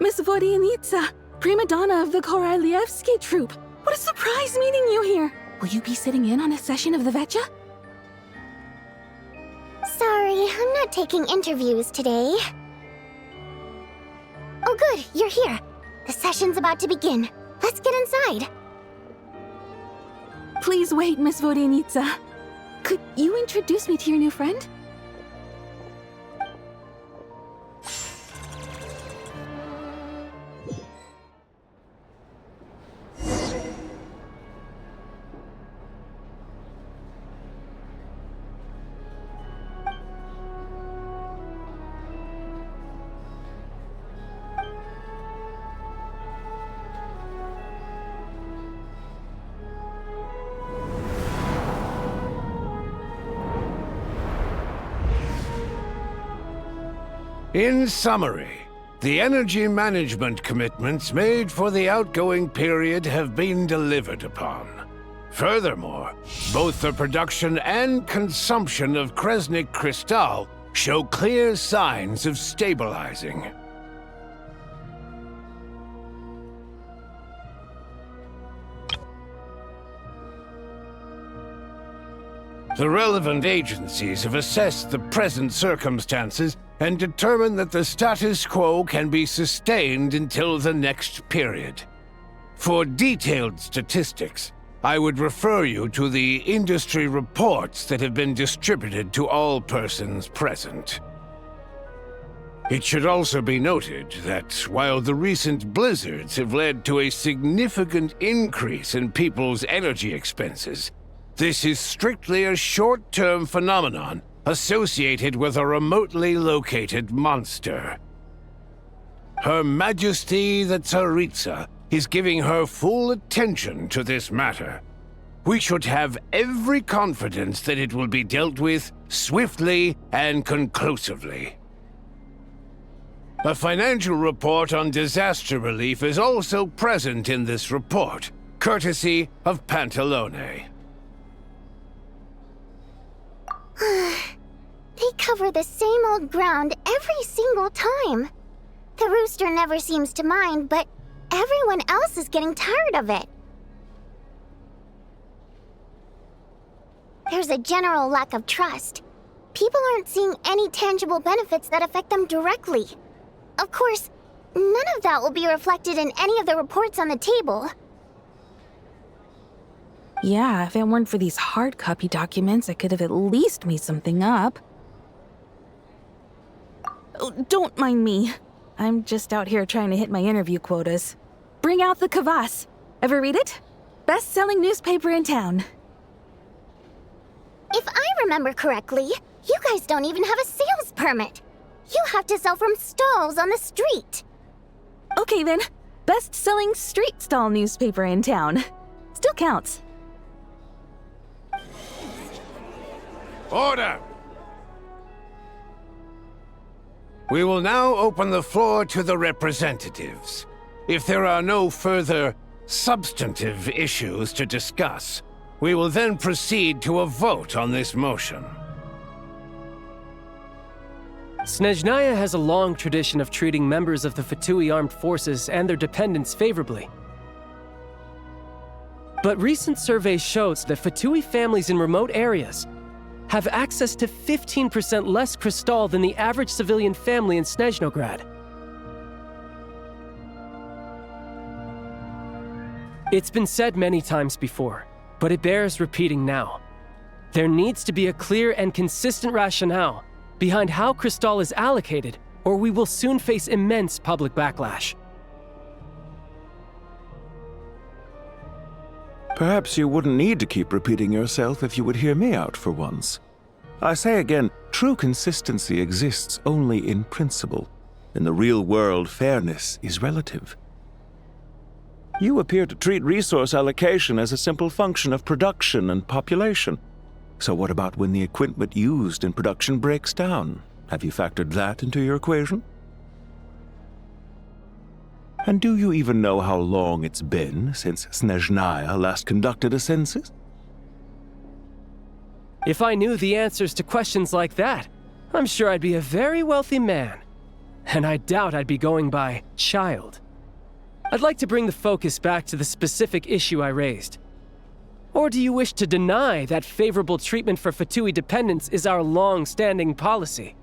Miss Vodyanitsa, prima donna of the Korolievsky troupe. What a surprise meeting you here! Will you be sitting in on a session of the Vetcha? Sorry, I'm not taking interviews today. Oh good, you're here. The session's about to begin. Let's get inside. Please wait, Miss Vodyanitsa. Could you introduce me to your new friend? In summary, the energy management commitments made for the outgoing period have been delivered upon. Furthermore, both the production and consumption of Kresnik Crystal show clear signs of stabilizing. The relevant agencies have assessed the present circumstances and determined that the status quo can be sustained until the next period. For detailed statistics, I would refer you to the industry reports that have been distributed to all persons present. It should also be noted that while the recent blizzards have led to a significant increase in people's energy expenses, this is strictly a short-term phenomenon associated with a remotely located monster. Her Majesty the Tsaritsa is giving her full attention to this matter. We should have every confidence that it will be dealt with swiftly and conclusively. A financial report on disaster relief is also present in this report, courtesy of Pantalone. They cover the same old ground every single time. The rooster never seems to mind, but everyone else is getting tired of it. There's a general lack of trust. People aren't seeing any tangible benefits that affect them directly. Of course, none of that will be reflected in any of the reports on the table. Yeah, if it weren't for these hard copy documents, I could have at least made something up. Oh, don't mind me. I'm just out here trying to hit my interview quotas. Bring out the kvass. Ever read it? Best-selling newspaper in town. If I remember correctly, you guys don't even have a sales permit. You have to sell from stalls on the street. Okay then, best-selling street stall newspaper in town. Still counts. Order! We will now open the floor to the representatives. If there are no further substantive issues to discuss, we will then proceed to a vote on this motion. Snezhnaya has a long tradition of treating members of the Fatui armed forces and their dependents favorably. But recent surveys shows that Fatui families in remote areas have access to 15% less crystal than the average civilian family in Snezhnograd. It's been said many times before, but it bears repeating now. There needs to be a clear and consistent rationale behind how crystal is allocated, or we will soon face immense public backlash. Perhaps you wouldn't need to keep repeating yourself if you would hear me out for once. I say again, true consistency exists only in principle. In the real world, fairness is relative. You appear to treat resource allocation as a simple function of production and population. So what about when the equipment used in production breaks down? Have you factored that into your equation? And do you even know how long it's been since Snezhnaya last conducted a census? If I knew the answers to questions like that, I'm sure I'd be a very wealthy man. and I doubt I'd be going by child. I'd like to bring the focus back to the specific issue I raised. Or do you wish to deny that favorable treatment for Fatui dependents is our long-standing policy?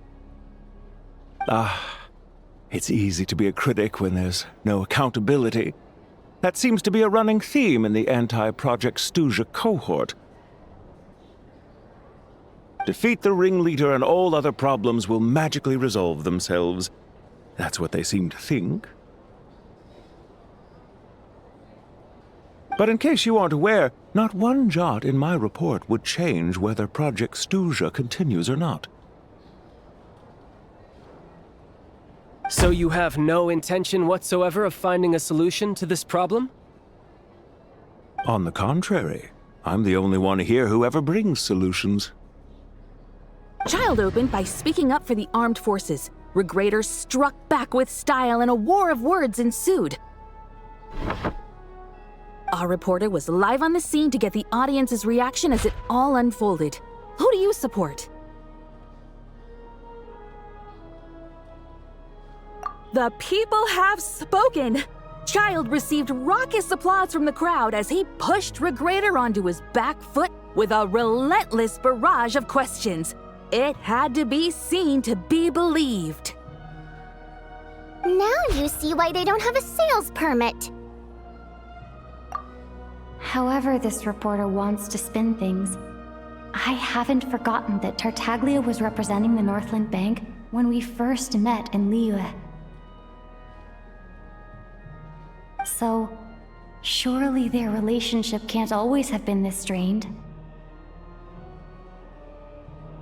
It's easy to be a critic when there's no accountability. That seems to be a running theme in the anti-Project Stuja cohort. Defeat the ringleader and all other problems will magically resolve themselves. That's what they seem to think. But in case you aren't aware, not one jot in my report would change whether Project Stuja continues or not. So you have no intention whatsoever of finding a solution to this problem? On the contrary, I'm the only one here who ever brings solutions. Child opened by speaking up for the armed forces. Regrator struck back with style and a war of words ensued. Our reporter was live on the scene to get the audience's reaction as it all unfolded. Who do you support? The people have spoken! Child received raucous applause from the crowd as he pushed Regrator onto his back foot with a relentless barrage of questions. It had to be seen to be believed. Now you see why they don't have a sales permit. However this reporter wants to spin things, I haven't forgotten that Tartaglia was representing the Northland Bank when we first met in Liyue. So, surely their relationship can't always have been this strained.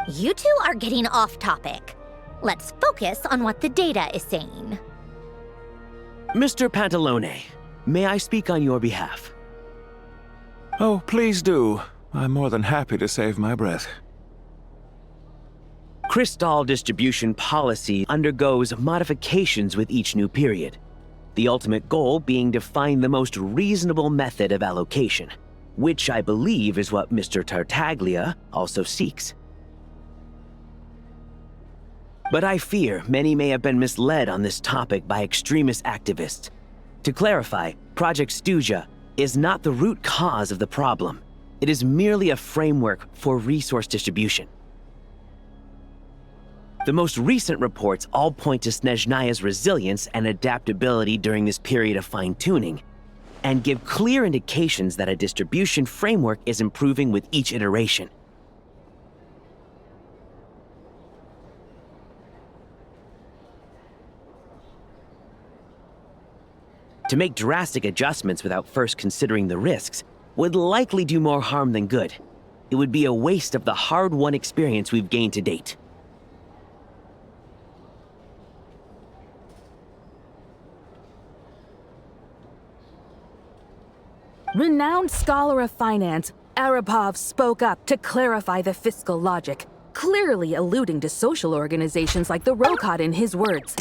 You two are getting off topic. Let's focus on what the data is saying. Mr. Pantalone, may I speak on your behalf? Oh, please do. I'm more than happy to save my breath. Crystal distribution policy undergoes modifications with each new period. The ultimate goal being to find the most reasonable method of allocation, which I believe is what Mr. Tartaglia also seeks. But I fear many may have been misled on this topic by extremist activists. To clarify, Project Stuja is not the root cause of the problem. It is merely a framework for resource distribution. The most recent reports all point to Snezhnaya's resilience and adaptability during this period of fine-tuning, and give clear indications that a distribution framework is improving with each iteration. To make drastic adjustments without first considering the risks would likely do more harm than good. It would be a waste of the hard-won experience we've gained to date. Renowned scholar of finance, Arapov spoke up to clarify the fiscal logic, clearly alluding to social organizations like the Rokot in his words.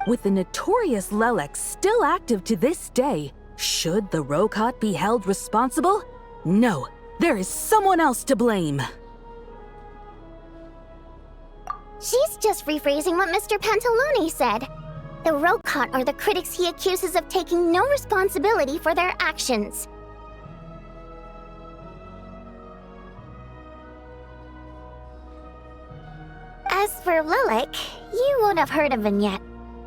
With the notorious Lelek still active to this day, should the Rokot be held responsible? No, there is someone else to blame. She's just rephrasing what Mr. Pantalone said. The Rokot are the critics he accuses of taking no responsibility for their actions. As for Lilac, you won't have heard of him yet.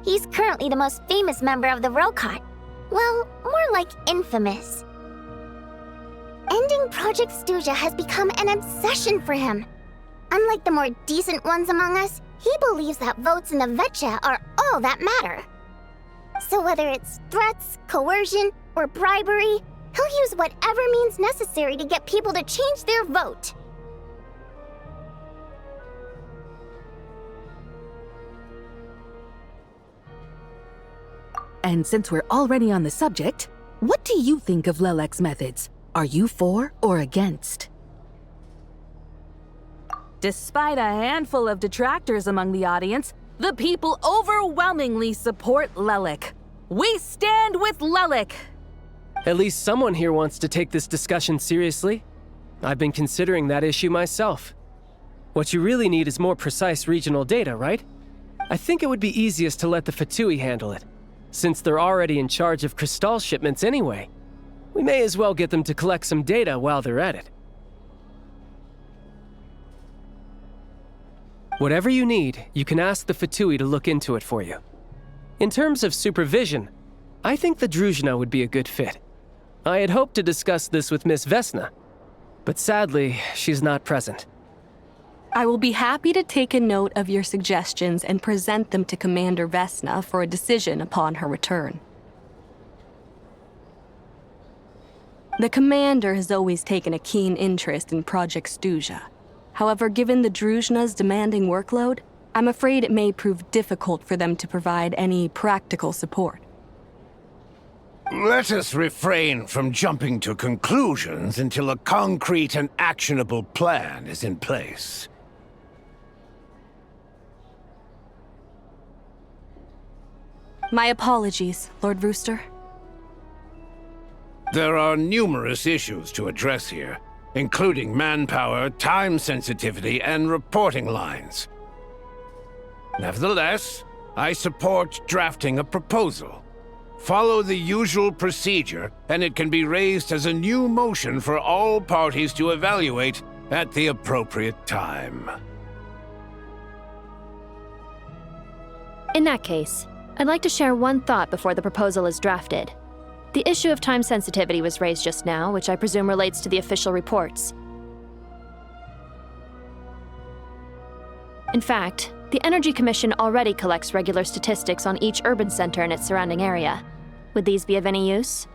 He's currently the most famous member of the Rokot. Well, more like infamous. Ending Project Stuja has become an obsession for him. Unlike the more decent ones among us, he believes that votes in the Vetcha are all that matter. So whether it's threats, coercion, or bribery, he'll use whatever means necessary to get people to change their vote. And since we're already on the subject, what do you think of Lelek's methods? Are you for or against? Despite a handful of detractors among the audience, the people overwhelmingly support Lelek. We stand with Lelek! At least someone here wants to take this discussion seriously. I've been considering that issue myself. What you really need is more precise regional data, right? I think it would be easiest to let the Fatui handle it, since they're already in charge of Crystal shipments anyway. We may as well get them to collect some data while they're at it. Whatever you need, you can ask the Fatui to look into it for you. In terms of supervision, I think the Druzhna would be a good fit. I had hoped to discuss this with Miss Vesna, but sadly, she's not present. I will be happy to take a note of your suggestions and present them to Commander Vesna for a decision upon her return. The Commander has always taken a keen interest in Project Stuja. However, given the Druzhna's demanding workload, I'm afraid it may prove difficult for them to provide any practical support. Let us refrain from jumping to conclusions until a concrete and actionable plan is in place. My apologies, Lord Rooster. There are numerous issues to address here, including manpower, time sensitivity, and reporting lines. Nevertheless, I support drafting a proposal. Follow the usual procedure, and it can be raised as a new motion for all parties to evaluate at the appropriate time. In that case, I'd like to share one thought before the proposal is drafted. The issue of time sensitivity was raised just now, which I presume relates to the official reports. In fact, the Energy Commission already collects regular statistics on each urban center and its surrounding area. Would these be of any use?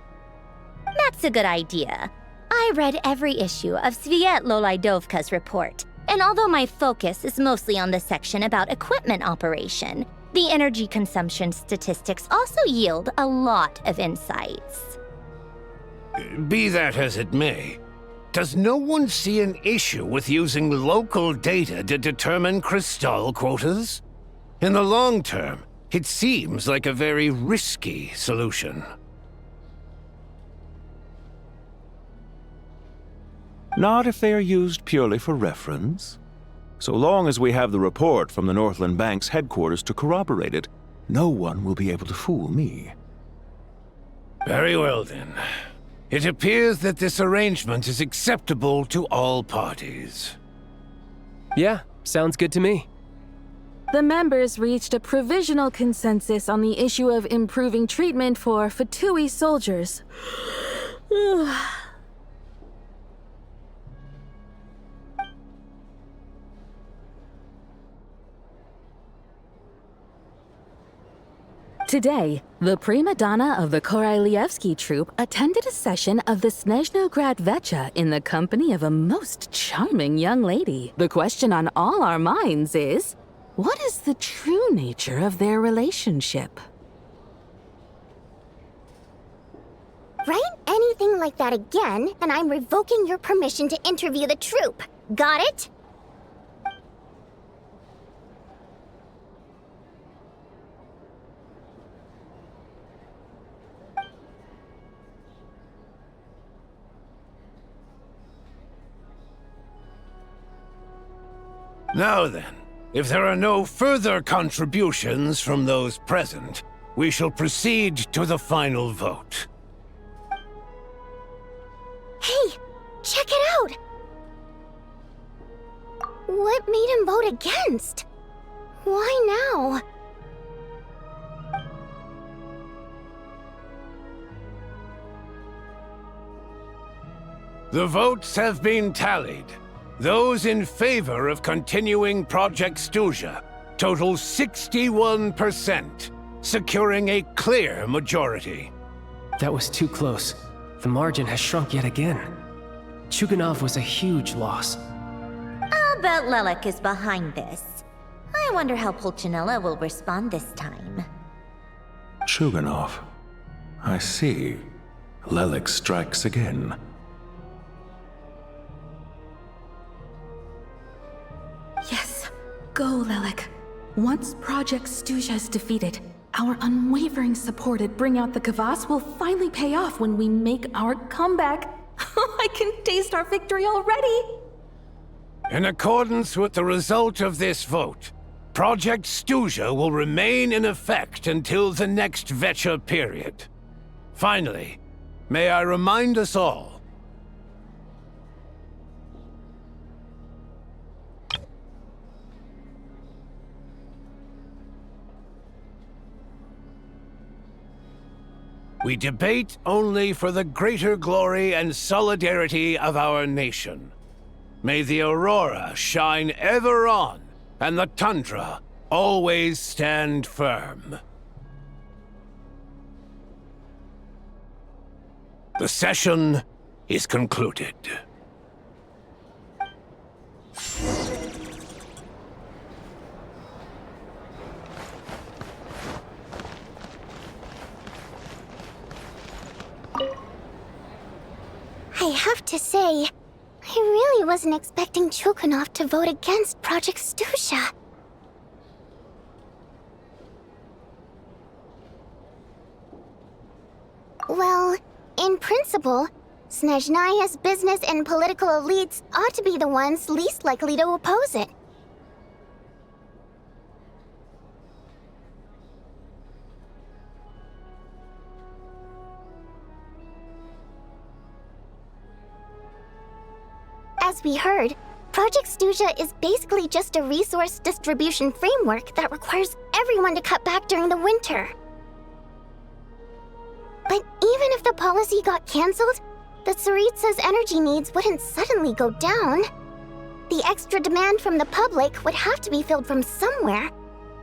That's a good idea. I read every issue of Sviet-Lolaidovka's report, and although my focus is mostly on the section about equipment operation, the energy consumption statistics also yield a lot of insights. Be that as it may, does no one see an issue with using local data to determine Crystal quotas? In the long term, it seems like a very risky solution. Not if they are used purely for reference. So long as we have the report from the Northland Bank's headquarters to corroborate it, no one will be able to fool me. Very well then. It appears that this arrangement is acceptable to all parties. Yeah, sounds good to me. The members reached a provisional consensus on the issue of improving treatment for Fatui soldiers. Today, the prima donna of the Korailievsky troupe attended a session of the Snezhnograd Vecha in the company of a most charming young lady. The question on all our minds is, what is the true nature of their relationship? Write anything like that again, and I'm revoking your permission to interview the troupe. Got it? Now then, if there are no further contributions from those present, we shall proceed to the final vote. Hey, check it out! What made him vote against? Why now? The votes have been tallied. Those in favor of continuing Project Stuja total 61%, securing a clear majority. That was too close. The margin has shrunk yet again. Chuganov was a huge loss. I'll bet Lelik is behind this. I wonder how Pulcinella will respond this time. Chuganov. I see. Lelik strikes again. Yes, go, Lelik. Once Project Stuja is defeated, Our unwavering support at Bring Out the Kvass will finally pay off when we make our comeback. I can taste our victory already! In accordance with the result of this vote, Project Stuja will remain in effect until the next Vetcha period. Finally, may I remind us all, we debate only for the greater glory and solidarity of our nation. May the aurora shine ever on, and the tundra always stand firm. The session is concluded. I have to say, I really wasn't expecting Chulkanov to vote against Project Stuja. Well, in principle, Snezhnaya's business and political elites ought to be the ones least likely to oppose it. As we heard, Project Stuja is basically just a resource distribution framework that requires everyone to cut back during the winter. But even if the policy got cancelled, the Tsaritsa's energy needs wouldn't suddenly go down. The extra demand from the public would have to be filled from somewhere.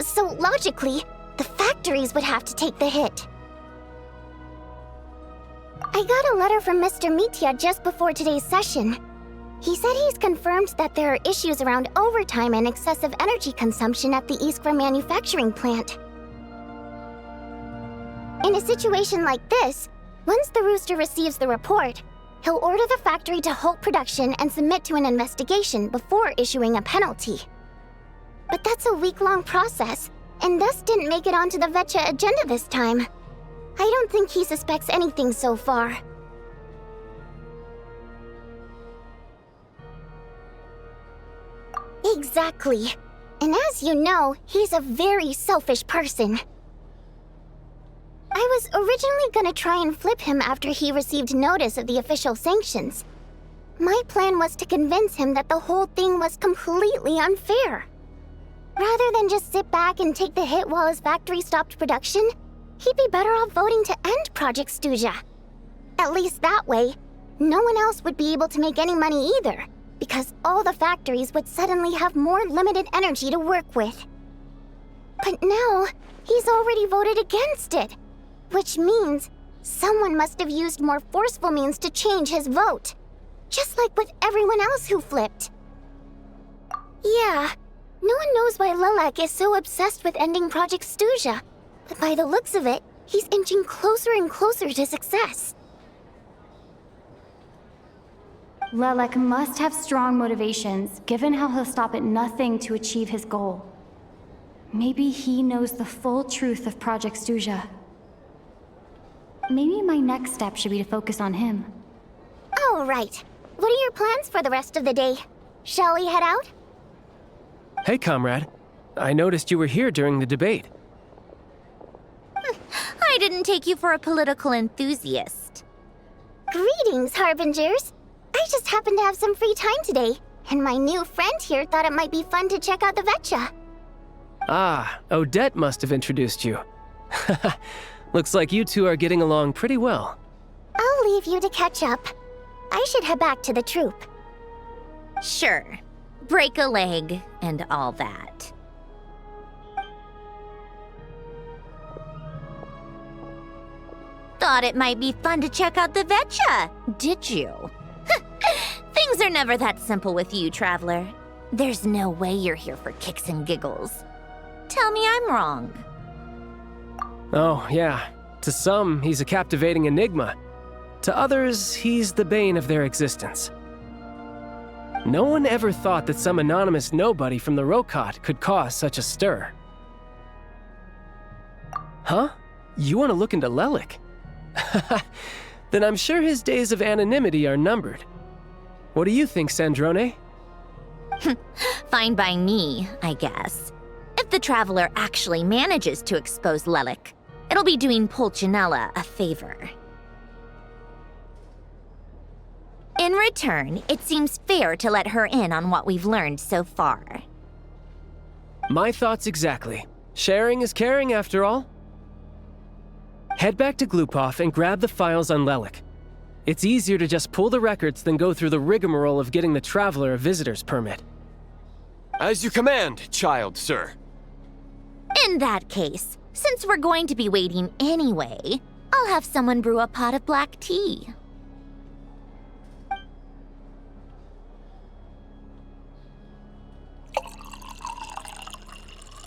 So logically, the factories would have to take the hit. I got a letter from Mr. Mitya just before today's session. He said he's confirmed that there are issues around overtime and excessive energy consumption at the Iskra manufacturing plant. In a situation like this, once the Rooster receives the report, he'll order the factory to halt production and submit to an investigation before issuing a penalty. But that's a week-long process, and thus didn't make it onto the Vetcha agenda this time. I don't think he suspects anything so far. Exactly. And as you know, he's a very selfish person. I was originally gonna try and flip him after he received notice of the official sanctions. My plan was to convince him that the whole thing was completely unfair. Rather than just sit back and take the hit while his factory stopped production, he'd be better off voting to end Project Stuja. At least that way, no one else would be able to make any money either, because all the factories would suddenly have more limited energy to work with. But now, he's already voted against it, which means someone must have used more forceful means to change his vote, just like with everyone else who flipped. Yeah, no one knows why Lilac is so obsessed with ending Project Stuja, but by the looks of it, he's inching closer and closer to success. Lilac must have strong motivations, given how he'll stop at nothing to achieve his goal. Maybe he knows the full truth of Project Stuja. Maybe my next step should be to focus on him. Oh, right. What are your plans for the rest of the day? Shall we head out? Hey, comrade. I noticed you were here during the debate. I didn't take you for a political enthusiast. Greetings, Harbingers. I just happened to have some free time today, and my new friend here thought it might be fun to check out the Vetcha. Ah, Odette must have introduced you. Looks like you two are getting along pretty well. I'll leave you to catch up. I should head back to the troop. Sure. Break a leg and all that. Thought it might be fun to check out the Vetcha, did you? Things are never that simple with you, Traveler. There's no way you're here for kicks and giggles. Tell me I'm wrong. Oh, yeah. To some, he's a captivating enigma. To others, he's the bane of their existence. No one ever thought that some anonymous nobody from the Rokot could cause such a stir. Huh? You want to look into Lelik? Then I'm sure his days of anonymity are numbered. What do you think, Sandrone? Fine by me, I guess. If the Traveler actually manages to expose Lelik, it'll be doing Pulcinella a favor. In return, it seems fair to let her in on what we've learned so far. My thoughts exactly. Sharing is caring, after all. Head back to Glupov and grab the files on Lelik. It's easier to just pull the records than go through the rigmarole of getting the Traveler a visitor's permit. As you command, child, sir. In that case, since we're going to be waiting anyway, I'll have someone brew a pot of black tea.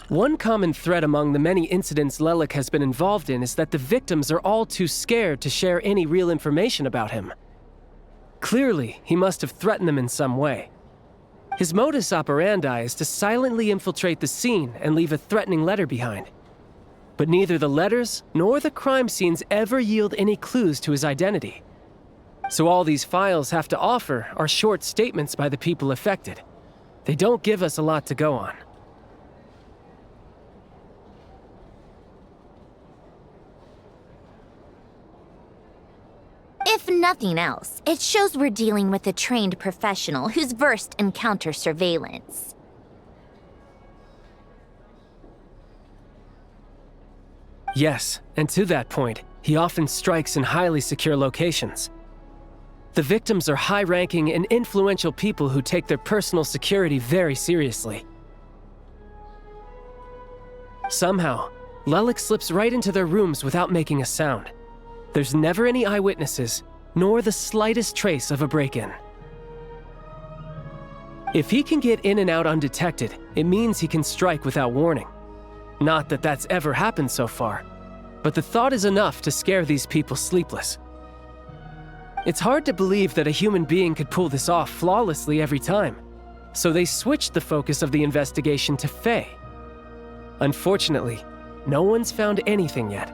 One common thread among the many incidents Lelik has been involved in is that the victims are all too scared to share any real information about him. Clearly, he must have threatened them in some way. His modus operandi is to silently infiltrate the scene and leave a threatening letter behind. But neither the letters nor the crime scenes ever yield any clues to his identity. So all these files have to offer are short statements by the people affected. They don't give us a lot to go on. If nothing else, it shows we're dealing with a trained professional who's versed in counter-surveillance. Yes, and to that point, he often strikes in highly secure locations. The victims are high-ranking and influential people who take their personal security very seriously. Somehow, Lelik slips right into their rooms without making a sound. There's never any eyewitnesses, nor the slightest trace of a break-in. If he can get in and out undetected, it means he can strike without warning. Not that that's ever happened so far, but the thought is enough to scare these people sleepless. It's hard to believe that a human being could pull this off flawlessly every time, so they switched the focus of the investigation to Faye. Unfortunately, no one's found anything yet.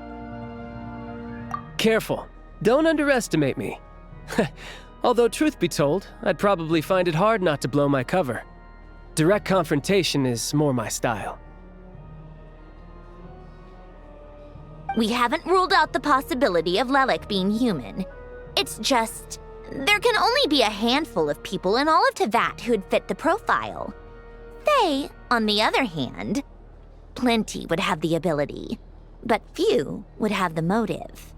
Careful, don't underestimate me. Although truth be told, I'd probably find it hard not to blow my cover. Direct confrontation is more my style. We haven't ruled out the possibility of Lelik being human. It's just, there can only be a handful of people in all of Teyvat who'd fit the profile. Faye, on the other hand, plenty would have the ability, but few would have the motive.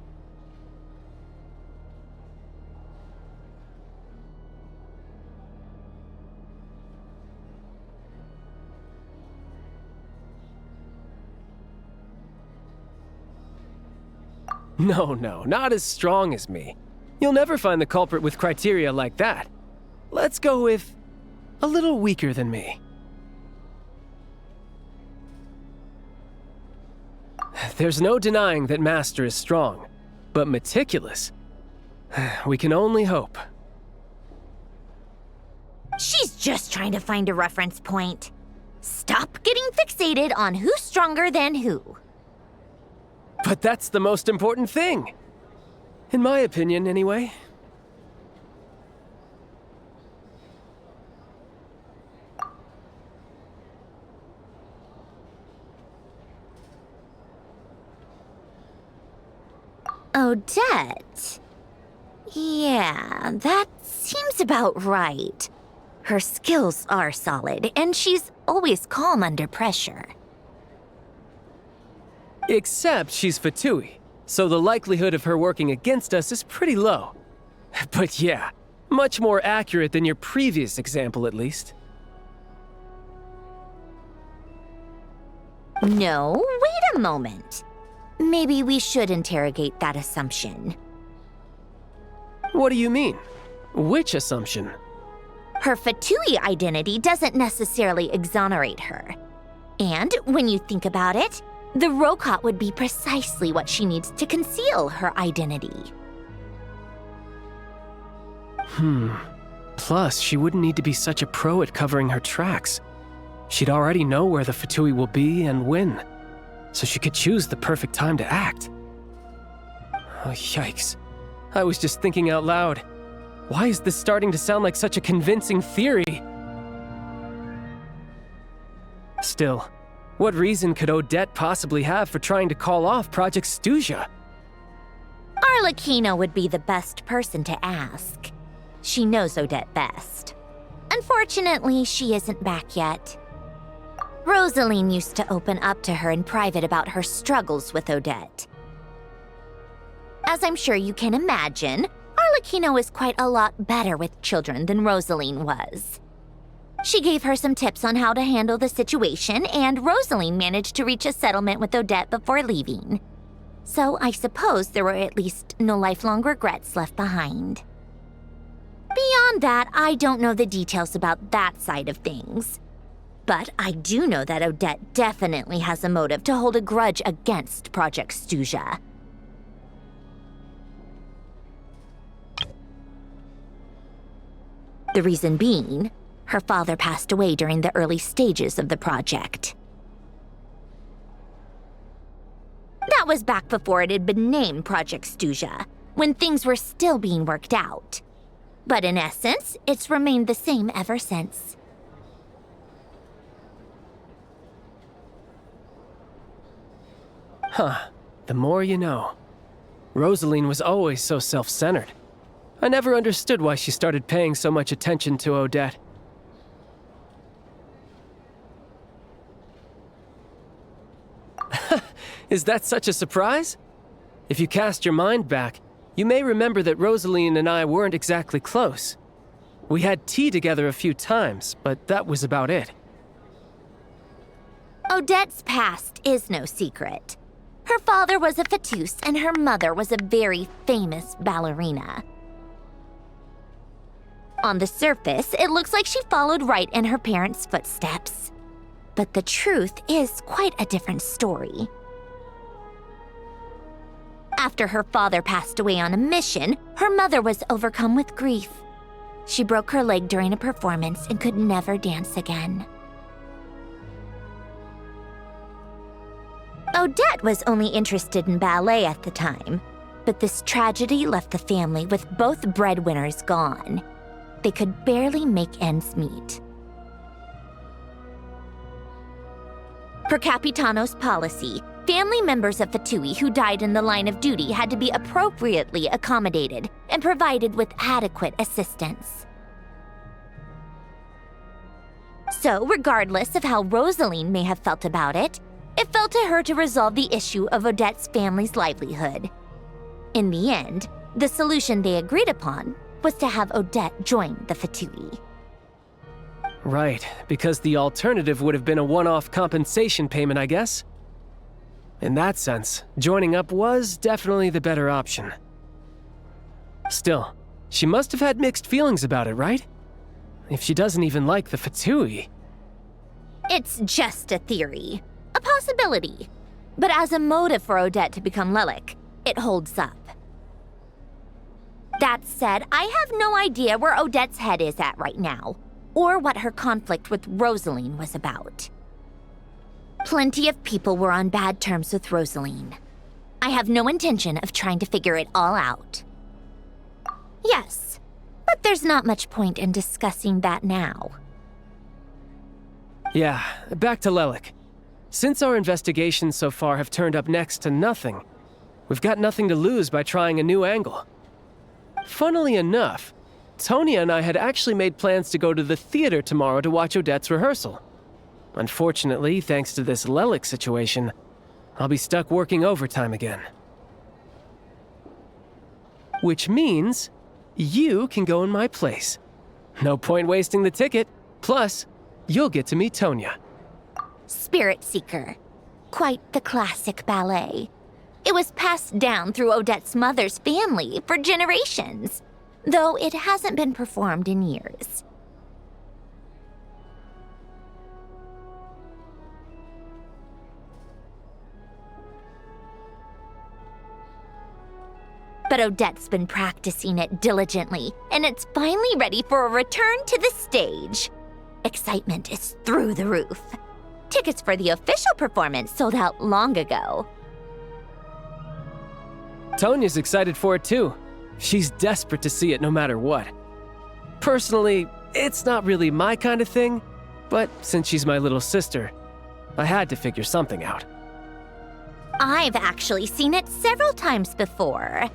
No, not as strong as me. You'll never find the culprit with criteria like that. Let's go with a little weaker than me. There's no denying that Master is strong, but meticulous. We can only hope. She's just trying to find a reference point. Stop getting fixated on who's stronger than who. But that's the most important thing. In my opinion, anyway. Odette? Yeah, that seems about right. Her skills are solid, and she's always calm under pressure. Except she's Fatui, so the likelihood of her working against us is pretty low. But yeah, much more accurate than your previous example, at least. No, wait a moment. Maybe we should interrogate that assumption. What do you mean? Which assumption? Her Fatui identity doesn't necessarily exonerate her. And when you think about it, the Rokot would be precisely what she needs to conceal her identity. Plus, she wouldn't need to be such a pro at covering her tracks. She'd already know where the Fatui will be and when. so she could choose the perfect time to act. Oh, yikes. I was just thinking out loud. Why is this starting to sound like such a convincing theory? Still, what reason could Odette possibly have for trying to call off Project Stuja? Arlecchino would be the best person to ask. She knows Odette best. Unfortunately, she isn't back yet. Rosaline used to open up to her in private about her struggles with Odette. As I'm sure you can imagine, Arlecchino is quite a lot better with children than Rosaline was. She gave her some tips on how to handle the situation, and Rosaline managed to reach a settlement with Odette before leaving. So I suppose there were at least no lifelong regrets left behind. Beyond that, I don't know the details about that side of things. But I do know that Odette definitely has a motive to hold a grudge against Project Stuja. The reason being, her father passed away during the early stages of the project. That was back before it had been named Project Stuja, when things were still being worked out. But in essence, it's remained the same ever since. Huh. The more you know. Rosaline was always so self-centered. I never understood why she started paying so much attention to Odette. Is that such a surprise? If you cast your mind back, you may remember that Rosaline and I weren't exactly close. We had tea together a few times, but that was about it. Odette's past is no secret. Her father was a fatus and her mother was a very famous ballerina. On the surface, it looks like she followed right in her parents' footsteps. But the truth is quite a different story. After her father passed away on a mission, her mother was overcome with grief. She broke her leg during a performance and could never dance again. Odette was only interested in ballet at the time, but this tragedy left the family with both breadwinners gone. They could barely make ends meet. Per Capitano's policy, family members of Fatui who died in the line of duty had to be appropriately accommodated and provided with adequate assistance. So, regardless of how Rosaline may have felt about it, it fell to her to resolve the issue of Odette's family's livelihood. In the end, the solution they agreed upon was to have Odette join the Fatui. Right, because the alternative would have been a one-off compensation payment, I guess. In that sense, joining up was definitely the better option. Still, she must have had mixed feelings about it, right? If she doesn't even like the Fatui. It's just a theory, a possibility. But as a motive for Odette to become Lelik, it holds up. That said, I have no idea where Odette's head is at right now, or what her conflict with Rosaline was about. Plenty of people were on bad terms with Rosaline. I have no intention of trying to figure it all out. Yes, but there's not much point in discussing that now. Yeah, back to Lelik. Since our investigations so far have turned up next to nothing, we've got nothing to lose by trying a new angle. Funnily enough, Tonya and I had actually made plans to go to the theater tomorrow to watch Odette's rehearsal. Unfortunately, thanks to this Lelik situation, I'll be stuck working overtime again. Which means you can go in my place. No point wasting the ticket. Plus, you'll get to meet Tonya. Spirit Seeker. Quite the classic ballet. It was passed down through Odette's mother's family for generations, though it hasn't been performed in years. But Odette's been practicing it diligently, and it's finally ready for a return to the stage. Excitement is through the roof. Tickets for the official performance sold out long ago. Tonya's excited for it too. She's desperate to see it no matter what. Personally, it's not really my kind of thing, but since she's my little sister, I had to figure something out. I've actually seen it several times before.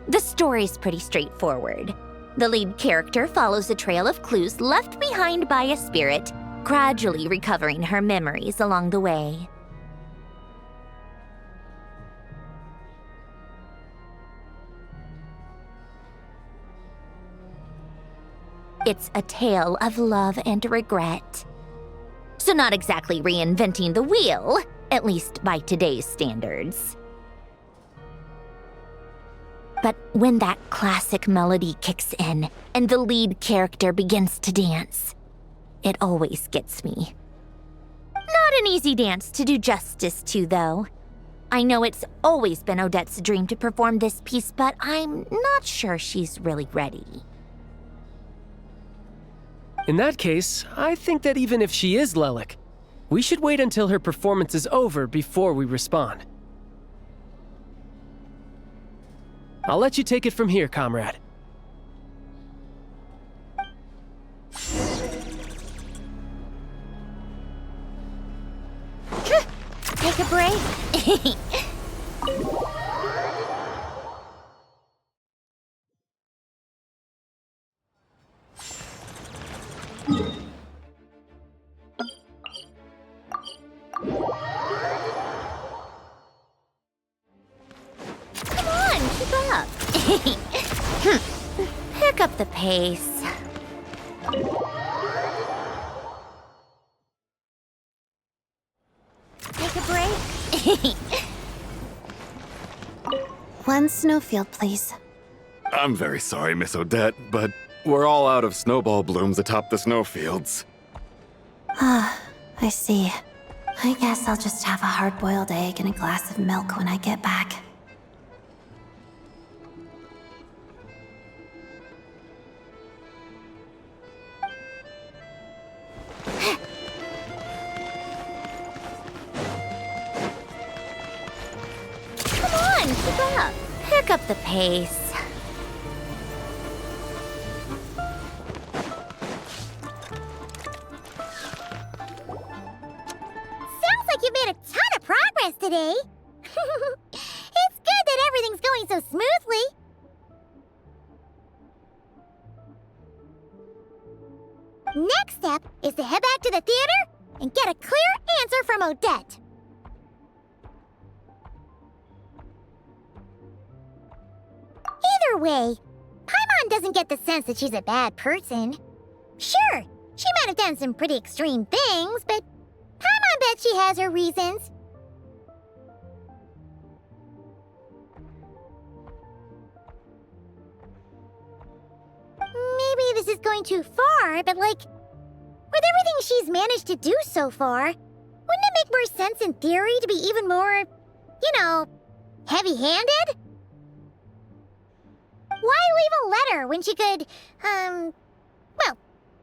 The story's pretty straightforward. The lead character follows a trail of clues left behind by a spirit, gradually recovering her memories along the way. It's a tale of love and regret. So not exactly reinventing the wheel, at least by today's standards. But when that classic melody kicks in and the lead character begins to dance, it always gets me. Not an easy dance to do justice to, though. I know it's always been Odette's dream to perform this piece, but I'm not sure she's really ready. In that case, I think that even if she is Lelik, we should wait until her performance is over before we respond. I'll let you take it from here, comrade. Take a break. Come on, keep up. Pick up the pace. Take a break. One snowfield, please. I'm very sorry, Miss Odette, but we're all out of snowball blooms atop the snowfields. Ah, I see. I guess I'll just have a hard-boiled egg and a glass of milk when I get back. Come on, keep up. Pick up the pace. Sounds like you've made a ton of progress today. It's good that everything's going so smoothly. Next step is to head back to the theater and get a clear answer from Odette. Either way, Paimon doesn't get the sense that she's a bad person. Sure, she might have done some pretty extreme things, but Paimon bets she has her reasons. Maybe this is going too far, but like, with everything she's managed to do so far, wouldn't it make more sense in theory to be even more, you know, heavy-handed? Why leave a letter when she could, well,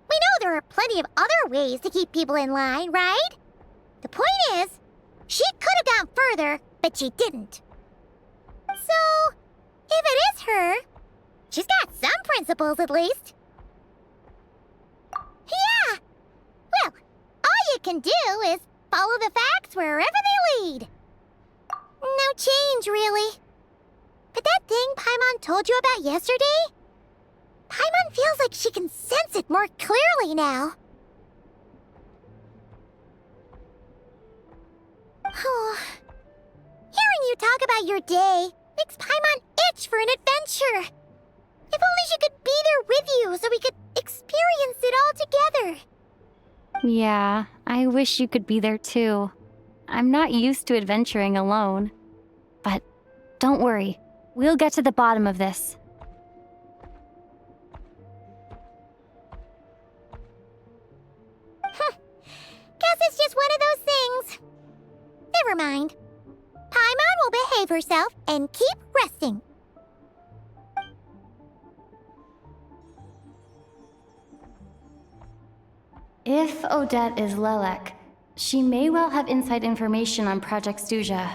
we know there are plenty of other ways to keep people in line, right? The point is, she could have gone further, but she didn't. So, if it is her, she's got some principles at least. Yeah! Well, all you can do is follow the facts wherever they lead. No change, really. But that thing Paimon told you about yesterday? Paimon feels like she can sense it more clearly now. Oh, hearing you talk about your day makes Paimon itch for an adventure. If only she could be there with you so we could experience it all together. Yeah, I wish you could be there too. I'm not used to adventuring alone. But don't worry, we'll get to the bottom of this. Guess it's just one of those things. Never mind. Paimon will behave herself and keep resting. If Odette is Lelek, She may well have inside information on Project Stuja.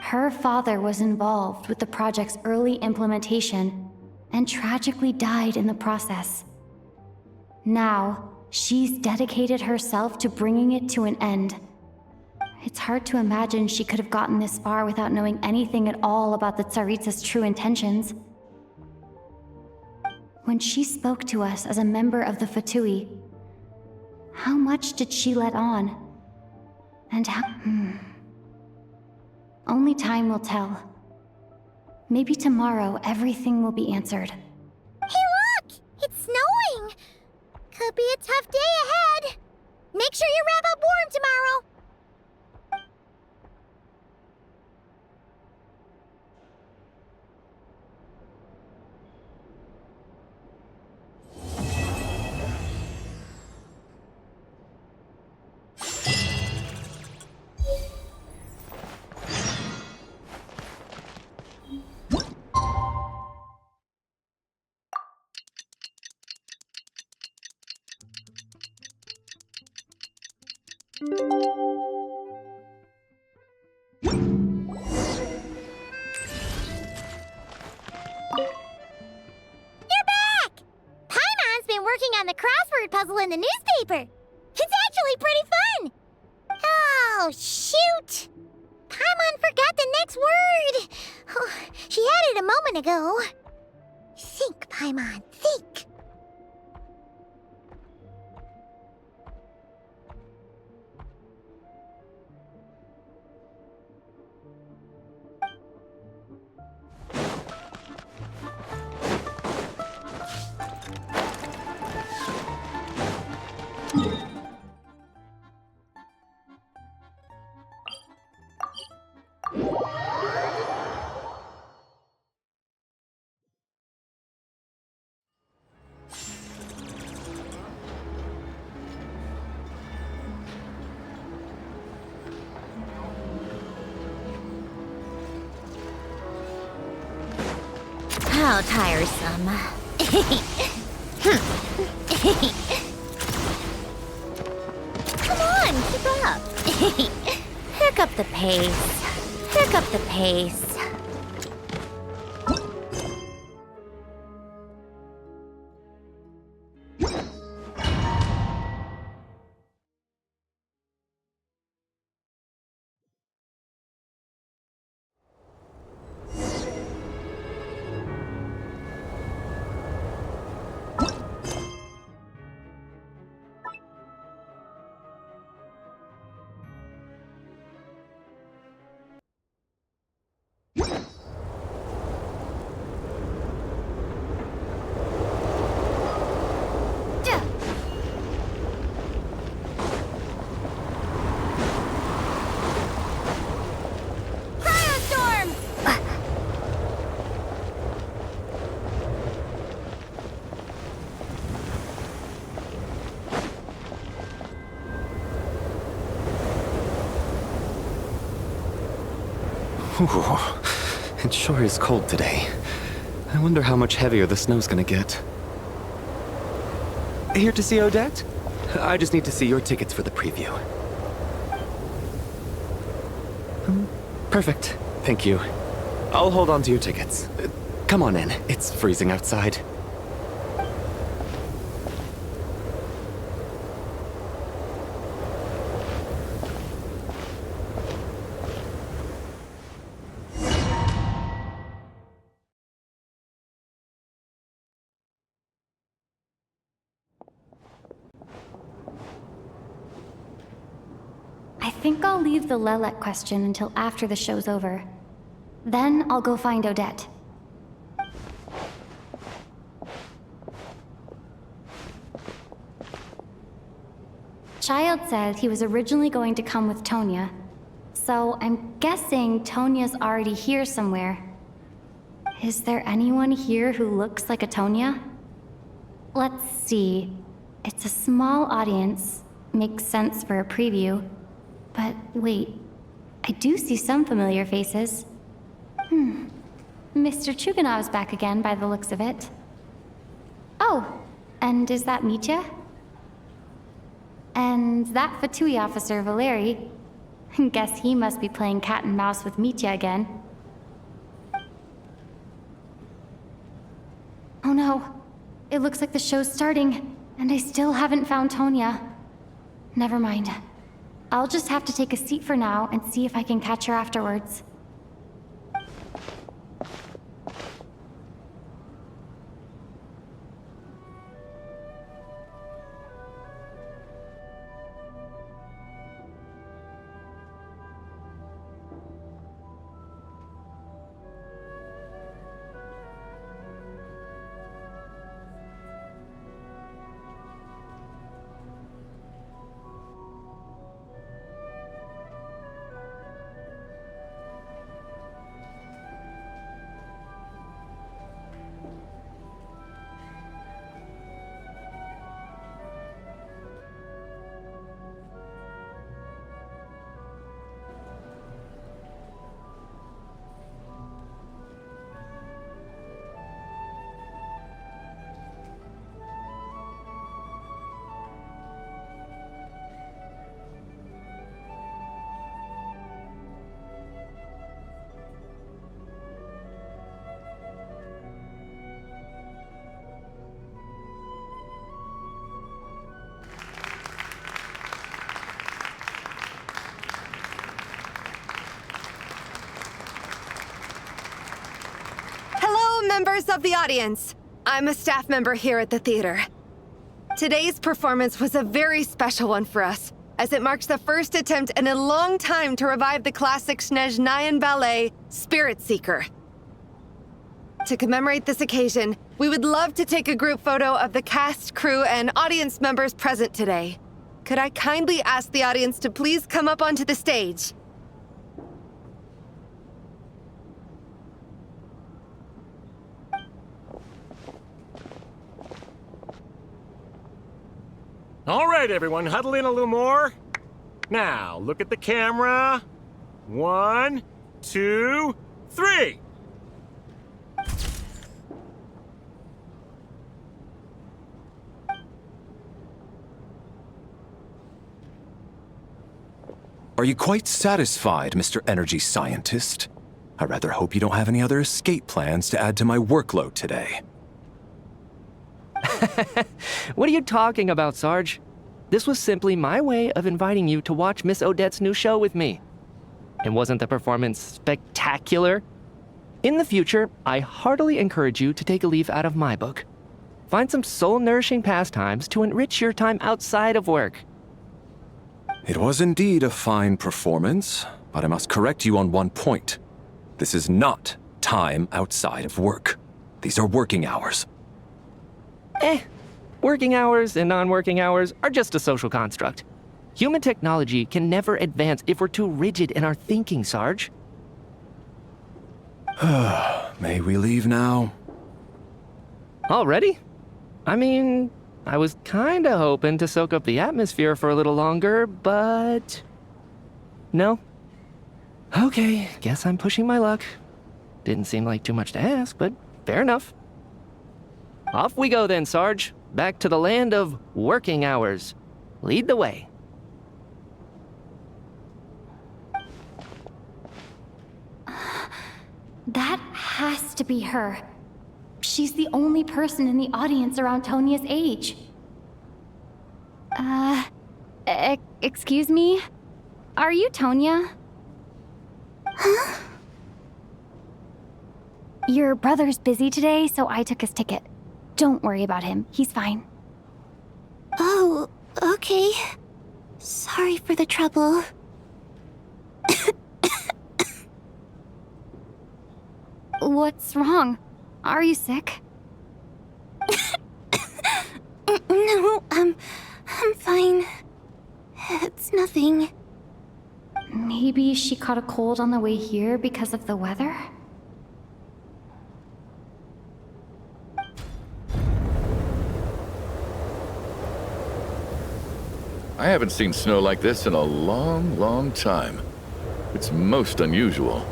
Her father was involved with the project's early implementation and tragically died in the process. Now, she's dedicated herself to bringing it to an end. It's hard to imagine she could have gotten this far without knowing anything at all about the Tsaritsa's true intentions. When she spoke to us as a member of the Fatui, how much did she let on? And how... Only time will tell. Maybe tomorrow everything will be answered. Hey look! It's snowing! Could be a tough day ahead. Make sure you wrap up warm tomorrow. On the crossword puzzle in the newspaper. It's actually pretty fun. Oh, shoot. Paimon forgot the next word. Oh, she had it a moment ago. Think, Paimon, think. How tiresome. Come on, keep up. Pick up the pace. Pick up the pace. Ooh, it sure is cold today. I wonder how much heavier the snow's gonna get. Here to see Odette? I just need to see your tickets for the preview. Perfect. Thank you. I'll hold on to your tickets. Come on in. It's freezing outside. I think I'll leave the Lelek question until after the show's over. Then I'll go find Odette. Child said he was originally going to come with Tonya, so I'm guessing Tonya's already here somewhere. Is there anyone here who looks like a Tonya? Let's see. It's a small audience. Makes sense for a preview. But wait, I do see some familiar faces. Mr. Chuganov's back again by the looks of it. Oh, and is that Mitya? And that Fatui officer, Valeri. Guess he must be playing cat and mouse with Mitya again. Oh no. It looks like the show's starting, and I still haven't found Tonya. Never mind. I'll just have to take a seat for now and see if I can catch her afterwards. Members of the audience, I'm a staff member here at the theater. Today's performance was a very special one for us, as it marks the first attempt in a long time to revive the classic Snezhnayan ballet, Spirit Seeker. To commemorate this occasion, we would love to take a group photo of the cast, crew, and audience members present today. Could I kindly ask the audience to please come up onto the stage? All right, everyone, huddle in a little more. Now, look at the camera. 1, 2, 3. Are you quite satisfied, Mr. Energy Scientist? I rather hope you don't have any other escape plans to add to my workload today. What are you talking about, Sarge? This was simply my way of inviting you to watch Miss Odette's new show with me. And wasn't the performance spectacular? In the future, I heartily encourage you to take a leaf out of my book. Find some soul-nourishing pastimes to enrich your time outside of work. It was indeed a fine performance, but I must correct you on one point. This is not time outside of work. These are working hours. Working hours and non-working hours are just a social construct. Human technology can never advance if we're too rigid in our thinking, Sarge. May we leave now? Already? I mean, I was kinda hoping to soak up the atmosphere for a little longer, but... No? Okay, guess I'm pushing my luck. Didn't seem like too much to ask, but fair enough. Off we go then, Sarge. Back to the land of working hours. Lead the way. That has to be her. She's the only person in the audience around Tonya's age. Excuse me? Are you Tonya? Huh? Your brother's busy today, so I took his ticket. Don't worry about him. He's fine. Oh, okay. Sorry for the trouble. What's wrong? Are you sick? No, I'm fine. It's nothing. Maybe she caught a cold on the way here because of the weather? I haven't seen snow like this in a long, long time. It's most unusual.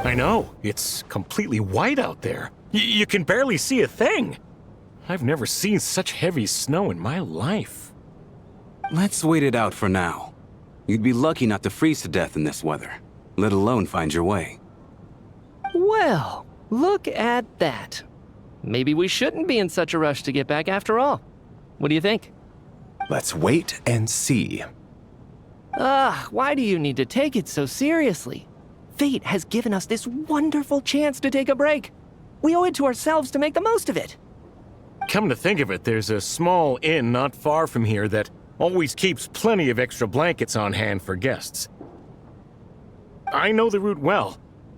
I know. It's completely white out there. You can barely see a thing. I've never seen such heavy snow in my life. Let's wait it out for now. You'd be lucky not to freeze to death in this weather, let alone find your way. Well, look at that. Maybe we shouldn't be in such a rush to get back after all. What do you think? Let's wait and see. Why do you need to take it so seriously? Fate has given us this wonderful chance to take a break. We owe it to ourselves to make the most of it. Come to think of it, there's a small inn not far from here that always keeps plenty of extra blankets on hand for guests. I know the route well.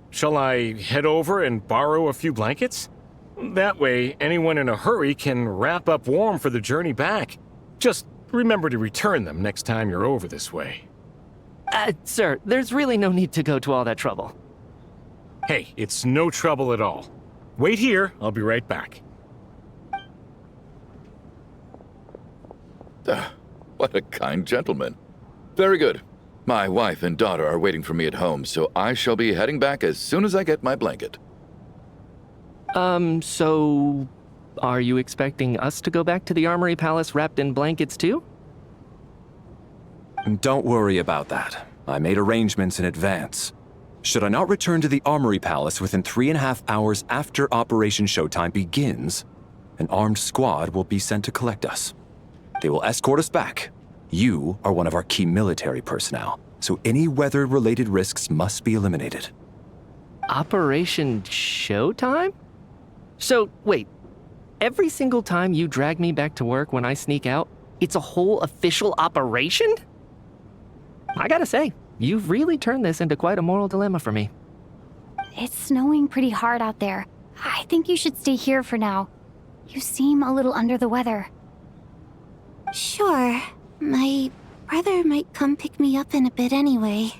Shall I head over and borrow a few blankets? That way, anyone in a hurry can wrap up warm for the journey back. Just remember to return them next time you're over this way. Sir, there's really no need to go to all that trouble. Hey, it's no trouble at all. Wait here, I'll be right back. What a kind gentleman. Very good. My wife and daughter are waiting for me at home, so I shall be heading back as soon as I get my blanket. So... are you expecting us to go back to the Armory Palace wrapped in blankets too? Don't worry about that. I made arrangements in advance. Should I not return to the Armory Palace within 3.5 hours after Operation Showtime begins, an armed squad will be sent to collect us. They will escort us back. You are one of our key military personnel, so any weather-related risks must be eliminated. Operation Showtime? So, wait. Every single time you drag me back to work when I sneak out, it's a whole official operation? I gotta say, you've really turned this into quite a moral dilemma for me. It's snowing pretty hard out there. I think you should stay here for now. You seem a little under the weather. Sure. My brother might come pick me up in a bit anyway.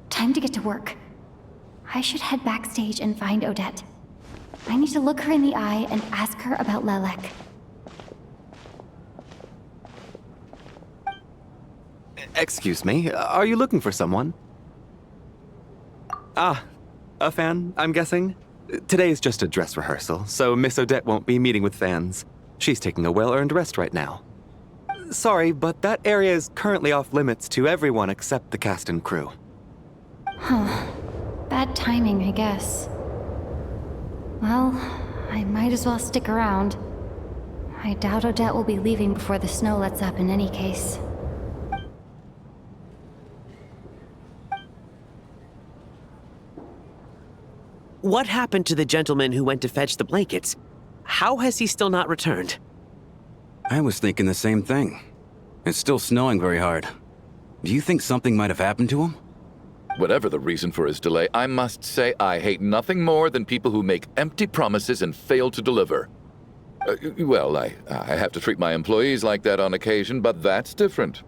Time to get to work. I should head backstage and find Odette. I need to look her in the eye and ask her about Lelek. Excuse me, are you looking for someone? Ah, a fan, I'm guessing? Today's just a dress rehearsal, so Miss Odette won't be meeting with fans. She's taking a well-earned rest right now. Sorry, but that area is currently off limits to everyone except the cast and crew. Huh. Bad timing, I guess. Well, I might as well stick around. I doubt Odette will be leaving before the snow lets up in any case. What happened to the gentleman who went to fetch the blankets? How has he still not returned? I was thinking the same thing. It's still snowing very hard. Do you think something might have happened to him? Whatever the reason for his delay, I must say I hate nothing more than people who make empty promises and fail to deliver. Well, I have to treat my employees like that on occasion, but that's different.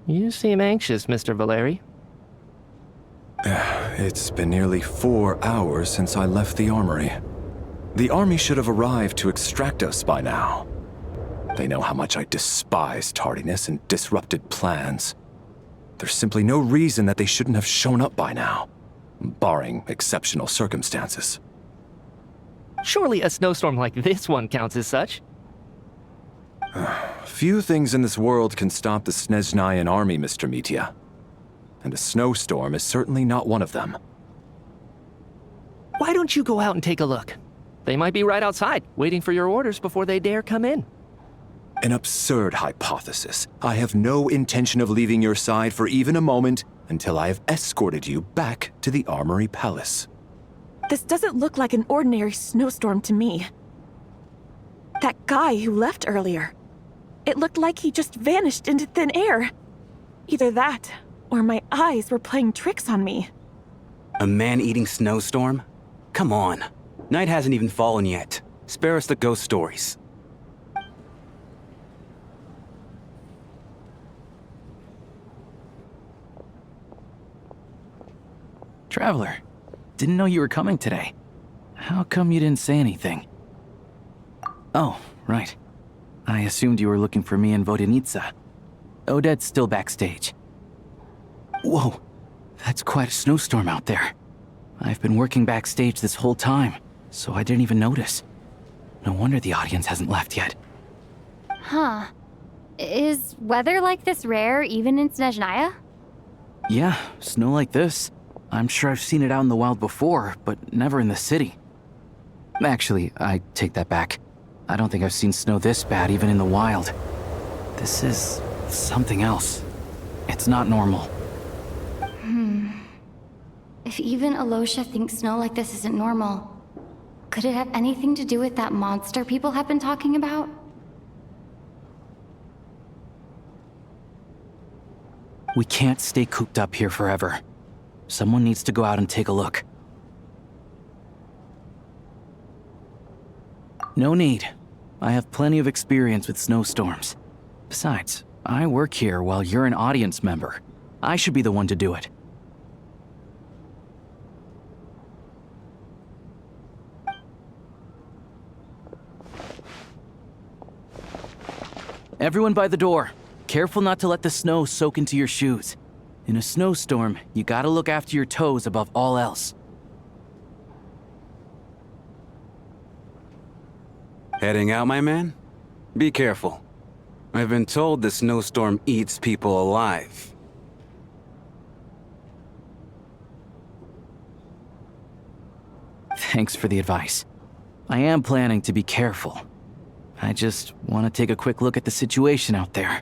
You seem anxious, Mr. Valeri. It's been nearly 4 hours since I left the armory. The army should have arrived to extract us by now. They know how much I despise tardiness and disrupted plans. There's simply no reason that they shouldn't have shown up by now, barring exceptional circumstances. Surely a snowstorm like this one counts as such. Few things in this world can stop the Sneznyan army, Mr. Mitya. And a snowstorm is certainly not one of them. Why don't you go out and take a look? They might be right outside, waiting for your orders before they dare come in. An absurd hypothesis. I have no intention of leaving your side for even a moment until I have escorted you back to the Armory Palace. This doesn't look like an ordinary snowstorm to me. That guy who left earlier. It looked like he just vanished into thin air. Either that, or my eyes were playing tricks on me. A man-eating snowstorm? Come on. Night hasn't even fallen yet. Spare us the ghost stories. Traveler, didn't know you were coming today. How come you didn't say anything? Oh, right. I assumed you were looking for me and Vodenitsa. Odette's still backstage. Whoa, that's quite a snowstorm out there. I've been working backstage this whole time, so I didn't even notice. No wonder the audience hasn't left yet. Huh. Is weather like this rare even in Snezhnaya? Yeah, snow like this. I'm sure I've seen it out in the wild before, but never in the city. Actually, I take that back. I don't think I've seen snow this bad even in the wild. This is something else. It's not normal. If even Alosha thinks snow like this isn't normal, could it have anything to do with that monster people have been talking about? We can't stay cooped up here forever. Someone needs to go out and take a look. No need. I have plenty of experience with snowstorms. Besides, I work here while you're an audience member. I should be the one to do it. Everyone by the door. Careful not to let the snow soak into your shoes. In a snowstorm, you gotta look after your toes above all else. Heading out, my man? Be careful. I've been told the snowstorm eats people alive. Thanks for the advice. I am planning to be careful. I just want to take a quick look at the situation out there.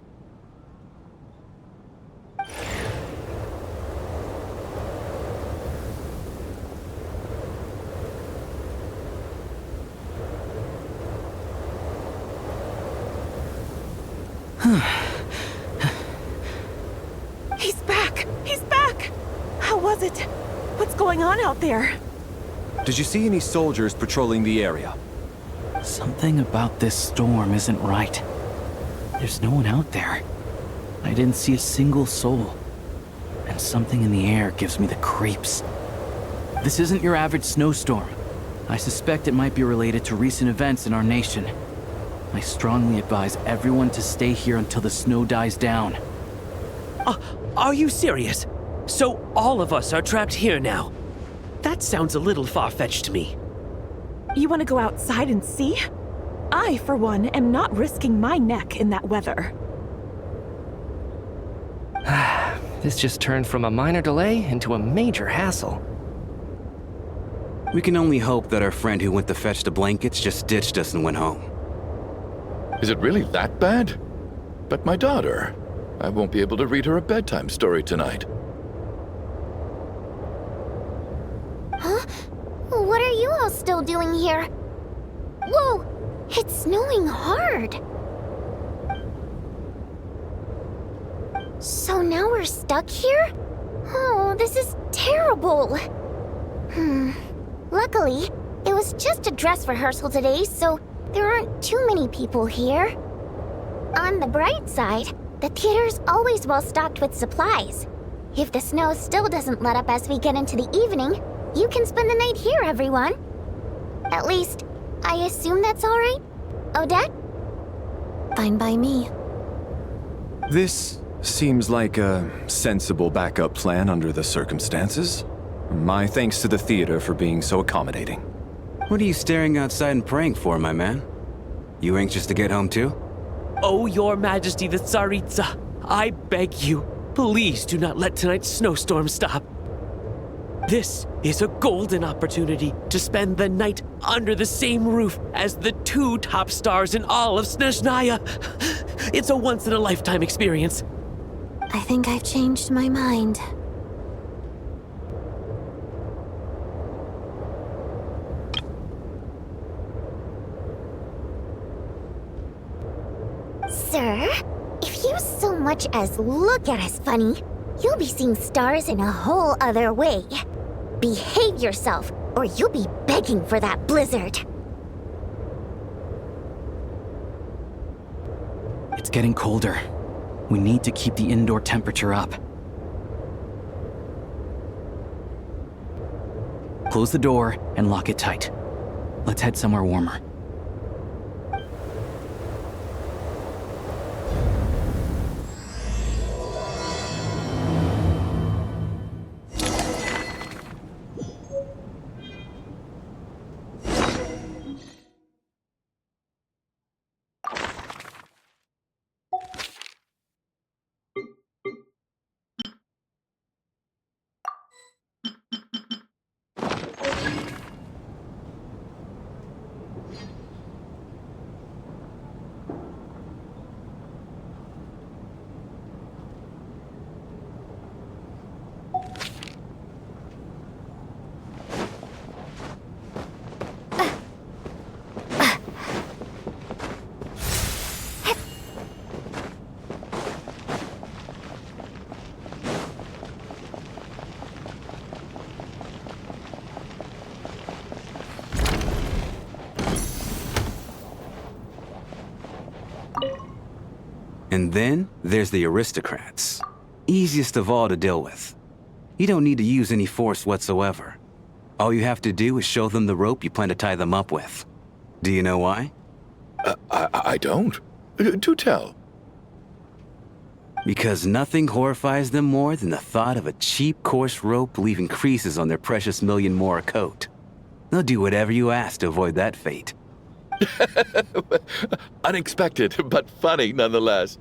He's back! He's back! How was it? What's going on out there? Did you see any soldiers patrolling the area? Something about this storm isn't right. There's no one out there. I didn't see a single soul. And something in the air gives me the creeps. This isn't your average snowstorm. I suspect it might be related to recent events in our nation. I strongly advise everyone to stay here until the snow dies down. Are you serious? So all of us are trapped here now? That sounds a little far-fetched to me. You want to go outside and see? I, for one, am not risking my neck in that weather. This just turned from a minor delay into a major hassle. We can only hope that our friend who went to fetch the blankets just ditched us and went home. Is it really that bad? But my daughter, I won't be able to read her a bedtime story tonight. Huh? What are you all still doing here? Whoa! It's snowing hard! So now we're stuck here? Oh, this is terrible! Luckily, it was just a dress rehearsal today, so there aren't too many people here. On the bright side, the theater's always well stocked with supplies. If the snow still doesn't let up as we get into the evening, you can spend the night here, everyone. At least, I assume that's all right? Odette? Fine by me. This seems like a sensible backup plan under the circumstances. My thanks to the theater for being so accommodating. What are you staring outside and praying for, my man? You anxious to get home too? Oh, Your Majesty the Tsaritsa, I beg you, please do not let tonight's snowstorm stop. This is a golden opportunity to spend the night under the same roof as the two top stars in all of Snezhnaya. It's a once-in-a-lifetime experience. I think I've changed my mind. Sir, if you so much as look at us funny, you'll be seeing stars in a whole other way. Behave yourself, or you'll be begging for that blizzard. It's getting colder. We need to keep the indoor temperature up. Close the door and lock it tight. Let's head somewhere warmer. And then there's the aristocrats. Easiest of all to deal with. You don't need to use any force whatsoever. All you have to do is show them the rope you plan to tie them up with. Do you know why? I don't. Do tell. Because nothing horrifies them more than the thought of a cheap, coarse rope leaving creases on their precious million more coat. They'll do whatever you ask to avoid that fate. Unexpected, but funny nonetheless.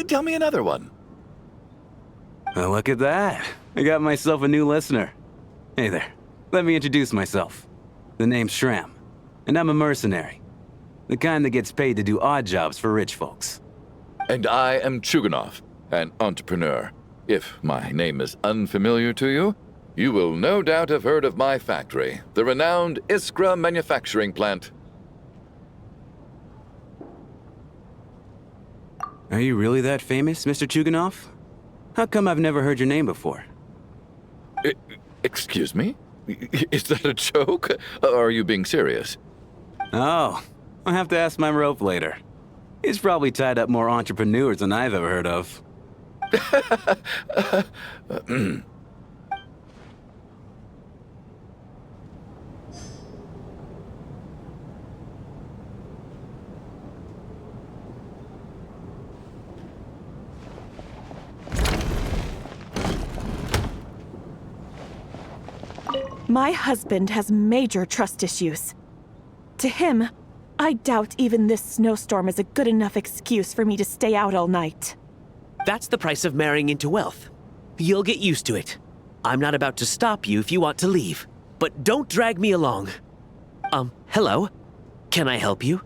Tell me another one. Well, look at that. I got myself a new listener. Hey there. Let me introduce myself. The name's Shram, and I'm a mercenary. The kind that gets paid to do odd jobs for rich folks. And I am Chuganov, an entrepreneur. If my name is unfamiliar to you, you will no doubt have heard of my factory, the renowned Iskra manufacturing plant. Are you really that famous, Mr. Chuganov? How come I've never heard your name before? Excuse me? Is that a joke? Or are you being serious? Oh, I'll have to ask my rope later. He's probably tied up more entrepreneurs than I've ever heard of. My husband has major trust issues. To him, I doubt even this snowstorm is a good enough excuse for me to stay out all night. That's the price of marrying into wealth. You'll get used to it. I'm not about to stop you if you want to leave, but don't drag me along. Hello? Can I help you?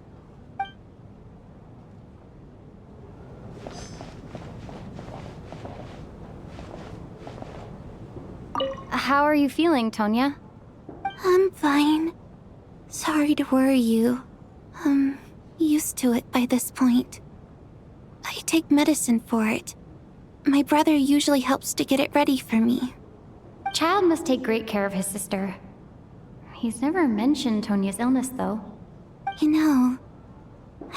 How are you feeling, Tonya? I'm fine. Sorry to worry you. I'm used to it by this point. I take medicine for it. My brother usually helps to get it ready for me. Child must take great care of his sister. He's never mentioned Tonya's illness, though. You know,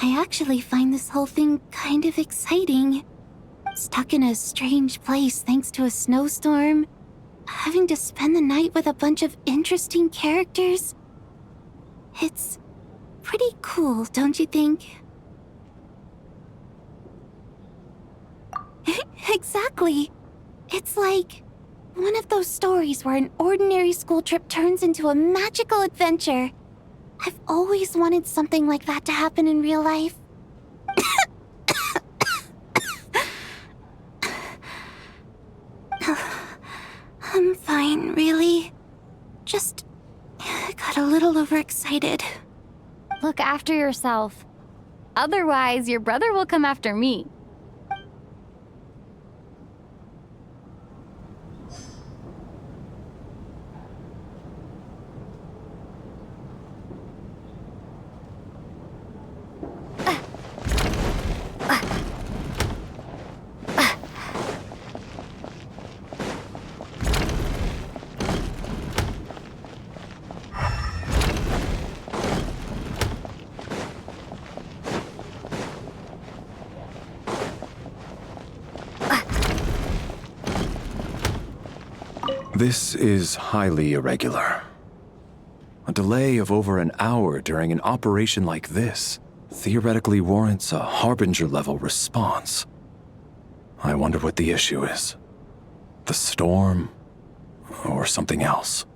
I actually find this whole thing kind of exciting. Stuck in a strange place thanks to a snowstorm. Having to spend the night with a bunch of interesting characters. It's pretty cool, don't you think? Exactly. It's like one of those stories where an ordinary school trip turns into a magical adventure. I've always wanted something like that to happen in real life. I'm fine, really. Just got a little overexcited. Look after yourself. Otherwise, your brother will come after me. This is highly irregular. A delay of over an hour during an operation like this theoretically warrants a Harbinger-level response. I wonder what the issue is. The storm, or something else.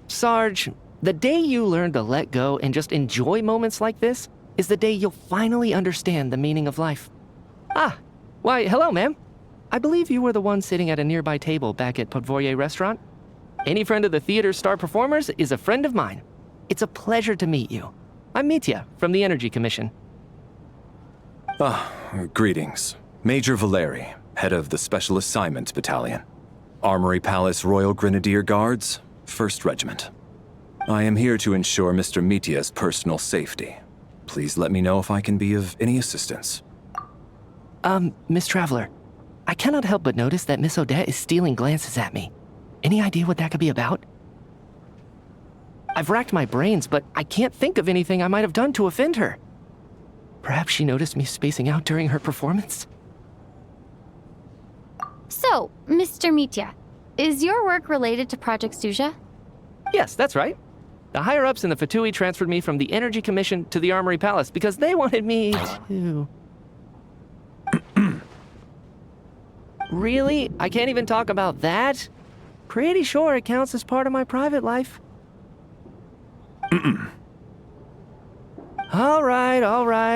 Sarge, the day you learn to let go and just enjoy moments like this is the day you'll finally understand the meaning of life. Why, hello, ma'am. I believe you were the one sitting at a nearby table back at Podvorye Restaurant. Any friend of the theater's star performers is a friend of mine. It's a pleasure to meet you. I'm Mitya from the Energy Commission. Greetings. Major Valeri, head of the Special Assignments Battalion. Armory Palace Royal Grenadier Guards, 1st Regiment. I am here to ensure Mr. Mitya's personal safety. Please let me know if I can be of any assistance. Miss Traveler, I cannot help but notice that Miss Odette is stealing glances at me. Any idea what that could be about? I've racked my brains, but I can't think of anything I might have done to offend her. Perhaps she noticed me spacing out during her performance? So, Mr. Mitya, is your work related to Project Stuja? Yes, that's right. The higher-ups in the Fatui transferred me from the Energy Commission to the Armory Palace because they wanted me to... Really? I can't even talk about that? Pretty sure it counts as part of my private life. All right,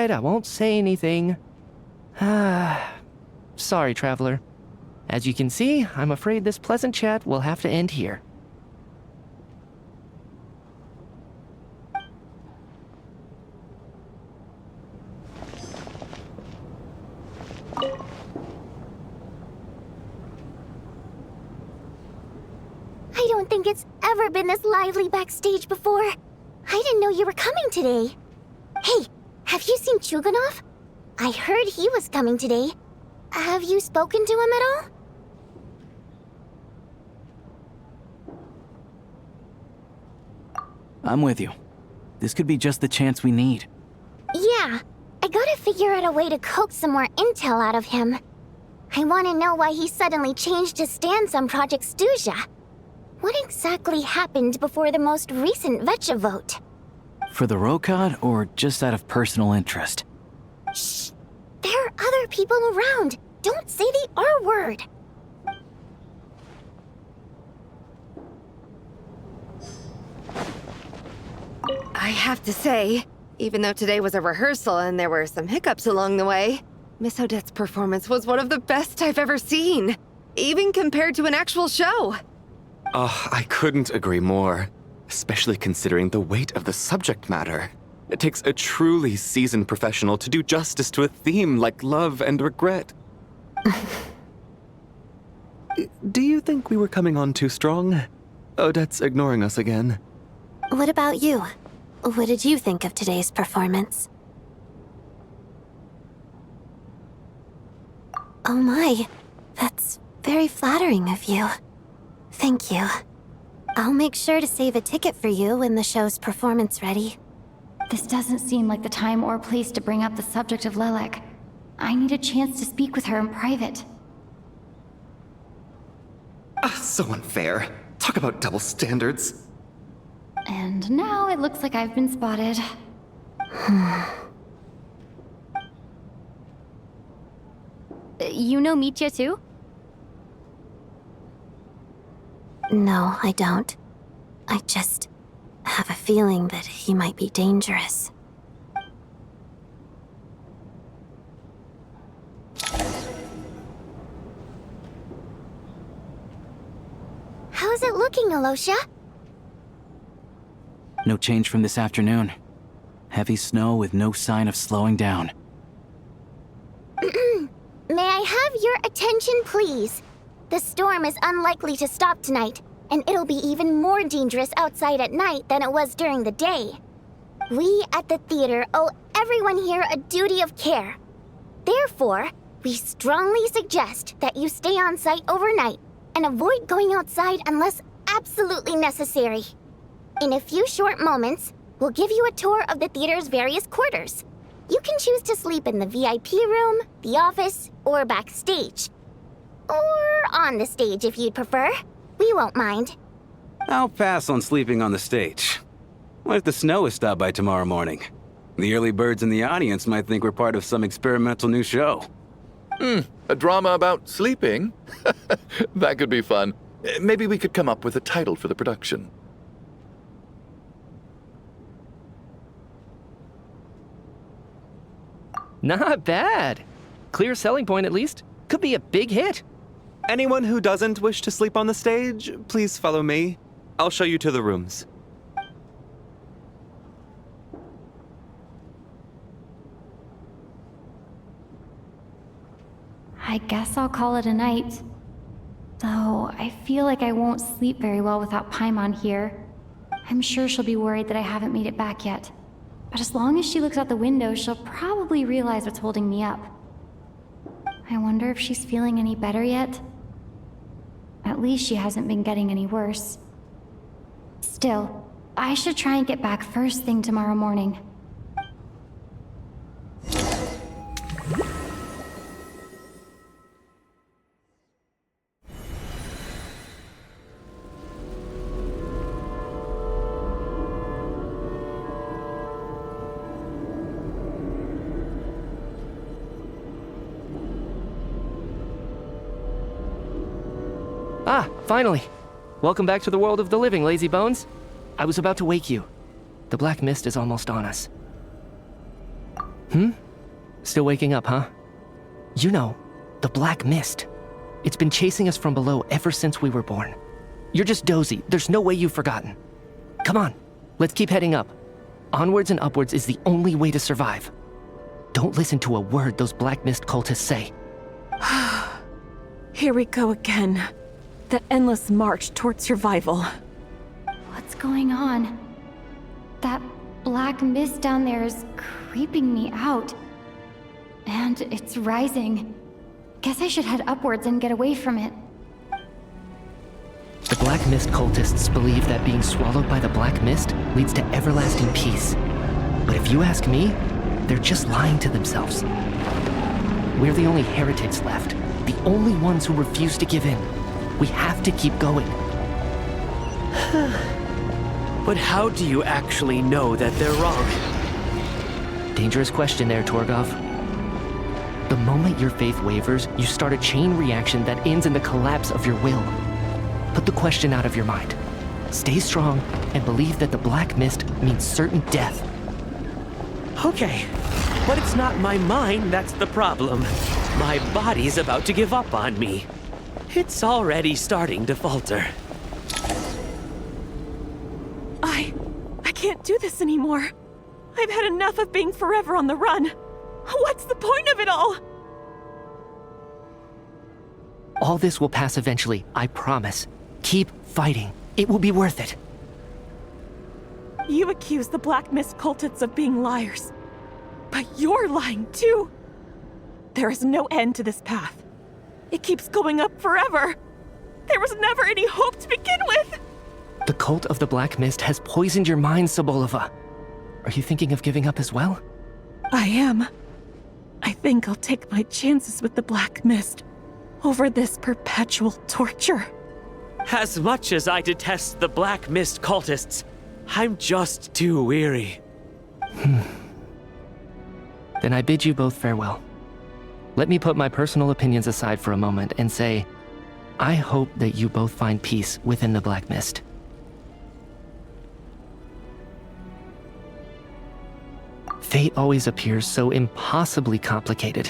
I won't say anything. Sorry, traveler. As you can see, I'm afraid this pleasant chat will have to end here. I don't think it's ever been this lively backstage before. I didn't know you were coming today. Hey, have you seen Chuganov? I heard he was coming today. Have you spoken to him at all? I'm with you. This could be just the chance we need. Yeah, I gotta figure out a way to coax some more intel out of him. I want to know why he suddenly changed his stance on Project Stuja. What exactly happened before the most recent Vecha vote? For the Rokad, or just out of personal interest? Shh! There are other people around. Don't say the R word. I have to say, even though today was a rehearsal and there were some hiccups along the way, Miss Odette's performance was one of the best I've ever seen, even compared to an actual show. Oh, I couldn't agree more, especially considering the weight of the subject matter. It takes a truly seasoned professional to do justice to a theme like love and regret. Do you think we were coming on too strong? Odette's ignoring us again. What about you? What did you think of today's performance? Oh my, that's very flattering of you. Thank you. I'll make sure to save a ticket for you when the show's performance ready. This doesn't seem like the time or place to bring up the subject of Lilac. I need a chance to speak with her in private. So unfair. Talk about double standards. And now it looks like I've been spotted. You know Mitya too? No, I don't. I just have a feeling that he might be dangerous. How's it looking, Alosha? No change from this afternoon. Heavy snow with no sign of slowing down. May I have your attention, please? The storm is unlikely to stop tonight, and it'll be even more dangerous outside at night than it was during the day. We at the theater owe everyone here a duty of care. Therefore, we strongly suggest that you stay on site overnight and avoid going outside unless absolutely necessary. In a few short moments, we'll give you a tour of the theater's various quarters. You can choose to sleep in the VIP room, the office, or backstage. Or on the stage if you'd prefer. We won't mind. I'll pass on sleeping on the stage. What if the snow is stopped by tomorrow morning? The early birds in the audience might think we're part of some experimental new show. A drama about sleeping? That could be fun. Maybe we could come up with a title for the production. Not bad. Clear selling point at least. Could be a big hit. Anyone who doesn't wish to sleep on the stage, please follow me. I'll show you to the rooms. I guess I'll call it a night. Though, I feel like I won't sleep very well without Paimon here. I'm sure she'll be worried that I haven't made it back yet. But as long as she looks out the window, she'll probably realize what's holding me up. I wonder if she's feeling any better yet? At least she hasn't been getting any worse. Still, I should try and get back first thing tomorrow morning. Ah, finally. Welcome back to the world of the living, lazy bones. I was about to wake you. The black mist is almost on us. Still waking up, huh? You know, the black mist. It's been chasing us from below ever since we were born. You're just dozy. There's no way you've forgotten. Come on, let's keep heading up. Onwards and upwards is the only way to survive. Don't listen to a word those black mist cultists say. Here we go again. The endless march toward survival. What's going on? That black mist down there is creeping me out. And it's rising. Guess I should head upwards and get away from it. The black mist cultists believe that being swallowed by the black mist leads to everlasting peace. But if you ask me, they're just lying to themselves. We're the only heretics left, the only ones who refuse to give in. We have to keep going. But how do you actually know that they're wrong? Dangerous question there, Torgov. The moment your faith wavers, you start a chain reaction that ends in the collapse of your will. Put the question out of your mind. Stay strong and believe that the black mist means certain death. Okay, but it's not my mind that's the problem. My body's about to give up on me. It's already starting to falter. I can't do this anymore. I've had enough of being forever on the run. What's the point of it all? All this will pass eventually, I promise. Keep fighting. It will be worth it. You accuse the Black Mist cultists of being liars. But you're lying too. There is no end to this path. It keeps going up forever. There was never any hope to begin with. The cult of the Black Mist has poisoned your mind, Sobolova. Are you thinking of giving up as well? I am. I think I'll take my chances with the Black Mist over this perpetual torture. As much as I detest the Black Mist cultists, I'm just too weary. Then I bid you both farewell. Let me put my personal opinions aside for a moment and say, I hope that you both find peace within the Black Mist. Fate always appears so impossibly complicated.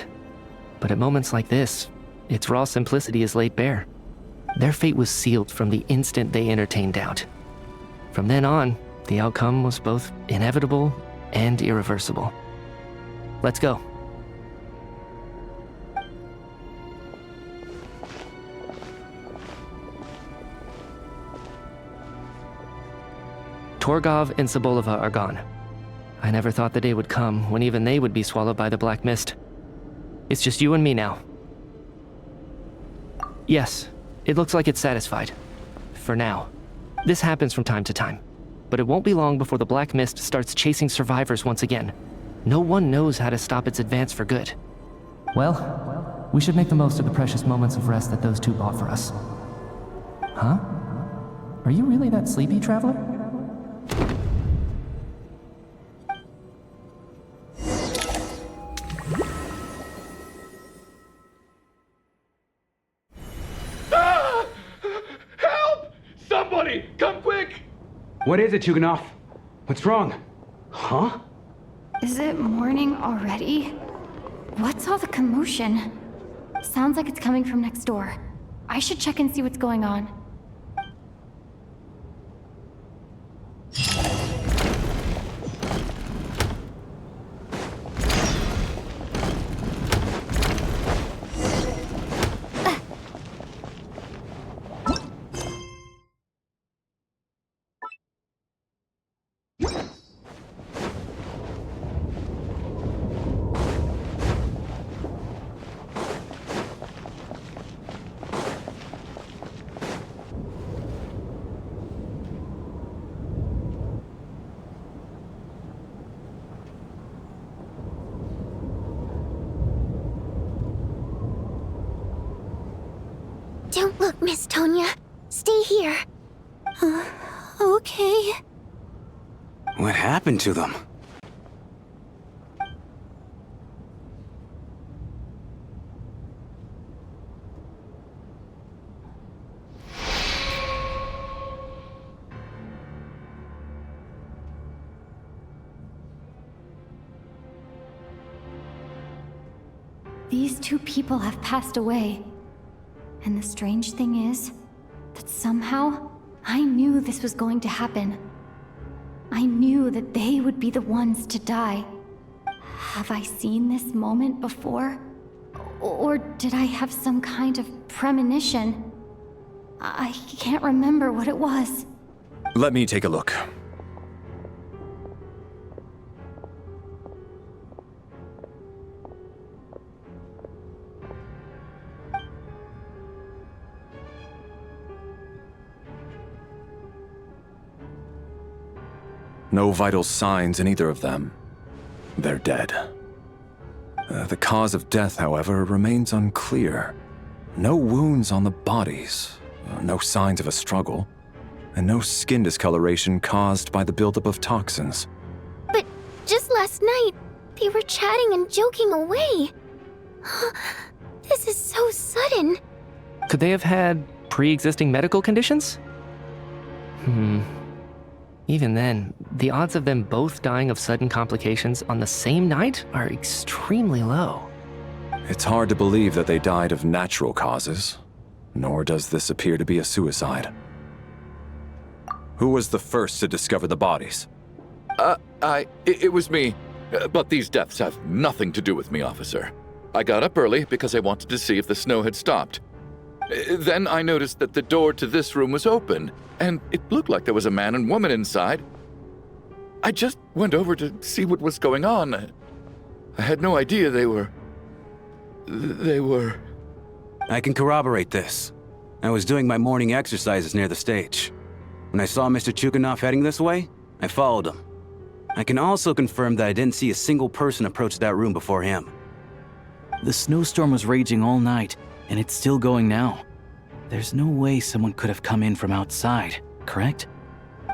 But at moments like this, its raw simplicity is laid bare. Their fate was sealed from the instant they entertained doubt. From then on, the outcome was both inevitable and irreversible. Let's go. Torgov and Sobolova are gone. I never thought the day would come when even they would be swallowed by the Black Mist. It's just you and me now. Yes, it looks like it's satisfied. For now. This happens from time to time. But it won't be long before the Black Mist starts chasing survivors once again. No one knows how to stop its advance for good. Well, we should make the most of the precious moments of rest that those two bought for us. Huh? Are you really that sleepy, traveler? Somebody, come quick! What is it, Yuganov? What's wrong? Huh? Is it morning already? What's all the commotion? Sounds like it's coming from next door. I should check and see what's going on. Don't look, Miss Tonya. Stay here. Okay. What happened to them? These two people have passed away. And the strange thing is that somehow I knew this was going to happen. I knew that they would be the ones to die. Have I seen this moment before? Or did I have some kind of premonition? I can't remember what it was. Let me take a look. No vital signs in either of them. They're dead. The cause of death, however, remains unclear. No wounds on the bodies, no signs of a struggle, and no skin discoloration caused by the buildup of toxins. But just last night, they were chatting and joking away. This is so sudden. Could they have had pre-existing medical conditions? Even then, the odds of them both dying of sudden complications on the same night are extremely low. It's hard to believe that they died of natural causes, nor does this appear to be a suicide. Who was the first to discover the bodies? It was me. But these deaths have nothing to do with me, officer. I got up early because I wanted to see if the snow had stopped. Then I noticed that the door to this room was open, and it looked like there was a man and woman inside. I just went over to see what was going on. I had no idea they were... I can corroborate this. I was doing my morning exercises near the stage. When I saw Mr. Chuganov heading this way, I followed him. I can also confirm that I didn't see a single person approach that room before him. The snowstorm was raging all night, and it's still going now. There's no way someone could have come in from outside, correct?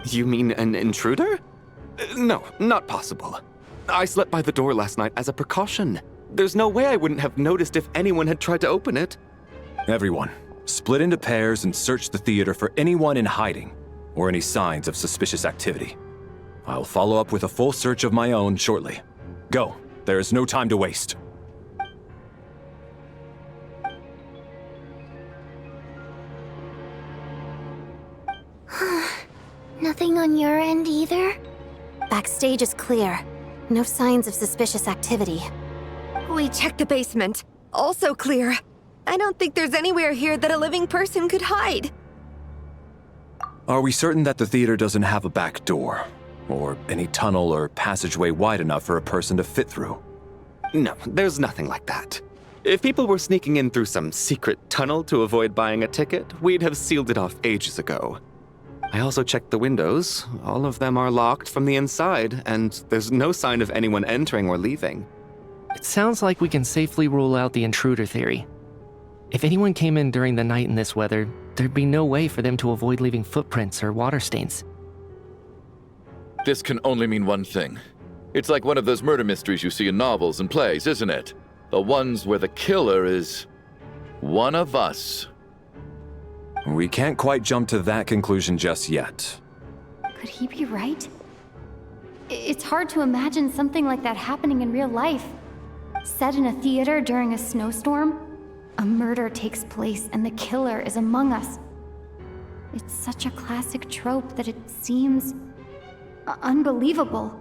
You mean an intruder? No, not possible. I slept by the door last night as a precaution. There's no way I wouldn't have noticed if anyone had tried to open it. Everyone, split into pairs and search the theater for anyone in hiding or any signs of suspicious activity. I'll follow up with a full search of my own shortly. Go. There is no time to waste. Nothing on your end either? Backstage is clear. No signs of suspicious activity. We checked the basement. Also clear. I don't think there's anywhere here that a living person could hide. Are we certain that the theater doesn't have a back door? Or any tunnel or passageway wide enough for a person to fit through? No, there's nothing like that. If people were sneaking in through some secret tunnel to avoid buying a ticket, we'd have sealed it off ages ago. I also checked the windows. All of them are locked from the inside, and there's no sign of anyone entering or leaving. It sounds like we can safely rule out the intruder theory. If anyone came in during the night in this weather, there'd be no way for them to avoid leaving footprints or water stains. This can only mean one thing. It's like one of those murder mysteries you see in novels and plays, isn't it? The ones where the killer is one of us. We can't quite jump to that conclusion just yet. Could he be right? It's hard to imagine something like that happening in real life. Set in a theater during a snowstorm, a murder takes place and the killer is among us. It's such a classic trope that it seems unbelievable.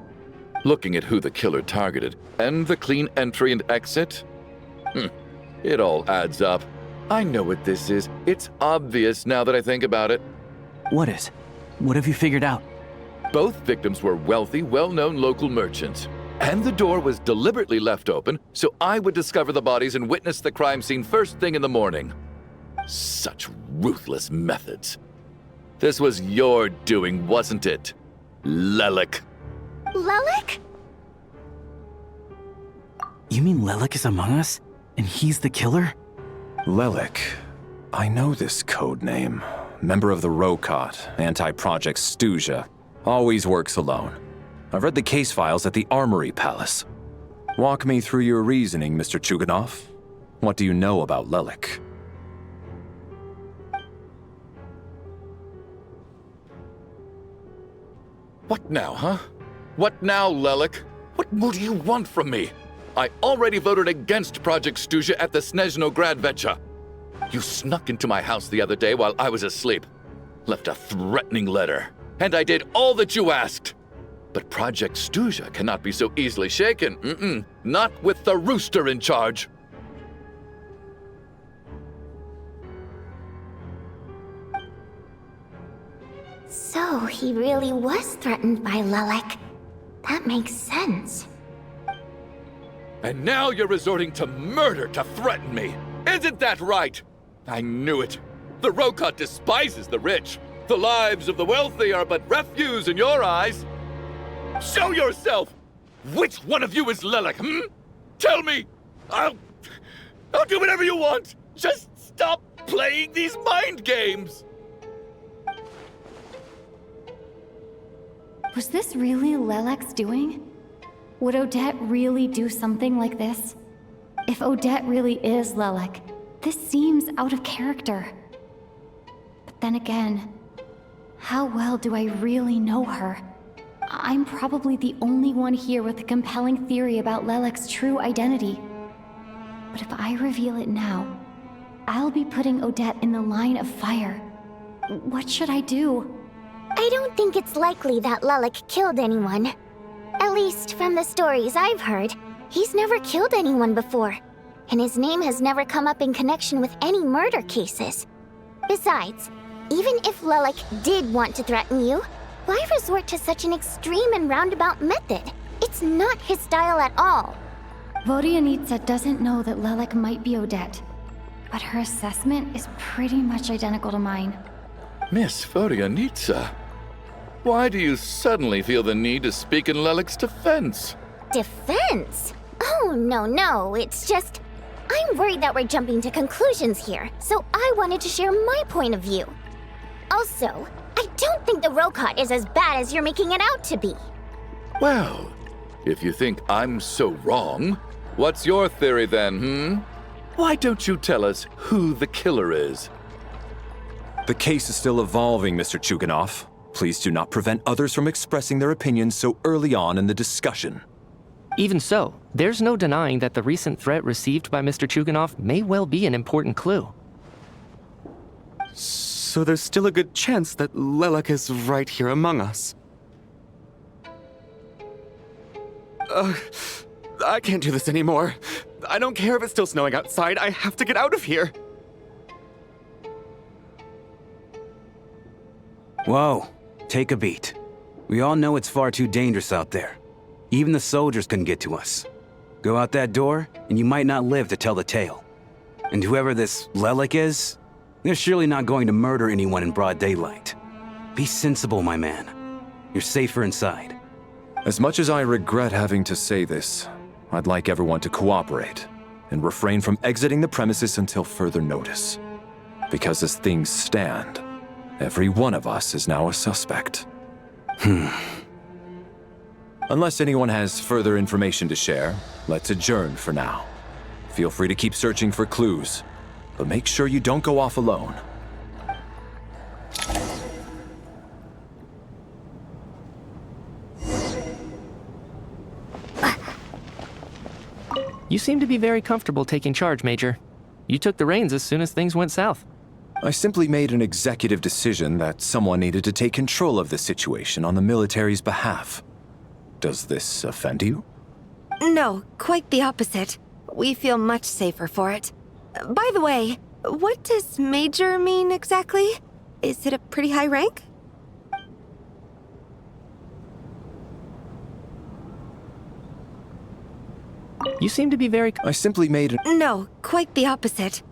Looking at who the killer targeted and the clean entry and exit, it all adds up. I know what this is. It's obvious now that I think about it. What is? What have you figured out? Both victims were wealthy, well-known local merchants. And the door was deliberately left open so I would discover the bodies and witness the crime scene first thing in the morning. Such ruthless methods. This was your doing, wasn't it, Lelik? Lelik? You mean Lelik is among us? And he's the killer? Lelik. I know this code name. Member of the Rokot, anti-Project Stuja. Always works alone. I've read the case files at the Armory Palace. Walk me through your reasoning, Mr. Chuganov. What do you know about Lelik? What now, huh? What now, Lelik? What more do you want from me? I already voted against Project Stuzha at the Snezhno Gradvecha. You snuck into my house the other day while I was asleep, left a threatening letter, and I did all that you asked. But Project Stuzha cannot be so easily shaken. Not with the rooster in charge. So he really was threatened by Lelek. That makes sense. And now you're resorting to murder to threaten me. Isn't that right? I knew it. The Rokot despises the rich. The lives of the wealthy are but refuse in your eyes. Show yourself! Which one of you is Lelek, Tell me! I'll do whatever you want! Just stop playing these mind games! Was this really Lelek's doing? Would Odette really do something like this? If Odette really is Lelek, this seems out of character. But then again, how well do I really know her? I'm probably the only one here with a compelling theory about Lelek's true identity. But if I reveal it now, I'll be putting Odette in the line of fire. What should I do? I don't think it's likely that Lelek killed anyone. At least from the stories I've heard, he's never killed anyone before. And his name has never come up in connection with any murder cases. Besides, even if Lelek did want to threaten you, why resort to such an extreme and roundabout method? It's not his style at all. Vodianitsa doesn't know that Lelek might be Odette, but her assessment is pretty much identical to mine. Miss Vodianitsa, why do you suddenly feel the need to speak in Lelek's defense? Defense? Oh, no, it's just... I'm worried that we're jumping to conclusions here, so I wanted to share my point of view. Also, I don't think the Rokot is as bad as you're making it out to be. Well, if you think I'm so wrong, what's your theory then, Why don't you tell us who the killer is? The case is still evolving, Mr. Chuganov. Please do not prevent others from expressing their opinions so early on in the discussion. Even so, there's no denying that the recent threat received by Mr. Chuganov may well be an important clue. So there's still a good chance that Lelek is right here among us. I can't do this anymore. I don't care if it's still snowing outside. I have to get out of here. Whoa, take a beat. We all know it's far too dangerous out there. Even the soldiers couldn't get to us. Go out that door, and you might not live to tell the tale. And whoever this Lelek is, they're surely not going to murder anyone in broad daylight. Be sensible, my man. You're safer inside. As much as I regret having to say this, I'd like everyone to cooperate and refrain from exiting the premises until further notice. Because as things stand, every one of us is now a suspect. Unless anyone has further information to share, let's adjourn for now. Feel free to keep searching for clues, but make sure you don't go off alone. You seem to be very comfortable taking charge, Major. You took the reins as soon as things went south. I simply made an executive decision that someone needed to take control of the situation on the military's behalf. Does this offend you? No, quite the opposite. We feel much safer for it. By the way, what does Major mean exactly? Is it a pretty high rank? You seem to be very... I simply made an... No, quite the opposite.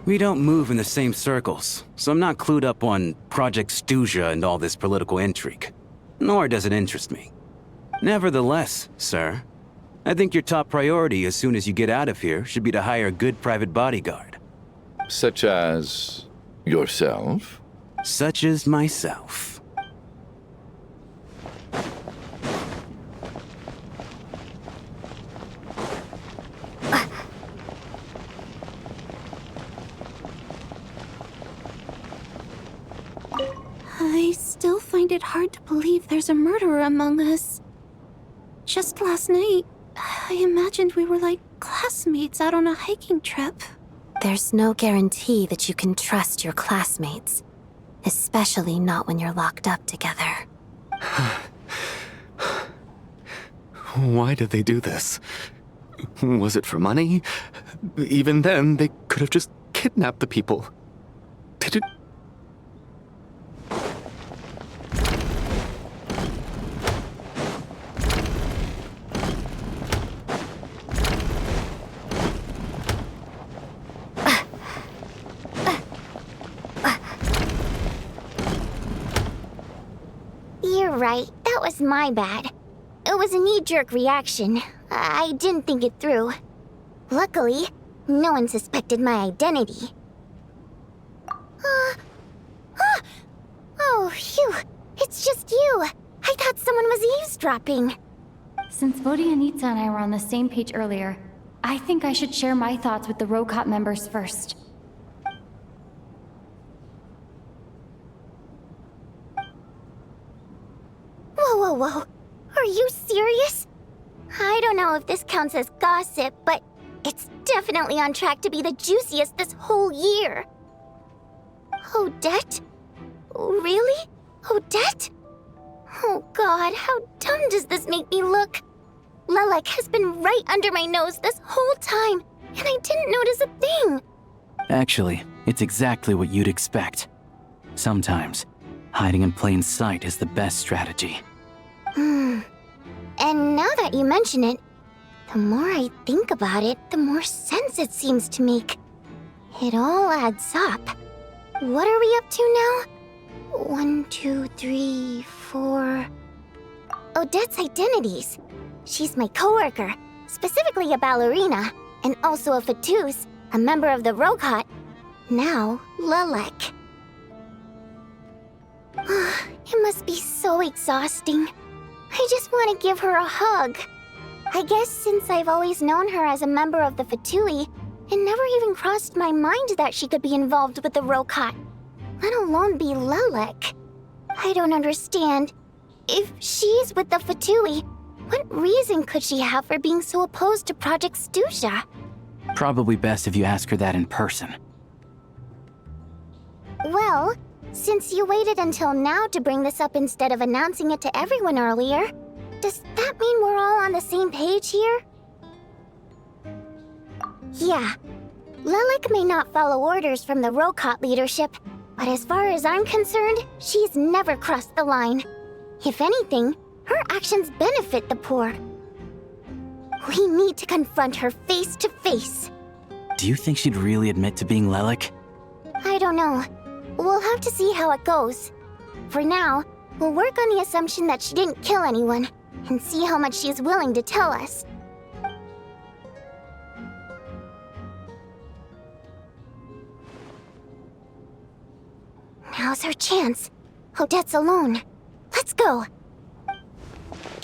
We don't move in the same circles, so I'm not clued up on Project Stuzha and all this political intrigue. Nor does it interest me. Nevertheless, sir, I think your top priority as soon as you get out of here should be to hire a good private bodyguard. Such as... yourself? Such as myself. I it hard to believe there's a murderer among us. Just last night, I imagined we were like classmates out on a hiking trip. There's no guarantee that you can trust your classmates, especially not when you're locked up together. Why did they do this? Was it for money? Even then, they could have just kidnapped the people. They did. You're right, that was my bad. It was a knee-jerk reaction. I didn't think it through. Luckily, no one suspected my identity. Oh, phew. It's just you. I thought someone was eavesdropping. Since Vodianitsa and I were on the same page earlier, I think I should share my thoughts with the Rokot members first. Whoa. Are you serious? I don't know if this counts as gossip, but it's definitely on track to be the juiciest this whole year. Odette? Really? Odette? Oh god, how dumb does this make me look? Lelek has been right under my nose this whole time, and I didn't notice a thing. Actually, it's exactly what you'd expect. Sometimes, hiding in plain sight is the best strategy. And now that you mention it, the more I think about it, the more sense it seems to make. It all adds up. What are we up to now? 1, 2, 3, 4... Odette's identities. She's my coworker, specifically a ballerina, and also a Fatus, a member of the Rokot. Now, Lelek. It must be so exhausting. I just want to give her a hug. I guess since I've always known her as a member of the Fatui, it never even crossed my mind that she could be involved with the Rokot, let alone be Lelek. I don't understand. If she's with the Fatui, what reason could she have for being so opposed to Project Stusha? Probably best if you ask her that in person. Well, since you waited until now to bring this up instead of announcing it to everyone earlier, does that mean we're all on the same page here? Yeah. Lelek may not follow orders from the Rokot leadership, but as far as I'm concerned, she's never crossed the line. If anything, her actions benefit the poor. We need to confront her face to face. Do you think she'd really admit to being Lelek? I don't know. We'll have to see how it goes. For now, we'll work on the assumption that she didn't kill anyone, and see how much she's willing to tell us. Now's her chance. Odette's alone. Let's go.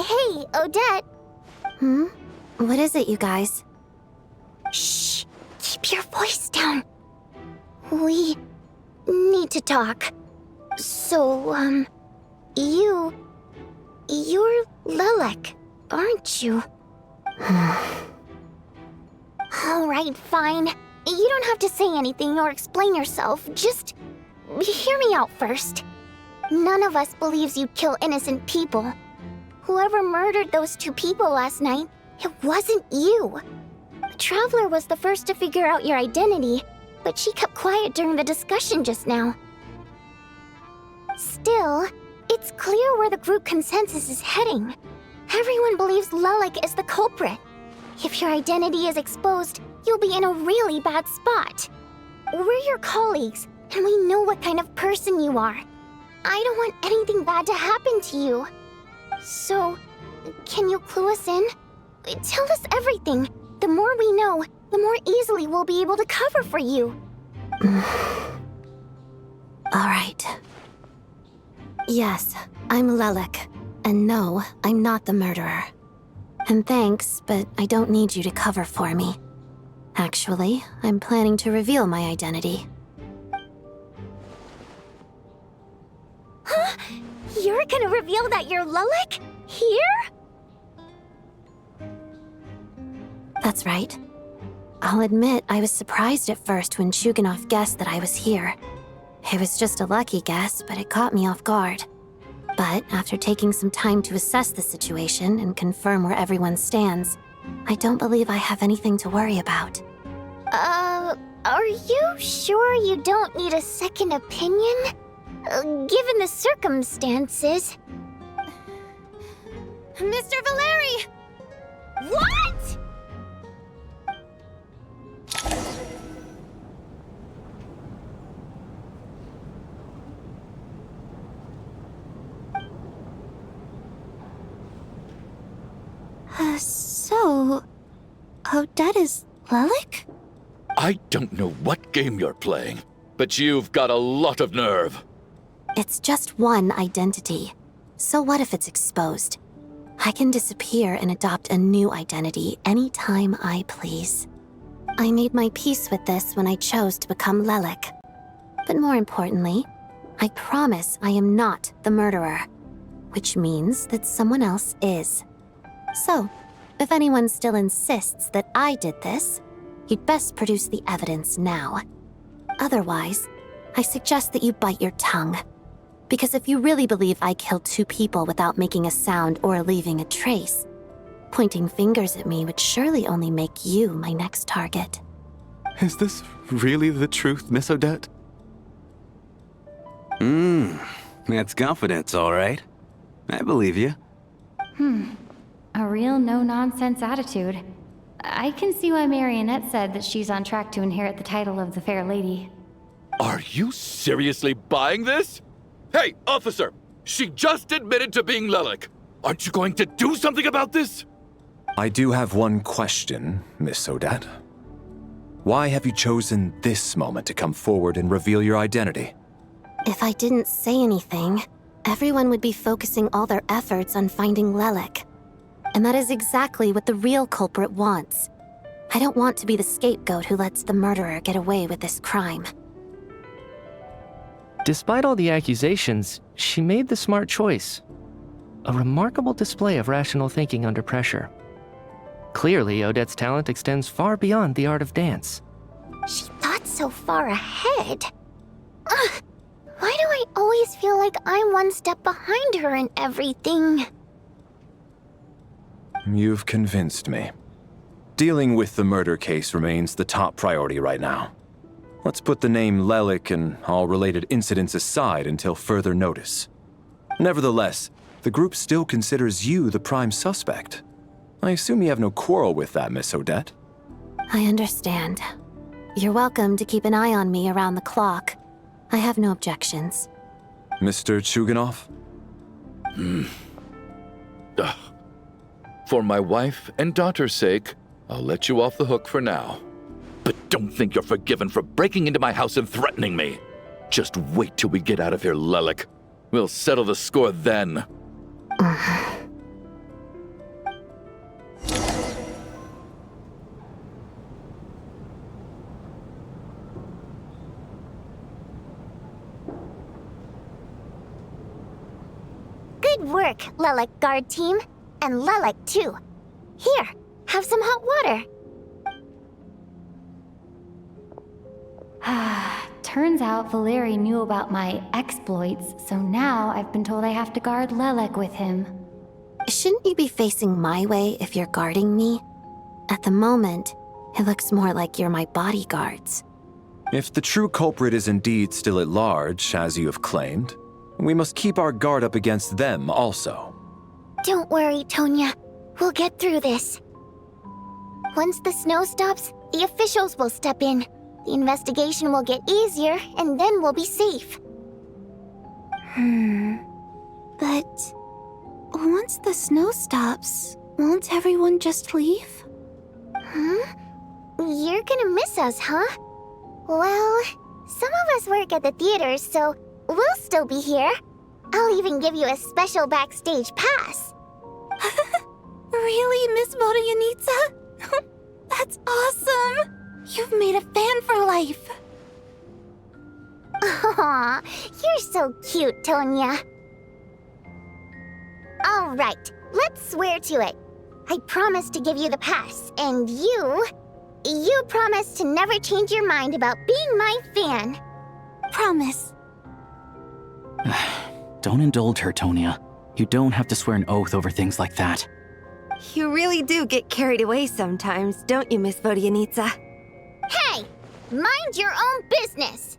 Hey, Odette. What is it, you guys? Shh. Keep your voice down. We need to talk. So, you're Lelek, aren't you? Alright, fine. You don't have to say anything or explain yourself. Just hear me out first. None of us believes you kill innocent people. Whoever murdered those 2 people last night, it wasn't you. The Traveler was the first to figure out your identity, but she kept quiet during the discussion just now. Still, it's clear where the group consensus is heading. Everyone believes Lelek is the culprit. If your identity is exposed, you'll be in a really bad spot. We're your colleagues, and we know what kind of person you are. I don't want anything bad to happen to you. So, can you clue us in? Tell us everything. The more we know, the more easily we'll be able to cover for you. Alright. Yes, I'm Lelek. And no, I'm not the murderer. And thanks, but I don't need you to cover for me. Actually, I'm planning to reveal my identity. Huh? You're gonna reveal that you're Lelek? Here? That's right. I'll admit I was surprised at first when Chuganov guessed that I was here. It was just a lucky guess, but it caught me off guard. But after taking some time to assess the situation and confirm where everyone stands, I don't believe I have anything to worry about. Are you sure you don't need a second opinion? Given the circumstances. Mr. Valeri! What?! So... Odette is Lelek? I don't know what game you're playing, but you've got a lot of nerve. It's just one identity. So what if it's exposed? I can disappear and adopt a new identity anytime I please. I made my peace with this when I chose to become Lelek. But more importantly, I promise I am not the murderer, which means that someone else is. So, if anyone still insists that I did this, you'd best produce the evidence now. Otherwise, I suggest that you bite your tongue. Because if you really believe I killed 2 people without making a sound or leaving a trace, pointing fingers at me would surely only make you my next target. Is this really the truth, Miss Odette? That's confidence, all right. I believe you. A real no-nonsense attitude. I can see why Marionette said that she's on track to inherit the title of the Fair Lady. Are you seriously buying this? Hey, officer! She just admitted to being Lelek. Aren't you going to do something about this? I do have one question, Miss Odette. Why have you chosen this moment to come forward and reveal your identity? If I didn't say anything, everyone would be focusing all their efforts on finding Lelek. And that is exactly what the real culprit wants. I don't want to be the scapegoat who lets the murderer get away with this crime. Despite all the accusations, she made the smart choice. A remarkable display of rational thinking under pressure. Clearly, Odette's talent extends far beyond the art of dance. She thought so far ahead. Ugh, why do I always feel like I'm one step behind her in everything? You've convinced me. Dealing with the murder case remains the top priority right now. Let's put the name Lelek and all related incidents aside until further notice. Nevertheless, the group still considers you the prime suspect. I assume you have no quarrel with that, Miss Odette? I understand. You're welcome to keep an eye on me around the clock. I have no objections. Mr. Chuganov? For my wife and daughter's sake, I'll let you off the hook for now. But don't think you're forgiven for breaking into my house and threatening me. Just wait till we get out of here, Lelek. We'll settle the score then. Good work, Lelek guard team. And Lelek too. Here, have some hot water. Turns out Valeri knew about my exploits, so now I've been told I have to guard Lelek with him. Shouldn't you be facing my way if you're guarding me? At the moment, it looks more like you're my bodyguards. If the true culprit is indeed still at large, as you have claimed, we must keep our guard up against them also. Don't worry, Tonya. We'll get through this. Once the snow stops, the officials will step in. The investigation will get easier, and then we'll be safe. But... once the snow stops, won't everyone just leave? You're gonna miss us, huh? Well, some of us work at the theaters, so we'll still be here. I'll even give you a special backstage pass. Really, Miss Vodyanitsa? That's awesome! You've made a fan for life. Aw, you're so cute, Tonya. All right, let's swear to it. I promise to give you the pass, and you promise to never change your mind about being my fan. Promise. Don't indulge her, Tonya. You don't have to swear an oath over things like that. You really do get carried away sometimes, don't you, Miss Vodyanitsa? Hey, mind your own business.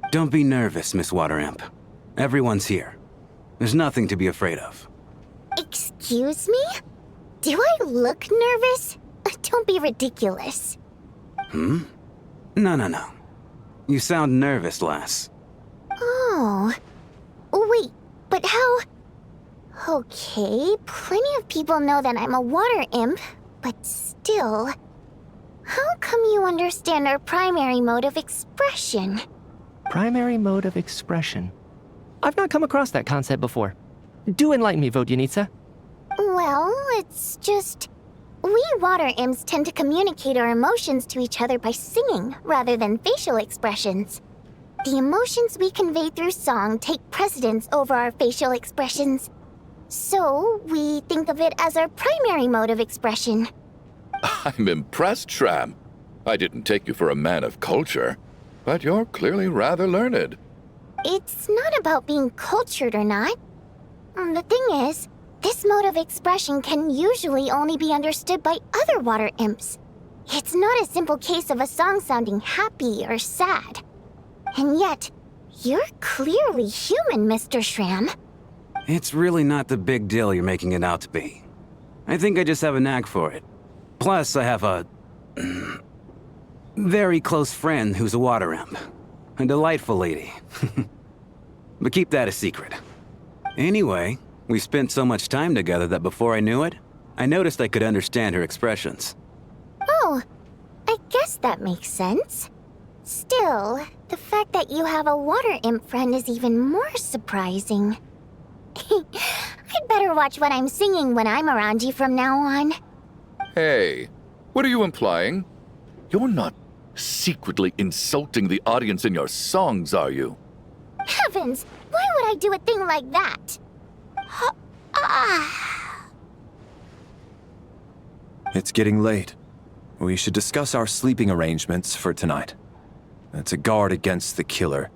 Don't be nervous, Miss Water Imp. Everyone's here. There's nothing to be afraid of. Excuse me? Do I look nervous? Don't be ridiculous. Hmm? No. You sound nervous, lass. Oh. Wait, but how... Okay, plenty of people know that I'm a water imp, but still... How come you understand our primary mode of expression? Primary mode of expression. I've not come across that concept before. Do enlighten me, Vodyanitsa. Well, it's just... We water imps tend to communicate our emotions to each other by singing, rather than facial expressions. The emotions we convey through song take precedence over our facial expressions. So, we think of it as our primary mode of expression. I'm impressed, Shram. I didn't take you for a man of culture, but you're clearly rather learned. It's not about being cultured or not. The thing is, this mode of expression can usually only be understood by other water imps. It's not a simple case of a song sounding happy or sad. And yet, you're clearly human, Mr. Shram. It's really not the big deal you're making it out to be. I think I just have a knack for it. Plus, I have a... very close friend who's a water imp. A delightful lady. But keep that a secret. Anyway, we spent so much time together that before I knew it, I noticed I could understand her expressions. Oh, I guess that makes sense. Still, the fact that you have a water imp friend is even more surprising. I'd better watch what I'm singing when I'm around you from now on. Hey, what are you implying? You're not secretly insulting the audience in your songs, are you? Heavens, why would I do a thing like that? It's getting late. We should discuss our sleeping arrangements for tonight. To guard against the killer,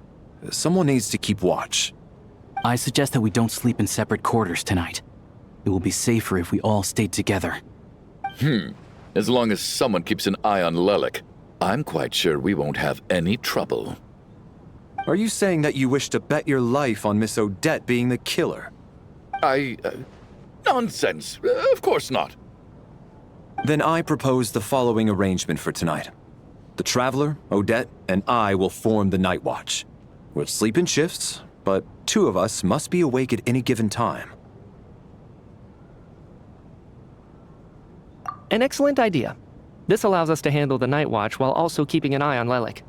someone needs to keep watch. I suggest that we don't sleep in separate quarters tonight. It will be safer if we all stayed together. As long as someone keeps an eye on Lelik, I'm quite sure we won't have any trouble. Are you saying that you wish to bet your life on Miss Odette being the killer? Nonsense. Of course not. Then I propose the following arrangement for tonight. The Traveler, Odette, and I will form the Night Watch. We'll sleep in shifts, but 2 of us must be awake at any given time. An excellent idea. This allows us to handle the Night Watch while also keeping an eye on Lelik.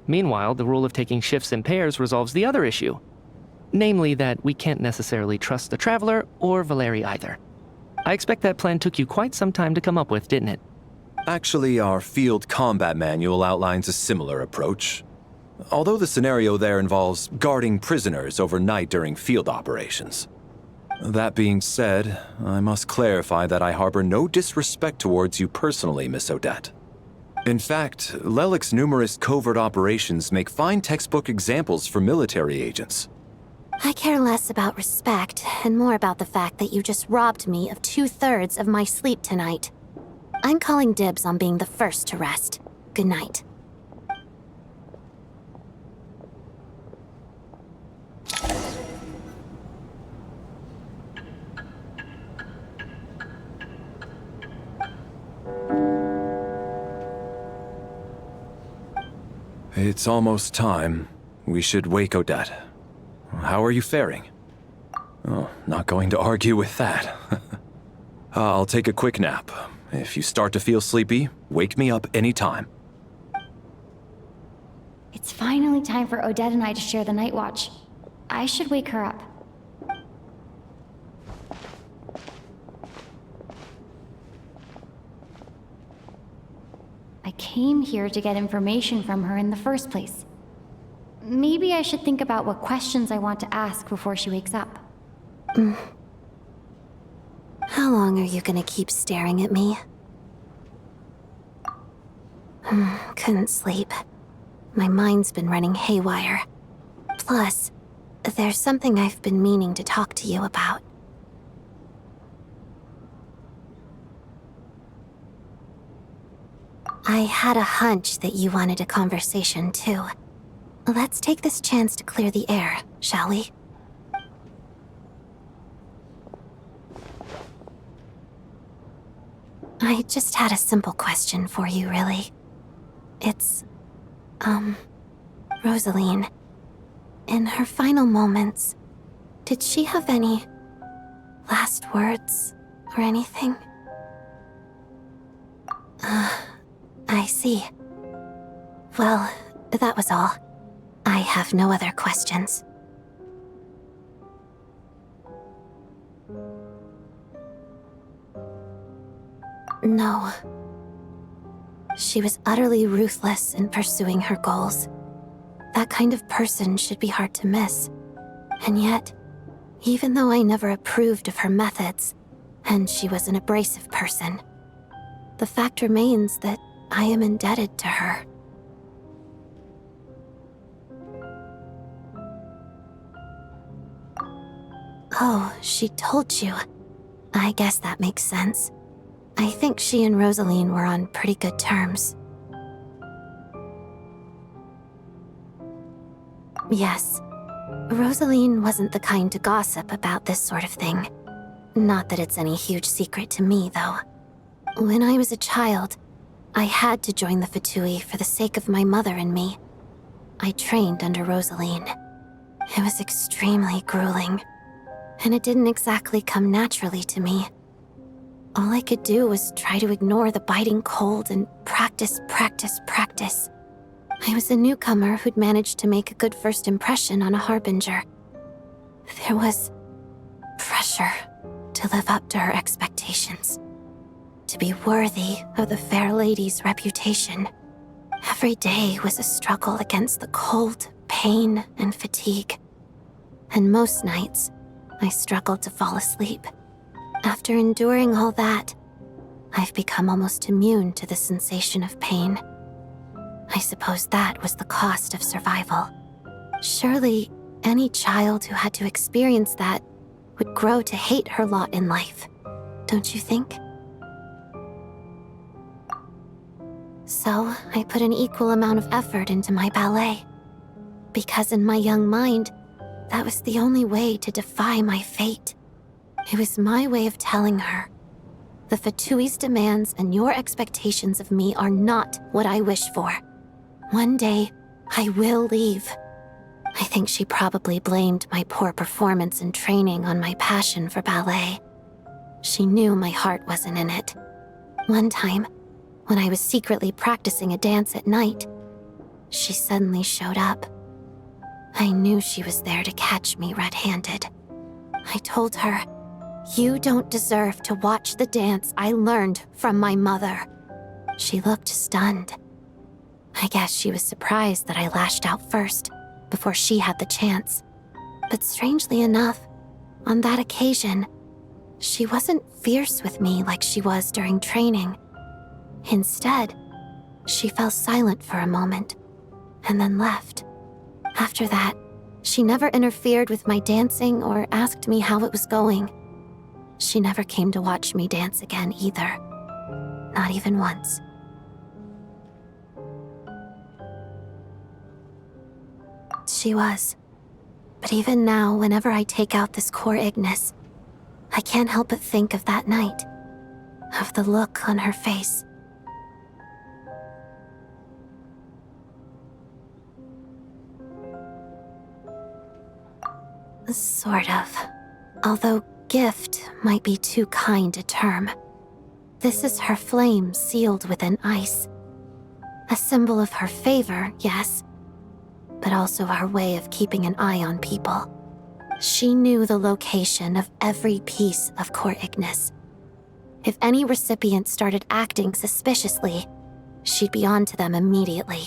Meanwhile, the rule of taking shifts in pairs resolves the other issue. Namely that we can't necessarily trust the Traveler or Valeri either. I expect that plan took you quite some time to come up with, didn't it? Actually, our field combat manual outlines a similar approach. Although the scenario there involves guarding prisoners overnight during field operations. That being said, I must clarify that I harbor no disrespect towards you personally, Miss Odette. In fact, Lelik's numerous covert operations make fine textbook examples for military agents. I care less about respect and more about the fact that you just robbed me of 2/3 of my sleep tonight. I'm calling dibs on being the first to rest. Good night. It's almost time. We should wake Odette. How are you faring? Oh, not going to argue with that. I'll take a quick nap. If you start to feel sleepy, wake me up anytime. It's finally time for Odette and I to share the night watch. I should wake her up. I came here to get information from her in the first place. Maybe I should think about what questions I want to ask before she wakes up. How long are you gonna keep staring at me? Couldn't sleep. My mind's been running haywire. Plus, there's something I've been meaning to talk to you about. I had a hunch that you wanted a conversation too. Let's take this chance to clear the air, shall we? I just had a simple question for you, really. It's, Rosaline. In her final moments, did she have any last words or anything? I see. Well, that was all. I have no other questions. No. She was utterly ruthless in pursuing her goals. That kind of person should be hard to miss. And yet, even though I never approved of her methods, and she was an abrasive person, the fact remains that I am indebted to her. Oh, she told you. I guess that makes sense. I think she and Rosaline were on pretty good terms. Yes, Rosaline wasn't the kind to gossip about this sort of thing. Not that it's any huge secret to me, though. When I was a child, I had to join the Fatui for the sake of my mother and me. I trained under Rosaline. It was extremely grueling, and it didn't exactly come naturally to me. All I could do was try to ignore the biting cold and practice. I was a newcomer who'd managed to make a good first impression on a harbinger. There was pressure to live up to her expectations, to be worthy of the fair lady's reputation. Every day was a struggle against the cold, pain, and fatigue. And most nights, I struggled to fall asleep. After enduring all that, I've become almost immune to the sensation of pain. I suppose that was the cost of survival. Surely, any child who had to experience that would grow to hate her lot in life, don't you think? So, I put an equal amount of effort into my ballet. Because in my young mind, that was the only way to defy my fate. It was my way of telling her, the Fatui's demands and your expectations of me are not what I wish for. One day, I will leave. I think she probably blamed my poor performance in training on my passion for ballet. She knew my heart wasn't in it. One time, when I was secretly practicing a dance at night, she suddenly showed up. I knew she was there to catch me red-handed. I told her, "You don't deserve to watch the dance I learned from my mother." She looked stunned. I guess she was surprised that I lashed out first, before she had the chance. But strangely enough, on that occasion, she wasn't fierce with me like she was during training. Instead, she fell silent for a moment, and then left. After that, she never interfered with my dancing or asked me how it was going. She never came to watch me dance again either. Not even once. She was. But even now, whenever I take out this core Ignis, I can't help but think of that night. Of the look on her face. Sort of. Although gift might be too kind a term. This is her flame sealed within ice. A symbol of her favor, yes, but also her way of keeping an eye on people. She knew the location of every piece of Core Ignis. If any recipient started acting suspiciously, she'd be on to them immediately.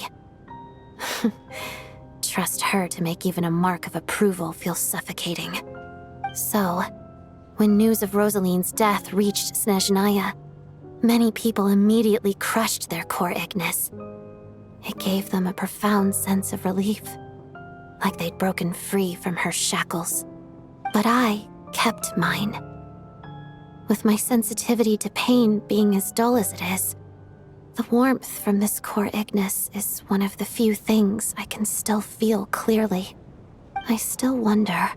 Trust her to make even a mark of approval feel suffocating. So, when news of Rosaline's death reached Snezhnaya, many people immediately crushed their Core Ignis. It gave them a profound sense of relief, like they'd broken free from her shackles. But I kept mine. With my sensitivity to pain being as dull as it is, the warmth from this Core Ignis is one of the few things I can still feel clearly. I still wonder,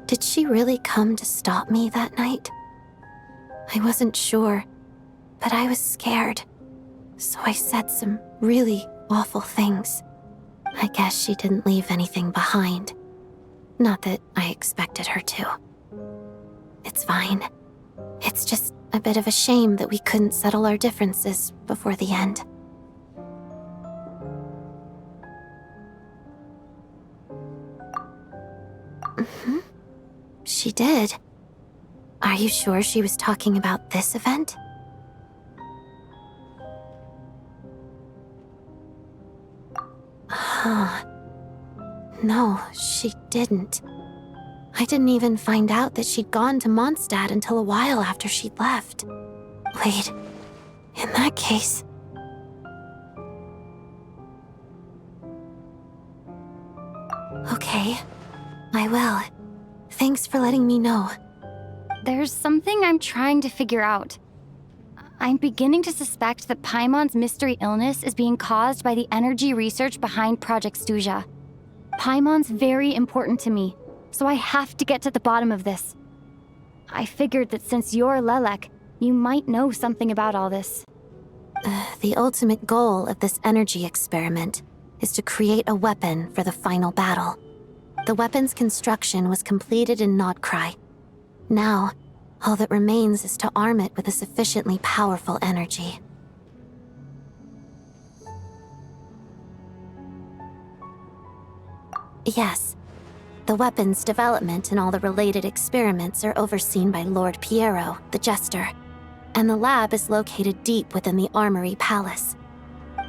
did she really come to stop me that night? I wasn't sure, but I was scared, so I said some really awful things. I guess she didn't leave anything behind. Not that I expected her to. It's fine. It's just a bit of a shame that we couldn't settle our differences before the end. She did. Are you sure she was talking about this event? Huh. No, she didn't. I didn't even find out that she'd gone to Mondstadt until a while after she'd left. Wait, in that case... Okay, I will. Thanks for letting me know. There's something I'm trying to figure out. I'm beginning to suspect that Paimon's mystery illness is being caused by the energy research behind Project Stuja. Paimon's very important to me, so I have to get to the bottom of this. I figured that since you're Lelek, you might know something about all this. The ultimate goal of this energy experiment is to create a weapon for the final battle. The weapon's construction was completed in Nodkrai. Now, all that remains is to arm it with a sufficiently powerful energy. Yes, the weapon's development and all the related experiments are overseen by Lord Piero, the Jester, and the lab is located deep within the Armory Palace.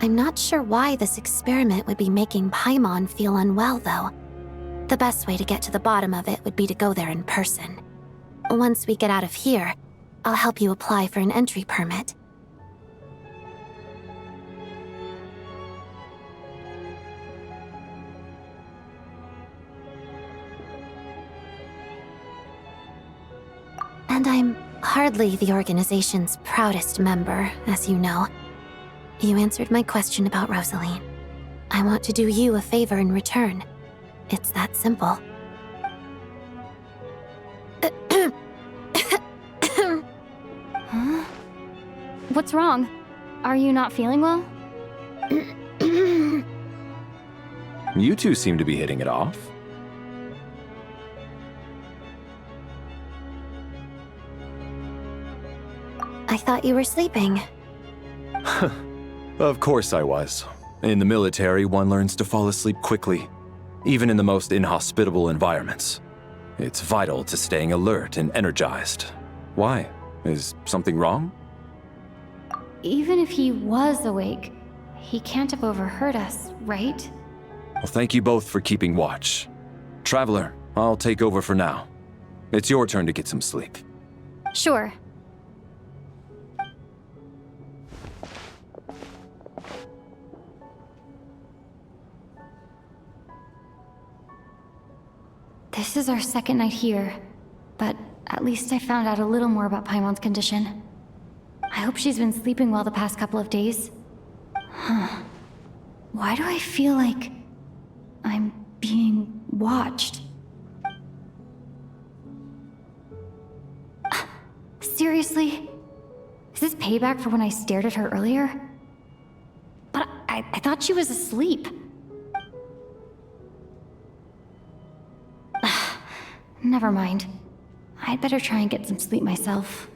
I'm not sure why this experiment would be making Paimon feel unwell, though. The best way to get to the bottom of it would be to go there in person. Once we get out of here, I'll help you apply for an entry permit. And I'm hardly the organization's proudest member, as you know. You answered my question about Rosaline. I want to do you a favor in return. It's that simple. Huh? What's wrong? Are you not feeling well? You two seem to be hitting it off. I thought you were sleeping. Of course I was. In the military, one learns to fall asleep quickly, even in the most inhospitable environments. It's vital to staying alert and energized. Why? Is something wrong? Even if he was awake, he can't have overheard us, right? Well, thank you both for keeping watch. Traveler, I'll take over for now. It's your turn to get some sleep. Sure. This is our second night here, but at least I found out a little more about Paimon's condition. I hope she's been sleeping well the past couple of days. Huh. Why do I feel like I'm being watched? Seriously? Is this payback for when I stared at her earlier? But I thought she was asleep. Never mind. I'd better try and get some sleep myself.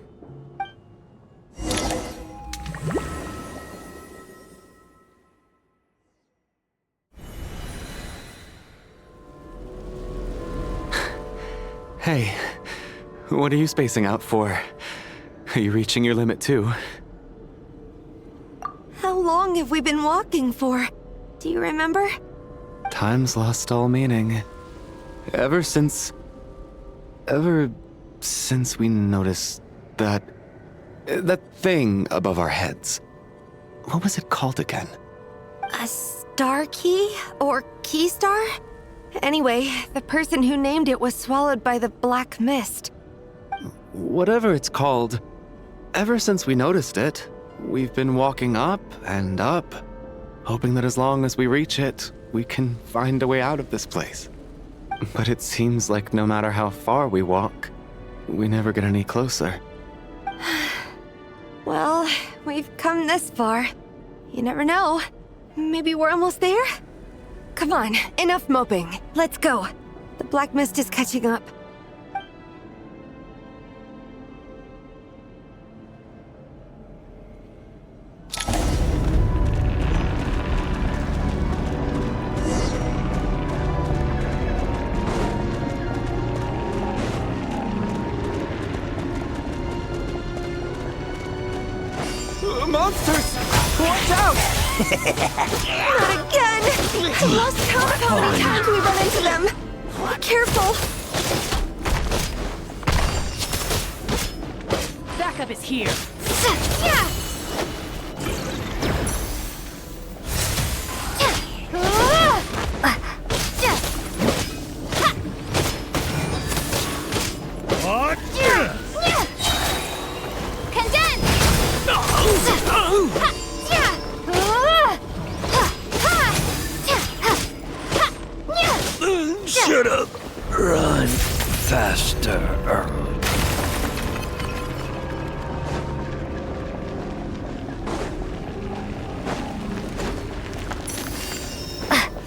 Hey, what are you spacing out for? Are you reaching your limit too? How long have we been walking for? Do you remember? Time's lost all meaning. Ever since we noticed that thing above our heads. What was it called again? A star key? Or key star? Anyway, the person who named it was swallowed by the black mist. Whatever it's called, ever since we noticed it, we've been walking up and up, hoping that as long as we reach it, we can find a way out of this place. But it seems like no matter how far we walk, we never get any closer. Well, we've come this far. You never know. Maybe we're almost there? Come on, enough moping. Let's go. The black mist is catching up. Monsters! Watch out! Not again! I lost count of how many times we run into them. Be careful. Backup is here. Shut up! Run faster.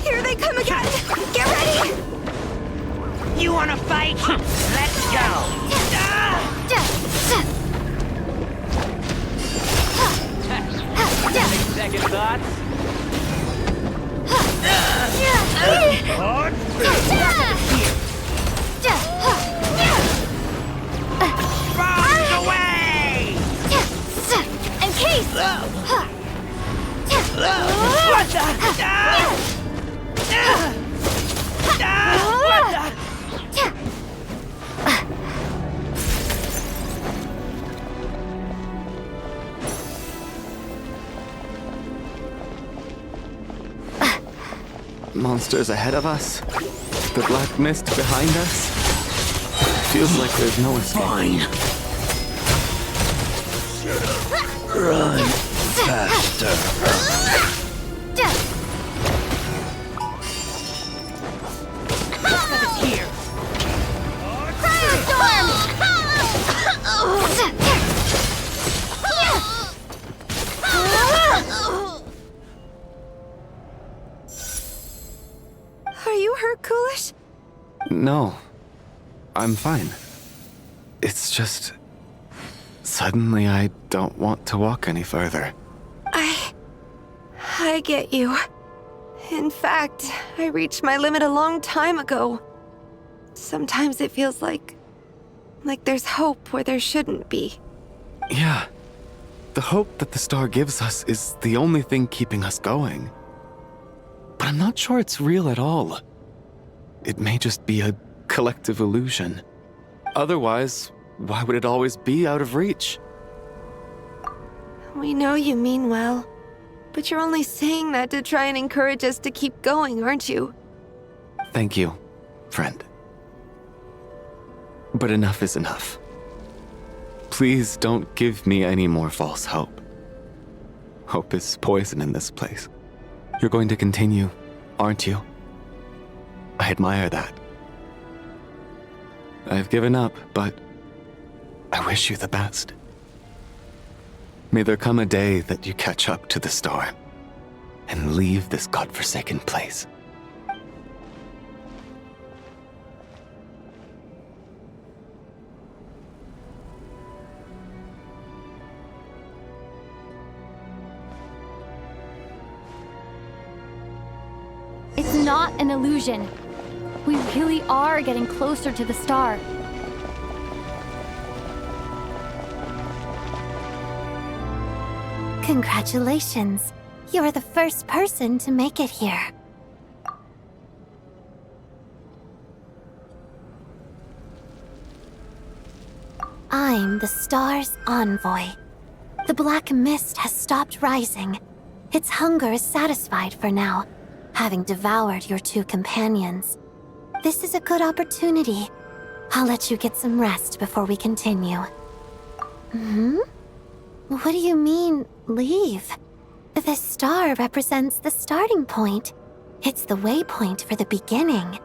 Here they come again! Get ready! You wanna fight? Let's go! Second thoughts? Bombs away! Encase! What the? What the? Monsters ahead of us? The black mist behind us? Feels like there's no escape. Fine. Run faster. Here. Are you hurt, Coolish? No. I'm fine. It's just... Suddenly I don't want to walk any further. I get you. In fact, I reached my limit a long time ago. Sometimes it feels like there's hope where there shouldn't be. Yeah. The hope that the star gives us is the only thing keeping us going. But I'm not sure it's real at all. It may just be a collective illusion. Otherwise, why would it always be out of reach? We know you mean well, but you're only saying that to try and encourage us to keep going, aren't you? Thank you, friend. But enough is enough. Please don't give me any more false hope. Hope is poison in this place. You're going to continue, aren't you? I admire that. I've given up, but I wish you the best. May there come a day that you catch up to the star and leave this godforsaken place. It's not an illusion. We really are getting closer to the star. Congratulations. You're the first person to make it here. I'm the star's envoy. The black mist has stopped rising. Its hunger is satisfied for now, having devoured your two companions. This is a good opportunity. I'll let you get some rest before we continue. What do you mean, leave? The star represents the starting point. It's the waypoint for the beginning.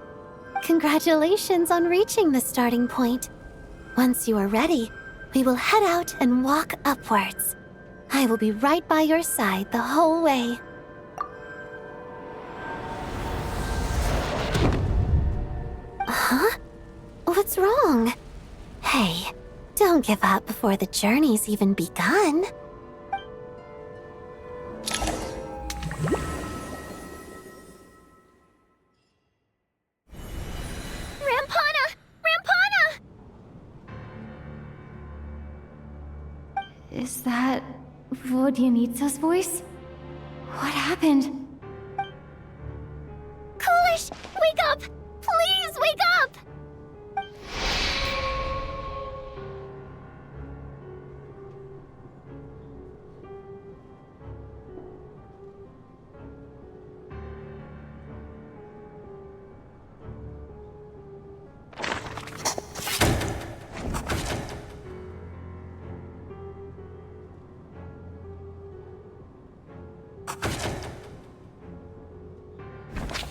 Congratulations on reaching the starting point. Once you are ready, we will head out and walk upwards. I will be right by your side the whole way. Huh? What's wrong? Hey, don't give up before the journey's even begun. Is that Vodyanitsa's voice? What happened? Coolish, wake up! Please wake up!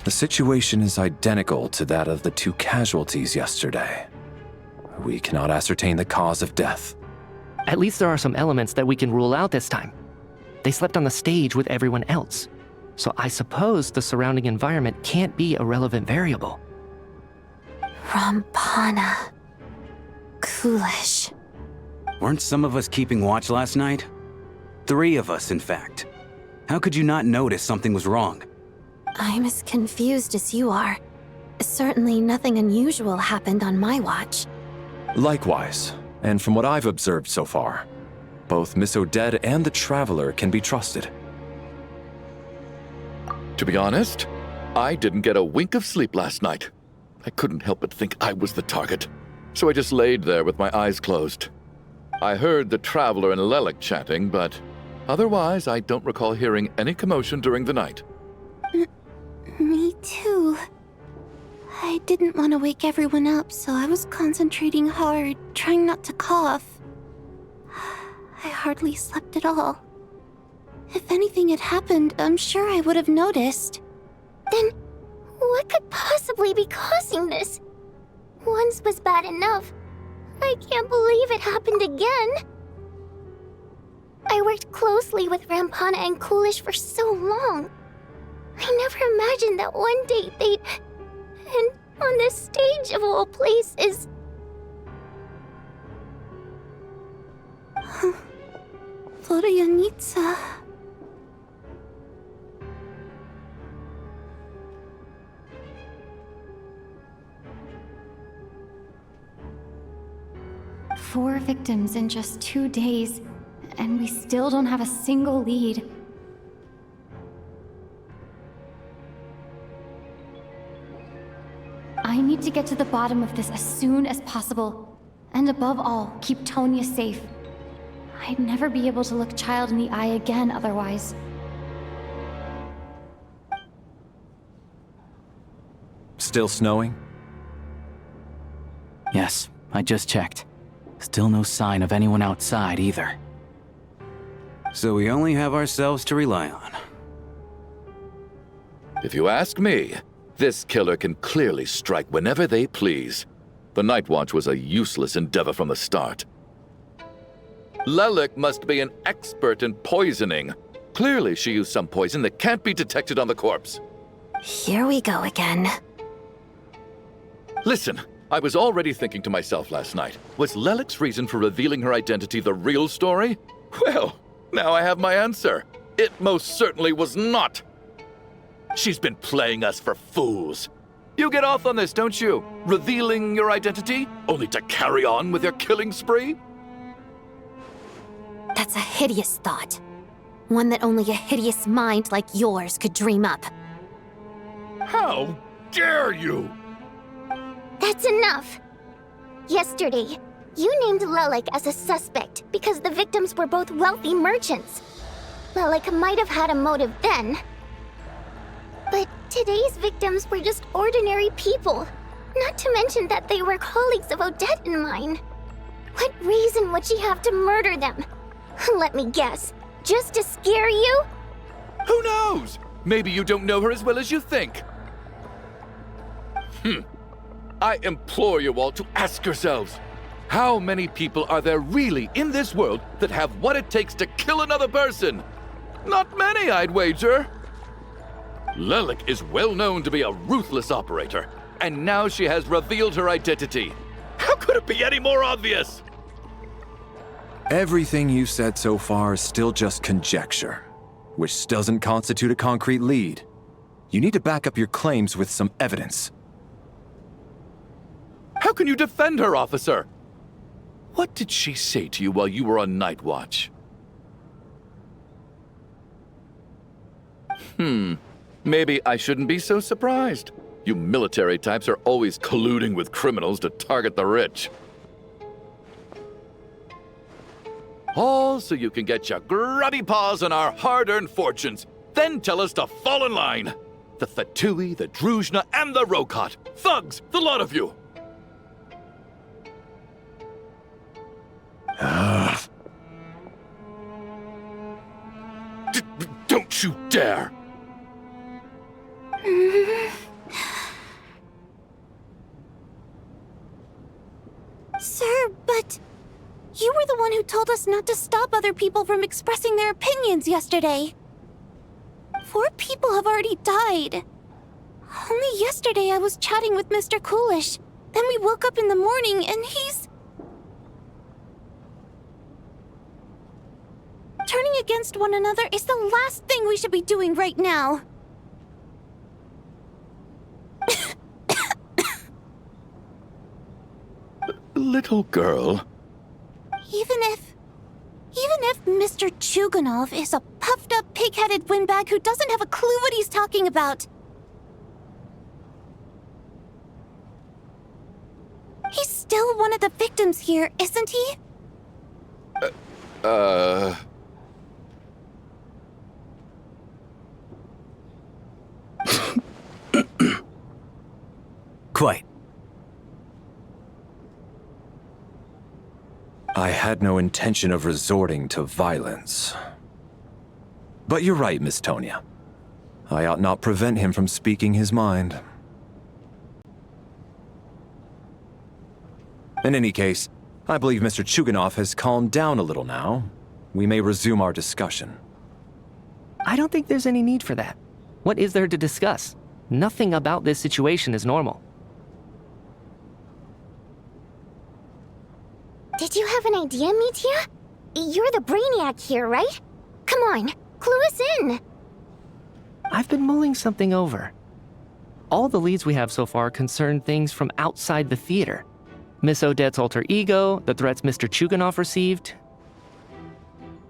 The situation is identical to that of the 2 casualties yesterday. We cannot ascertain the cause of death. At least there are some elements that we can rule out this time. They slept on the stage with everyone else, so I suppose the surrounding environment can't be a relevant variable. Rampana. Coolish. Weren't some of us keeping watch last night? 3 of us, in fact. How could you not notice something was wrong? I'm as confused as you are. Certainly nothing unusual happened on my watch. Likewise, and from what I've observed so far, both Miss Odette and the Traveler can be trusted. To be honest, I didn't get a wink of sleep last night. I couldn't help but think I was the target, so I just laid there with my eyes closed. I heard the Traveler and Lelik chatting, but otherwise I don't recall hearing any commotion during the night. Me too. I didn't want to wake everyone up, so I was concentrating hard, trying not to cough. I hardly slept at all. If anything had happened, I'm sure I would have noticed. Then, what could possibly be causing this? Once was bad enough. I can't believe it happened again. I worked closely with Rampana and Coolish for so long. I never imagined that one day they'd... And on the stage of all places... Vodyanitsa. Four victims in just 2 days, and we still don't have a single lead. I need to get to the bottom of this as soon as possible. And above all, keep Tonya safe. I'd never be able to look Child in the eye again otherwise. Still snowing? Yes, I just checked. Still no sign of anyone outside either. So we only have ourselves to rely on. If you ask me, this killer can clearly strike whenever they please. The Night Watch was a useless endeavor from the start. Lelik must be an expert in poisoning. Clearly she used some poison that can't be detected on the corpse. Here we go again. Listen, I was already thinking to myself last night, was Lelik's reason for revealing her identity the real story? Well, now I have my answer. It most certainly was not. She's been playing us for fools. You get off on this, don't you? Revealing your identity, only to carry on with your killing spree? That's a hideous thought. One that only a hideous mind like yours could dream up. How dare you! That's enough! Yesterday, you named Lelik as a suspect because the victims were both wealthy merchants. Lelik might have had a motive then. But today's victims were just ordinary people. Not to mention that they were colleagues of Odette and mine. What reason would she have to murder them? Let me guess. Just to scare you? Who knows? Maybe you don't know her as well as you think. I implore you all to ask yourselves, how many people are there really in this world that have what it takes to kill another person? Not many, I'd wager. Lelik is well known to be a ruthless operator, and now she has revealed her identity. How could it be any more obvious? Everything you've said so far is still just conjecture, which doesn't constitute a concrete lead. You need to back up your claims with some evidence. How can you defend her, officer? What did she say to you while you were on night watch? Maybe I shouldn't be so surprised. You military types are always colluding with criminals to target the rich. All so you can get your grubby paws on our hard-earned fortunes, then tell us to fall in line. The Fatui, the Druzhna, and the Rokot. Thugs, the lot of you! Don't you dare! Sir, but you were the one who told us not to stop other people from expressing their opinions yesterday. 4 people have already died. Only yesterday I was chatting with Mr. Coolish. Then we woke up in the morning and he's... Turning against one another is the last thing we should be doing right now. Little girl. Even if Mr. Chuganov is a puffed-up, pig-headed windbag who doesn't have a clue what he's talking about. He's still one of the victims here, isn't he? Quite. I had no intention of resorting to violence. But you're right, Miss Tonya. I ought not prevent him from speaking his mind. In any case, I believe Mr. Chuganov has calmed down a little now. We may resume our discussion. I don't think there's any need for that. What is there to discuss? Nothing about this situation is normal. Did you have an idea, Mitya? You're the brainiac here, right? Come on, clue us in! I've been mulling something over. All the leads we have so far concern things from outside the theater. Miss Odette's alter ego, the threats Mr. Chuganov received.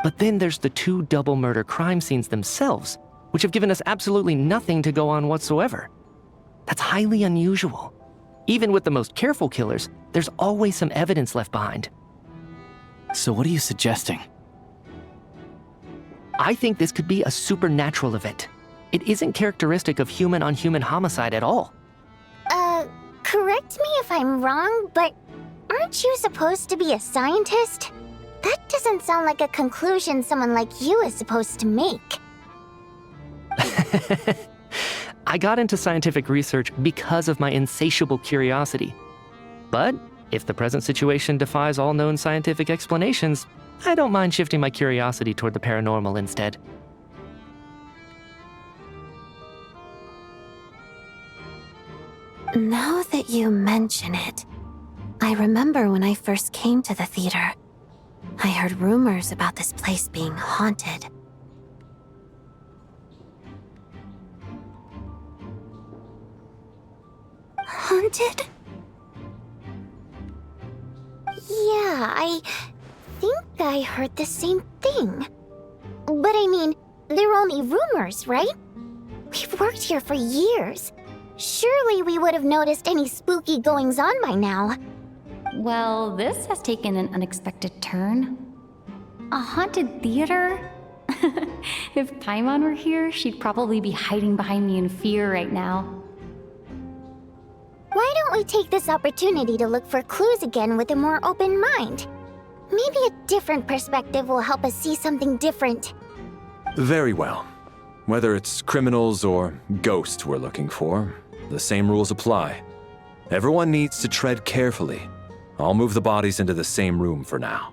But then there's the 2 double murder crime scenes themselves, which have given us absolutely nothing to go on whatsoever. That's highly unusual. Even with the most careful killers, there's always some evidence left behind. So what are you suggesting? I think this could be a supernatural event. It isn't characteristic of human-on-human homicide at all. Correct me if I'm wrong, but aren't you supposed to be a scientist? That doesn't sound like a conclusion someone like you is supposed to make. I got into scientific research because of my insatiable curiosity. But if the present situation defies all known scientific explanations, I don't mind shifting my curiosity toward the paranormal instead. Now that you mention it, I remember when I first came to the theater, I heard rumors about this place being haunted. Haunted? Yeah, I think I heard the same thing. But I mean, they're only rumors, right? We've worked here for years. Surely we would have noticed any spooky goings-on by now. Well, this has taken an unexpected turn. A haunted theater? If Paimon were here, she'd probably be hiding behind me in fear right now. Why don't we take this opportunity to look for clues again with a more open mind? Maybe a different perspective will help us see something different. Very well. Whether it's criminals or ghosts we're looking for, the same rules apply. Everyone needs to tread carefully. I'll move the bodies into the same room for now.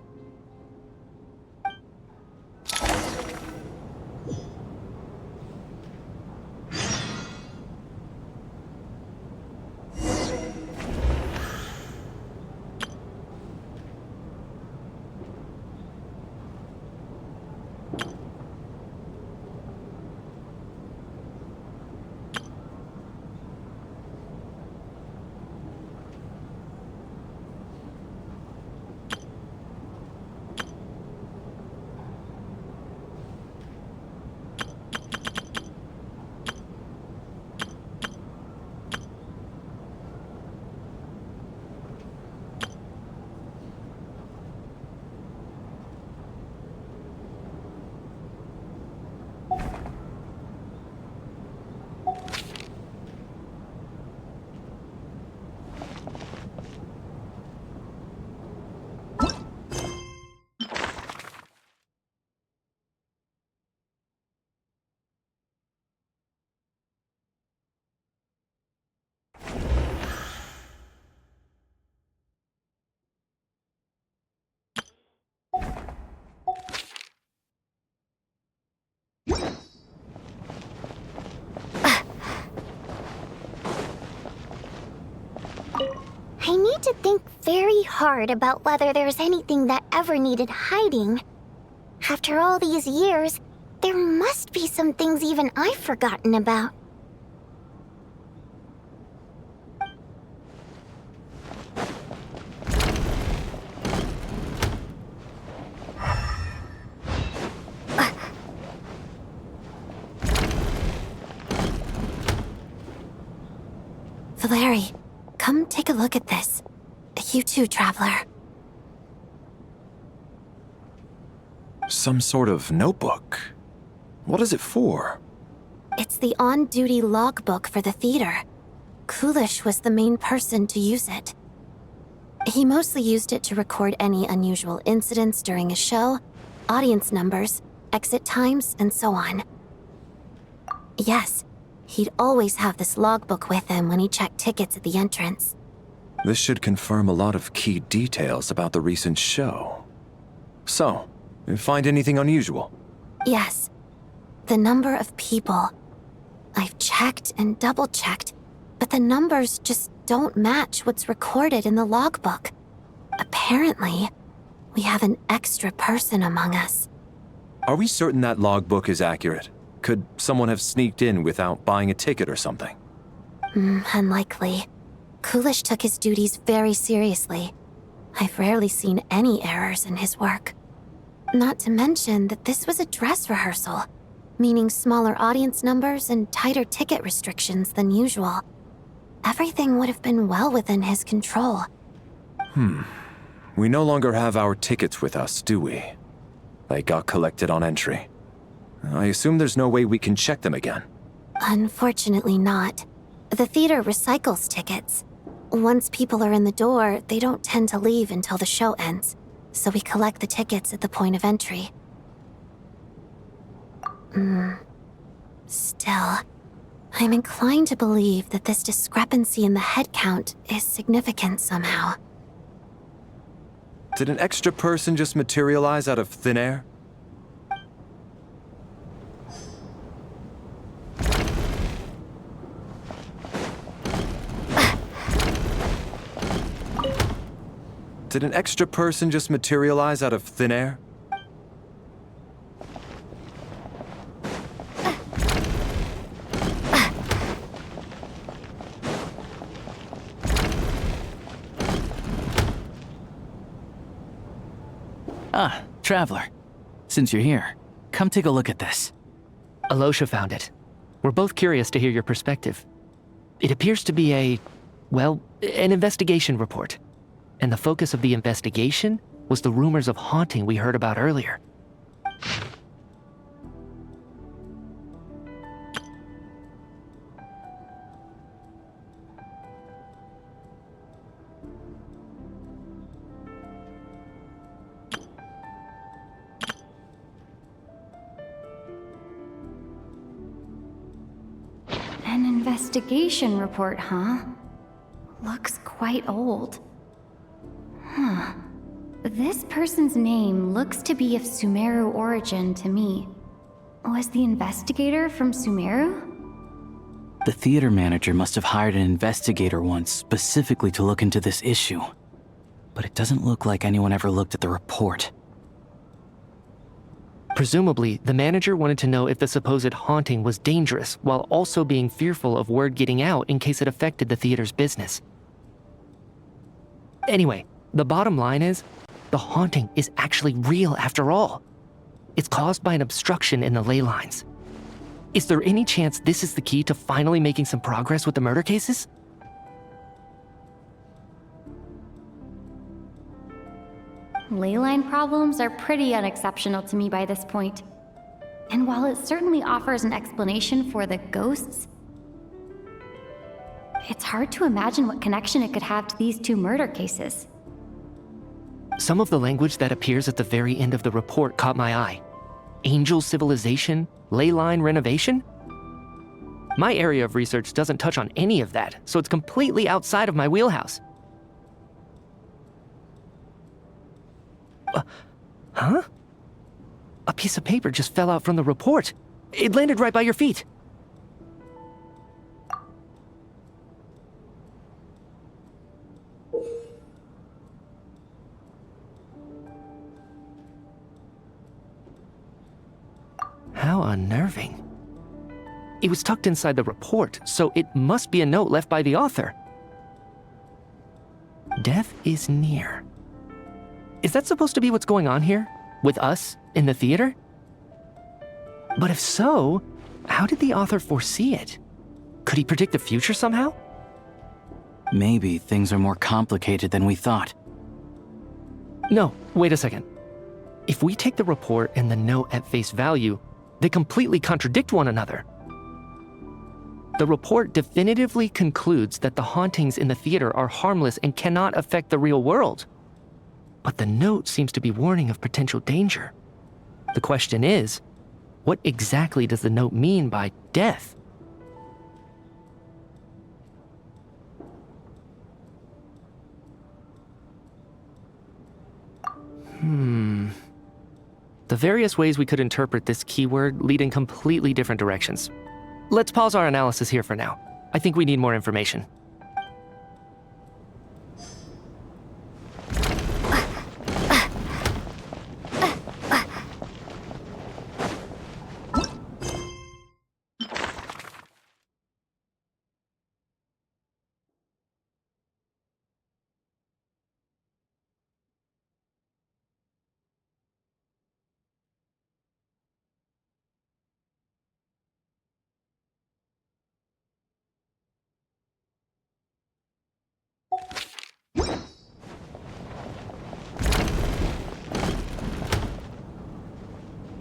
I need to think very hard about whether there's anything that ever needed hiding. After all these years, there must be some things even I've forgotten about. Valeri, come take a look at this. You too, Traveler. Some sort of notebook. What is it for? It's the on-duty logbook for the theater. Kulish was the main person to use it. He mostly used it to record any unusual incidents during a show, audience numbers, exit times, and so on. Yes, he'd always have this logbook with him when he checked tickets at the entrance. This should confirm a lot of key details about the recent show. So, you find anything unusual? Yes. The number of people. I've checked and double-checked, but the numbers just don't match what's recorded in the logbook. Apparently, we have an extra person among us. Are we certain that logbook is accurate? Could someone have sneaked in without buying a ticket or something? Unlikely. Kulish took his duties very seriously. I've rarely seen any errors in his work. Not to mention that this was a dress rehearsal, meaning smaller audience numbers and tighter ticket restrictions than usual. Everything would have been well within his control. We no longer have our tickets with us, do we? They got collected on entry. I assume there's no way we can check them again. Unfortunately not. The theater recycles tickets. Once people are in the door, they don't tend to leave until the show ends, so we collect the tickets at the point of entry. Still, I'm inclined to believe that this discrepancy in the head count is significant somehow. Did an extra person just materialize out of thin air? Did an extra person just materialize out of thin air? Ah, Traveler. Since you're here, come take a look at this. Alosha found it. We're both curious to hear your perspective. It appears to be an investigation report. And the focus of the investigation was the rumors of haunting we heard about earlier. An investigation report, huh? Looks quite old. Huh. This person's name looks to be of Sumeru origin to me. Was the investigator from Sumeru? The theater manager must have hired an investigator once specifically to look into this issue. But it doesn't look like anyone ever looked at the report. Presumably, the manager wanted to know if the supposed haunting was dangerous while also being fearful of word getting out in case it affected the theater's business. Anyway, the bottom line is, the haunting is actually real after all. It's caused by an obstruction in the ley lines. Is there any chance this is the key to finally making some progress with the murder cases? Leyline problems are pretty unexceptional to me by this point. And while it certainly offers an explanation for the ghosts, it's hard to imagine what connection it could have to these two murder cases. Some of the language that appears at the very end of the report caught my eye. Angel civilization, leyline renovation? My area of research doesn't touch on any of that, so it's completely outside of my wheelhouse. Huh? A piece of paper just fell out from the report. It landed right by your feet. How unnerving. It was tucked inside the report, so it must be a note left by the author. Death is near. Is that supposed to be what's going on here? With us, in the theater? But if so, how did the author foresee it? Could he predict the future somehow? Maybe things are more complicated than we thought. No, wait a second. If we take the report and the note at face value, they completely contradict one another. The report definitively concludes that the hauntings in the theater are harmless and cannot affect the real world. But the note seems to be warning of potential danger. The question is, what exactly does the note mean by death? The various ways we could interpret this keyword lead in completely different directions. Let's pause our analysis here for now. I think we need more information.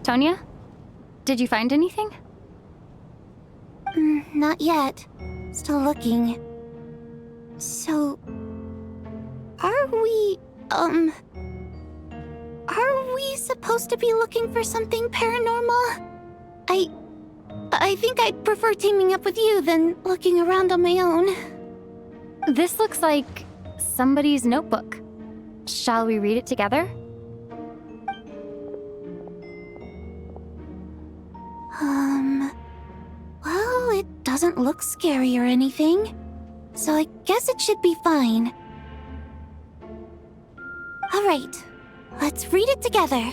Tonya? Did you find anything? Not yet. Still looking. So... Are we supposed to be looking for something paranormal? I think I'd prefer teaming up with you than looking around on my own. This looks like somebody's notebook. Shall we read it together? Well, it doesn't look scary or anything, so I guess it should be fine. All right, let's read it together.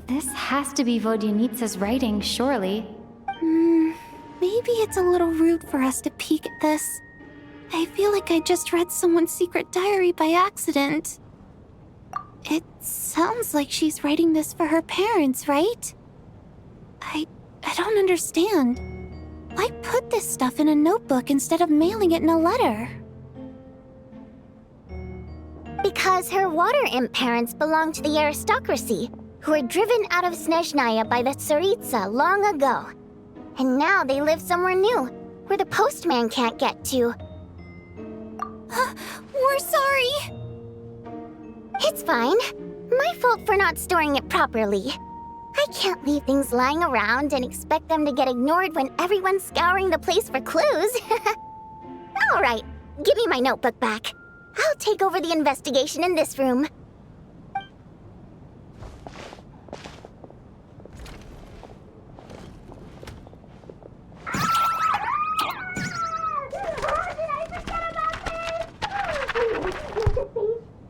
This has to be Vodyanitsa's writing, surely. Maybe it's a little rude for us to peek at this. I feel like I just read someone's secret diary by accident. It sounds like she's writing this for her parents, right? I don't understand. Why put this stuff in a notebook instead of mailing it in a letter? Because her water imp parents belong to the aristocracy, who were driven out of Snezhnaya by the Tsaritsa long ago. And now they live somewhere new, where the postman can't get to. We're sorry! It's fine. My fault for not storing it properly. I can't leave things lying around and expect them to get ignored when everyone's scouring the place for clues. Alright, give me my notebook back. I'll take over the investigation in this room.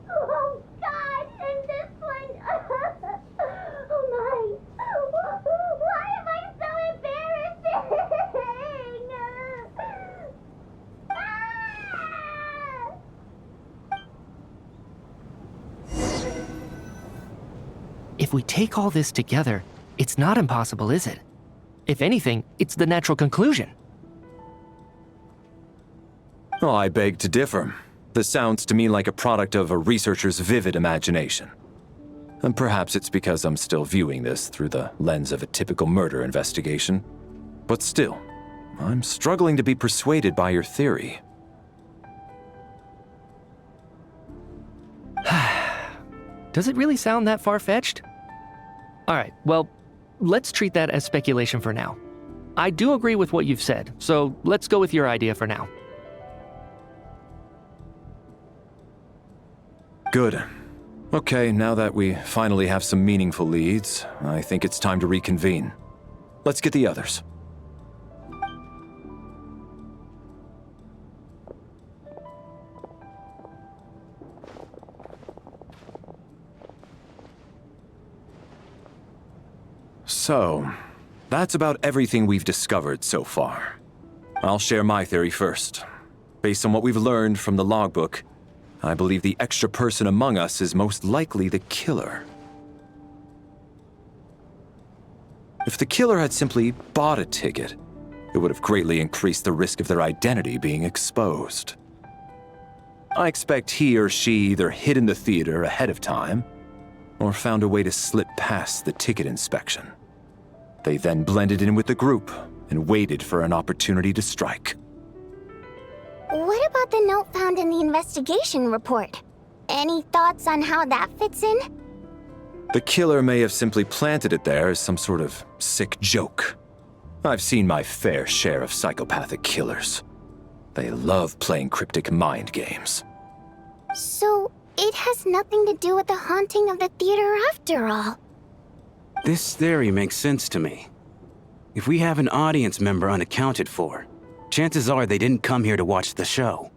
Oh God, and this one. Oh my. Why am I so embarrassing? If we take all this together, it's not impossible, is it? If anything, it's the natural conclusion. Oh, I beg to differ. This sounds to me like a product of a researcher's vivid imagination. And perhaps it's because I'm still viewing this through the lens of a typical murder investigation. But still, I'm struggling to be persuaded by your theory. Does it really sound that far-fetched? Alright, well, let's treat that as speculation for now. I do agree with what you've said, so let's go with your idea for now. Good. Okay, now that we finally have some meaningful leads, I think it's time to reconvene. Let's get the others. So, that's about everything we've discovered so far. I'll share my theory first. Based on what we've learned from the logbook, I believe the extra person among us is most likely the killer. If the killer had simply bought a ticket, it would have greatly increased the risk of their identity being exposed. I expect he or she either hid in the theater ahead of time, or found a way to slip past the ticket inspection. They then blended in with the group and waited for an opportunity to strike. What about the note found in the investigation report? Any thoughts on how that fits in? The killer may have simply planted it there as some sort of sick joke. I've seen my fair share of psychopathic killers. They love playing cryptic mind games. So, it has nothing to do with the haunting of the theater after all. This theory makes sense to me. If we have an audience member unaccounted for, chances are they didn't come here to watch the show.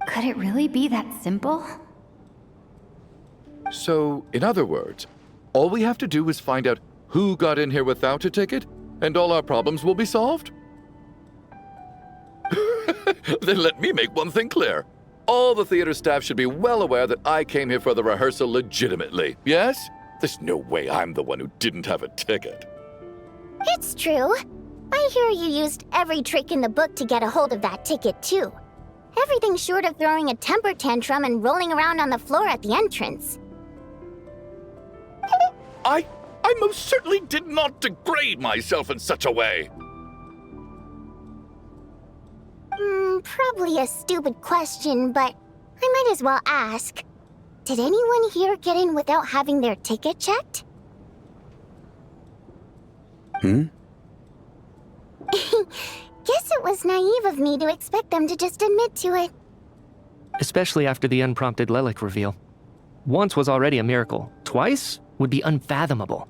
Could it really be that simple? So, in other words, all we have to do is find out who got in here without a ticket, and all our problems will be solved? Then let me make one thing clear. All the theater staff should be well aware that I came here for the rehearsal legitimately, yes? There's no way I'm the one who didn't have a ticket. It's true. I hear you used every trick in the book to get a hold of that ticket, too. Everything short of throwing a temper tantrum and rolling around on the floor at the entrance. I most certainly did not degrade myself in such a way. Probably a stupid question, but I might as well ask. Did anyone here get in without having their ticket checked? Hmm? Guess it was naive of me to expect them to just admit to it. Especially after the unprompted Lelek reveal. Once was already a miracle. Twice would be unfathomable.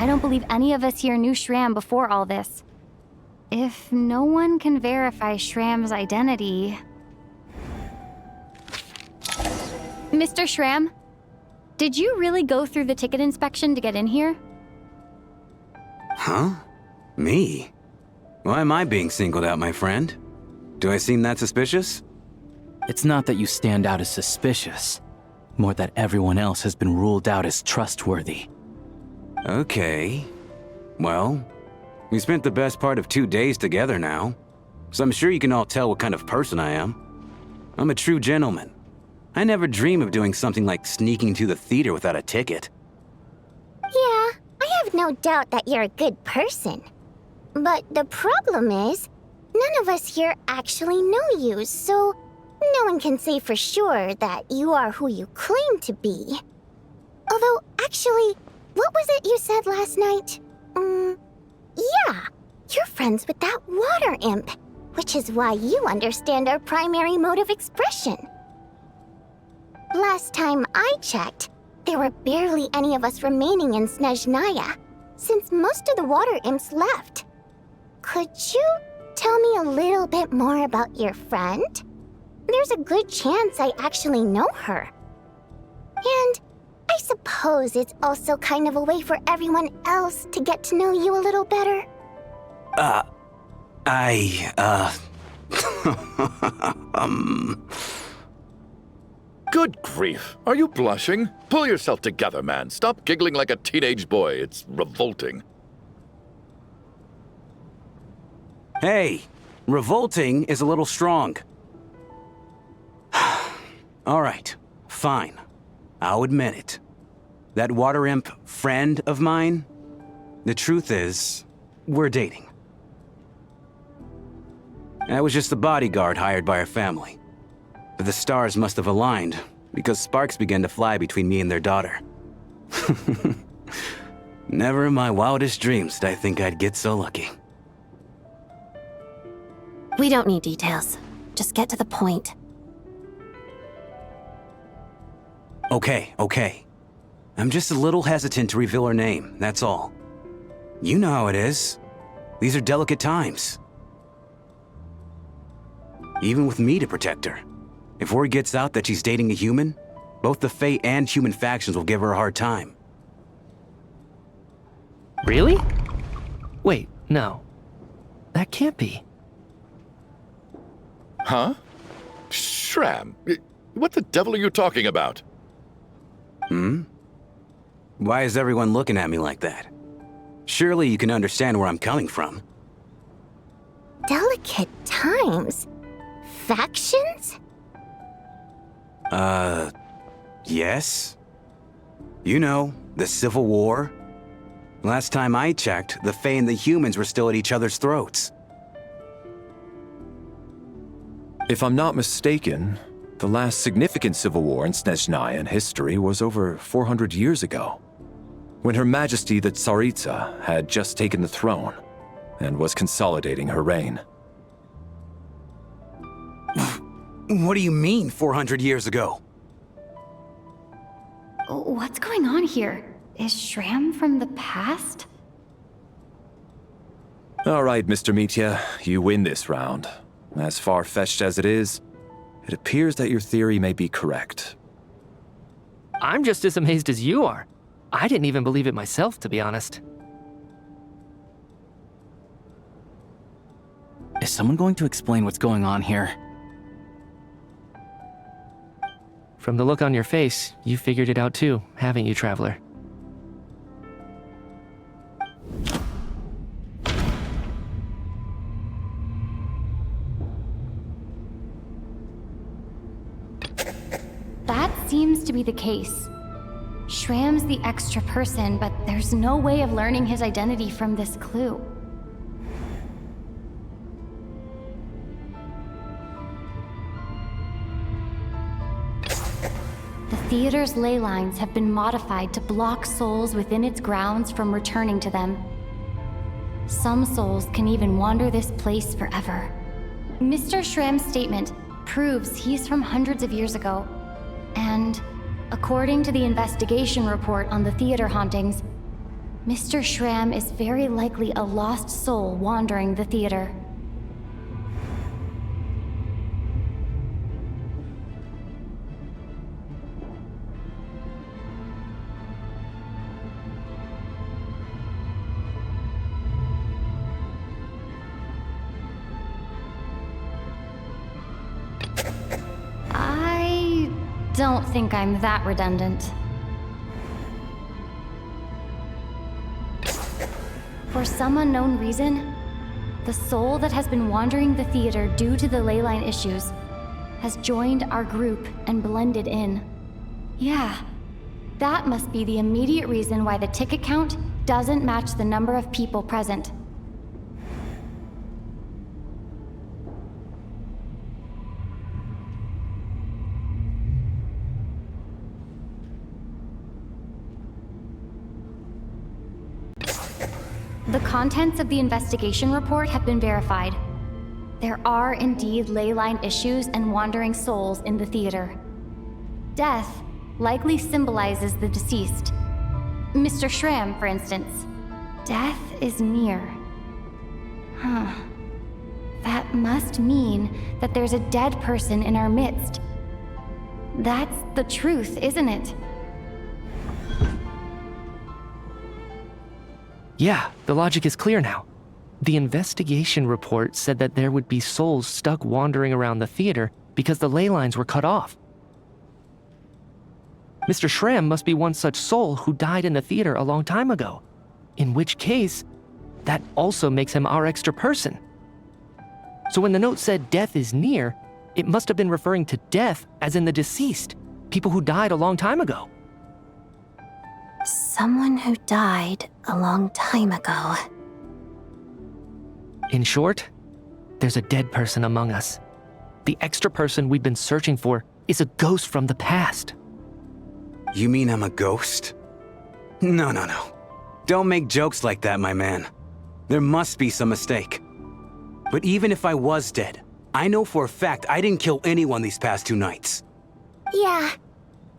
I don't believe any of us here knew Shram before all this. If no one can verify Shram's identity... Mr. Shram, did you really go through the ticket inspection to get in here? Huh? Me? Why am I being singled out, my friend? Do I seem that suspicious? It's not that you stand out as suspicious, more that everyone else has been ruled out as trustworthy. Okay. Well, we spent the best part of 2 days together now, so I'm sure you can all tell what kind of person I am. I'm a true gentleman. I never dream of doing something like sneaking to the theater without a ticket. Yeah, I have no doubt that you're a good person. But the problem is, none of us here actually know you, so no one can say for sure that you are who you claim to be. Although, actually, what was it you said last night? Yeah, you're friends with that water imp, which is why you understand our primary mode of expression. Last time I checked, there were barely any of us remaining in Snezhnaya, since most of the water imps left. Could you tell me a little bit more about your friend? There's a good chance I actually know her. And I suppose it's also kind of a way for everyone else to get to know you a little better. Good grief. Are you blushing? Pull yourself together, man. Stop giggling like a teenage boy. It's revolting. Hey, revolting is a little strong. All right, fine. I'll admit it. That water imp friend of mine, the truth is, we're dating. I was just the bodyguard hired by our family. But the stars must have aligned, because sparks began to fly between me and their daughter. Never in my wildest dreams did I think I'd get so lucky. We don't need details. Just get to the point. Okay. I'm just a little hesitant to reveal her name, that's all. You know how it is. These are delicate times. Even with me to protect her. If word gets out that she's dating a human, both the Fae and human factions will give her a hard time. Really? Wait, no. That can't be. Huh? Shram, what the devil are you talking about? Why is everyone looking at me like that? Surely you can understand where I'm coming from. Delicate times? Factions? Yes. You know, the Civil War. Last time I checked, the Fae and the humans were still at each other's throats. If I'm not mistaken, the last significant civil war in Snezhnayan history was over 400 years ago, when Her Majesty the Tsaritsa had just taken the throne and was consolidating her reign. What do you mean, 400 years ago? What's going on here? Is Shram from the past? All right, Mr. Mitya, you win this round. As far-fetched as it is, it appears that your theory may be correct. I'm just as amazed as you are. I didn't even believe it myself, to be honest. Is someone going to explain what's going on here? From the look on your face, you figured it out too, haven't you, Traveler? That seems to be the case. Shram's the extra person, but there's no way of learning his identity from this clue. The theater's ley lines have been modified to block souls within its grounds from returning to them. Some souls can even wander this place forever. Mr. Shram's statement proves he's from hundreds of years ago. And according to the investigation report on the theater hauntings, Mr. Schramm is very likely a lost soul wandering the theater. I don't think I'm that redundant. For some unknown reason, the soul that has been wandering the theater due to the ley line issues has joined our group and blended in. Yeah, that must be the immediate reason why the ticket count doesn't match the number of people present. The contents of the investigation report have been verified. There are indeed ley line issues and wandering souls in the theater. Death likely symbolizes the deceased. Mr. Schramm, for instance. Death is near. Huh. That must mean that there's a dead person in our midst. That's the truth, isn't it? Yeah, the logic is clear now. The investigation report said that there would be souls stuck wandering around the theater because the ley lines were cut off. Mr. Schramm must be one such soul who died in the theater a long time ago. In which case, that also makes him our extra person. So when the note said death is near, it must have been referring to death as in the deceased, people who died a long time ago. Someone who died a long time ago. In short, there's a dead person among us. The extra person we've been searching for is a ghost from the past. You mean I'm a ghost? No. Don't make jokes like that, my man. There must be some mistake. But even if I was dead, I know for a fact I didn't kill anyone these past 2 nights. Yeah,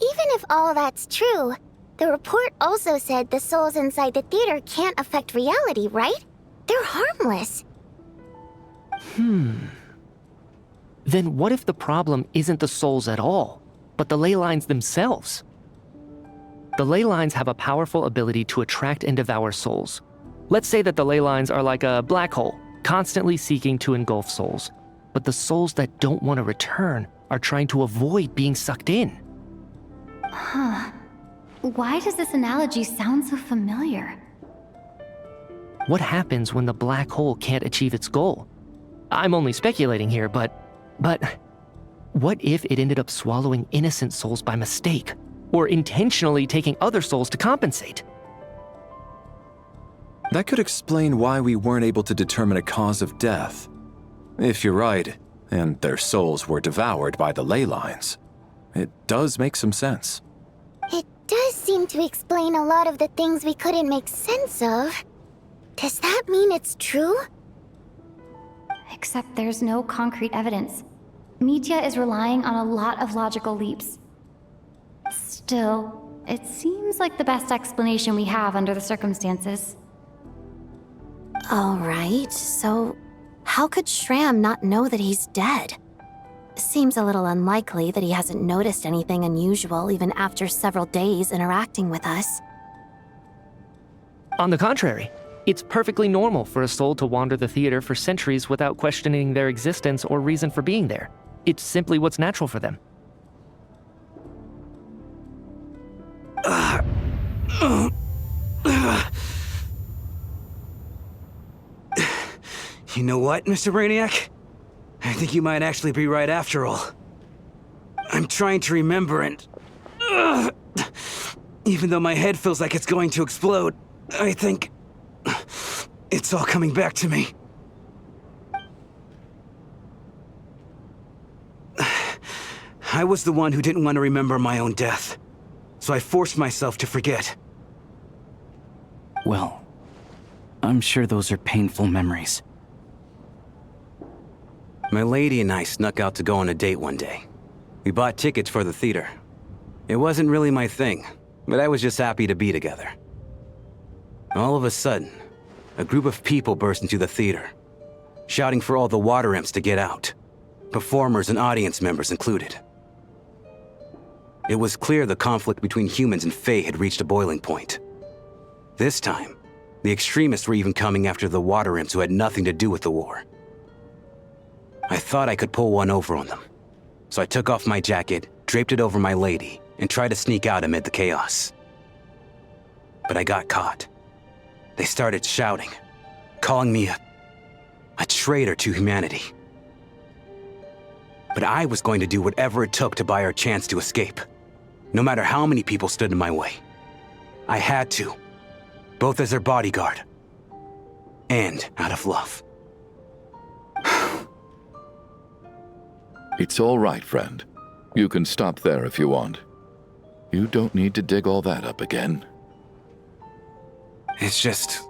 even if all that's true, the report also said the souls inside the theater can't affect reality, right? They're harmless. Then what if the problem isn't the souls at all, but the ley lines themselves? The ley lines have a powerful ability to attract and devour souls. Let's say that the ley lines are like a black hole, constantly seeking to engulf souls. But the souls that don't want to return are trying to avoid being sucked in. Huh. Why does this analogy sound so familiar? What happens when the black hole can't achieve its goal? I'm only speculating here, but what if it ended up swallowing innocent souls by mistake, or intentionally taking other souls to compensate? That could explain why we weren't able to determine a cause of death. If you're right, and their souls were devoured by the ley lines, it does make some sense. It does seem to explain a lot of the things we couldn't make sense of. Does that mean it's true? Except there's no concrete evidence. Mitya is relying on a lot of logical leaps. Still, it seems like the best explanation we have under the circumstances. All right, so how could Schramm not know that he's dead? Seems a little unlikely that he hasn't noticed anything unusual even after several days interacting with us. On the contrary, it's perfectly normal for a soul to wander the theater for centuries without questioning their existence or reason for being there. It's simply what's natural for them. You know what, Mr. Brainiac? I think you might actually be right after all. I'm trying to remember and... even though my head feels like it's going to explode, I think... it's all coming back to me. I was the one who didn't want to remember my own death, so I forced myself to forget. Well, I'm sure those are painful memories. My lady and I snuck out to go on a date one day. We bought tickets for the theater. It wasn't really my thing, but I was just happy to be together. All of a sudden, a group of people burst into the theater, shouting for all the water imps to get out, performers and audience members included. It was clear the conflict between humans and Fae had reached a boiling point. This time, the extremists were even coming after the water imps who had nothing to do with the war. I thought I could pull one over on them, so I took off my jacket, draped it over my lady, and tried to sneak out amid the chaos. But I got caught. They started shouting, calling me a traitor to humanity. But I was going to do whatever it took to buy our chance to escape, no matter how many people stood in my way. I had to, both as their bodyguard and out of love. It's all right, friend. You can stop there if you want. You don't need to dig all that up again. It's just...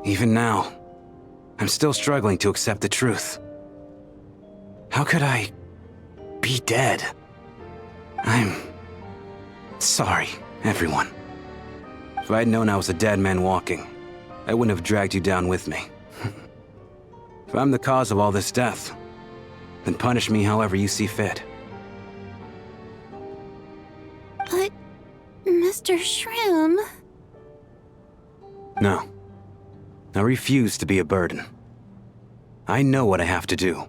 Even now, I'm still struggling to accept the truth. How could I be dead? I'm sorry, everyone. If I'd known I was a dead man walking, I wouldn't have dragged you down with me. If I'm the cause of all this death, then punish me however you see fit. But, Mr. Shrim... No. I refuse to be a burden. I know what I have to do.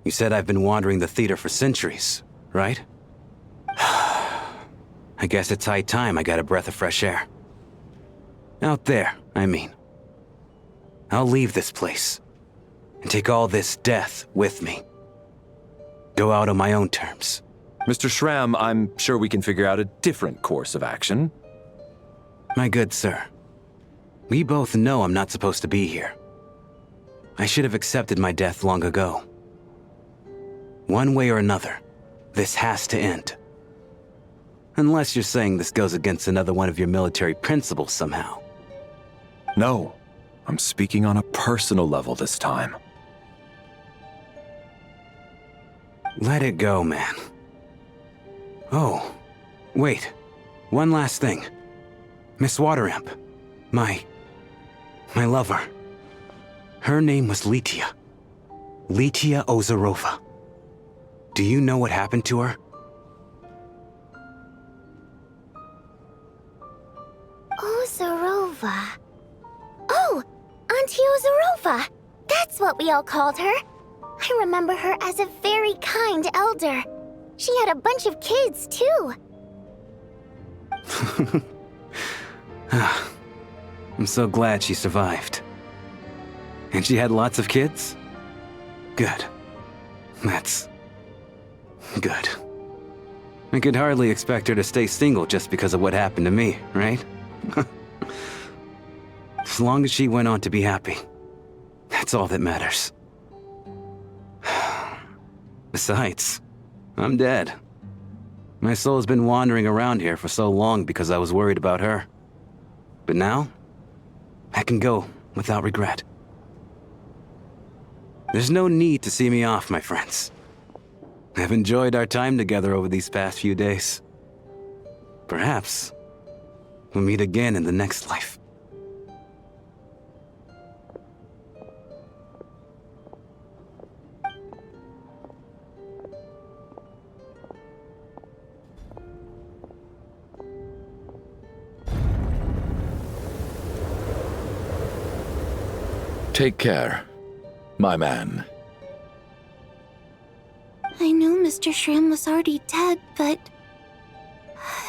You said I've been wandering the theater for centuries, right? I guess it's high time I got a breath of fresh air. Out there, I mean. I'll leave this place and take all this death with me. Go out on my own terms. Mr. Shram, I'm sure we can figure out a different course of action. My good sir, we both know I'm not supposed to be here. I should have accepted my death long ago. One way or another, this has to end. Unless you're saying this goes against another one of your military principles somehow. No, I'm speaking on a personal level this time. Let it go, man. Oh, wait. One last thing. Miss Waterimp. My lover. Her name was Litia. Litia Ozarova. Do you know what happened to her? Ozarova. Oh, Auntie Ozarova. That's what we all called her. I remember her as a very kind elder. She had a bunch of kids, too. I'm so glad she survived. And she had lots of kids? Good. That's... good. I could hardly expect her to stay single just because of what happened to me, right? As long as she went on to be happy, that's all that matters. Besides, I'm dead. My soul's been wandering around here for so long because I was worried about her. But now, I can go without regret. There's no need to see me off, my friends. I've enjoyed our time together over these past few days. Perhaps we'll meet again in the next life. Take care, my man. I know Mr. Shrim was already dead, but...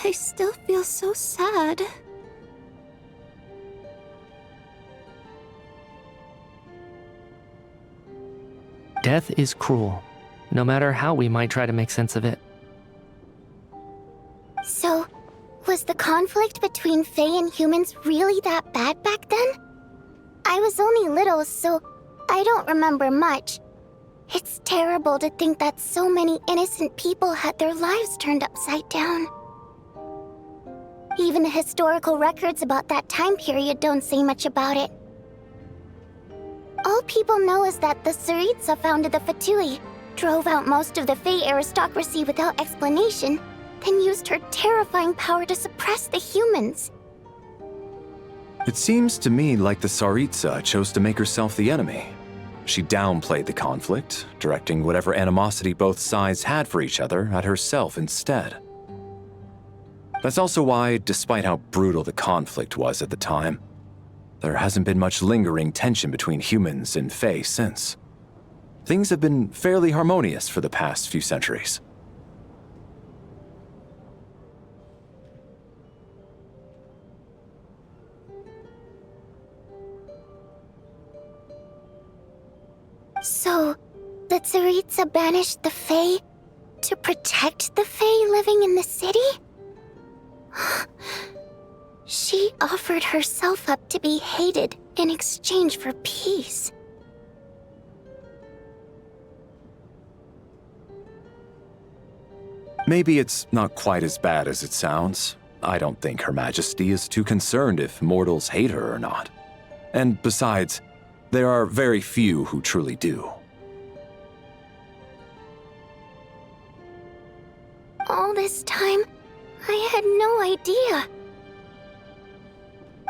I still feel so sad. Death is cruel, no matter how we might try to make sense of it. So, was the conflict between Fae and humans really that bad back then? I was only little, so I don't remember much. It's terrible to think that so many innocent people had their lives turned upside down. Even the historical records about that time period don't say much about it. All people know is that the Tsaritsa founded the Fatui, drove out most of the Fae aristocracy without explanation, then used her terrifying power to suppress the humans. It seems to me like the Tsaritsa chose to make herself the enemy. She downplayed the conflict, directing whatever animosity both sides had for each other at herself instead. That's also why, despite how brutal the conflict was at the time, there hasn't been much lingering tension between humans and Fae since. Things have been fairly harmonious for the past few centuries. So, the Tsaritsa banished the Fae to protect the Fae living in the city? She offered herself up to be hated in exchange for peace. Maybe it's not quite as bad as it sounds. I don't think Her Majesty is too concerned if mortals hate her or not. And besides, there are very few who truly do. All this time, I had no idea.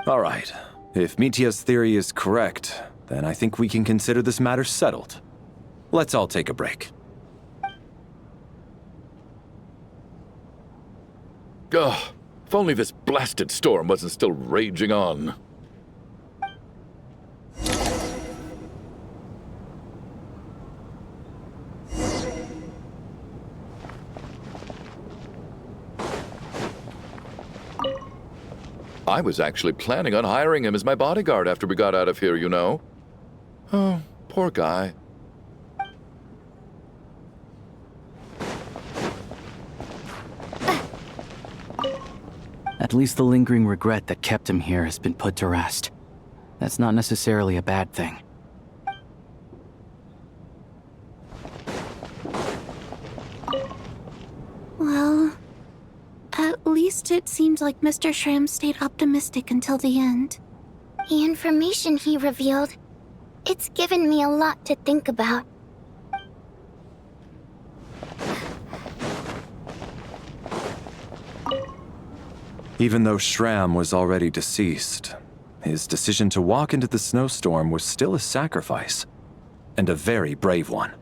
All right, if Mitya's theory is correct, then I think we can consider this matter settled. Let's all take a break. Ugh, if only this blasted storm wasn't still raging on. I was actually planning on hiring him as my bodyguard after we got out of here, you know. Oh, poor guy. At least the lingering regret that kept him here has been put to rest. That's not necessarily a bad thing. Well, at least it seems like Mr. Shram stayed optimistic until the end. The information he revealed, it's given me a lot to think about. Even though Shram was already deceased, his decision to walk into the snowstorm was still a sacrifice, and a very brave one.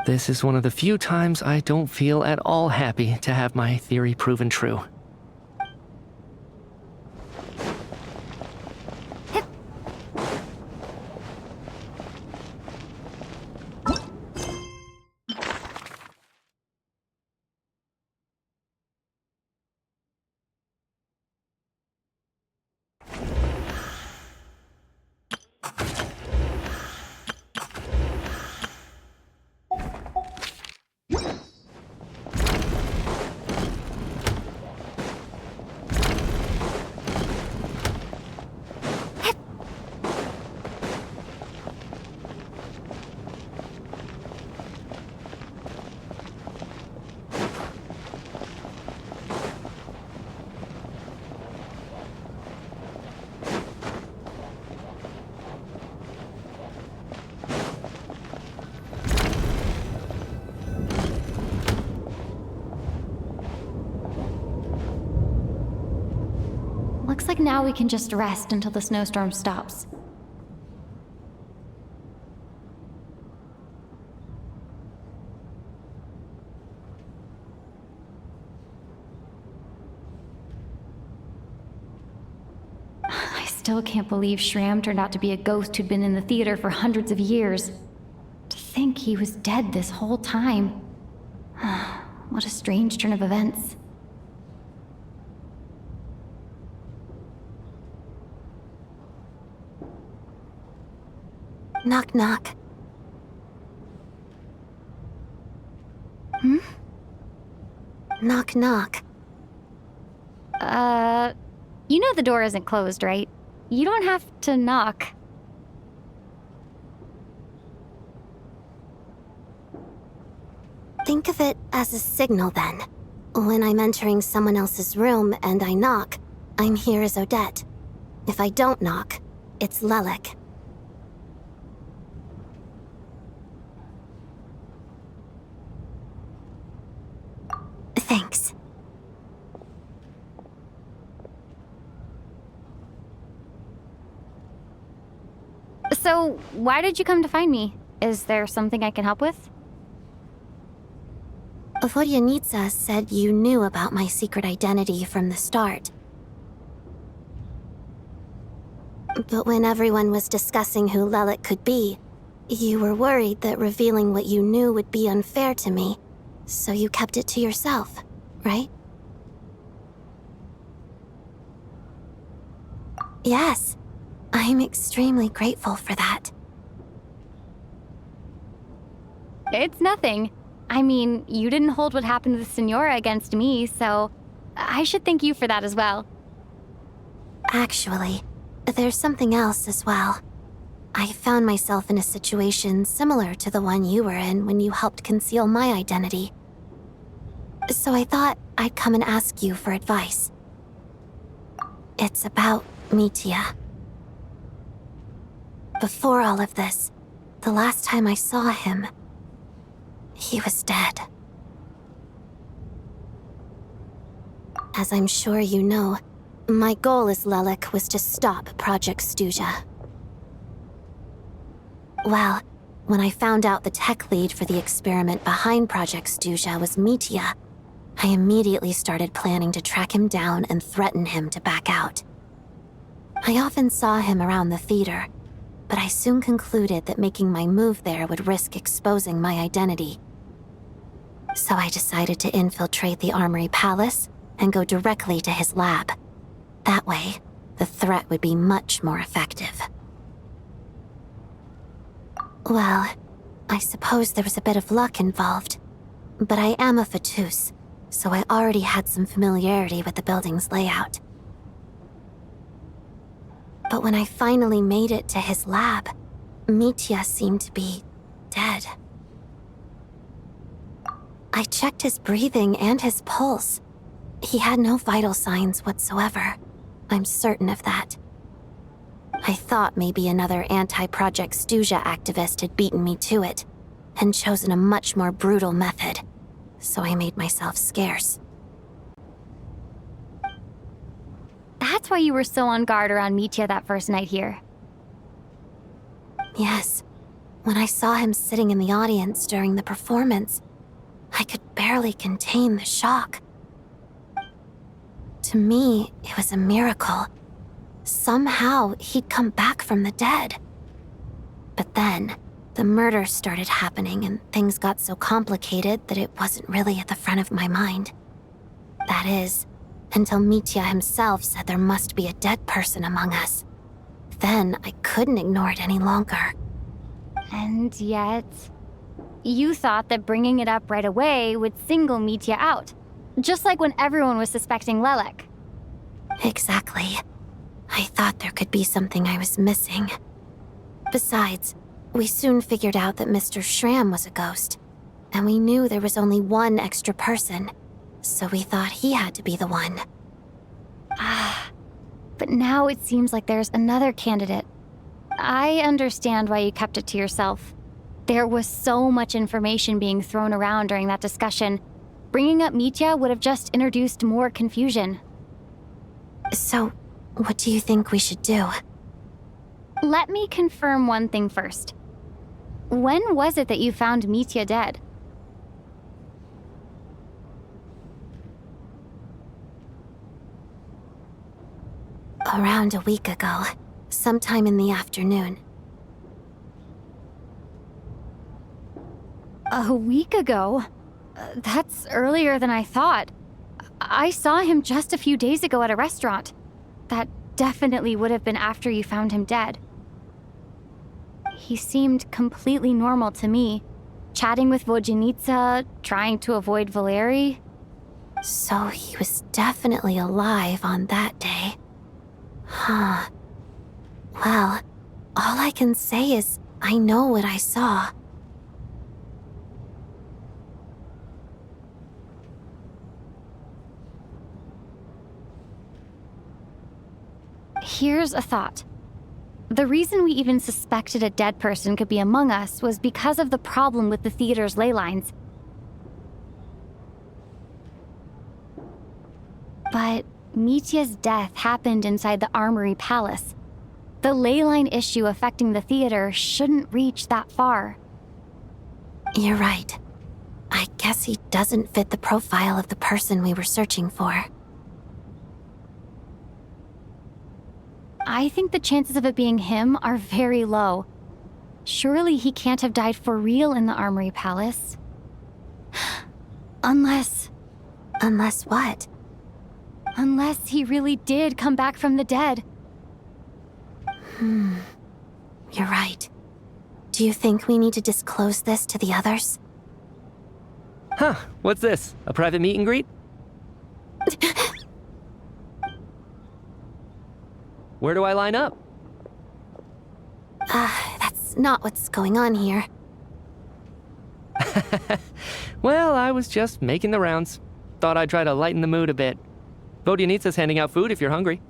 This is one of the few times I don't feel at all happy to have my theory proven true. Looks like now we can just rest until the snowstorm stops. I still can't believe Shram turned out to be a ghost who'd been in the theater for hundreds of years. To think he was dead this whole time. What a strange turn of events. Knock, knock. Hmm? Knock, knock. You know the door isn't closed, right? You don't have to knock. Think of it as a signal then. When I'm entering someone else's room and I knock, I'm here as Odette. If I don't knock, it's Lelik. Thanks. So, why did you come to find me? Is there something I can help with? Vodyanitsa said you knew about my secret identity from the start. But when everyone was discussing who Lelik could be, you were worried that revealing what you knew would be unfair to me, so you kept it to yourself, right? Yes, I'm extremely grateful for that. It's nothing. I mean, you didn't hold what happened with Senora against me, so I should thank you for that as well. Actually, there's something else as well. I found myself in a situation similar to the one you were in when you helped conceal my identity. So I thought I'd come and ask you for advice. It's about Mitya. Before all of this, the last time I saw him, he was dead. As I'm sure you know, my goal as Lelik was to stop Project Stuja. Well, when I found out the tech lead for the experiment behind Project Stuja was Mitya, I immediately started planning to track him down and threaten him to back out. I often saw him around the theater, but I soon concluded that making my move there would risk exposing my identity. So I decided to infiltrate the Armory Palace and go directly to his lab. That way, the threat would be much more effective. Well, I suppose there was a bit of luck involved, but I am a Fatus, so I already had some familiarity with the building's layout. But when I finally made it to his lab, Mitya seemed to be dead. I checked his breathing and his pulse. He had no vital signs whatsoever. I'm certain of that. I thought maybe another anti-Project Stuja activist had beaten me to it, and chosen a much more brutal method, so I made myself scarce. That's why you were so on guard around Mitya that first night here. Yes. When I saw him sitting in the audience during the performance, I could barely contain the shock. To me, it was a miracle. Somehow, he'd come back from the dead. But then, the murder started happening and things got so complicated that it wasn't really at the front of my mind. That is, until Mitya himself said there must be a dead person among us. Then, I couldn't ignore it any longer. And yet, you thought that bringing it up right away would single Mitya out, just like when everyone was suspecting Lelik. Exactly. I thought there could be something I was missing. Besides, we soon figured out that Mr. Schramm was a ghost, and we knew there was only one extra person, so we thought he had to be the one. But now it seems like there's another candidate. I understand why you kept it to yourself. There was so much information being thrown around during that discussion. Bringing up Mitya would have just introduced more confusion. So, what do you think we should do? Let me confirm one thing first. When was it that you found Mitya dead? Around a week ago, sometime in the afternoon. A week ago? That's earlier than I thought. I saw him just a few days ago at a restaurant. That definitely would have been after you found him dead. He seemed completely normal to me, chatting with Vodyanitsa, trying to avoid Valeri. So he was definitely alive on that day. Huh. Well, all I can say is I know what I saw. Here's a thought. The reason we even suspected a dead person could be among us was because of the problem with the theater's ley lines. But Mitya's death happened inside the Armory Palace. The ley line issue affecting the theater shouldn't reach that far. You're right. I guess he doesn't fit the profile of the person we were searching for. I think the chances of it being him are very low. Surely he can't have died for real in the Armory Palace. Unless... Unless what? Unless he really did come back from the dead. You're right. Do you think we need to disclose this to the others? Huh, what's this? A private meet and greet? Where do I line up? That's not what's going on here. Well, I was just making the rounds. Thought I'd try to lighten the mood a bit. Vodyanitsa's handing out food if you're hungry.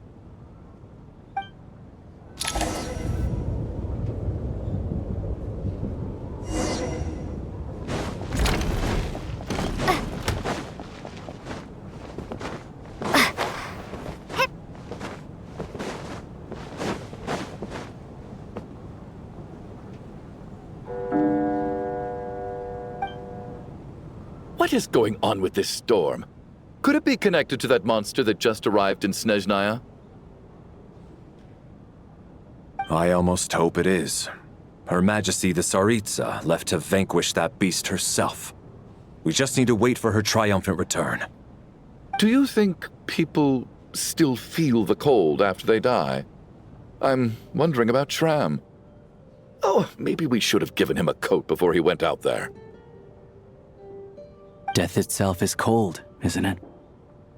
What is going on with this storm? Could it be connected to that monster that just arrived in Snezhnaya? I almost hope it is. Her Majesty the Tsaritsa left to vanquish that beast herself. We just need to wait for her triumphant return. Do you think people still feel the cold after they die? I'm wondering about Shram. Oh, maybe we should have given him a coat before he went out there. Death itself is cold, isn't it?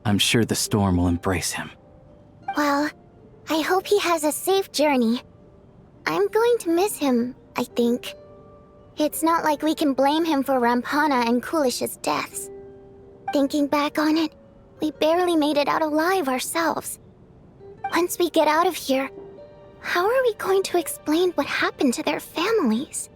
I'm sure the storm will embrace him. Well, I hope he has a safe journey. I'm going to miss him, I think. It's not like we can blame him for Rampana and Kulish's deaths. Thinking back on it, we barely made it out alive ourselves. Once we get out of here, how are we going to explain what happened to their families?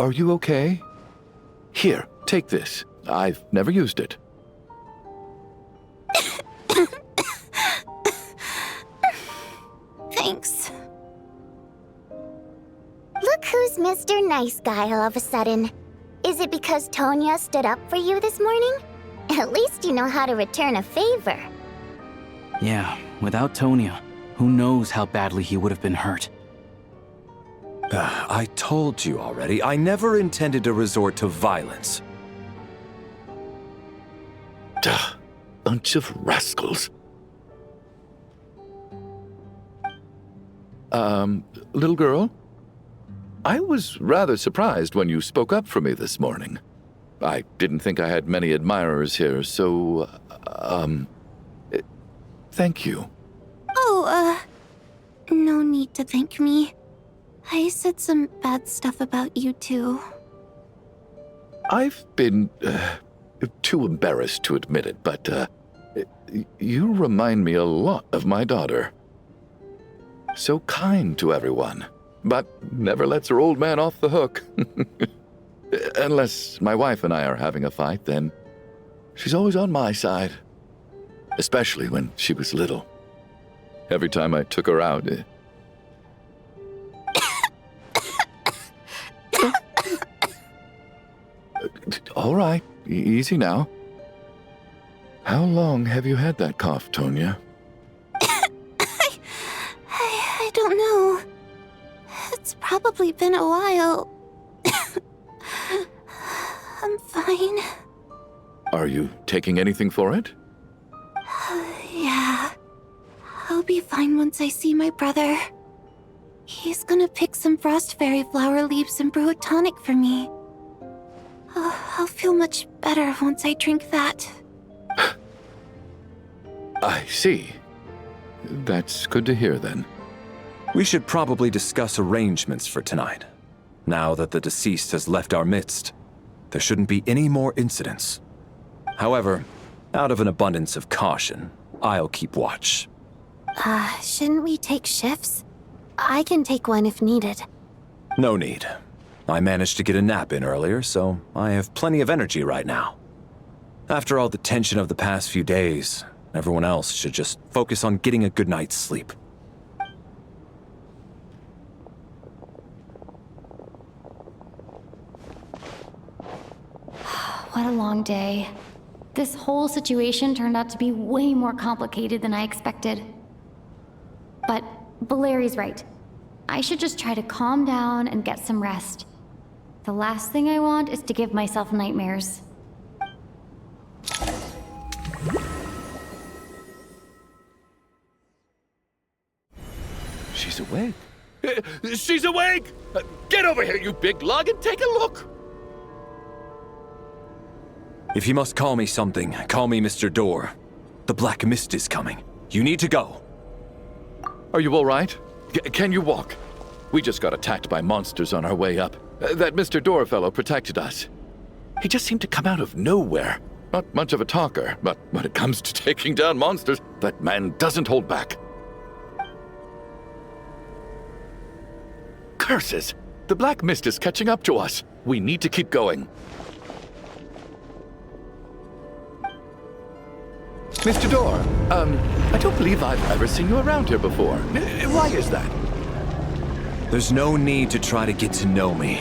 Are you okay? Here, take this. I've never used it. Thanks. Look who's Mr. Nice Guy all of a sudden. Is it because Tonya stood up for you this morning? At least you know how to return a favor. Yeah, without Tonya, who knows how badly he would have been hurt. I told you already, I never intended to resort to violence. Duh, bunch of rascals. Little girl? I was rather surprised when you spoke up for me this morning. I didn't think I had many admirers here, so, thank you. Oh, no need to thank me. I said some bad stuff about you too. I've been, too embarrassed to admit it, but, you remind me a lot of my daughter. So kind to everyone, but never lets her old man off the hook. Unless my wife and I are having a fight, then she's always on my side. Especially when she was little. Every time I took her out... All right, easy now. How long have you had that cough, Tonya? I don't know. It's probably been a while. I'm fine. Are you taking anything for it? Yeah. I'll be fine once I see my brother. He's gonna pick some frost fairy flower leaves and brew a tonic for me. I'll feel much better once I drink that. I see. That's good to hear then. We should probably discuss arrangements for tonight, now that the deceased has left our midst. There shouldn't be any more incidents. However, out of an abundance of caution, I'll keep watch. Shouldn't we take shifts? I can take one if needed. No need. I managed to get a nap in earlier, so I have plenty of energy right now. After all the tension of the past few days, everyone else should just focus on getting a good night's sleep. What a long day. This whole situation turned out to be way more complicated than I expected. But Valeri's right. I should just try to calm down and get some rest. The last thing I want is to give myself nightmares. She's awake. She's awake! Get over here, you big lug, and take a look! If you must call me something, call me Mr. Door. The Black Mist is coming. You need to go. Are you all right? Can you walk? We just got attacked by monsters on our way up. That Mr. Door fellow protected us. He just seemed to come out of nowhere. Not much of a talker, but when it comes to taking down monsters, that man doesn't hold back. Curses! The Black Mist is catching up to us. We need to keep going. Mr. Door, I don't believe I've ever seen you around here before. Why is that? There's no need to try to get to know me.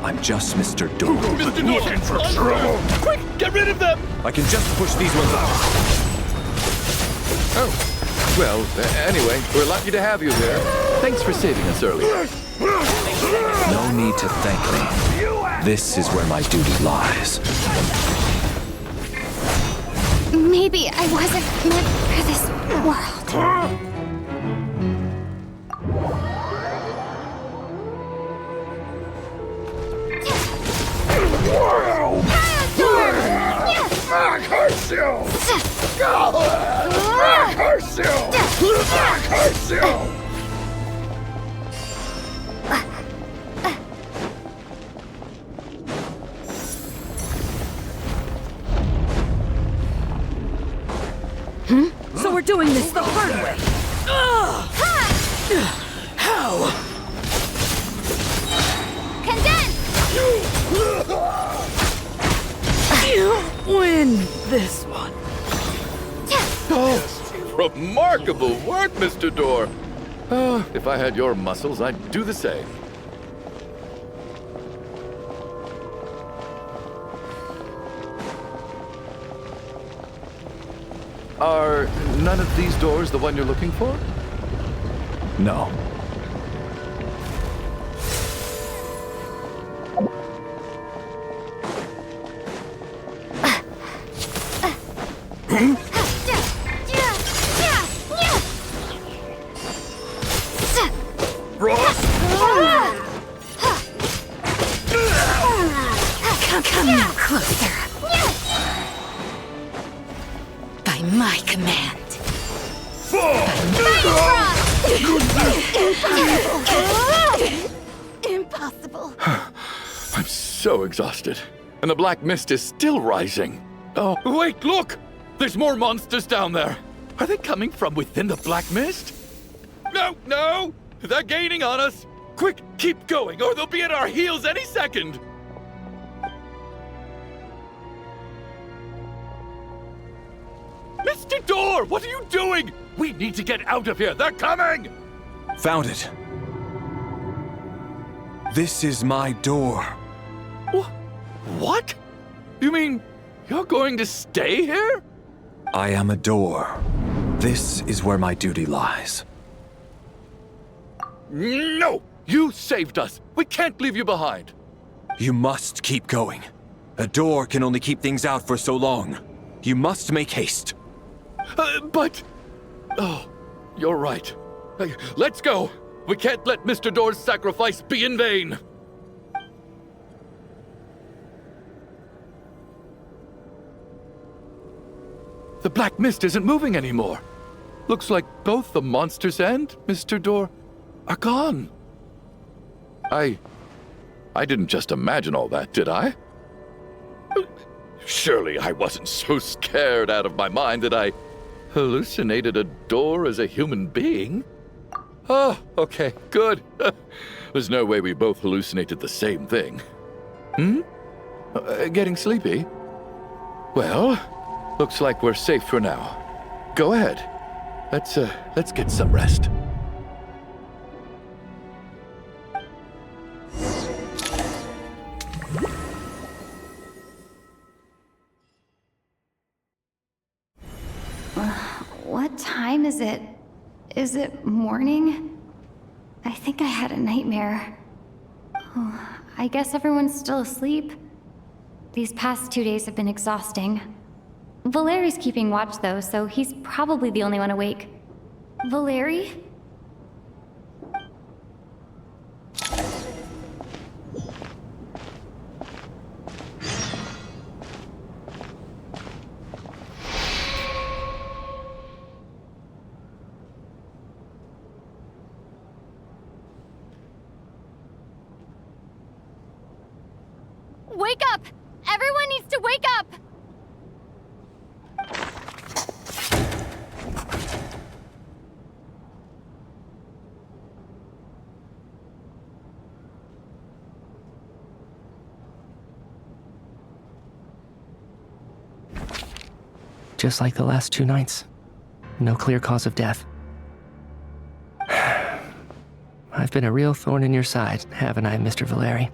I'm just Mr. Door. Mr. Door! Looking for trouble! Quick, get rid of them! I can just push these ones out. Oh, well, anyway, we're lucky to have you here. Thanks for saving us earlier. No need to thank me. This is where my duty lies. Maybe I wasn't meant for this world. Back herself! Back herself! Back herself! So we're doing this the hard way. How? Condense! You win this one. Oh, remarkable work, Mr. Door. If I had your muscles, I'd do the same. Are none of these doors the one you're looking for? No. Come no closer. By my command. Impossible. I'm so exhausted. And the Black Mist is still rising. Oh, wait, look! There's more monsters down there. Are they coming from within the Black Mist? No, no! They're gaining on us! Quick, keep going, or they'll be at our heels any second! Mr. Door, what are you doing? We need to get out of here. They're coming! Found it. This is my door. What? You mean you're going to stay here? I am a door. This is where my duty lies. No! You saved us. We can't leave you behind. You must keep going. A door can only keep things out for so long. You must make haste. But... Oh, you're right. Let's go. We can't let Mr. Door's sacrifice be in vain. The Black Mist isn't moving anymore. Looks like both the monsters and Mr. Door are gone. I didn't just imagine all that, did I? Surely I wasn't so scared out of my mind that I hallucinated a door as a human being? Oh, okay, good. There's no way we both hallucinated the same thing. Getting sleepy? Well, looks like we're safe for now. Go ahead. Let's get some rest. What time is it? Is it morning? I think I had a nightmare. Oh, I guess everyone's still asleep. These past 2 days have been exhausting. Valeri's keeping watch though, so he's probably the only one awake. Valeri? Wake up! Everyone needs to wake up! Just like the last 2 nights. No clear cause of death. I've been a real thorn in your side, haven't I, Mr. Valeri?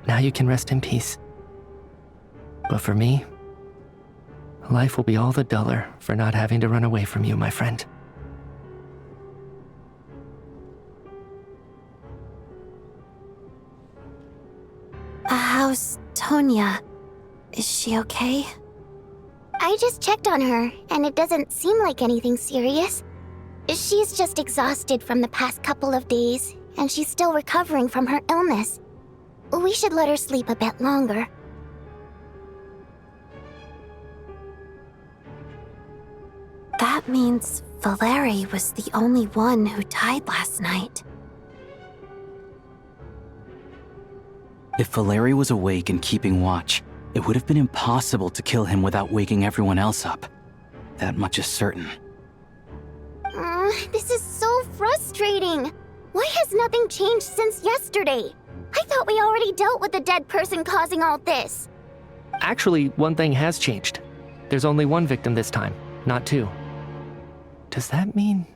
Now you can rest in peace. But for me, life will be all the duller for not having to run away from you, my friend. How's Tonya? Is she okay? I just checked on her, and it doesn't seem like anything serious. She's just exhausted from the past couple of days, and she's still recovering from her illness. We should let her sleep a bit longer. That means Valeri was the only one who died last night. If Valeri was awake and keeping watch, it would have been impossible to kill him without waking everyone else up. That much is certain. This is so frustrating. Why has nothing changed since yesterday? I thought we already dealt with the dead person causing all this. Actually, one thing has changed. There's only one victim this time, not 2. Does that mean...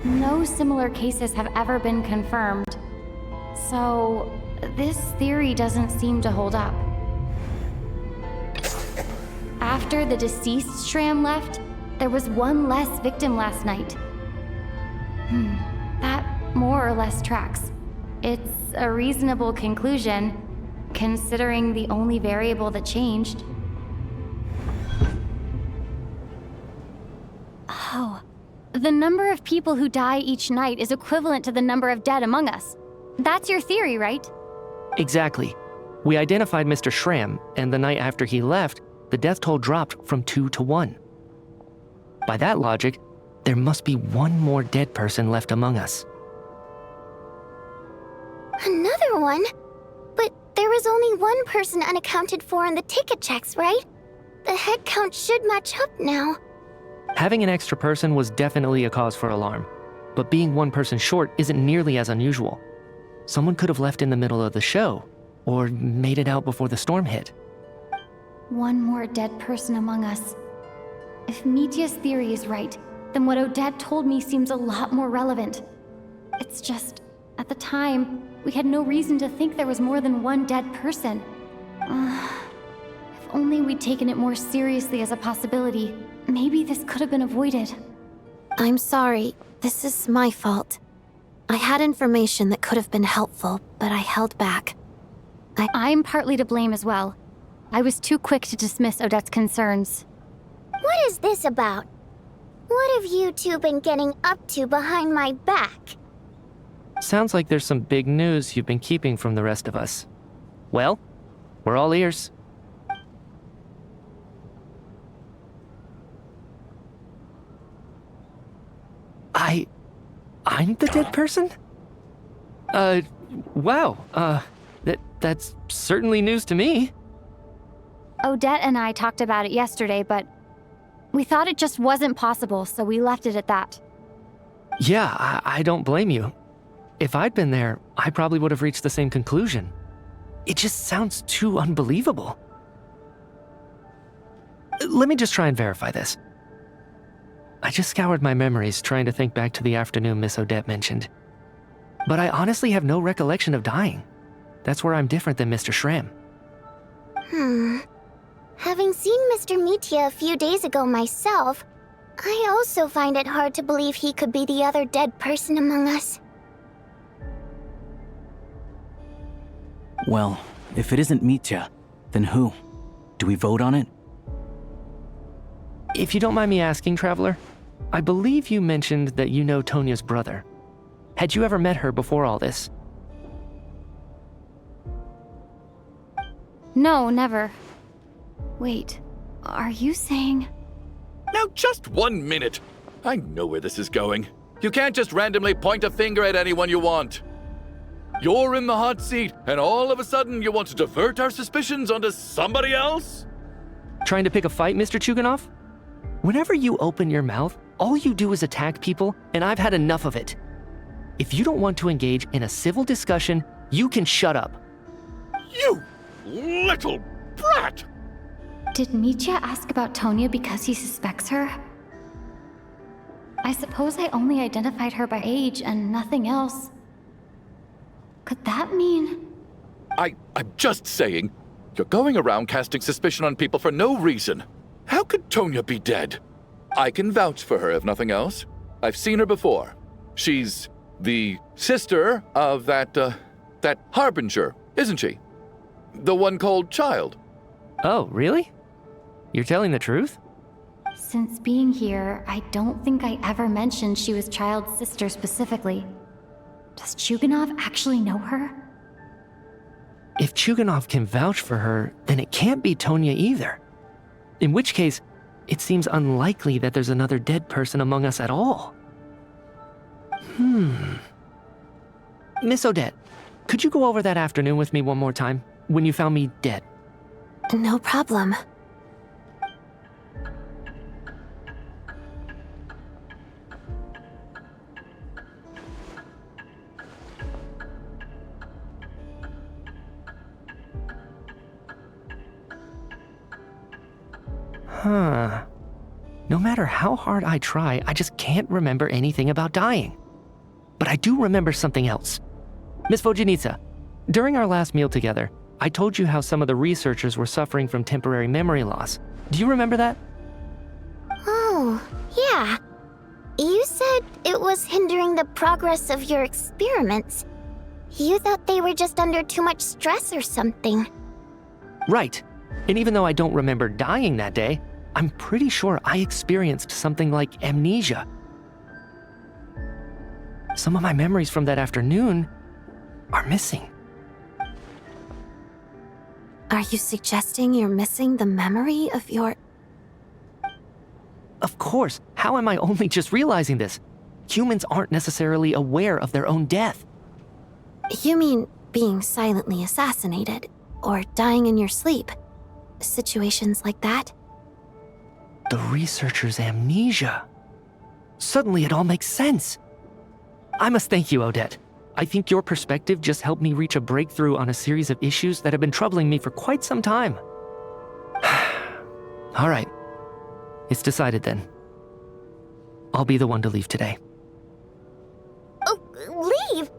No similar cases have ever been confirmed. So, this theory doesn't seem to hold up. After the deceased Shram left, there was one less victim last night. That more or less tracks. It's a reasonable conclusion, considering the only variable that changed. Oh. The number of people who die each night is equivalent to the number of dead among us. That's your theory, right? Exactly. We identified Mr. Shram, and the night after he left, the death toll dropped from 2 to 1. By that logic, there must be one more dead person left among us. Another one? But there was only one person unaccounted for in the ticket checks, right? The head count should match up now. Having an extra person was definitely a cause for alarm, but being one person short isn't nearly as unusual. Someone could have left in the middle of the show, or made it out before the storm hit. One more dead person among us. If Mitya's theory is right, then what Odette told me seems a lot more relevant. It's just, at the time, we had no reason to think there was more than one dead person. If only we'd taken it more seriously as a possibility, maybe this could have been avoided. I'm sorry. This is my fault. I had information that could have been helpful, but I held back. I'm partly to blame as well. I was too quick to dismiss Odette's concerns. What What is this about? What have you two been getting up to behind my back? Sounds like there's some big news you've been keeping from the rest of us. Well, we're all ears. I'm the dead person? Wow, that's certainly news to me. Odette and I talked about it yesterday, but we thought it just wasn't possible, so we left it at that. Yeah, I don't blame you. If I'd been there, I probably would have reached the same conclusion. It just sounds too unbelievable. Let me just try and verify this. I just scoured my memories trying to think back to the afternoon Miss Odette mentioned. But I honestly have no recollection of dying. That's where I'm different than Mr. Schramm. Having seen Mr. Mitya a few days ago myself, I also find it hard to believe he could be the other dead person among us. Well, if it isn't Mitya, then who? Do we vote on it? If you don't mind me asking, Traveler, I believe you mentioned that you know Tonya's brother. Had you ever met her before all this? No, never. Wait, are you saying... Now just 1 minute. I know where this is going. You can't just randomly point a finger at anyone you want. You're in the hot seat, and all of a sudden you want to divert our suspicions onto somebody else? Trying to pick a fight, Mr. Chuganov? Whenever you open your mouth, all you do is attack people, and I've had enough of it. If you don't want to engage in a civil discussion, you can shut up. You little brat! Did Mitya ask about Tonya because he suspects her? I suppose I only identified her by age and nothing else. Could that mean... I'm just saying, you're going around casting suspicion on people for no reason. How could Tonya be dead? I can vouch for her if nothing else. I've seen her before. She's the sister of that Harbinger, isn't she? The one called Child. Oh, really? You're telling the truth? Since being here, I don't think I ever mentioned she was Child's sister specifically. Does Chuganov actually know her? If Chuganov can vouch for her, then it can't be Tonya either. In which case, it seems unlikely that there's another dead person among us at all. Miss Odette, could you go over that afternoon with me one more time, when you found me dead? No problem. No matter how hard I try, I just can't remember anything about dying. But I do remember something else. Miss Vojanitsa, during our last meal together, I told you how some of the researchers were suffering from temporary memory loss. Do you remember that? Oh, yeah. You said it was hindering the progress of your experiments. You thought they were just under too much stress or something. Right. And even though I don't remember dying that day, I'm pretty sure I experienced something like amnesia. Some of my memories from that afternoon are missing. Are you suggesting you're missing the memory of your... Of course. How am I only just realizing this? Humans aren't necessarily aware of their own death. You mean being silently assassinated, or dying in your sleep? Situations like that? The researcher's amnesia. Suddenly it all makes sense. I must thank you, Odette. I think your perspective just helped me reach a breakthrough on a series of issues that have been troubling me for quite some time. All right. It's decided then. I'll be the one to leave today. Oh, leave?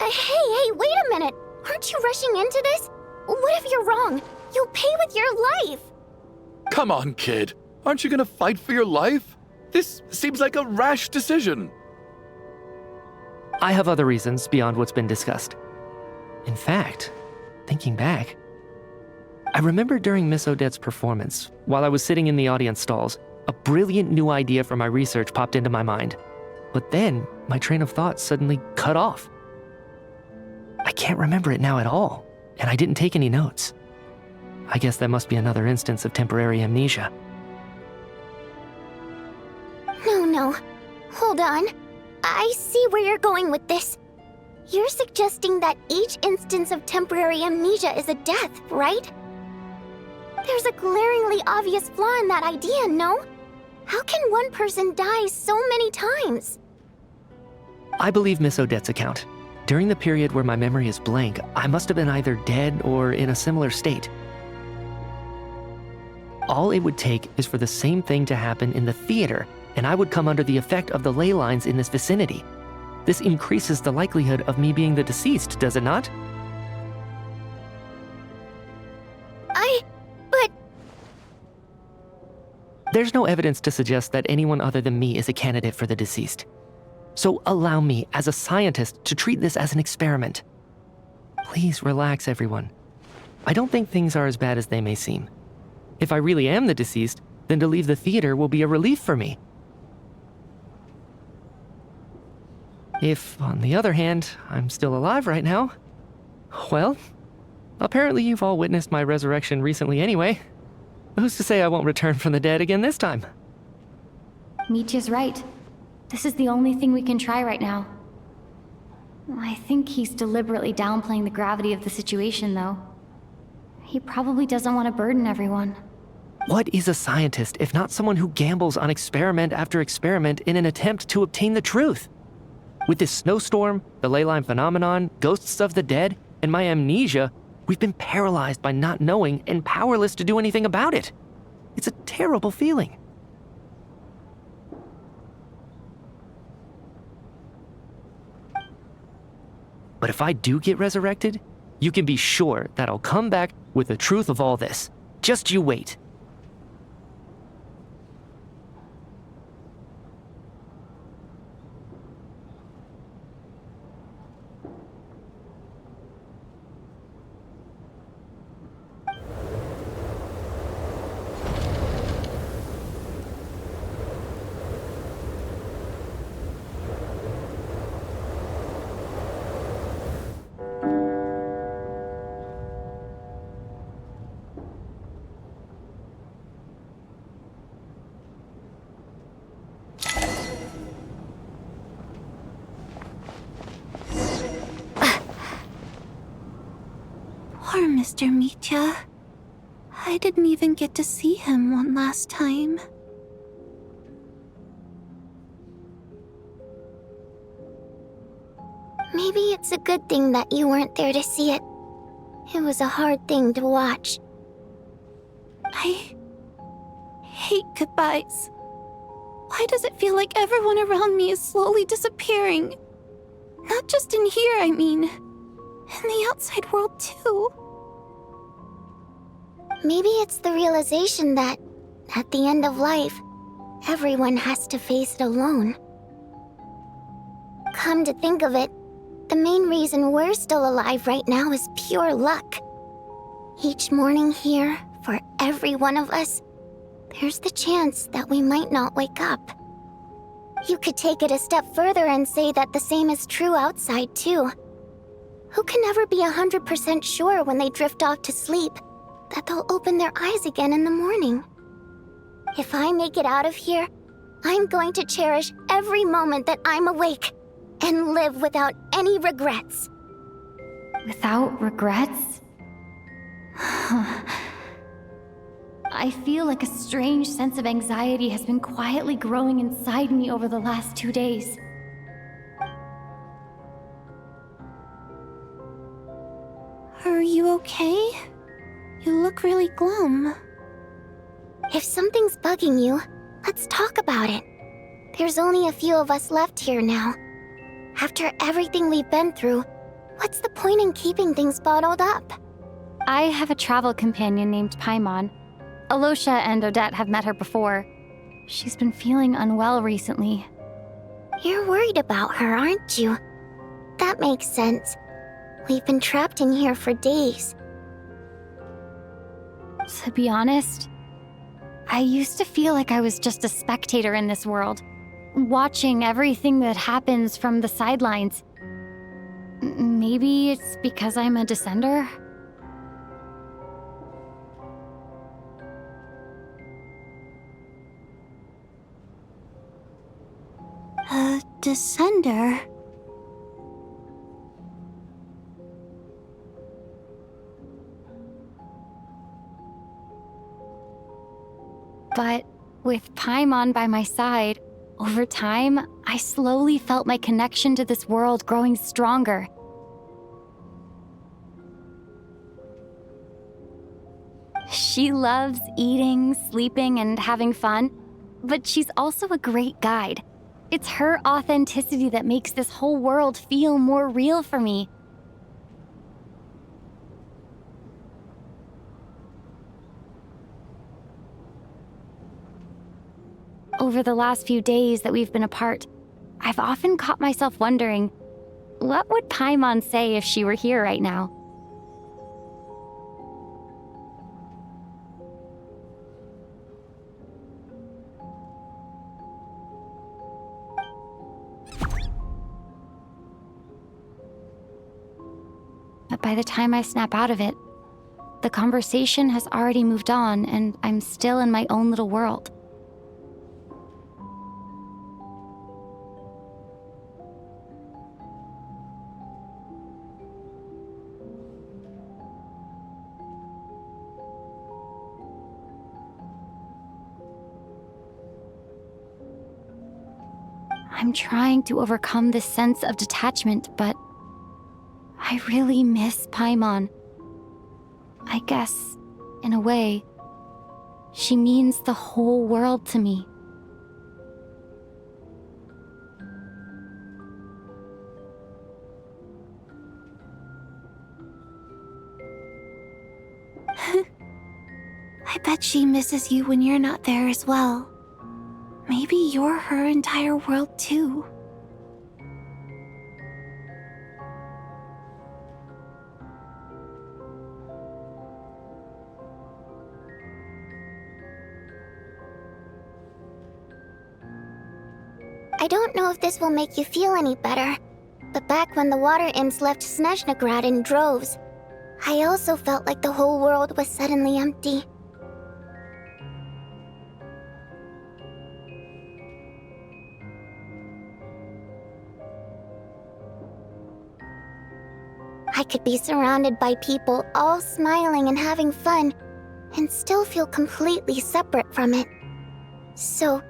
Hey, wait a minute. Aren't you rushing into this? What if you're wrong? You'll pay with your life. Come on, kid. Aren't you gonna fight for your life? This seems like a rash decision. I have other reasons beyond what's been discussed. In fact, thinking back, I remember during Miss Odette's performance, while I was sitting in the audience stalls, A brilliant new idea for my research popped into my mind. But then, my train of thought suddenly cut off. I can't remember it now at all, and I didn't take any notes. I guess that must be another instance of temporary amnesia. No. Hold on. I see where you're going with this. You're suggesting that each instance of temporary amnesia is a death, right? There's a glaringly obvious flaw in that idea, no? How can one person die so many times? I believe Miss Odette's account. During the period where my memory is blank, I must have been either dead or in a similar state. All it would take is for the same thing to happen in the theater, and I would come under the effect of the ley lines in this vicinity. This increases the likelihood of me being the deceased, does it not? But... There's no evidence to suggest that anyone other than me is a candidate for the deceased. So allow me, as a scientist, to treat this as an experiment. Please relax, everyone. I don't think things are as bad as they may seem. If I really am the deceased, then to leave the theater will be a relief for me. If, on the other hand, I'm still alive right now, well, apparently you've all witnessed my resurrection recently anyway. Who's to say I won't return from the dead again this time? Mitya's right. This is the only thing we can try right now. I think he's deliberately downplaying the gravity of the situation, though. He probably doesn't want to burden everyone. What is a scientist if not someone who gambles on experiment after experiment in an attempt to obtain the truth? With this snowstorm, the ley line phenomenon, ghosts of the dead, and my amnesia, we've been paralyzed by not knowing and powerless to do anything about it. It's a terrible feeling. But if I do get resurrected, you can be sure that I'll come back with the truth of all this. Just you wait. Poor Mr. Mitya. I didn't even get to see him one last time. Maybe it's a good thing that you weren't there to see it. It was a hard thing to watch. I hate goodbyes. Why does it feel like everyone around me is slowly disappearing? Not just in here, I mean. In the outside world, too. Maybe it's the realization that, at the end of life, everyone has to face it alone. Come to think of it, the main reason we're still alive right now is pure luck. Each morning here, for every one of us, there's the chance that we might not wake up. You could take it a step further and say that the same is true outside, too. Who can never be 100% sure when they drift off to sleep that they'll open their eyes again in the morning? If I make it out of here, I'm going to cherish every moment that I'm awake and live without any regrets. Without regrets? I feel like a strange sense of anxiety has been quietly growing inside me over the last 2 days. Are you okay? You look really glum. If something's bugging you, let's talk about it. There's only a few of us left here now. After everything we've been through, what's the point in keeping things bottled up? I have a travel companion named Paimon. Alosha and Odette have met her before. She's been feeling unwell recently. You're worried about her, aren't you? That makes sense. We've been trapped in here for days. To be honest, I I used to feel like I was just a spectator in this world, watching everything that happens from the sidelines. Maybe it's because I'm a descender? A descender? But with Paimon by my side, over time, I slowly felt my connection to this world growing stronger. She loves eating, sleeping, and having fun, but she's also a great guide. It's her authenticity that makes this whole world feel more real for me. Over the last few days that we've been apart, I've often caught myself wondering, what would Paimon say if she were here right now? But by the time I snap out of it, the conversation has already moved on and I'm still in my own little world. I'm trying to overcome this sense of detachment, but I really miss Paimon. I guess, in a way, she means the whole world to me. I bet she misses you when you're not there as well. Maybe you're her entire world too. I don't know if this will make you feel any better, but back when the water imps left Snezhnegrad in droves, I also felt like the whole world was suddenly empty. I could be surrounded by people all smiling and having fun, and still feel completely separate from it. So,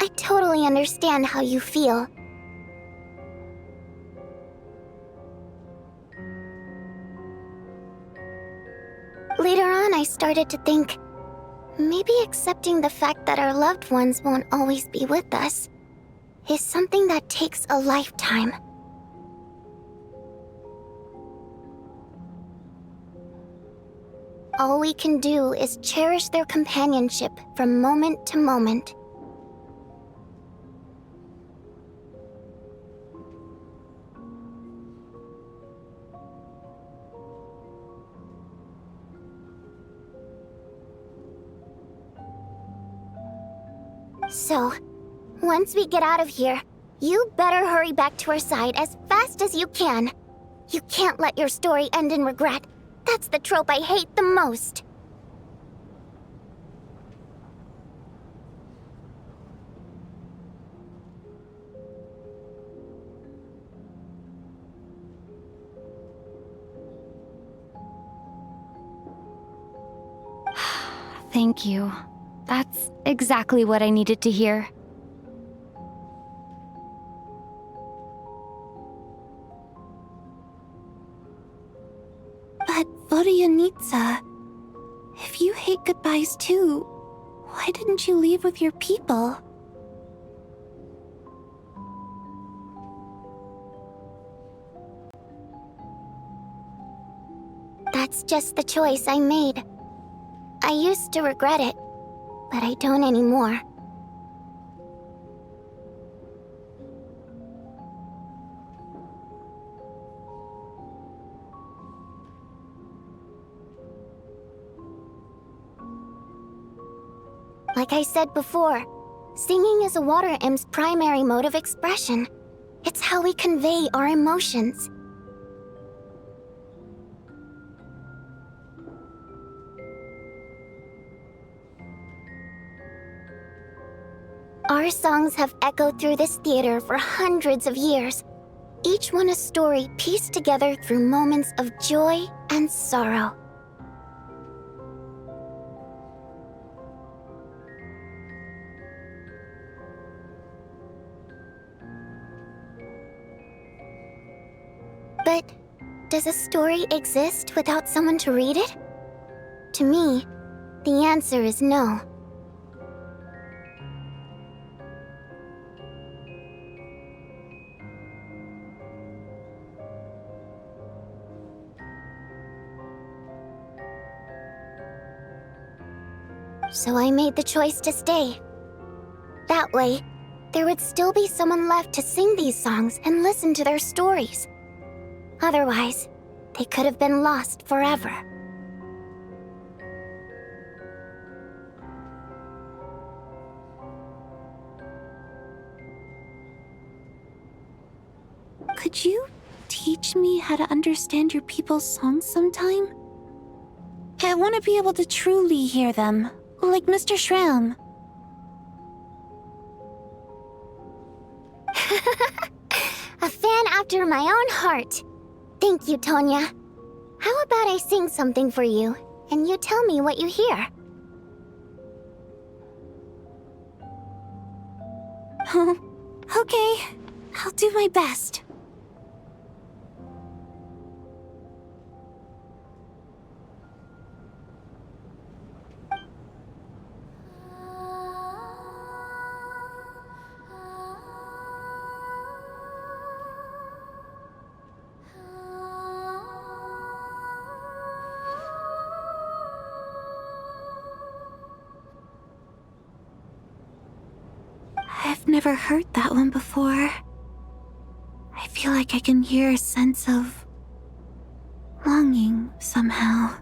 I totally understand how you feel. Later on, I started to think, maybe accepting the fact that our loved ones won't always be with us is something that takes a lifetime. All we can do is cherish their companionship from moment to moment. So, once we get out of here, you better hurry back to our side as fast as you can. You can't let your story end in regret. That's the trope I hate the most. Thank you. That's exactly what I needed to hear. But Vodyanitsa, if you hate goodbyes too, why didn't you leave with your people? That's just the choice I made. I used to regret it, but I don't anymore. Like I said before, singing is a water imp's primary mode of expression. It's how we convey our emotions. Our songs have echoed through this theater for hundreds of years, each one a story pieced together through moments of joy and sorrow. But does a story exist without someone to read it? To me, the answer is no. So I made the choice to stay. That way, there would still be someone left to sing these songs and listen to their stories. Otherwise, they could have been lost forever. Could you teach me how to understand your people's songs sometime? I want to be able to truly hear them, like Mr. Shram. A fan after my own heart. Thank you, Tonya. How about I sing something for you, and you tell me what you hear? Okay, I'll do my best. I've never heard that one before. I feel like I can hear a sense of longing somehow.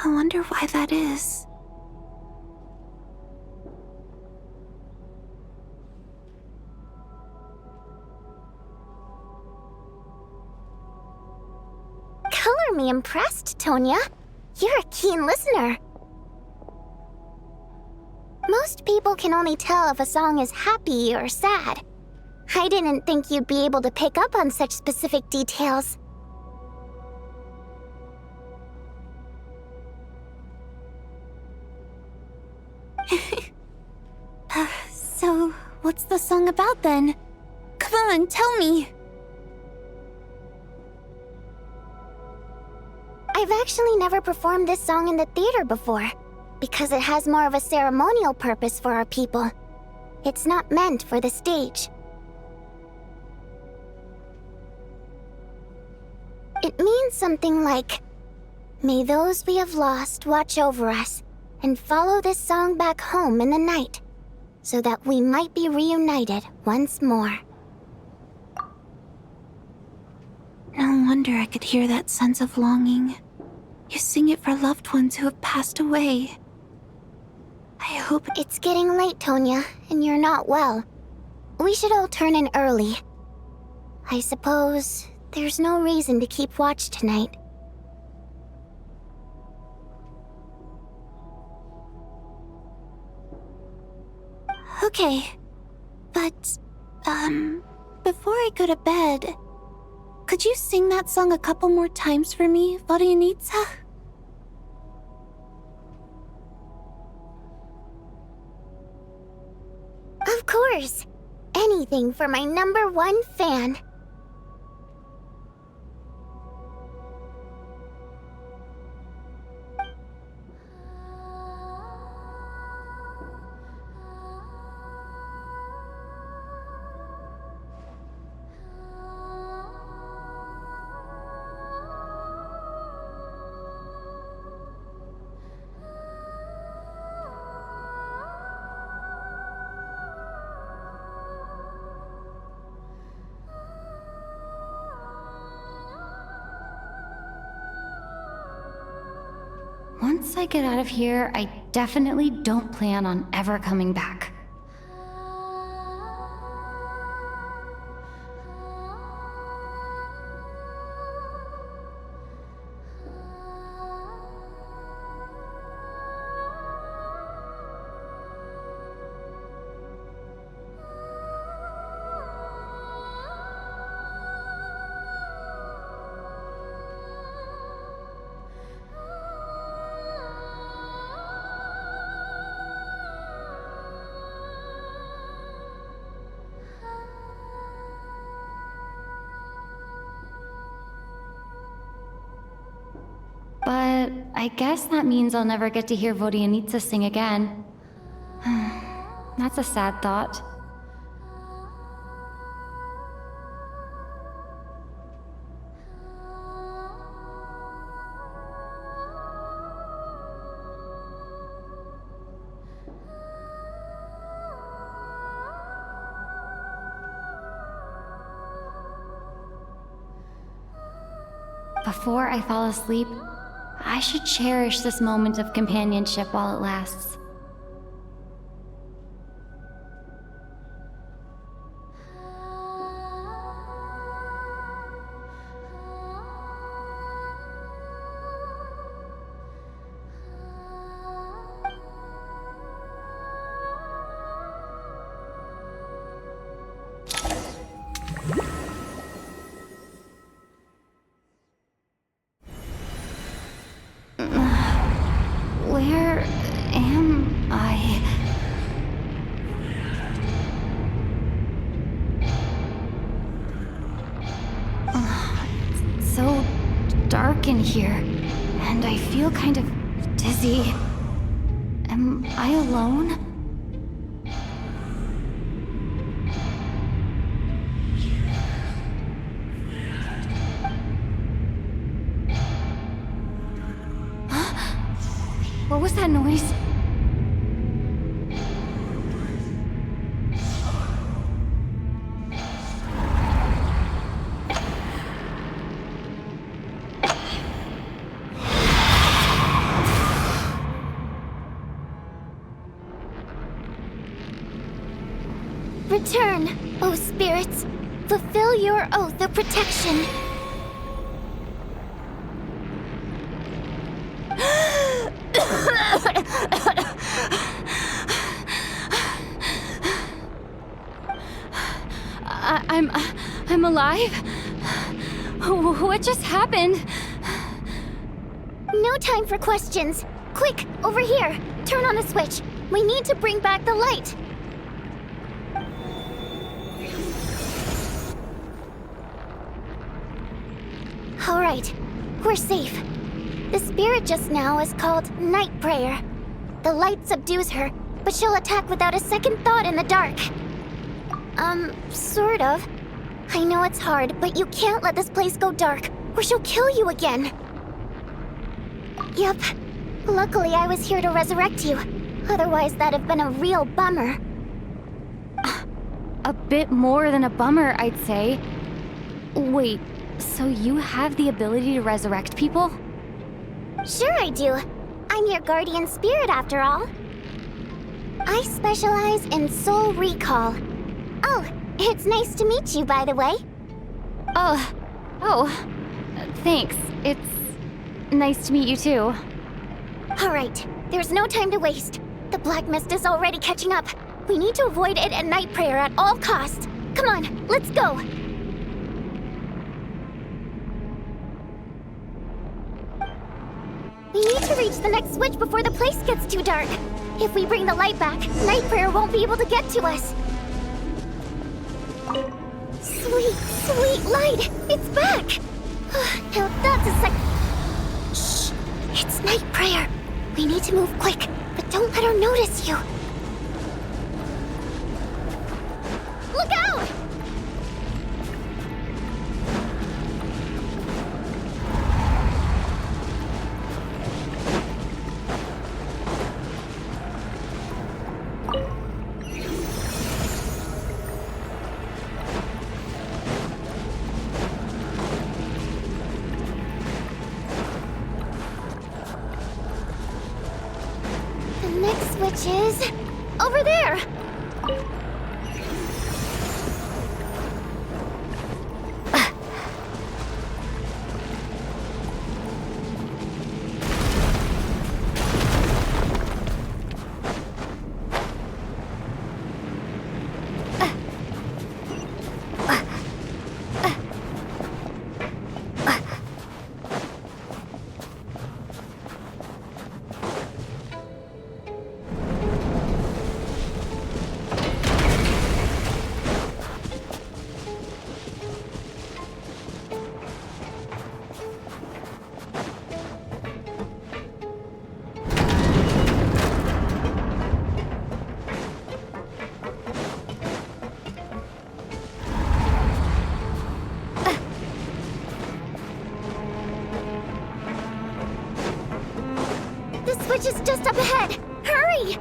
I wonder why that is. Color me impressed, Tonya. You're a keen listener. Most people can only tell if a song is happy or sad. I didn't think you'd be able to pick up on such specific details. So, what's the song about then? Come on, tell me! I've actually never performed this song in the theater before, because it has more of a ceremonial purpose for our people. It's not meant for the stage. It means something like, "May those we have lost watch over us, and follow this song back home in the night, so that we might be reunited once more." No wonder I could hear that sense of longing. You sing it for loved ones who have passed away. I hope it's getting late, Tonya, and you're not well. We should all turn in early. I suppose there's no reason to keep watch tonight. Okay, but, before I go to bed, could you sing that song a couple more times for me, Vodyanitsa? Of course. Anything for my #1 fan. Once I get out of here, I definitely don't plan on ever coming back. But I guess that means I'll never get to hear Vodyanitsa sing again. That's a sad thought. Before I fall asleep, I should cherish this moment of companionship while it lasts. Where am I? It's so dark in here, and I feel kind of dizzy. Am I alone? What was that noise? Return, O spirits. Fulfill your oath of protection. I'm alive? What just happened? No time for questions. Quick, over here. Turn on a switch. We need to bring back the light. All right, we're safe. The spirit just now is called Night Prayer. The light subdues her, but she'll attack without a second thought in the dark. Sort of. I know it's hard, but you can't let this place go dark, or she'll kill you again. Yep. Luckily, I was here to resurrect you. Otherwise, that'd have been a real bummer. A bit more than a bummer, I'd say. Wait, so you have the ability to resurrect people? Sure I do. I'm your guardian spirit after all. I specialize in soul recall. Oh, it's nice to meet you, by the way. Thanks. It's nice to meet you too. All right, there's no time to waste. The black mist is already catching up. We need to avoid it at Night Prayer at all costs. Come on, let's go. We need to reach the next switch before the place gets too dark. If we bring the light back, Night Prayer won't be able to get to us. Sweet, sweet light! It's back! Now that's a sec... Shh! It's Night Prayer. We need to move quick, but don't let her notice you. Look out! Guys! Over there! The switch is just up ahead! Hurry!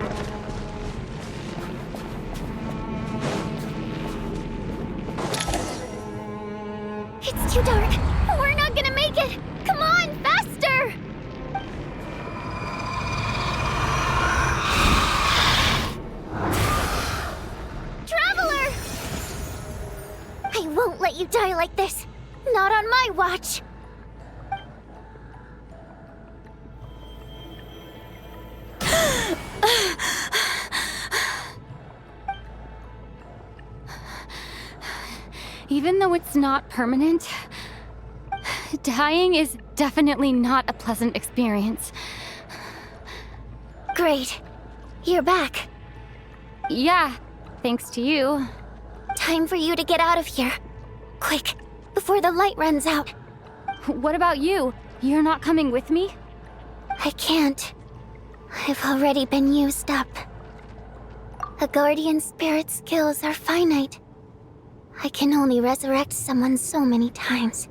It's too dark! We're not gonna make it! Come on, faster! Traveler! I won't let you die like this! Not on my watch! Even though it's not permanent, dying is definitely not a pleasant experience. Great. You're back. Yeah, thanks to you. Time for you to get out of here. Quick, before the light runs out. What about you? You're not coming with me? I can't. I've already been used up. A guardian spirit's skills are finite. I can only resurrect someone so many times.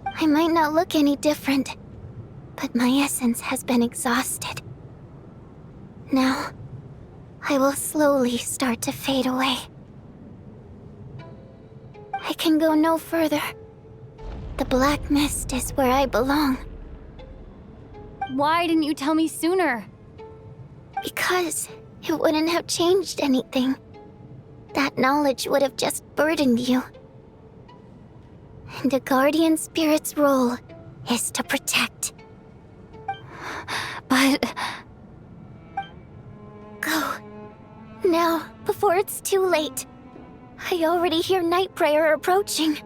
I might not look any different, but my essence has been exhausted. Now, I will slowly start to fade away. I can go no further. The black mist is where I belong. Why didn't you tell me sooner? Because it wouldn't have changed anything. That knowledge would have just burdened you. And a guardian spirit's role is to protect. But... Go. Now, before it's too late. I already hear night prayer approaching.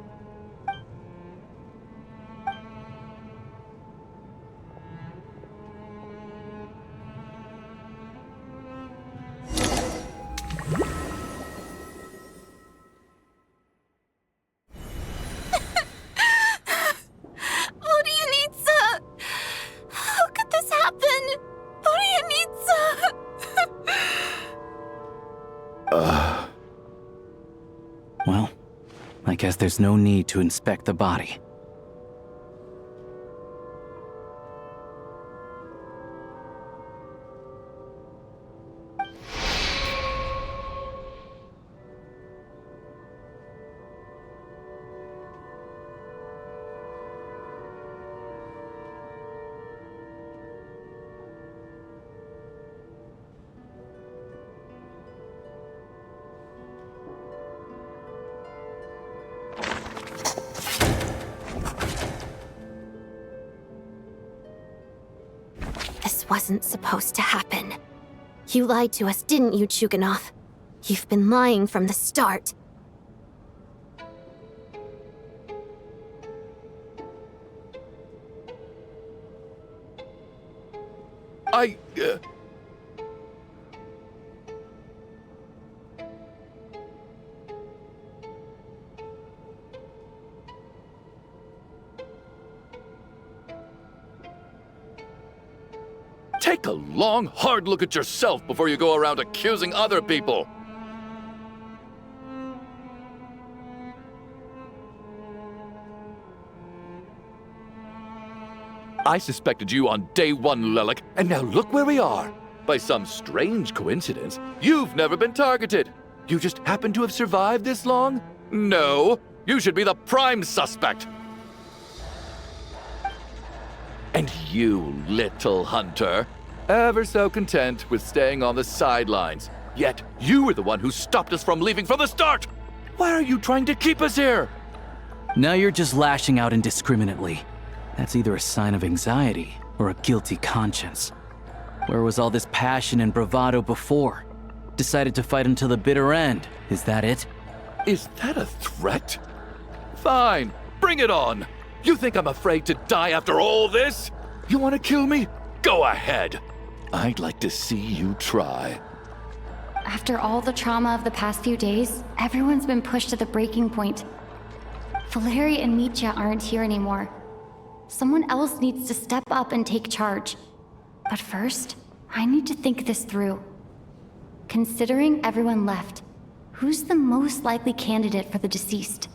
Well, I guess there's no need to inspect the body. Wasn't supposed to happen. You lied to us, didn't you, Chuganov? You've been lying from the start. Take a long, hard look at yourself before you go around accusing other people. I suspected you on day one, Lelik, and now look where we are. By some strange coincidence, you've never been targeted. You just happen to have survived this long? No, you should be the prime suspect. And you, little hunter, ever so content with staying on the sidelines. Yet you were the one who stopped us from leaving from the start! Why are you trying to keep us here? Now you're just lashing out indiscriminately. That's either a sign of anxiety or a guilty conscience. Where was all this passion and bravado before? Decided to fight until the bitter end. Is that it? Is that a threat? Fine, bring it on. You think I'm afraid to die after all this? You want to kill me? Go ahead. I'd like to see you try. After all the trauma of the past few days, everyone's been pushed to the breaking point. Valeri and Mitya aren't here anymore. Someone else needs to step up and take charge. But first, I need to think this through. Considering everyone left, who's the most likely candidate for the deceased?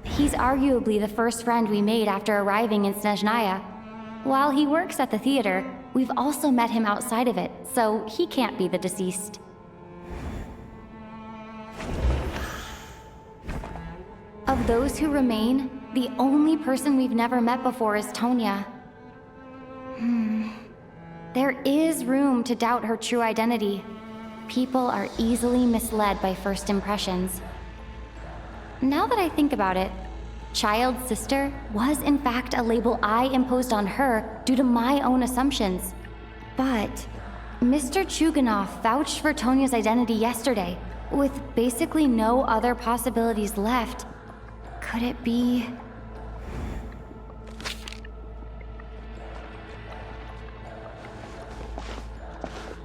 He's arguably the first friend we made after arriving in Snezhnaya. While he works at the theater, we've also met him outside of it, so he can't be the deceased. Of those who remain, the only person we've never met before is Tonya. There is room to doubt her true identity. People are easily misled by first impressions. Now that I think about it, Child's sister was in fact a label I imposed on her due to my own assumptions. But Mr. Chuganov vouched for Tonya's identity yesterday, with basically no other possibilities left. Could it be...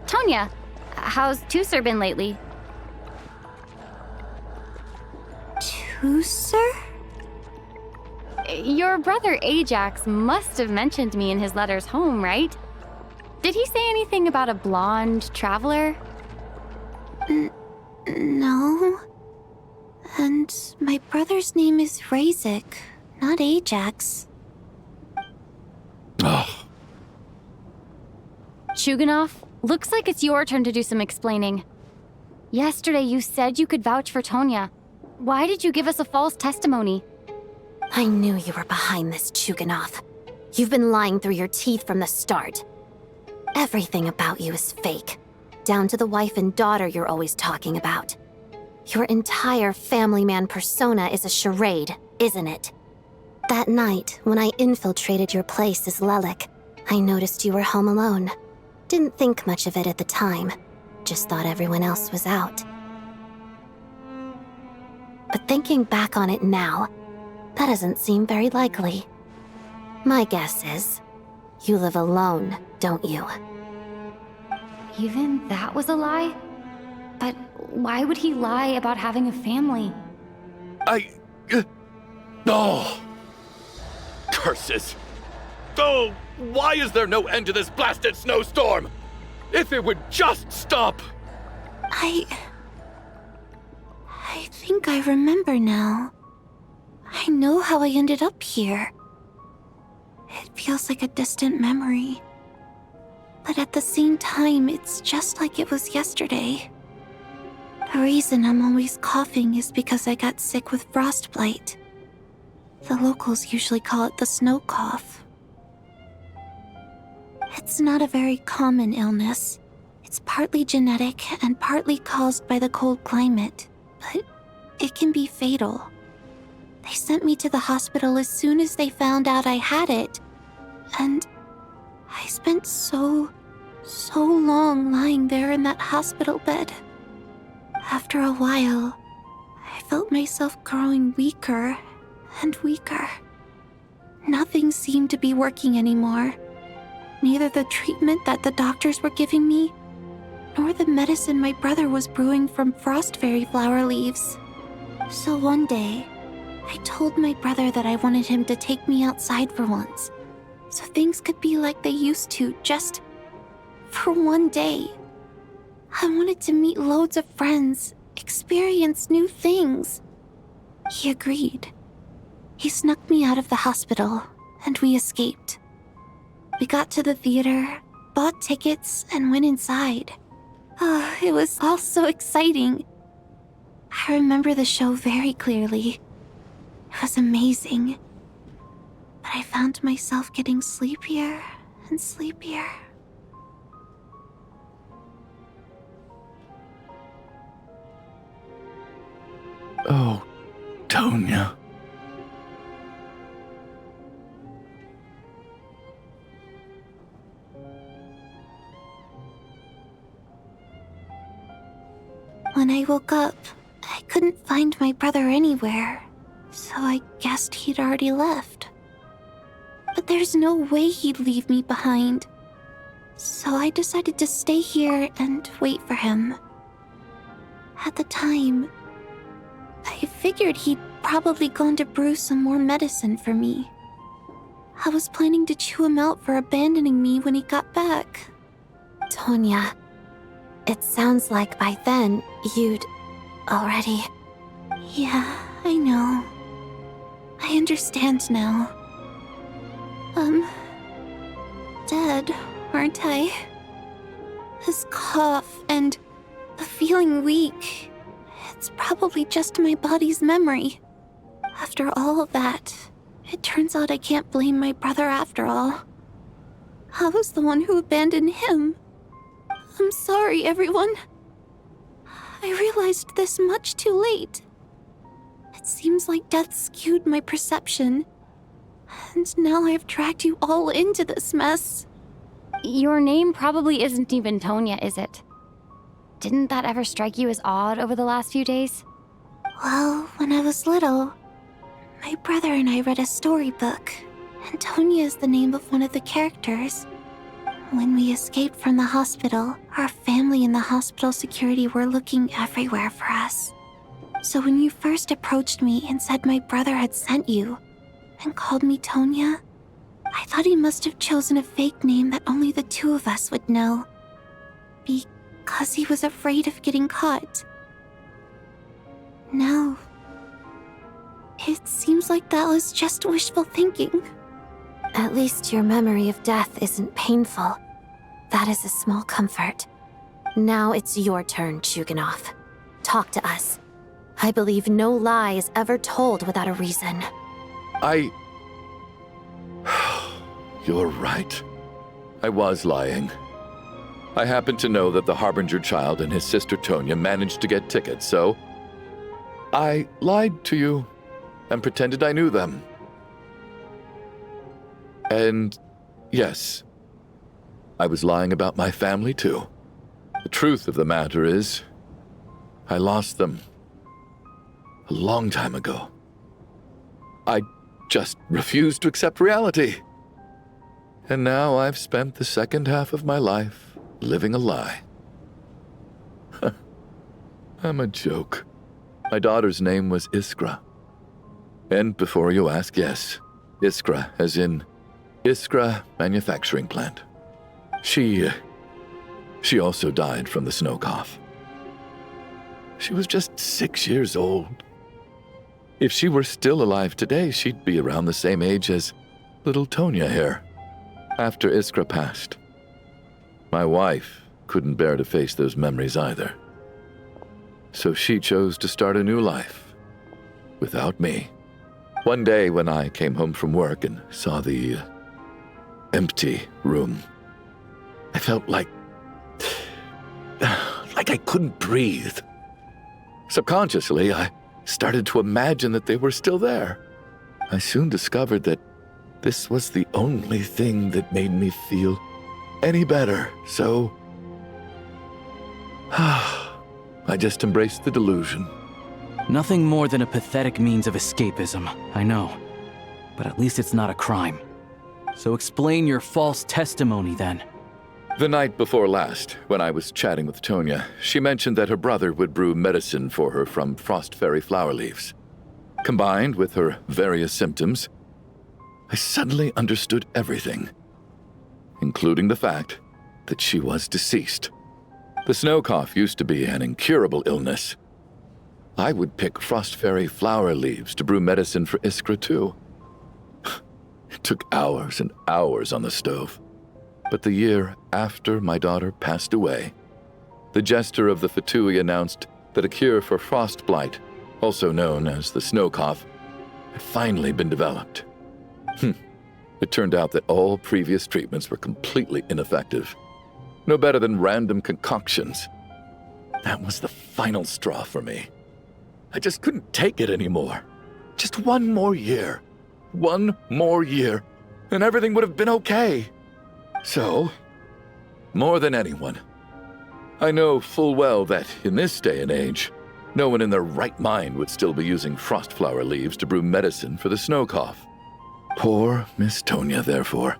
Tonya, how's Tusser been lately? Tusser? Your brother Ajax must have mentioned me in his letters home, right? Did he say anything about a blonde traveler? No. And my brother's name is Razik, not Ajax. Chuganov, looks like it's your turn to do some explaining. Yesterday you said you could vouch for Tonya. Why did you give us a false testimony? I knew you were behind this, Chuganov. You've been lying through your teeth from the start. Everything about you is fake, down to the wife and daughter you're always talking about. Your entire family man persona is a charade, isn't it? That night, when I infiltrated your place as Lelik, I noticed you were home alone. Didn't think much of it at the time, just thought everyone else was out. But thinking back on it now, that doesn't seem very likely. My guess is, you live alone, don't you? Even that was a lie? But why would he lie about having a family? Oh! Curses! Oh, why is there no end to this blasted snowstorm? If it would just stop! I think I remember now. I know how I ended up here. It feels like a distant memory. But at the same time, it's just like it was yesterday. The reason I'm always coughing is because I got sick with frostbite. The locals usually call it the snow cough. It's not a very common illness. It's partly genetic and partly caused by the cold climate, but it can be fatal. They sent me to the hospital as soon as they found out I had it. And I spent so long lying there in that hospital bed. After a while, I felt myself growing weaker and weaker. Nothing seemed to be working anymore. Neither the treatment that the doctors were giving me, nor the medicine my brother was brewing from frost fairy flower leaves. So one day, I told my brother that I wanted him to take me outside for once, so things could be like they used to, just for one day. I wanted to meet loads of friends, experience new things. He agreed. He snuck me out of the hospital, and we escaped. We got to the theater, bought tickets, and went inside. It was all so exciting. I remember the show very clearly. It was amazing. But I found myself getting sleepier and sleepier. Oh, Tonya. When I woke up, I couldn't find my brother anywhere, so I guessed he'd already left. But there's no way he'd leave me behind, so I decided to stay here and wait for him. At the time, I figured he'd probably gone to brew some more medicine for me. I was planning to chew him out for abandoning me when he got back. Tonya, it sounds like by then you'd already... Yeah, I know. I understand now. Dead, aren't I? This cough and the feeling weak, it's probably just my body's memory. After all of that, it turns out I can't blame my brother after all. I was the one who abandoned him. I'm sorry, everyone. I realized this much too late. It seems like death skewed my perception. And now I've dragged you all into this mess. Your name probably isn't even Tonya, is it? Didn't that ever strike you as odd over the last few days? Well, when I was little, my brother and I read a storybook, and Tonya is the name of one of the characters. When we escaped from the hospital, our family and the hospital security were looking everywhere for us. So when you first approached me and said my brother had sent you, and called me Tonya, I thought he must have chosen a fake name that only the two of us would know. Because he was afraid of getting caught. Now, it seems like that was just wishful thinking. At least your memory of death isn't painful. That is a small comfort. Now it's your turn, Chuganov. Talk to us. I believe no lie is ever told without a reason. You're right. I was lying. I happened to know that the Harbinger child and his sister Tonya managed to get tickets, so I lied to you and pretended I knew them. And yes, I was lying about my family too. The truth of the matter is, I lost them a long time ago. I just refused to accept reality. And now I've spent the second half of my life living a lie. I'm a joke. My daughter's name was Iskra. And before you ask, yes, Iskra, as in Iskra Manufacturing Plant. She also died from the snow cough. She was just 6 years old. If she were still alive today, she'd be around the same age as little Tonya here. After Iskra passed, my wife couldn't bear to face those memories either. So she chose to start a new life without me. One day when I came home from work and saw the empty room, I felt like I couldn't breathe. Subconsciously, I started to imagine that they were still there. I soon discovered that this was the only thing that made me feel any better, so I just embraced the delusion. Nothing more than a pathetic means of escapism, I know. But at least it's not a crime. So explain your false testimony then. The night before last, when I was chatting with Tonya, she mentioned that her brother would brew medicine for her from frost fairy flower leaves. Combined with her various symptoms, I suddenly understood everything, including the fact that she was deceased. The snow cough used to be an incurable illness. I would pick frost fairy flower leaves to brew medicine for Iskra too. It took hours and hours on the stove. But the year after my daughter passed away, the jester of the Fatui announced that a cure for frost blight, also known as the snow cough, had finally been developed. It turned out that all previous treatments were completely ineffective. No better than random concoctions. That was the final straw for me. I just couldn't take it anymore. Just one more year. One more year, and everything would have been okay. So, more than anyone, I know full well that in this day and age, no one in their right mind would still be using frost flower leaves to brew medicine for the snow cough. Poor Miss Tonya, therefore,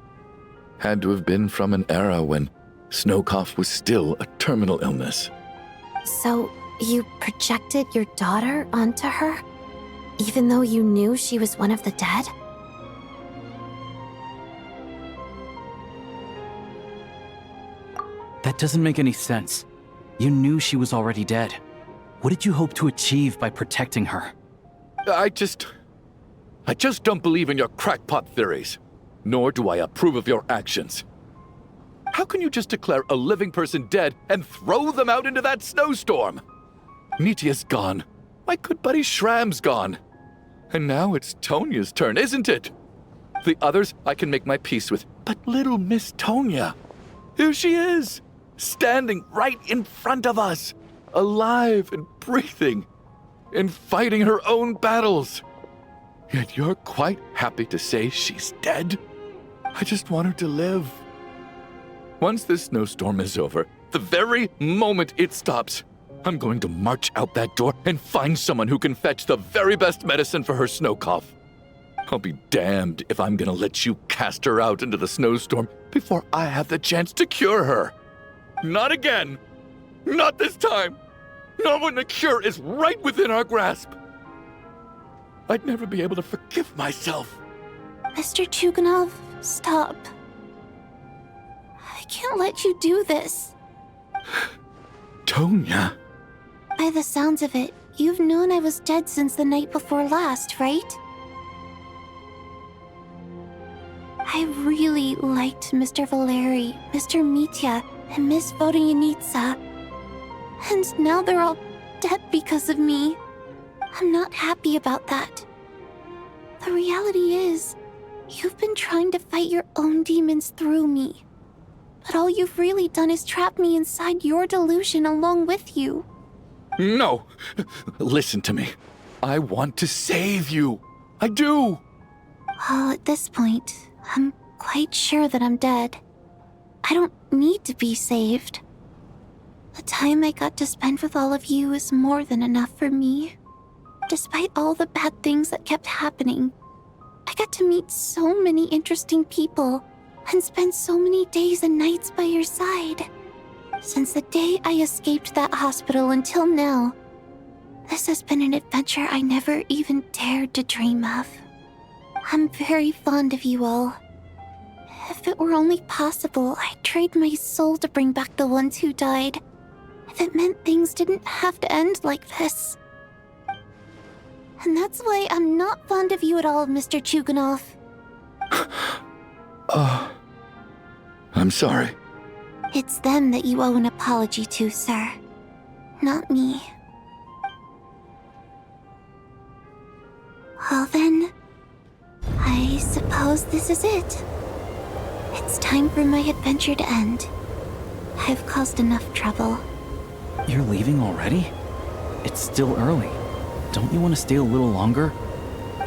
had to have been from an era when snow cough was still a terminal illness. So, you projected your daughter onto her? Even though you knew she was one of the dead? That doesn't make any sense. You knew she was already dead. What did you hope to achieve by protecting her? I just don't believe in your crackpot theories, nor do I approve of your actions. How can you just declare a living person dead and throw them out into that snowstorm? Nitia's gone. My good buddy Shram's gone. And now it's Tonya's turn, isn't it? The others I can make my peace with, but little Miss Tonya, here she is, standing right in front of us, alive and breathing, and fighting her own battles. Yet you're quite happy to say she's dead? I just want her to live. Once this snowstorm is over, the very moment it stops, I'm going to march out that door and find someone who can fetch the very best medicine for her snow cough. I'll be damned if I'm gonna let you cast her out into the snowstorm before I have the chance to cure her. Not again. Not this time. Not when the cure is right within our grasp. I'd never be able to forgive myself. Mr. Chuganov, stop. I can't let you do this. Tonya. By the sounds of it, you've known I was dead since the night before last, right? I really liked Mr. Valeri, Mr. Mitya, and Miss Vodyanitsa. And now they're all dead because of me. I'm not happy about that. The reality is, you've been trying to fight your own demons through me. But all you've really done is trap me inside your delusion along with you. No! Listen to me. I want to save you. I do. Well, at this point, I'm quite sure that I'm dead. I don't need to be saved. The time I got to spend with all of you is more than enough for me. Despite all the bad things that kept happening, I got to meet so many interesting people and spend so many days and nights by your side. Since the day I escaped that hospital until now, this has been an adventure I never even dared to dream of. I'm very fond of you all. If it were only possible, I'd trade my soul to bring back the ones who died. If it meant things didn't have to end like this. And that's why I'm not fond of you at all, Mr. Chuganov. I'm sorry. It's them that you owe an apology to, sir. Not me. Well then, I suppose this is it. It's time for my adventure to end. I've caused enough trouble. You're leaving already? It's still early. Don't you want to stay a little longer?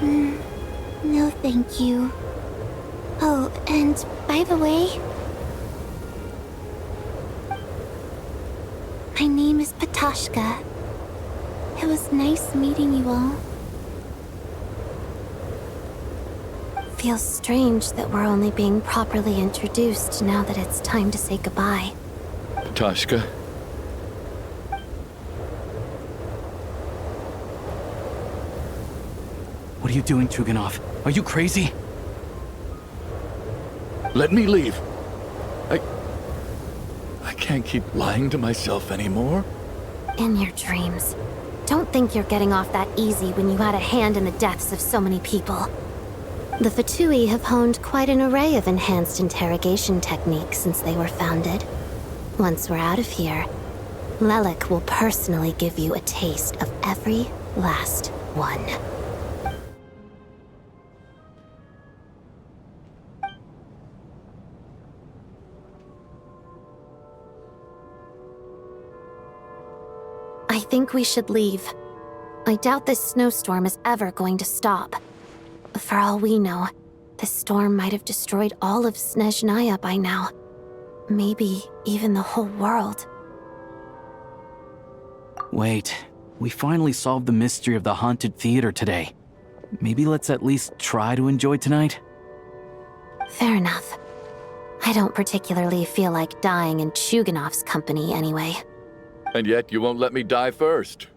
No thank you. Oh, and by the way, my name is Patashka. It was nice meeting you all. Feels strange that we're only being properly introduced now that it's time to say goodbye. Patashka. What are you doing, Chuganov? Are you crazy? Let me leave. I can't keep lying to myself anymore. In your dreams. Don't think you're getting off that easy when you had a hand in the deaths of so many people. The Fatui have honed quite an array of enhanced interrogation techniques since they were founded. Once we're out of here, Lelik will personally give you a taste of every last one. I think we should leave. I doubt this snowstorm is ever going to stop. For all we know, this storm might have destroyed all of Snezhnaya by now. Maybe even the whole world. Wait, we finally solved the mystery of the haunted theater today. Maybe let's at least try to enjoy tonight? Fair enough. I don't particularly feel like dying in Chuganov's company anyway. And yet you won't let me die first.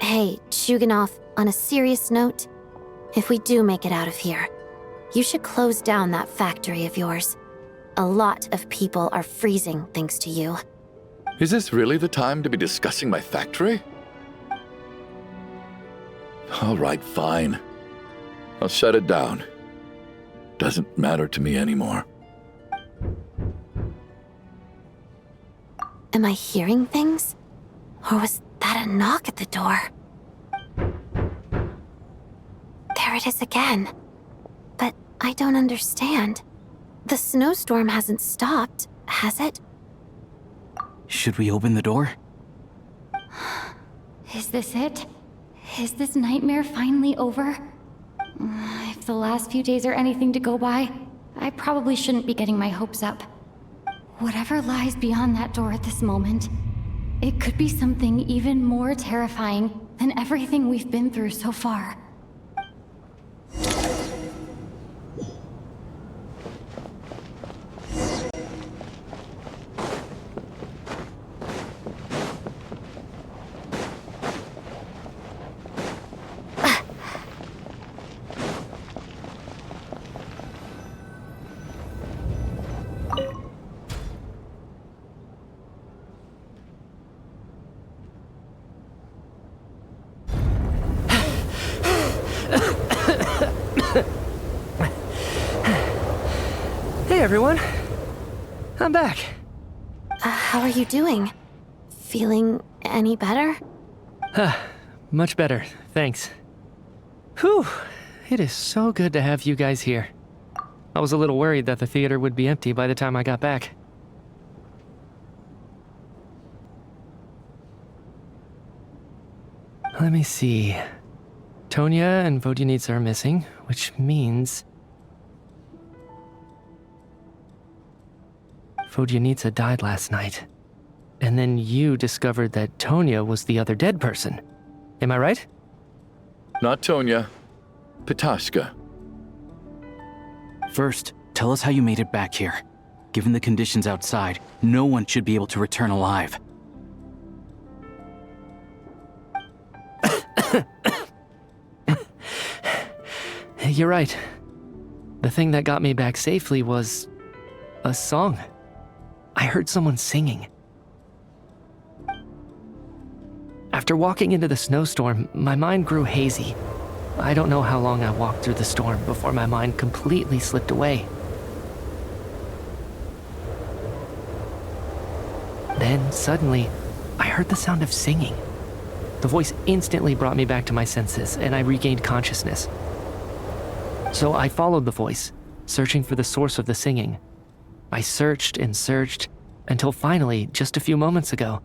Hey, Chuganov, on a serious note, if we do make it out of here, you should close down that factory of yours. A lot of people are freezing thanks to you. Is this really the time to be discussing my factory? All right, fine. I'll shut it down. Doesn't matter to me anymore. Am I hearing things? Or was that a knock at the door? There it is again. But I don't understand. The snowstorm hasn't stopped, has it? Should we open the door? Is this it? Is this nightmare finally over? If the last few days are anything to go by, I probably shouldn't be getting my hopes up. Whatever lies beyond that door at this moment, it could be something even more terrifying than everything we've been through so far. Hey everyone, I'm back. How are you doing? Feeling any better? Much better, thanks. Whew, it is so good to have you guys here. I was a little worried that the theater would be empty by the time I got back. Let me see. Tonya and Vodyanitsa are missing, which means Vodyanitsa died last night. And then you discovered that Tonya was the other dead person. Am I right? Not Tonya. Pitashka. First, tell us how you made it back here. Given the conditions outside, no one should be able to return alive. You're right. The thing that got me back safely was a song. I heard someone singing. After walking into the snowstorm, my mind grew hazy. I don't know how long I walked through the storm before my mind completely slipped away. Then, suddenly, I heard the sound of singing. The voice instantly brought me back to my senses, and I regained consciousness. So I followed the voice, searching for the source of the singing. I searched and searched, until finally, just a few moments ago,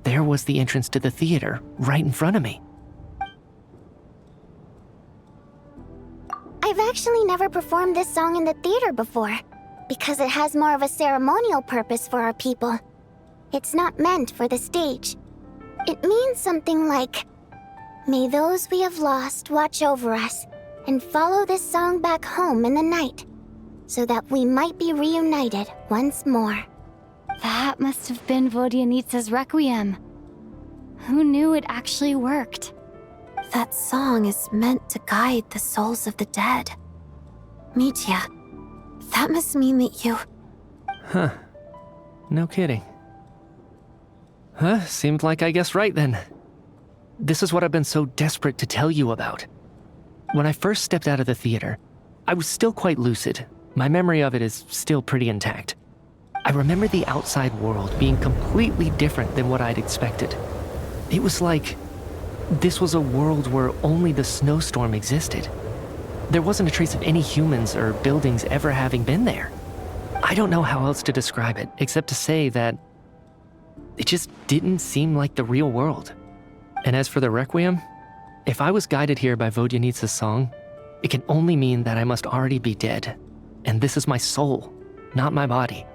there was the entrance to the theater, right in front of me. I've actually never performed this song in the theater before, because it has more of a ceremonial purpose for our people. It's not meant for the stage. It means something like, "May those we have lost watch over us, and follow this song back home in the night, so that we might be reunited once more." That must have been Vodyanitsa's requiem. Who knew it actually worked? That song is meant to guide the souls of the dead. Mitya, that must mean that you... Huh. No kidding. Seemed like I guessed right then. This is what I've been so desperate to tell you about. When I first stepped out of the theater, I was still quite lucid. My memory of it is still pretty intact. I remember the outside world being completely different than what I'd expected. It was like this was a world where only the snowstorm existed. There wasn't a trace of any humans or buildings ever having been there. I don't know how else to describe it, except to say that it just didn't seem like the real world. And as for the Requiem, if I was guided here by Vodyanitsa's song, it can only mean that I must already be dead. And this is my soul, not my body.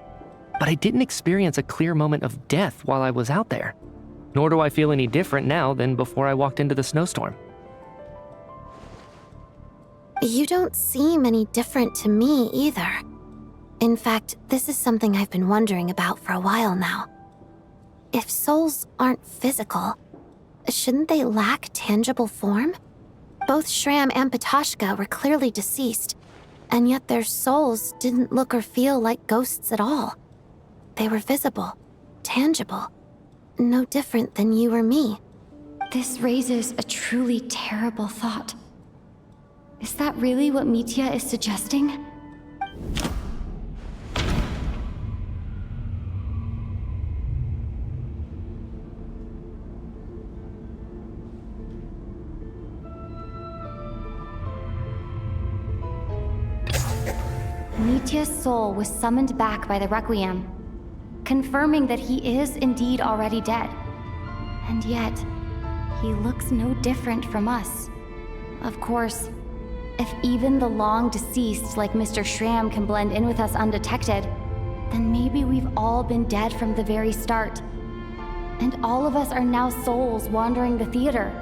But I didn't experience a clear moment of death while I was out there. Nor do I feel any different now than before I walked into the snowstorm. You don't seem any different to me either. In fact, this is something I've been wondering about for a while now. If souls aren't physical, shouldn't they lack tangible form? Both Shram and Patoshka were clearly deceased, and yet their souls didn't look or feel like ghosts at all. They were visible, tangible, no different than you or me. This raises a truly terrible thought. Is that really what Mitya is suggesting? Mitya's soul was summoned back by the Requiem, confirming that he is indeed already dead. And yet, he looks no different from us. Of course, if even the long deceased like Mr. Shram can blend in with us undetected, then maybe we've all been dead from the very start. And all of us are now souls wandering the theater.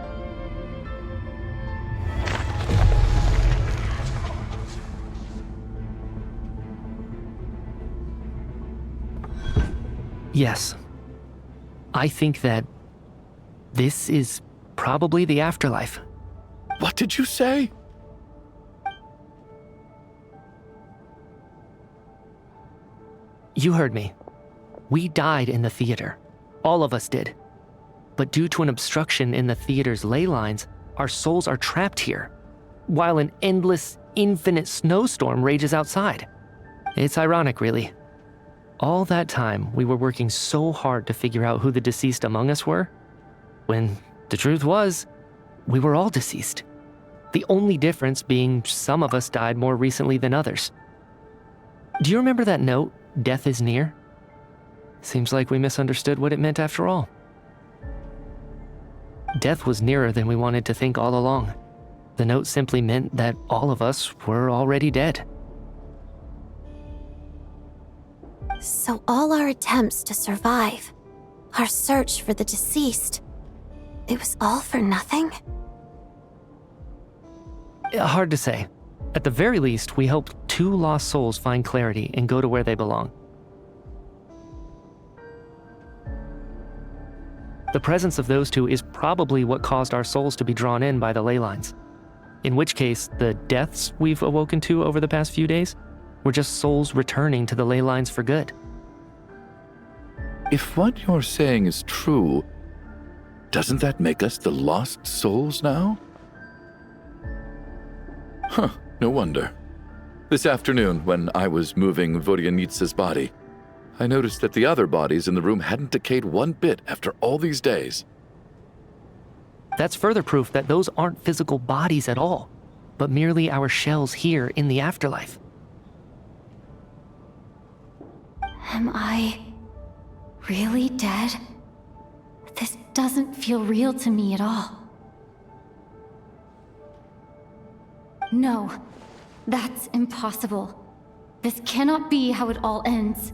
Yes. I think that this is probably the afterlife. What did you say? You heard me. We died in the theater. All of us did. But due to an obstruction in the theater's ley lines, our souls are trapped here, while an endless, infinite snowstorm rages outside. It's ironic, really. All that time, we were working so hard to figure out who the deceased among us were, when the truth was, we were all deceased. The only difference being some of us died more recently than others. Do you remember that note, "Death is near"? Seems like we misunderstood what it meant after all. Death was nearer than we wanted to think all along. The note simply meant that all of us were already dead. So all our attempts to survive, our search for the deceased, it was all for nothing? Hard to say. At the very least, we hope 2 lost souls find clarity and go to where they belong. The presence of those 2 is probably what caused our souls to be drawn in by the ley lines. In which case, the deaths we've awoken to over the past few days were just souls returning to the ley lines for good. If what you're saying is true, doesn't that make us the lost souls now? Huh, no wonder. This afternoon, when I was moving Vodyanitsa's body, I noticed that the other bodies in the room hadn't decayed one bit after all these days. That's further proof that those aren't physical bodies at all, but merely our shells here in the afterlife. Am I really dead? This doesn't feel real to me at all. No, that's impossible. This cannot be how it all ends.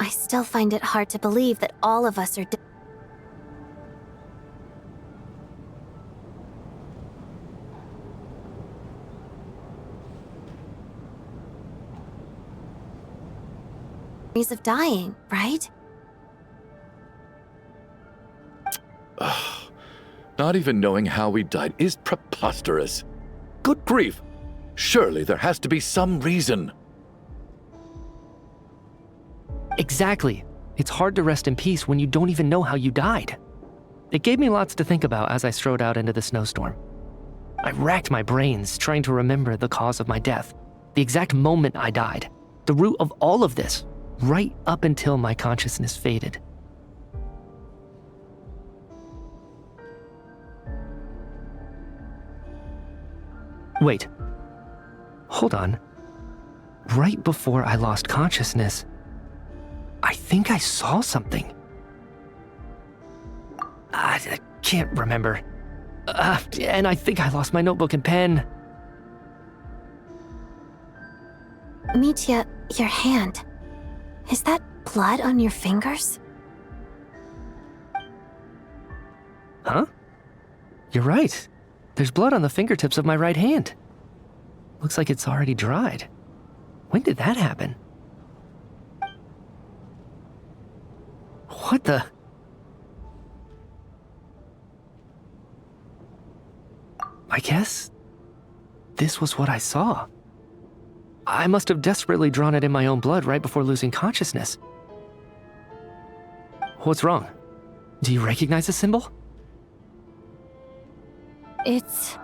I still find it hard to believe that all of us are of dying, right? Not even knowing how he died is preposterous. Good grief! Surely there has to be some reason. Exactly. It's hard to rest in peace when you don't even know how you died. It gave me lots to think about as I strode out into the snowstorm. I racked my brains trying to remember the cause of my death, the exact moment I died, the root of all of this, right up until my consciousness faded. Wait. Hold on. Right before I lost consciousness, I think I saw something. I can't remember. And I think I lost my notebook and pen. Mitya, your hand. Is that blood on your fingers? Huh? You're right. There's blood on the fingertips of my right hand. Looks like it's already dried. When did that happen? What the? I guess this was what I saw. I must have desperately drawn it in my own blood right before losing consciousness. What's wrong? Do you recognize the symbol? It's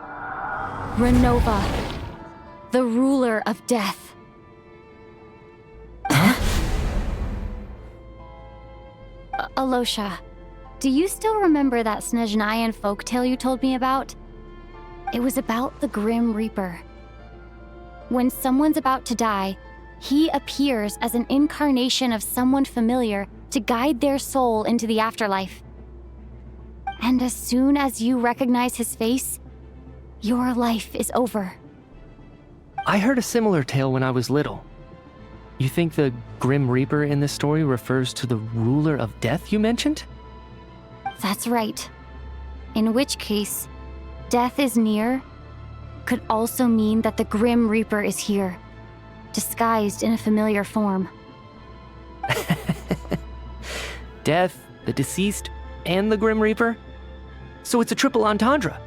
Renova, the ruler of death. Alosha, do you still remember that Snezhnayan folktale you told me about? It was about the Grim Reaper. When someone's about to die, he appears as an incarnation of someone familiar to guide their soul into the afterlife. And as soon as you recognize his face, your life is over. I heard a similar tale when I was little. You think the Grim Reaper in this story refers to the ruler of death you mentioned? That's right. In which case, death is near could also mean that the Grim Reaper is here, disguised in a familiar form. Death, the deceased, and the Grim Reaper? So it's a triple entendre.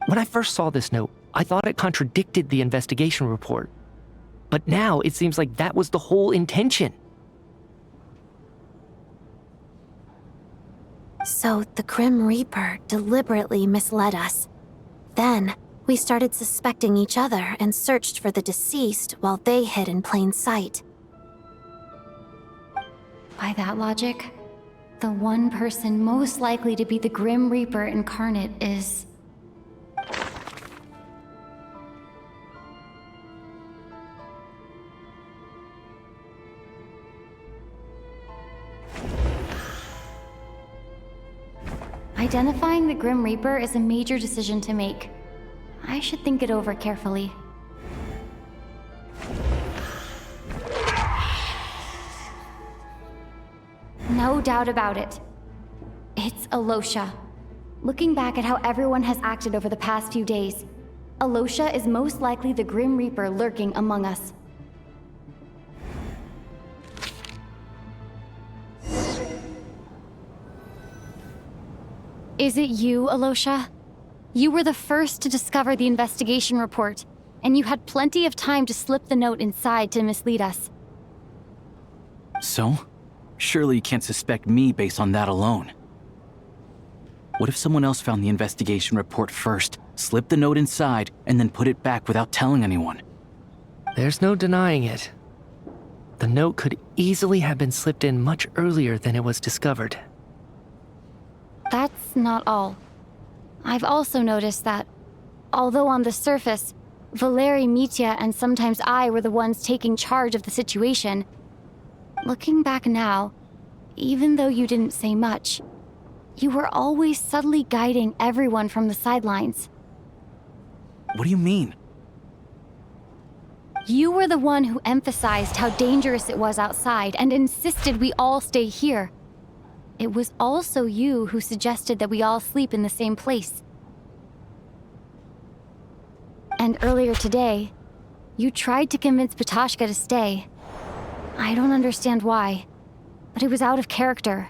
When I first saw this note, I thought it contradicted the investigation report. But now it seems like that was the whole intention. So the Grim Reaper deliberately misled us. Then, we started suspecting each other and searched for the deceased while they hid in plain sight. By that logic, the one person most likely to be the Grim Reaper incarnate is... Identifying the Grim Reaper is a major decision to make. I should think it over carefully. No doubt about it. It's Alosha. Looking back at how everyone has acted over the past few days, Alosha is most likely the Grim Reaper lurking among us. Is it you, Alosha? You were the first to discover the investigation report, and you had plenty of time to slip the note inside to mislead us. So? Surely you can't suspect me based on that alone. What if someone else found the investigation report first, slipped the note inside, and then put it back without telling anyone? There's no denying it. The note could easily have been slipped in much earlier than it was discovered. That's not all. I've also noticed that, although on the surface, Valeri, Mitya, and sometimes I were the ones taking charge of the situation, looking back now, even though you didn't say much, you were always subtly guiding everyone from the sidelines. What do you mean? You were the one who emphasized how dangerous it was outside and insisted we all stay here. It was also you who suggested that we all sleep in the same place. And earlier today, you tried to convince Patoshka to stay. I don't understand why. but it was out of character.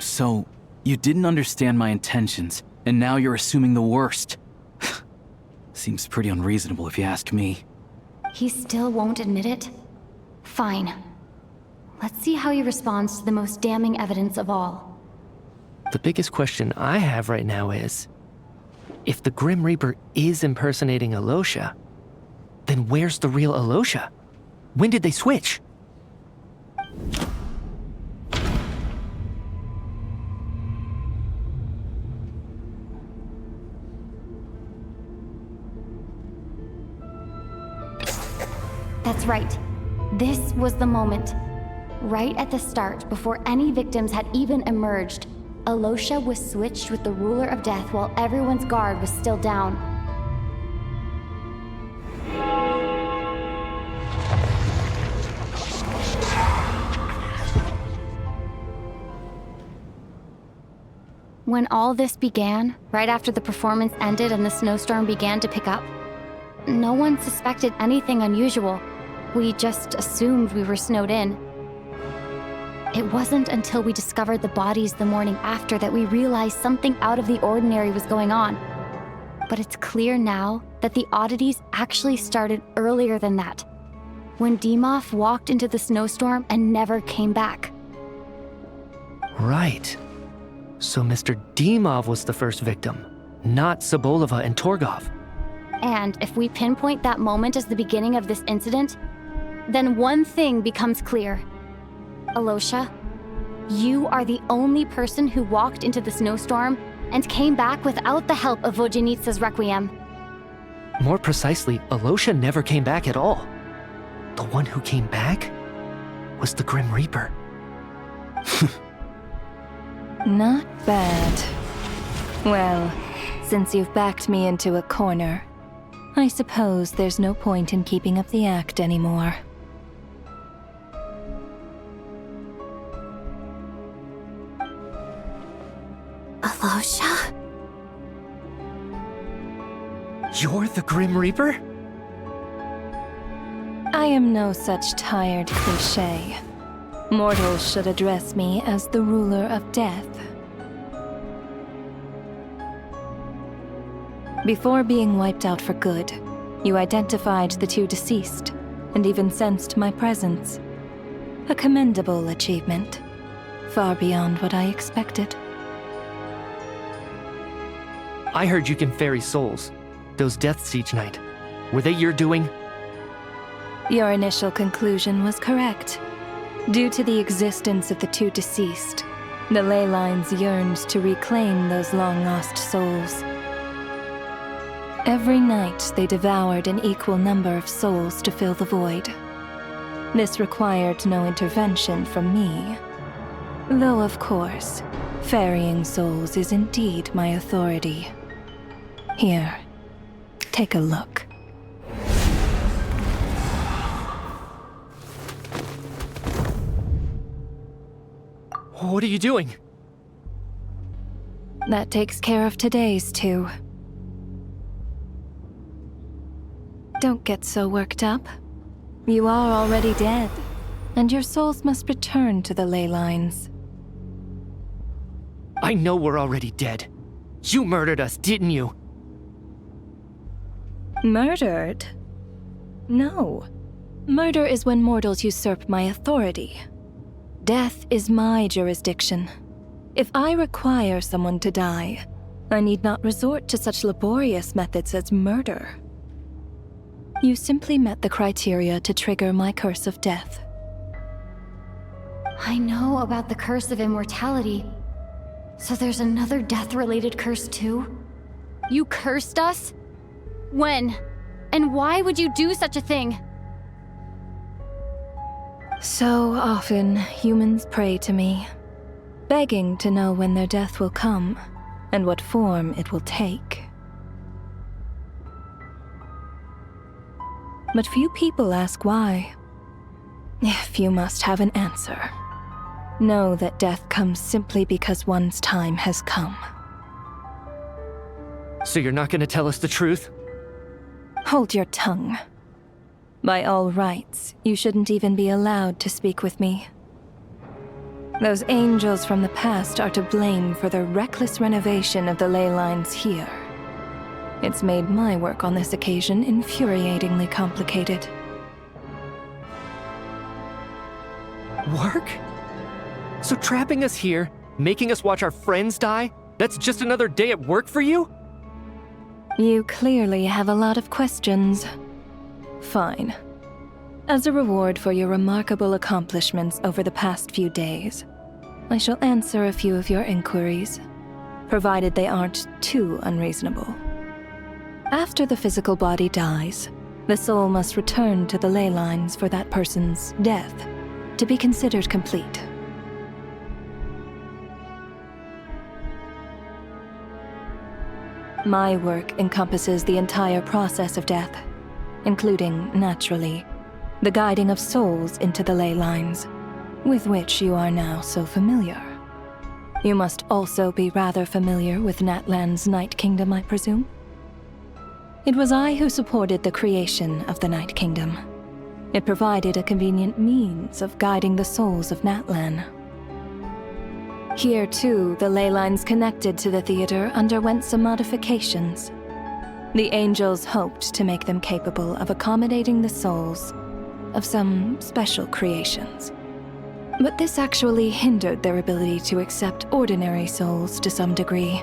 So, you didn't understand my intentions, and now you're assuming the worst. Seems pretty unreasonable if you ask me. He still won't admit it? Fine. Let's see how he responds to the most damning evidence of all. The biggest question I have right now is, if the Grim Reaper is impersonating Alosha, then where's the real Alosha? When did they switch? That's right. This was the moment. Right at the start, before any victims had even emerged, Alosha was switched with the Ruler of Death while everyone's guard was still down. When all this began, right after the performance ended and the snowstorm began to pick up, no one suspected anything unusual. We just assumed we were snowed in. It wasn't until we discovered the bodies the morning after that we realized something out of the ordinary was going on. But it's clear now that the oddities actually started earlier than that, when Dimov walked into the snowstorm and never came back. Right. So Mr. Dimov was the first victim, not Sobolova and Torgov. And if we pinpoint that moment as the beginning of this incident, then one thing becomes clear. Alosha, you are the only person who walked into the snowstorm and came back without the help of Vojanitsa's Requiem. More precisely, Alosha never came back at all. The one who came back was the Grim Reaper. Not bad. Well, since you've backed me into a corner, I suppose there's no point in keeping up the act anymore. Alosha? You're the Grim Reaper? I am no such tired cliché. Mortals should address me as the ruler of death. Before being wiped out for good, you identified the two deceased, and even sensed my presence. A commendable achievement, far beyond what I expected. I heard you can ferry souls. Those deaths each night. Were they your doing? Your initial conclusion was correct. Due to the existence of the two deceased, the ley lines yearned to reclaim those long-lost souls. Every night they devoured an equal number of souls to fill the void. This required no intervention from me. Though, of course, ferrying souls is indeed my authority. Here, take a look. What are you doing? That takes care of today's too. Don't get so worked up. You are already dead, and your souls must return to the ley lines. I know we're already dead. You murdered us, didn't you? Murdered? No. Murder is when mortals usurp my authority. Death is my jurisdiction. If I require someone to die, I need not resort to such laborious methods as murder. You simply met the criteria to trigger my curse of death. I know about the curse of immortality. So there's another death-related curse too? You cursed us? When? And why would you do such a thing? So often, humans pray to me, begging to know when their death will come, and what form it will take. But few people ask why. If you must have an answer, know that death comes simply because one's time has come. So you're not gonna tell us the truth? Hold your tongue. By all rights, you shouldn't even be allowed to speak with me. Those angels from the past are to blame for the reckless renovation of the ley lines here. It's made my work on this occasion infuriatingly complicated. Work? So trapping us here, making us watch our friends die, that's just another day at work for you? You clearly have a lot of questions. Fine. As a reward for your remarkable accomplishments over the past few days, I shall answer a few of your inquiries, provided they aren't too unreasonable. After the physical body dies, the soul must return to the ley lines for that person's death to be considered complete. My work encompasses the entire process of death, including, naturally, the guiding of souls into the ley lines, with which you are now so familiar. You must also be rather familiar with Natlan's Night Kingdom, I presume? It was I who supported the creation of the Night Kingdom. It provided a convenient means of guiding the souls of Natlan. Here, too, the ley lines connected to the theater underwent some modifications. The angels hoped to make them capable of accommodating the souls of some special creations. But this actually hindered their ability to accept ordinary souls to some degree.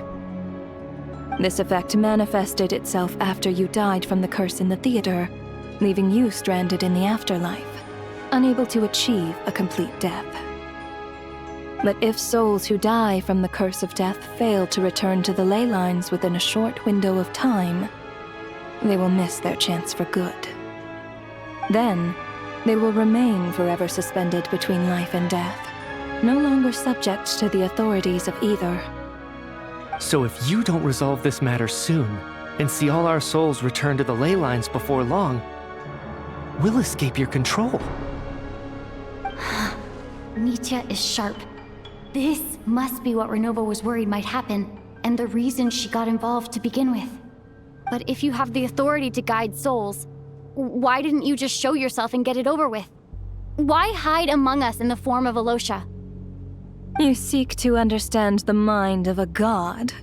This effect manifested itself after you died from the curse in the theater, leaving you stranded in the afterlife, unable to achieve a complete death. But if souls who die from the curse of death fail to return to the ley lines within a short window of time, they will miss their chance for good. Then, they will remain forever suspended between life and death, no longer subject to the authorities of either. So if you don't resolve this matter soon, and see all our souls return to the ley lines before long, we'll escape your control. Nietzsche is sharp. This must be what Renova was worried might happen, and the reason she got involved to begin with. But if you have the authority to guide souls, why didn't you just show yourself and get it over with? Why hide among us in the form of Alosha? You seek to understand the mind of a god?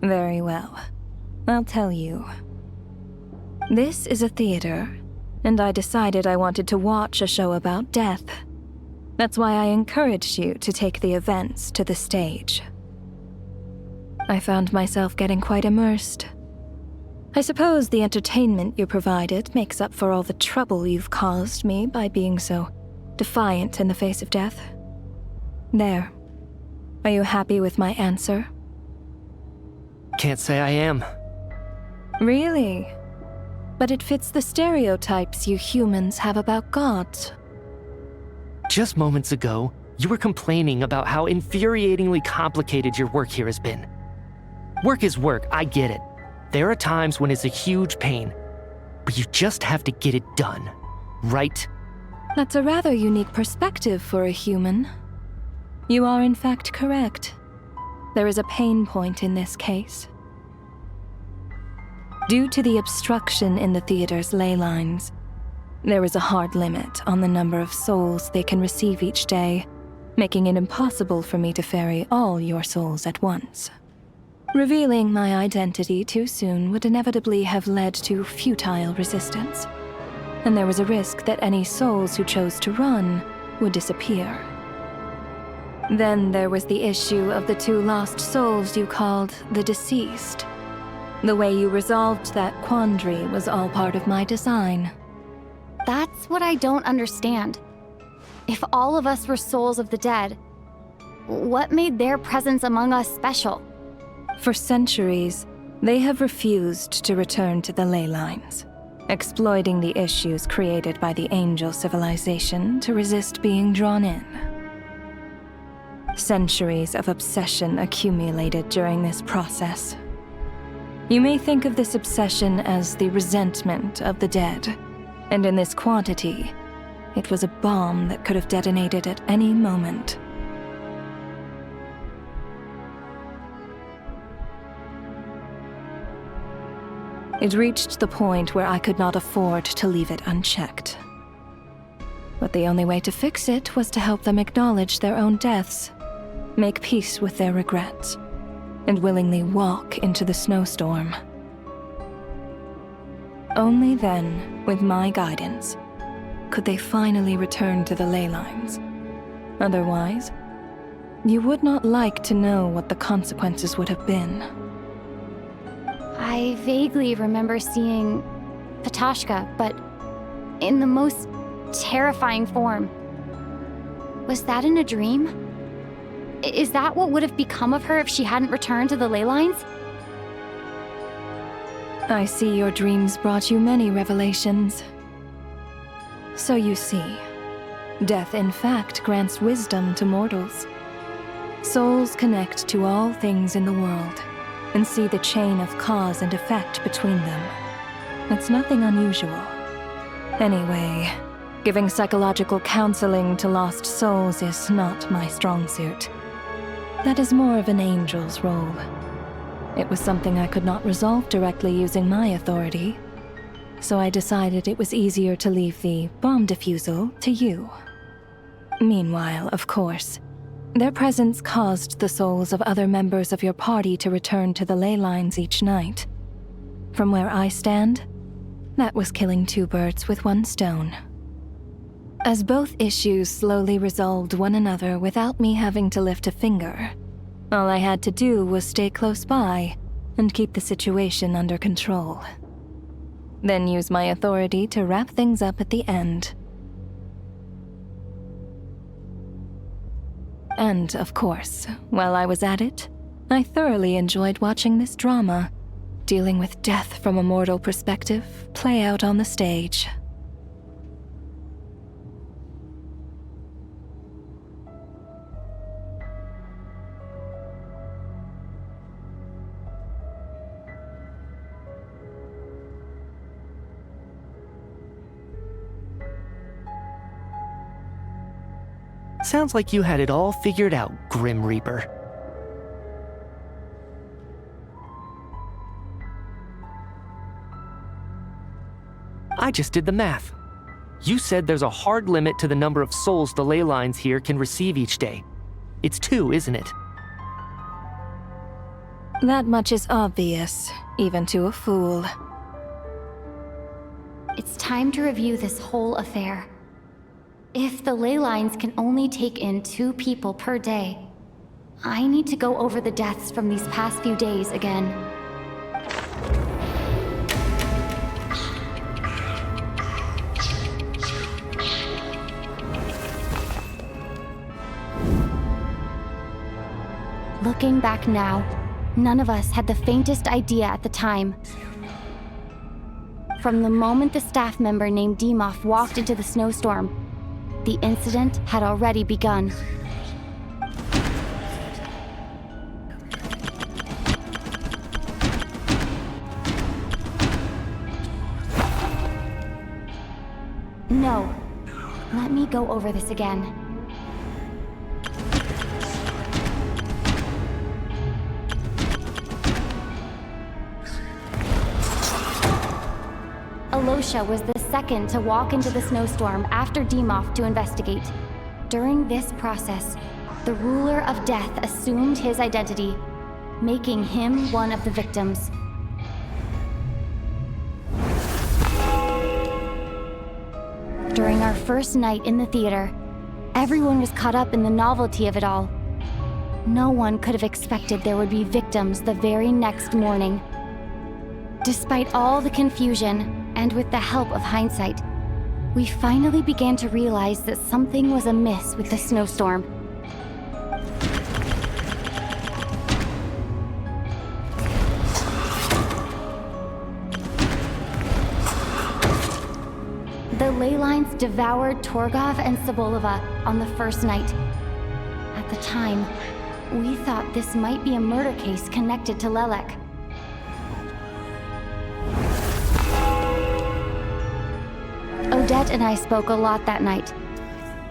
Very well. I'll tell you. This is a theater, and I decided I wanted to watch a show about death. That's why I encouraged you to take the events to the stage. I found myself getting quite immersed. I suppose the entertainment you provided makes up for all the trouble you've caused me by being so defiant in the face of death. There. Are you happy with my answer? Can't say I am. Really? But it fits the stereotypes you humans have about gods. Just moments ago, you were complaining about how infuriatingly complicated your work here has been. Work is work, I get it. There are times when it's a huge pain, but you just have to get it done, right? That's a rather unique perspective for a human. You are in fact correct. There is a pain point in this case. Due to the obstruction in the theater's ley lines, there is a hard limit on the number of souls they can receive each day, making it impossible for me to ferry all your souls at once. Revealing my identity too soon would inevitably have led to futile resistance, and there was a risk that any souls who chose to run would disappear. Then there was the issue of the 2 lost souls you called the deceased. The way you resolved that quandary was all part of my design. That's what I don't understand. If all of us were souls of the dead, what made their presence among us special? For centuries, they have refused to return to the ley lines, exploiting the issues created by the angel civilization to resist being drawn in. Centuries of obsession accumulated during this process. You may think of this obsession as the resentment of the dead, and in this quantity, it was a bomb that could have detonated at any moment. It reached the point where I could not afford to leave it unchecked. But the only way to fix it was to help them acknowledge their own deaths, make peace with their regrets, and willingly walk into the snowstorm. Only then, with my guidance, could they finally return to the ley lines. Otherwise, you would not like to know what the consequences would have been. I vaguely remember seeing Patoshka, but in the most terrifying form. Was that in a dream? Is that what would have become of her if she hadn't returned to the ley lines? I see your dreams brought you many revelations. So you see, death in fact grants wisdom to mortals. Souls connect to all things in the world and see the chain of cause and effect between them. It's nothing unusual. Anyway, giving psychological counseling to lost souls is not my strong suit. That is more of an angel's role. It was something I could not resolve directly using my authority, so I decided it was easier to leave the bomb defusal to you. Meanwhile, of course, their presence caused the souls of other members of your party to return to the ley lines each night. From where I stand, that was killing two birds with one stone. As both issues slowly resolved one another without me having to lift a finger, all I had to do was stay close by and keep the situation under control. Then use my authority to wrap things up at the end. And, of course, while I was at it, I thoroughly enjoyed watching this drama, dealing with death from a mortal perspective, play out on the stage. Sounds like you had it all figured out, Grim Reaper. I just did the math. You said there's a hard limit to the number of souls the ley lines here can receive each day. It's 2, isn't it? That much is obvious, even to a fool. It's time to review this whole affair. If the ley lines can only take in 2 people per day, I need to go over the deaths from these past few days again. Looking back now, none of us had the faintest idea at the time. From the moment the staff member named Dimov walked into the snowstorm, the incident had already begun. No. Let me go over this again. Alosha was the second to walk into the snowstorm after Dimov to investigate. During this process, the ruler of death assumed his identity, making him one of the victims. During our first night in the theater, everyone was caught up in the novelty of it all. No one could have expected there would be victims the very next morning. Despite all the confusion, and with the help of hindsight, we finally began to realize that something was amiss with the snowstorm. The ley lines devoured Torgov and Sobolova on the first night. At the time, we thought this might be a murder case connected to Lelek. Odette and I spoke a lot that night.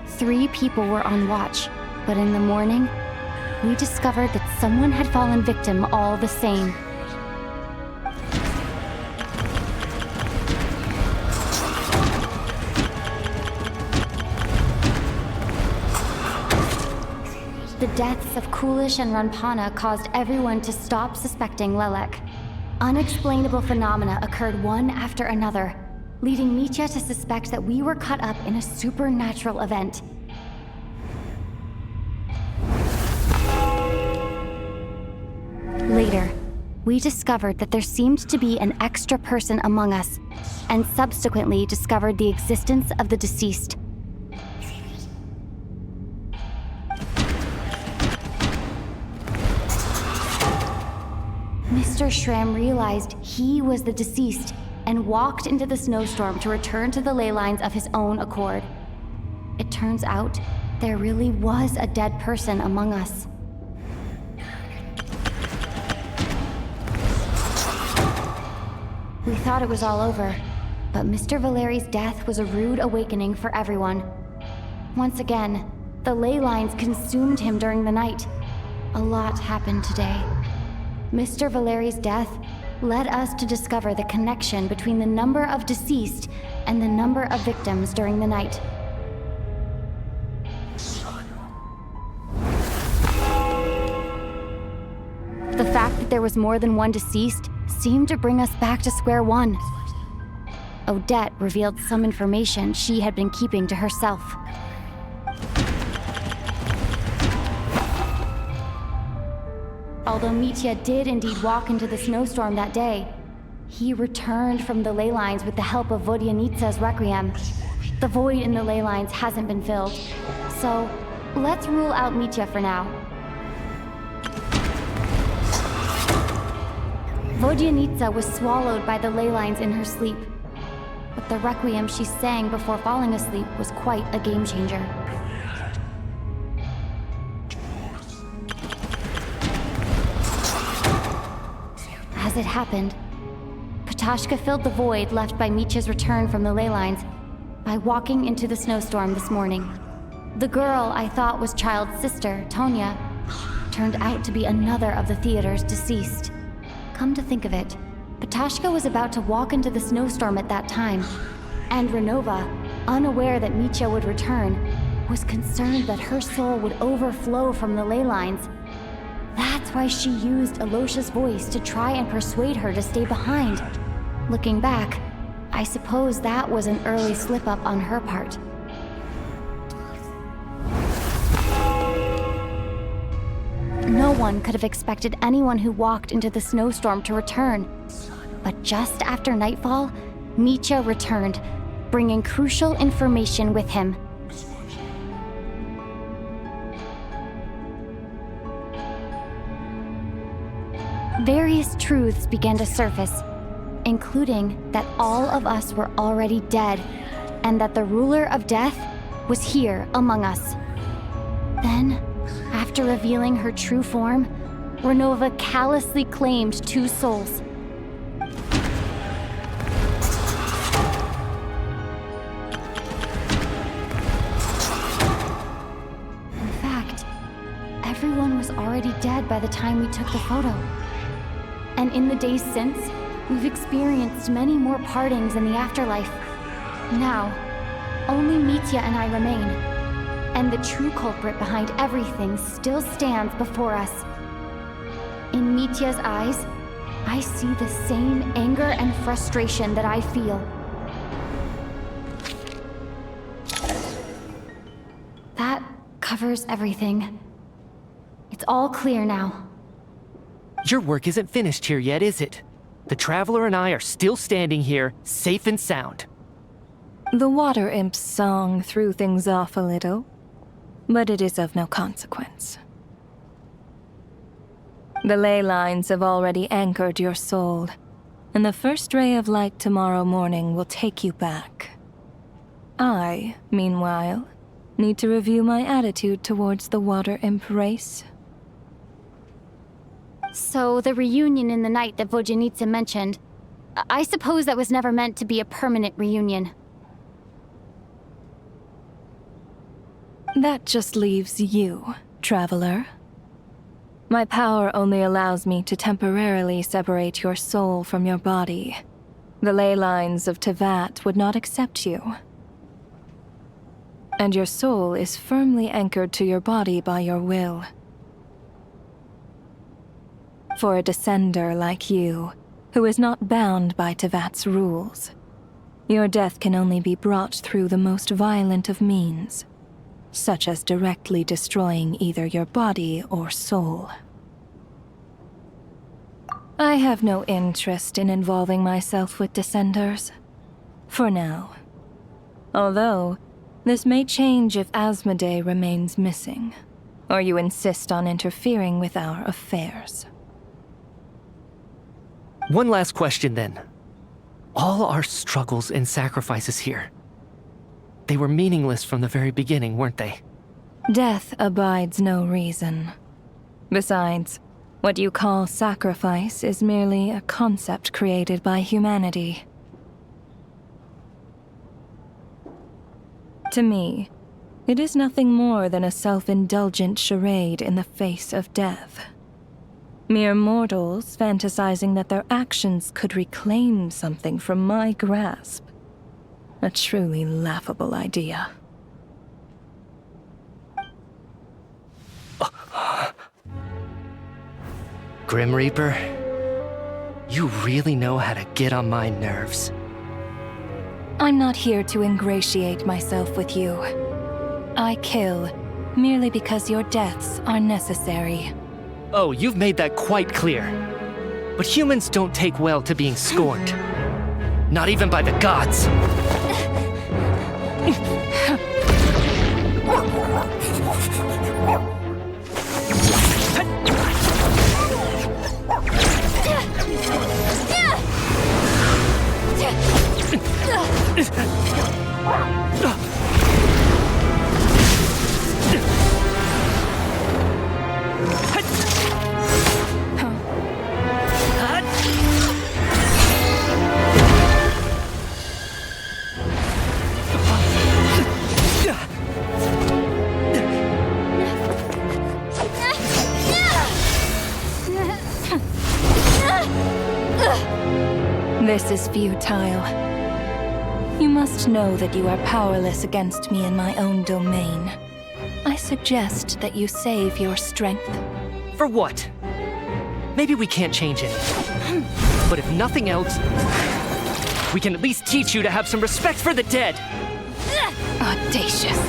3 people were on watch, but in the morning, we discovered that someone had fallen victim all the same. deaths of Coolish and Ranpana caused everyone to stop suspecting Lelek. Unexplainable phenomena occurred one after another, leading Mitya to suspect that we were caught up in a supernatural event. Later, we discovered that there seemed to be an extra person among us, and subsequently discovered the existence of the deceased. Mr. Schramm realized he was the deceased and walked into the snowstorm to return to the ley lines of his own accord. It turns out there really was a dead person among us. We thought it was all over, but Mr. Valeri's death was a rude awakening for everyone. Once again, the ley lines consumed him during the night. A lot happened today. Mr. Valeri's death led us to discover the connection between the number of deceased and the number of victims during the night. The fact that there was more than one deceased seemed to bring us back to square one. Odette revealed some information she had been keeping to herself. Although Mitya did indeed walk into the snowstorm that day, he returned from the ley lines with the help of Vodyanitsa's requiem. The void in the ley lines hasn't been filled, so let's rule out Mitya for now. Vodyanitsa was swallowed by the ley lines in her sleep, but the requiem she sang before falling asleep was quite a game changer. As it happened, Patashka filled the void left by Mitya's return from the ley lines by walking into the snowstorm this morning. The girl I thought was Child's sister, Tonya, turned out to be another of the theater's deceased. Come to think of it, Patashka was about to walk into the snowstorm at that time, and Renova, unaware that Mitya would return, was concerned that her soul would overflow from the ley lines. That's why she used Alosha's voice to try and persuade her to stay behind. Looking back, I suppose that was an early slip-up on her part. No one could have expected anyone who walked into the snowstorm to return. But just after nightfall, Mitya returned, bringing crucial information with him. Various truths began to surface, including that all of us were already dead, and that the ruler of death was here among us. Then, after revealing her true form, Renova callously claimed 2 souls. In fact, everyone was already dead by the time we took the photo. And in the days since, we've experienced many more partings in the afterlife. Now, only Mitya and I remain, and the true culprit behind everything still stands before us. In Mitya's eyes, I see the same anger and frustration that I feel. That covers everything. It's all clear now. Your work isn't finished here yet, is it? The Traveler and I are still standing here, safe and sound. The Water Imp's song threw things off a little, but it is of no consequence. The ley lines have already anchored your soul, and the first ray of light tomorrow morning will take you back. I, meanwhile, need to review my attitude towards the Water Imp race. So the reunion in the night that Vodyanitsa mentioned, I suppose that was never meant to be a permanent reunion. That just leaves you, Traveler. My power only allows me to temporarily separate your soul from your body. The ley lines of Tevat would not accept you. And your soul is firmly anchored to your body by your will. for a descender like you, who is not bound by Tevat's rules. Your death can only be brought through the most violent of means, such as directly destroying either your body or soul. I have no interest in involving myself with descenders, for now. Although, this may change if Asmodee remains missing, or you insist on interfering with our affairs. One last question then. All our struggles and sacrifices here, they were meaningless from the very beginning, weren't they? Death abides no reason. Besides, what you call sacrifice is merely a concept created by humanity. To me, it is nothing more than a self-indulgent charade in the face of death. Mere mortals fantasizing that their actions could reclaim something from my grasp. A truly laughable idea. Grim Reaper, you really know how to get on my nerves. I'm not here to ingratiate myself with you. I kill merely because your deaths are necessary. Oh, you've made that quite clear. But humans don't take well to being scorned. Not even by the gods. This is futile. You must know that you are powerless against me in my own domain. I suggest that you save your strength. For what? Maybe we can't change anything. But if nothing else, we can at least teach you to have some respect for the dead. Audacious.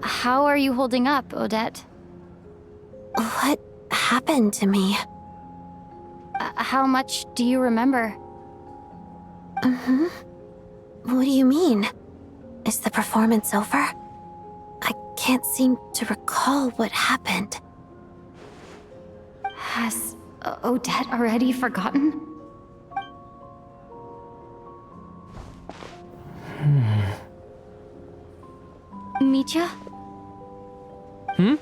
How are you holding up, Odette? What happened to me? How much do you remember? What do you mean? Is the performance over? I can't seem to recall what happened. Has Odette already forgotten? Mitya? Hmm?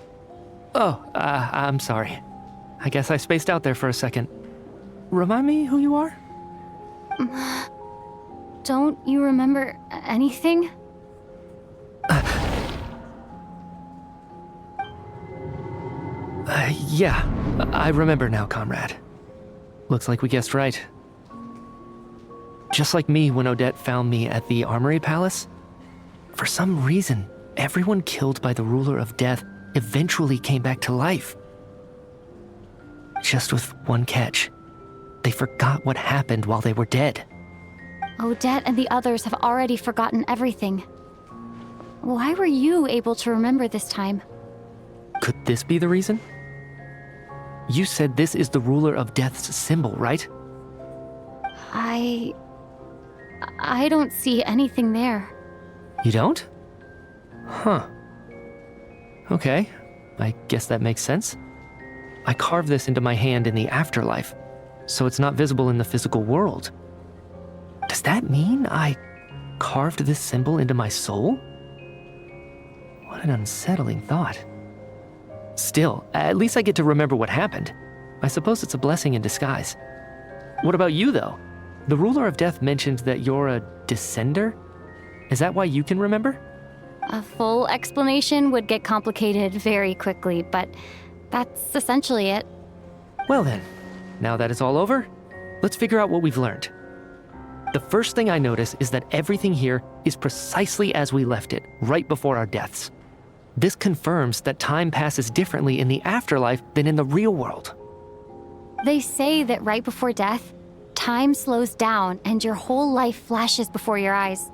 Oh, I'm sorry. I guess I spaced out there for a second. Remind me who you are? Don't you remember anything? Yeah, I remember now, comrade. Looks like we guessed right. Just like me when Odette found me at the Armory Palace, for some reason, everyone killed by the Ruler of Death eventually came back to life. Just with one catch. They forgot what happened while they were dead. Odette and the others have already forgotten everything. Why were you able to remember this time? Could this be the reason? You said this is the Ruler of Death's symbol, right? I don't see anything there. You don't? Huh. Okay, I guess that makes sense. I carved this into my hand in the afterlife, so it's not visible in the physical world. Does that mean I carved this symbol into my soul? What an unsettling thought. Still, at least I get to remember what happened. I suppose it's a blessing in disguise. What about you, though? The Ruler of Death mentioned that you're a descender? Is that why you can remember? A full explanation would get complicated very quickly, but that's essentially it. Well then, now that it's all over, let's figure out what we've learned. The first thing I notice is that everything here is precisely as we left it, right before our deaths. This confirms that time passes differently in the afterlife than in the real world. They say that right before death, time slows down and your whole life flashes before your eyes.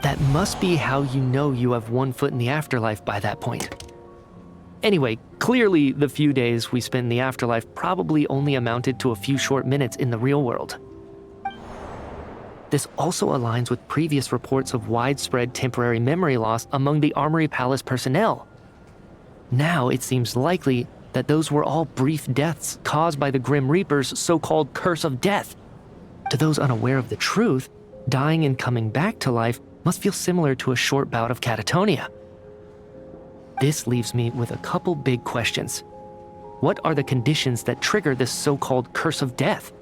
That must be how you know you have one foot in the afterlife by that point. Anyway, clearly the few days we spent in the afterlife probably only amounted to a few short minutes in the real world. This also aligns with previous reports of widespread temporary memory loss among the Armory Palace personnel. Now it seems likely that those were all brief deaths caused by the Grim Reaper's so-called curse of death. To those unaware of the truth, dying and coming back to life must feel similar to a short bout of catatonia. This leaves me with a couple big questions. What are the conditions that trigger this so-called curse of death?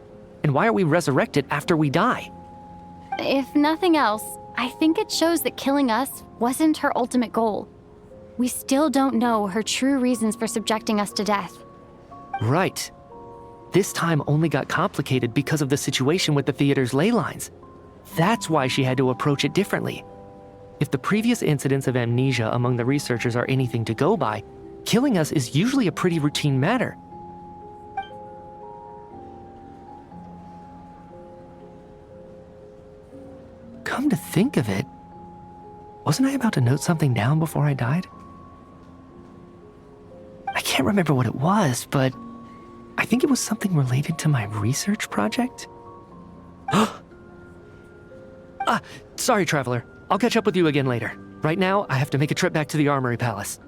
And why are we resurrected after we die? If nothing else, I think it shows that killing us wasn't her ultimate goal. We still don't know her true reasons for subjecting us to death. Right. This time only got complicated because of the situation with the theater's ley lines. That's why she had to approach it differently. If the previous incidents of amnesia among the researchers are anything to go by, killing us is usually a pretty routine matter. Come to think of it, wasn't I about to note something down before I died? I can't remember what it was, but I think it was something related to my research project. Sorry, Traveler. I'll catch up with you again later. Right now, I have to make a trip back to the Armory Palace.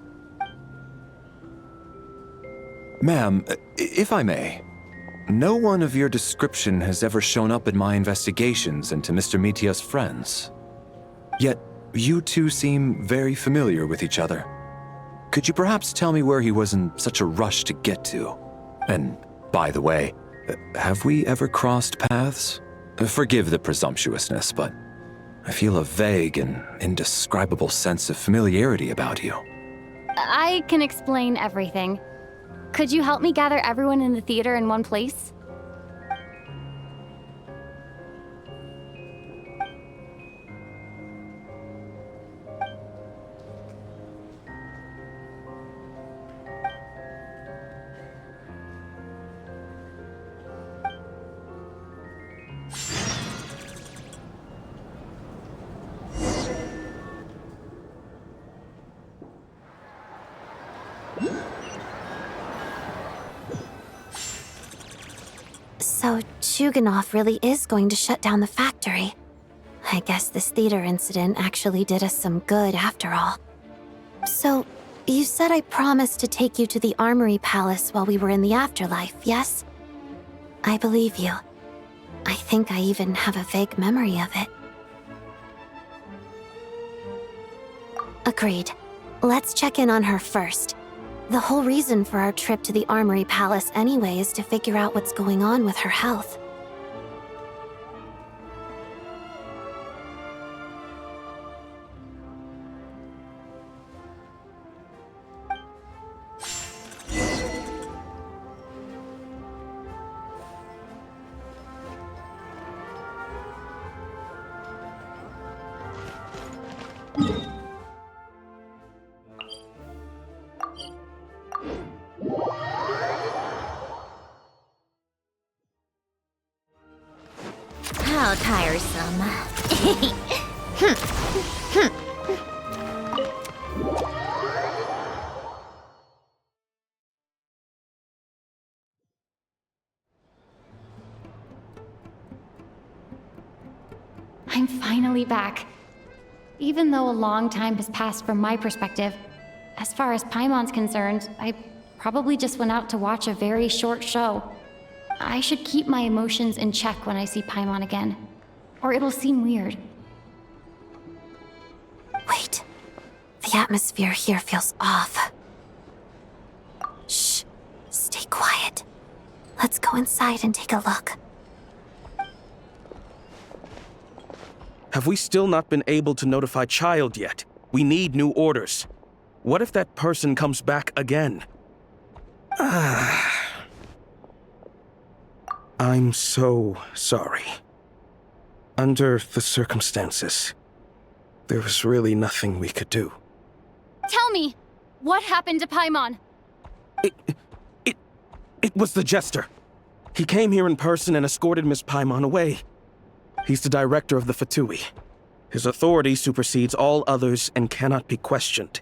Ma'am, if I may, no one of your description has ever shown up in my investigations into Mr. Mitya's friends. Yet, you two seem very familiar with each other. Could you perhaps tell me where he was in such a rush to get to? And, by the way, have we ever crossed paths? Forgive the presumptuousness, but I feel a vague and indescribable sense of familiarity about you. I can explain everything. Could you help me gather everyone in the theater in one place? So Chuganov really is going to shut down the factory. I guess this theater incident actually did us some good after all. So, you said I promised to take you to the Armory Palace while we were in the afterlife, yes? I believe you. I think I even have a vague memory of it. Agreed. Let's check in on her first. The whole reason for our trip to the Armory Palace anyway is to figure out what's going on with her health. How tiresome. I'm finally back. Even though a long time has passed from my perspective, as far as Paimon's concerned, I probably just went out to watch a very short show. I should keep my emotions in check when I see Paimon again, or it'll seem weird. Wait. The atmosphere here feels off. Shh. Stay quiet. Let's go inside and take a look. Have we still not been able to notify Child yet? We need new orders. What if that person comes back again? I'm so sorry. Under the circumstances, there was really nothing we could do. Tell me, what happened to Paimon? It was the Jester. He came here in person and escorted Miss Paimon away. He's the director of the Fatui. His authority supersedes all others and cannot be questioned.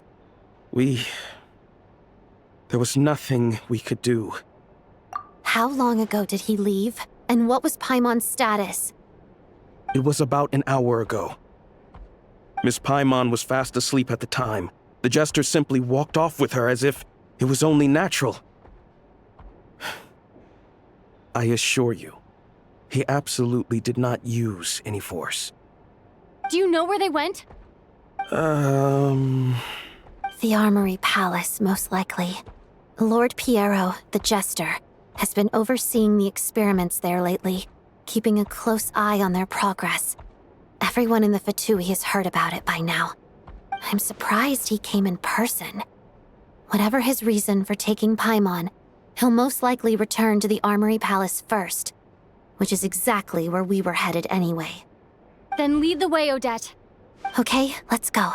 There was nothing we could do. How long ago did he leave? And what was Paimon's status? It was about an hour ago. Miss Paimon was fast asleep at the time. The Jester simply walked off with her as if it was only natural. I assure you, he absolutely did not use any force. Do you know where they went? The Armory Palace, most likely. Lord Piero, the Jester, has been overseeing the experiments there lately, keeping a close eye on their progress. Everyone in the Fatui has heard about it by now. I'm surprised he came in person. Whatever his reason for taking Paimon, he'll most likely return to the Armory Palace first, which is exactly where we were headed anyway. Then lead the way, Odette. Okay, let's go.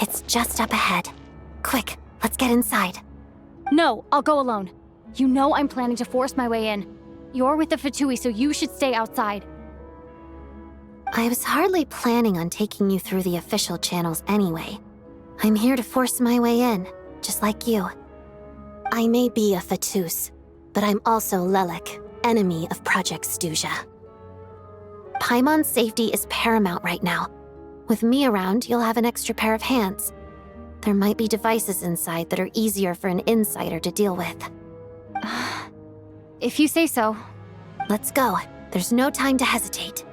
It's just up ahead. Quick, let's get inside. No, I'll go alone. You know I'm planning to force my way in. You're with the Fatui, so you should stay outside. I was hardly planning on taking you through the official channels anyway. I'm here to force my way in, just like you. I may be a Fatus, but I'm also Lelik, enemy of Project Stuja. Paimon's safety is paramount right now. With me around, you'll have an extra pair of hands. There might be devices inside that are easier for an insider to deal with. If you say so. Let's go. There's no time to hesitate.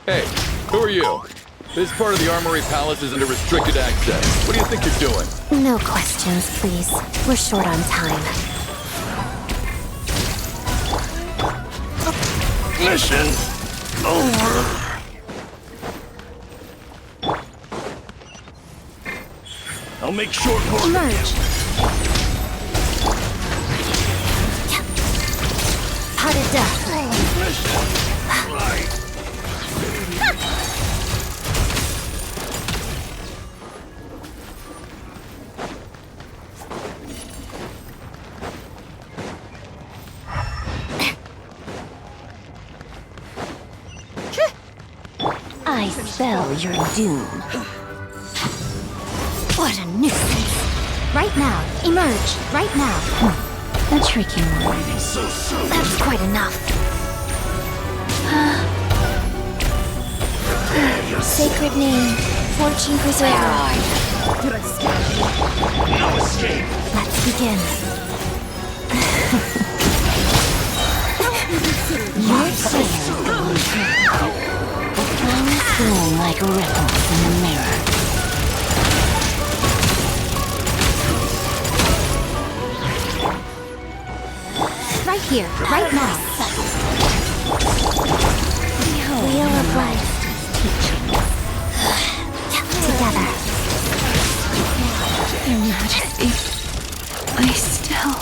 Hey, who are you? This part of the Armory Palace is under restricted access. What do you think you're doing? No questions, please. We're short on time. Mission over. I'll make short work. Emerge. Potted duck. I spell your doom. What a nuisance. Right now, emerge. Right now. A tricky one. That's quite enough. Sacred name, fortune preserver. No escape. Let's begin. Your prayers will the flowers bloom like ripples in the mirror. Right here, right now. Wheel of Life's teachings. Together. Your Majesty, I still...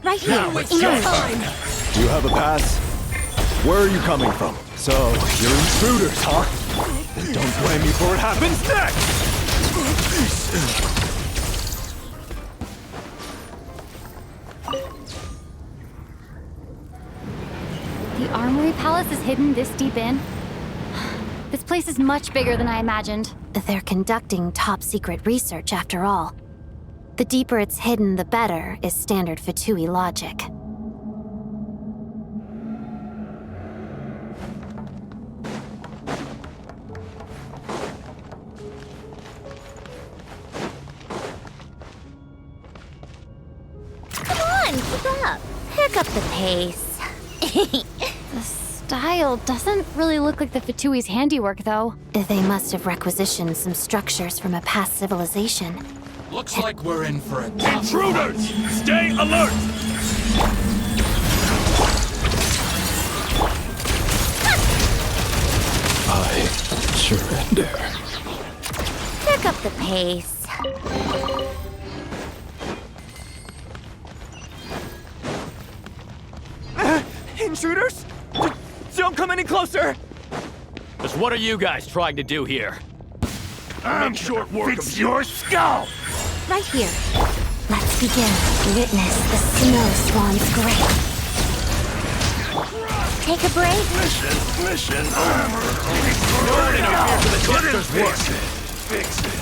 Right here. Now it's your time. Do you have a pass? Where are you coming from? So, you're intruders, huh? Then don't blame me for what happens next! The Armory Palace is hidden this deep in? This place is much bigger than I imagined. They're conducting top-secret research, after all. The deeper it's hidden, the better, is standard Fatui logic. Come on, keep up. Pick up the pace. The style doesn't really look like the Fatui's handiwork, though. They must have requisitioned some structures from a past civilization. Looks like we're in for a Intruders! Stay alert! I surrender. Pick up the pace. Intruders? Don't come any closer! Just what are you guys trying to do here? Make short work of your skull! Right here. Let's begin. Witness the snow swan's grave. Take a break. Mission armor. Don't interfere with the jester's work. Fix it.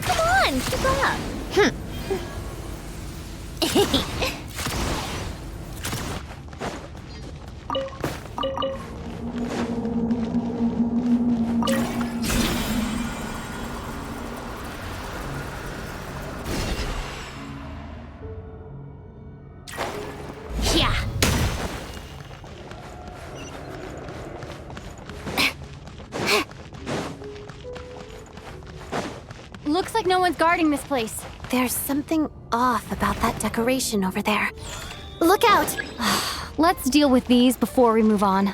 Come on, keep up. Yeah. Looks like no one's guarding this place. There's something off about that decoration over there. Look out! Let's deal with these before we move on.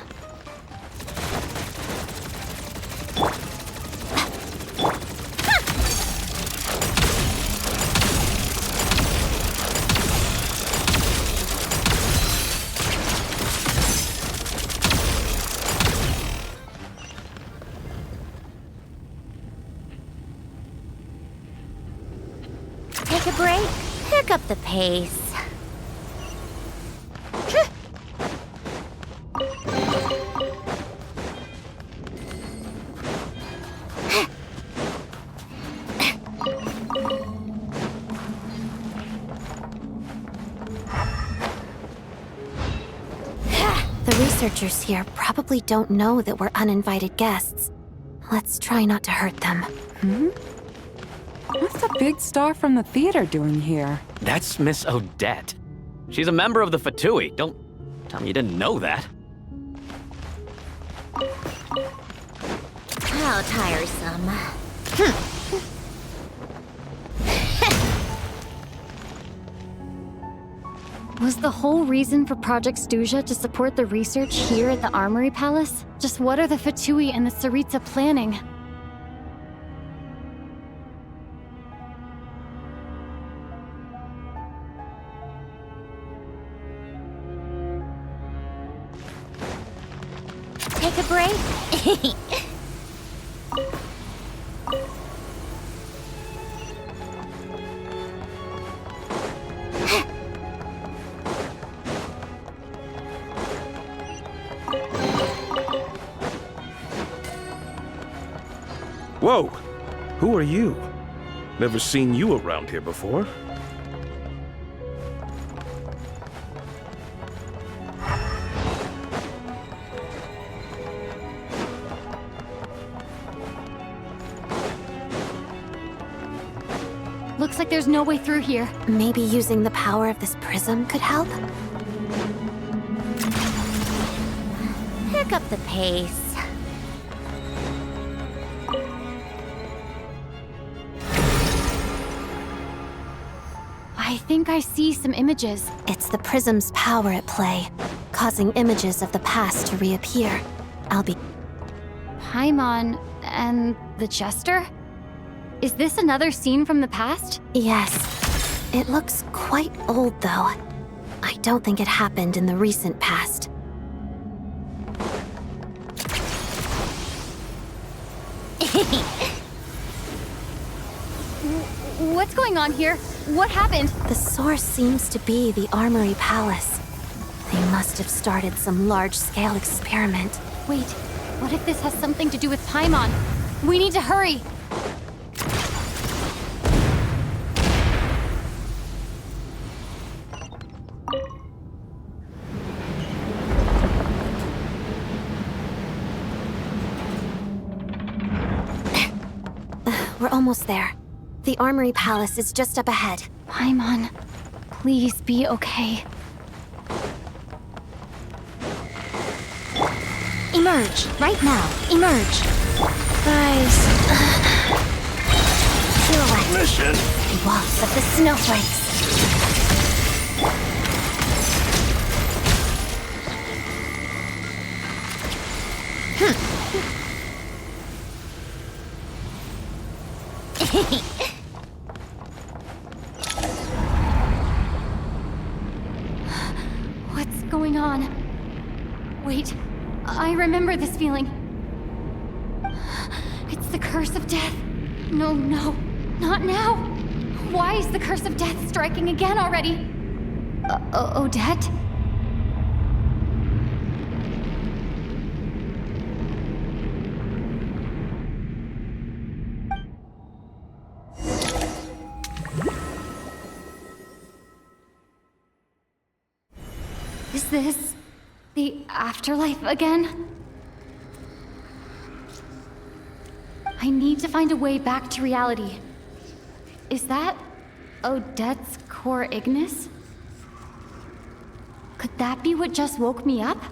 Take a break. Pick up the pace. The researchers here probably don't know that we're uninvited guests. Let's try not to hurt them. What's the big star from the theater doing here? That's Miss Odette. She's a member of the Fatui. Don't tell me you didn't know that. How tiresome. Was the whole reason for Project Stuja to support the research here at the Armory Palace? Just what are the Fatui and the Tsaritsa planning? take a break? Whoa! Who are you? Never seen you around here before. Looks like there's no way through here. Maybe using the power of this prism could help? Pick up the pace. I think I see some images. It's the prism's power at play, causing images of the past to reappear. I'll be... Paimon and the Jester? Is this another scene from the past? Yes. It looks quite old, though. I don't think it happened in the recent past. What's going on here? What happened? The source seems to be the Armory Palace. They must have started some large-scale experiment. Wait, what if this has something to do with Paimon? We need to hurry! We're almost there. The Armory Palace is just up ahead. Paimon, please be okay. Emerge! Right now! Emerge! Guys... Silhouette! Mission! Walls of the snowflakes! What's going on? Wait, I remember this feeling. It's the curse of death. No, not now. Why is the curse of death striking again already? Odette? Is this the afterlife again? I need to find a way back to reality. Is that Odette's core Ignis? Could that be what just woke me up?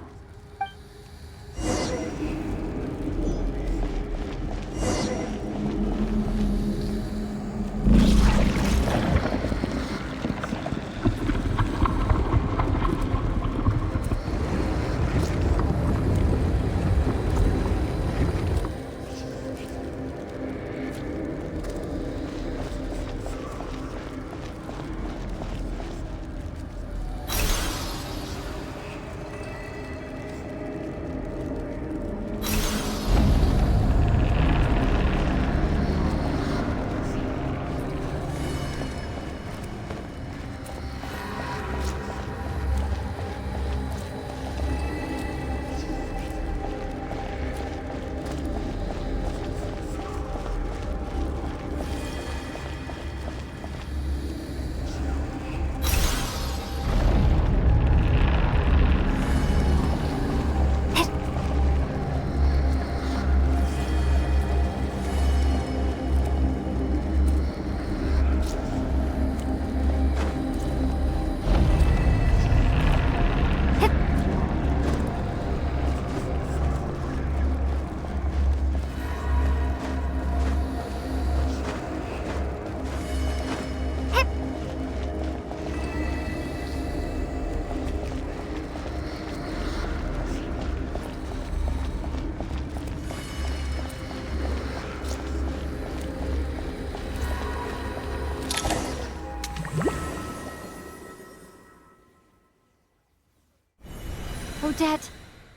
Odette!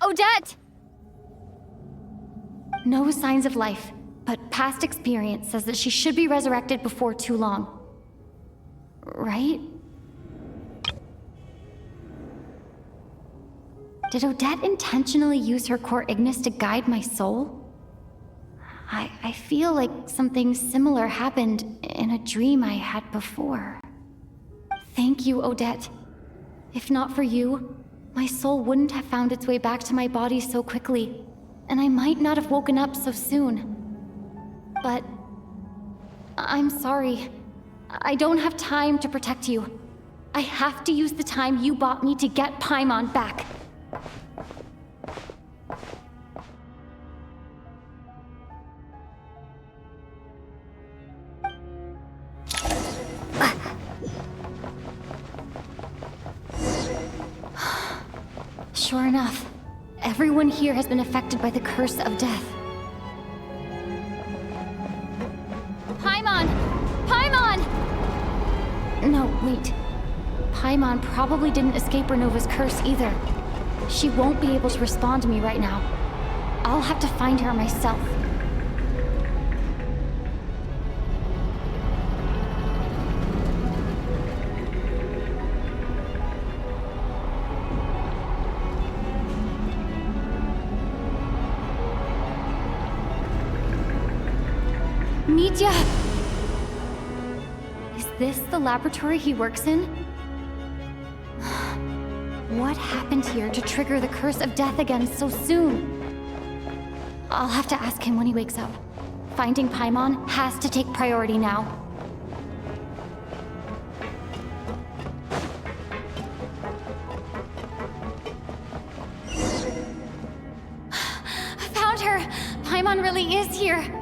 Odette! No signs of life, but past experience says that she should be resurrected before too long. Right? Did Odette intentionally use her core Ignis to guide my soul? I feel like something similar happened in a dream I had before. Thank you, Odette. If not for you, my soul wouldn't have found its way back to my body so quickly, and I might not have woken up so soon. But I'm sorry. I don't have time to protect you. I have to use the time you bought me to get Paimon back. Sure enough, everyone here has been affected by the curse of death. Paimon! Paimon! No, wait. Paimon probably didn't escape Renova's curse either. She won't be able to respond to me right now. I'll have to find her myself. Mitya! Is this the laboratory he works in? What happened here to trigger the curse of death again so soon? I'll have to ask him when he wakes up. Finding Paimon has to take priority now. I found her! Paimon really is here!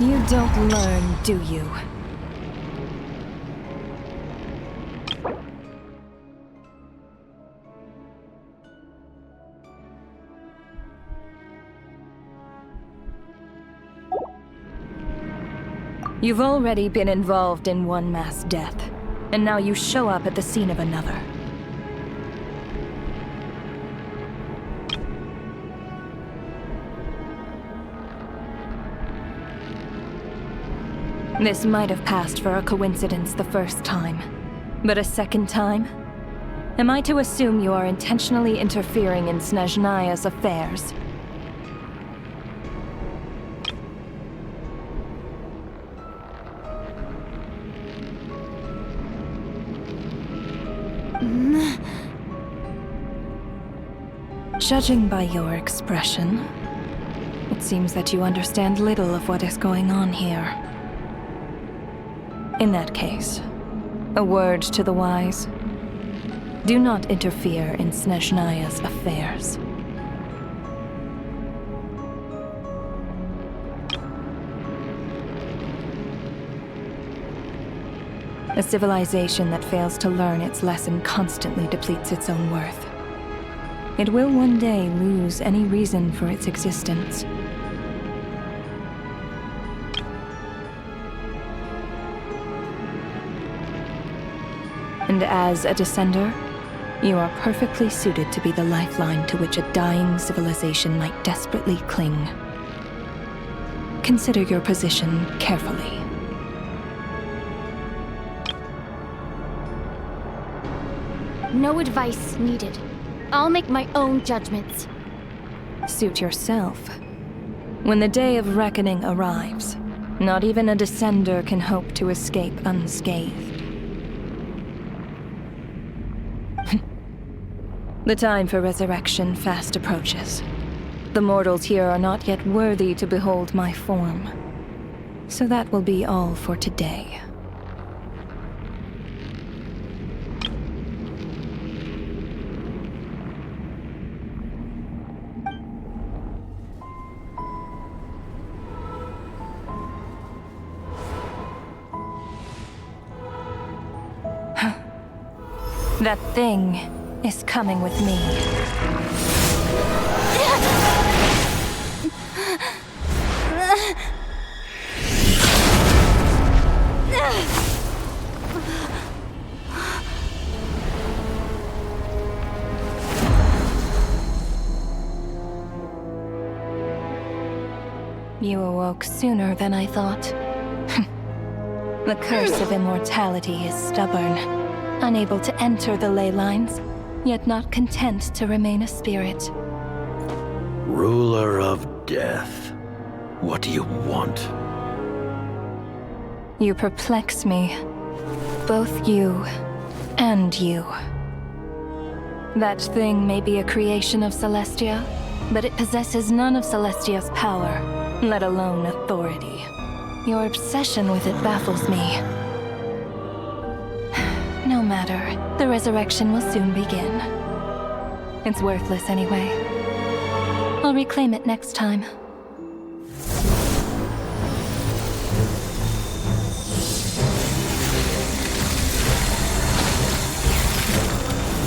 You don't learn, do you? You've already been involved in one mass death, and now you show up at the scene of another. This might have passed for a coincidence the first time, but a second time? Am I to assume you are intentionally interfering in Snezhnaya's affairs? Judging by your expression, it seems that you understand little of what is going on here. In that case, a word to the wise. Do not interfere in Snezhnaya's affairs. A civilization that fails to learn its lesson constantly depletes its own worth. It will one day lose any reason for its existence. And as a descender, you are perfectly suited to be the lifeline to which a dying civilization might desperately cling. Consider your position carefully. No advice needed. I'll make my own judgments. Suit yourself. When the day of reckoning arrives, not even a descender can hope to escape unscathed. The time for resurrection fast approaches. The mortals here are not yet worthy to behold my form. So that will be all for today. That thing is coming with me. You awoke sooner than I thought. The curse of immortality is stubborn, unable to enter the ley lines, yet not content to remain a spirit. Ruler of death, what do you want? You perplex me. Both you and you. That thing may be a creation of Celestia, but it possesses none of Celestia's power, let alone authority. Your obsession with it baffles me. No matter, the resurrection will soon begin. It's worthless anyway. I'll reclaim it next time.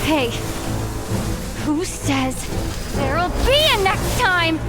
Hey, who says there'll be a next time?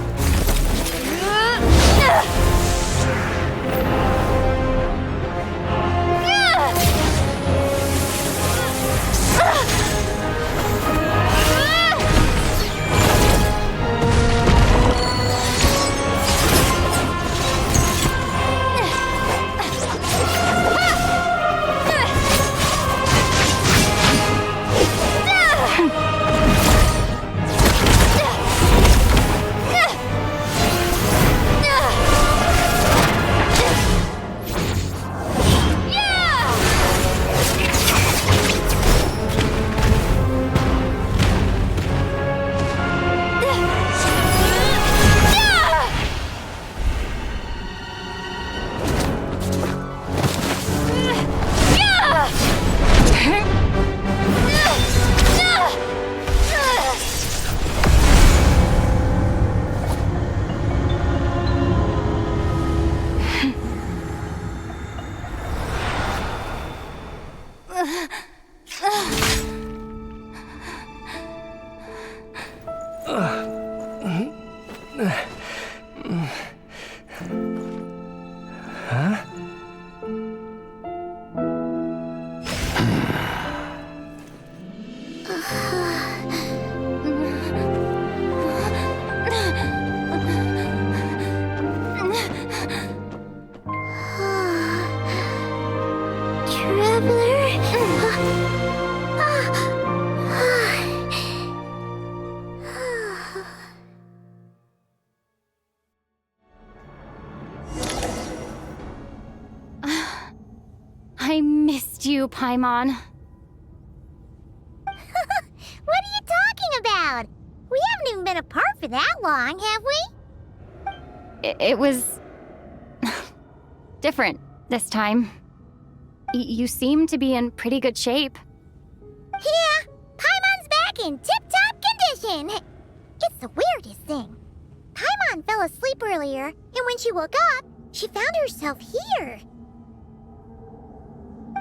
I missed you, Paimon. What are you talking about? We haven't even been apart for that long, have we? It was different this time. You seem to be in pretty good shape. Yeah, Paimon's back in tip-top condition. It's the weirdest thing. Paimon fell asleep earlier, and when she woke up, she found herself here.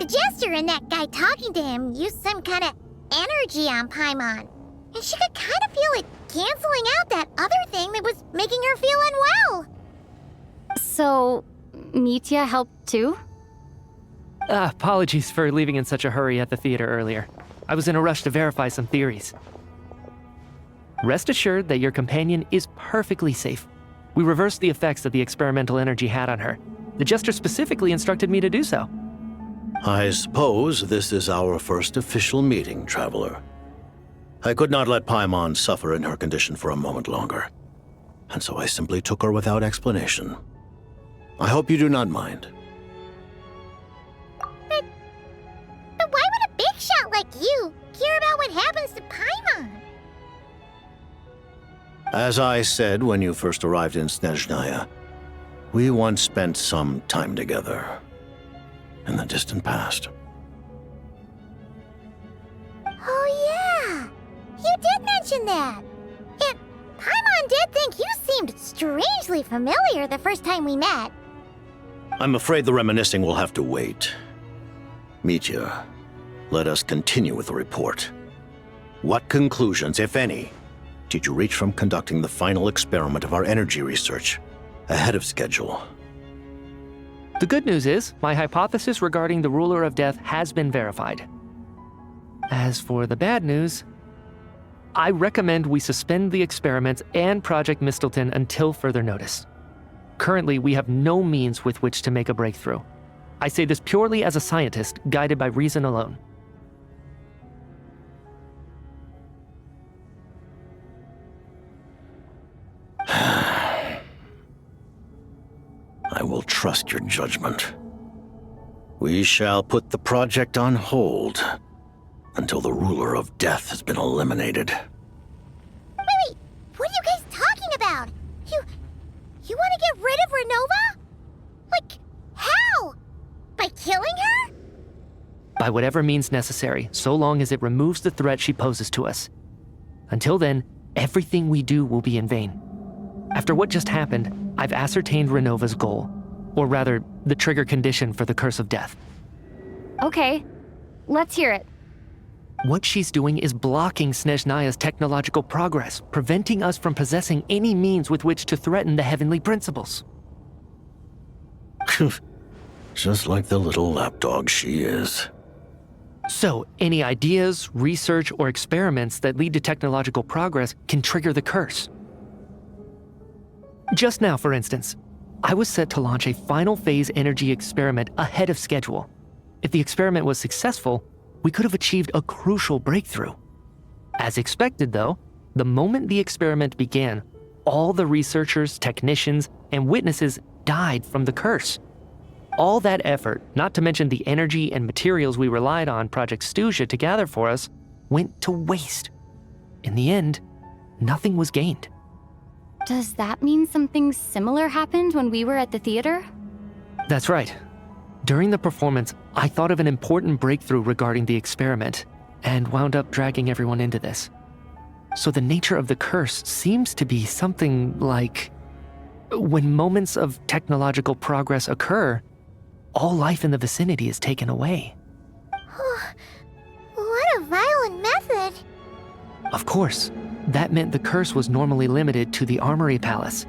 The Jester and that guy talking to him used some kind of energy on Paimon, and she could kind of feel it canceling out that other thing that was making her feel unwell. So, Mitya helped too? Apologies for leaving in such a hurry at the theater earlier. I was in a rush to verify some theories. Rest assured that your companion is perfectly safe. We reversed the effects that the experimental energy had on her. The Jester specifically instructed me to do so. I suppose this is our first official meeting, Traveler. I could not let Paimon suffer in her condition for a moment longer. and so I simply took her without explanation. I hope you do not mind. But why would a big shot like you care about what happens to Paimon? As I said when you first arrived in Snezhnaya, we once spent some time together in the distant past. Oh yeah, you did mention that. And Paimon did think you seemed strangely familiar the first time we met. I'm afraid the reminiscing will have to wait. Mitya, let us continue with the report. What conclusions, if any, did you reach from conducting the final experiment of our energy research ahead of schedule? The good news is, my hypothesis regarding the Ruler of Death has been verified. As for the bad news, I recommend we suspend the experiments and Project Mistelton until further notice. Currently, we have no means with which to make a breakthrough. I say this purely as a scientist, guided by reason alone. I will trust your judgment. We shall put the project on hold until the Ruler of Death has been eliminated. Wait, what are you guys talking about? You want to get rid of Renova? Like, how? By killing her? By whatever means necessary, so long as it removes the threat she poses to us. Until then, everything we do will be in vain. After what just happened, I've ascertained Renova's goal, or rather, the trigger condition for the Curse of Death. Okay, let's hear it. What she's doing is blocking Snezhnaya's technological progress, preventing us from possessing any means with which to threaten the heavenly principles. Just like the little lapdog she is. So, any ideas, research, or experiments that lead to technological progress can trigger the curse. Just now, for instance, I was set to launch a final phase energy experiment ahead of schedule. If the experiment was successful, we could have achieved a crucial breakthrough. As expected, though, the moment the experiment began, all the researchers, technicians, and witnesses died from the curse. All that effort, not to mention the energy and materials we relied on Project Stuja to gather for us, went to waste. In the end, nothing was gained. Does that mean something similar happened when we were at the theater? That's right. During the performance, I thought of an important breakthrough regarding the experiment, and wound up dragging everyone into this. So the nature of the curse seems to be something like, when moments of technological progress occur, all life in the vicinity is taken away. What a violent method. Of course, that meant the curse was normally limited to the Armory Palace.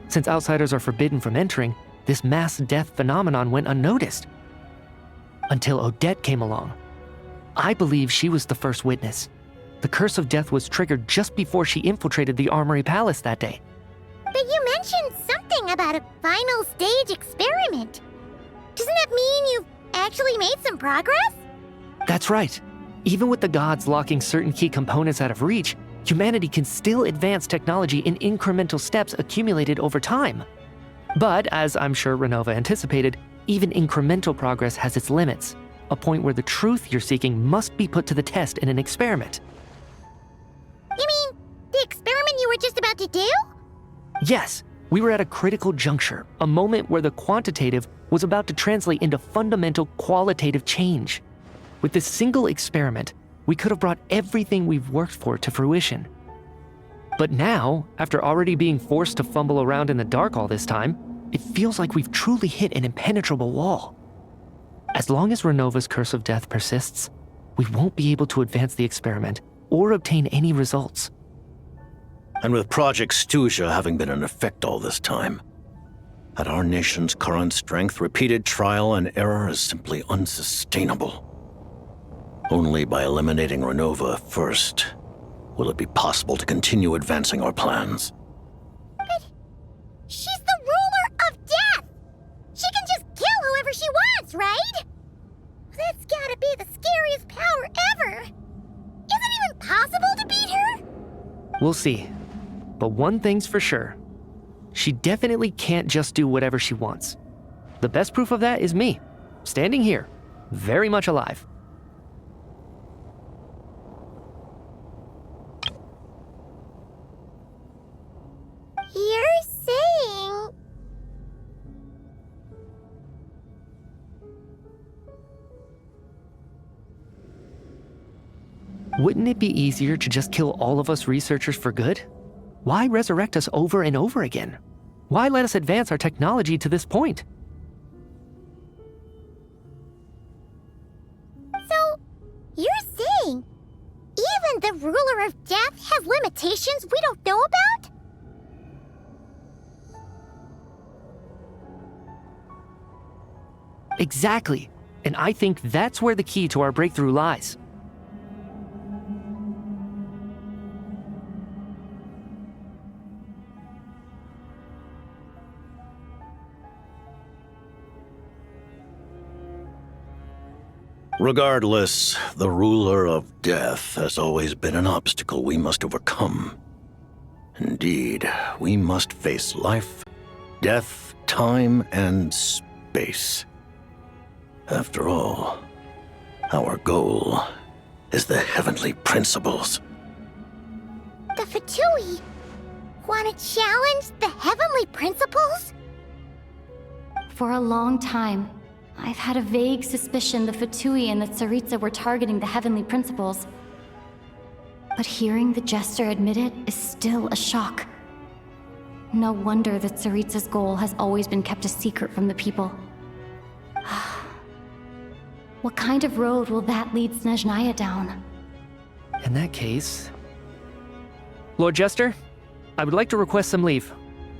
Since outsiders are forbidden from entering, this mass death phenomenon went unnoticed. Until Odette came along. I believe she was the first witness. The Curse of Death was triggered just before she infiltrated the Armory Palace that day. But you mentioned something about a final stage experiment. Doesn't that mean you've actually made some progress? That's right. Even with the gods locking certain key components out of reach, humanity can still advance technology in incremental steps accumulated over time. But, as I'm sure Renova anticipated, even incremental progress has its limits, a point where the truth you're seeking must be put to the test in an experiment. You mean the experiment you were just about to do? Yes, we were at a critical juncture, a moment where the quantitative was about to translate into fundamental qualitative change. With this single experiment, we could have brought everything we've worked for to fruition. But now, after already being forced to fumble around in the dark all this time, it feels like we've truly hit an impenetrable wall. As long as Renova's Curse of Death persists, we won't be able to advance the experiment or obtain any results. And with Project Stuja having been in effect all this time, at our nation's current strength, repeated trial and error is simply unsustainable. Only by eliminating Renova first will it be possible to continue advancing our plans. But she's the ruler of death! She can just kill whoever she wants, right? That's gotta be the scariest power ever! Is it even possible to beat her? We'll see. But one thing's for sure. she definitely can't just do whatever she wants. The best proof of that is me, standing here, very much alive. You're saying... Wouldn't it be easier to just kill all of us researchers for good? Why resurrect us over and over again? Why let us advance our technology to this point? So, you're saying even the ruler of death has limitations we don't know about? Exactly. And I think that's where the key to our breakthrough lies. Regardless, the ruler of death has always been an obstacle we must overcome. Indeed, we must face life, death, time, and space. After all, our goal is the heavenly principles. The Fatui want to challenge the heavenly principles? For a long time, I've had a vague suspicion the Fatui and the Tsaritsa were targeting the heavenly principles. But hearing the Jester admit it is still a shock. No wonder that Tsaritsa's goal has always been kept a secret from the people. What kind of road will that lead Snezhnaya down? In that case... Lord Jester, I would like to request some leave.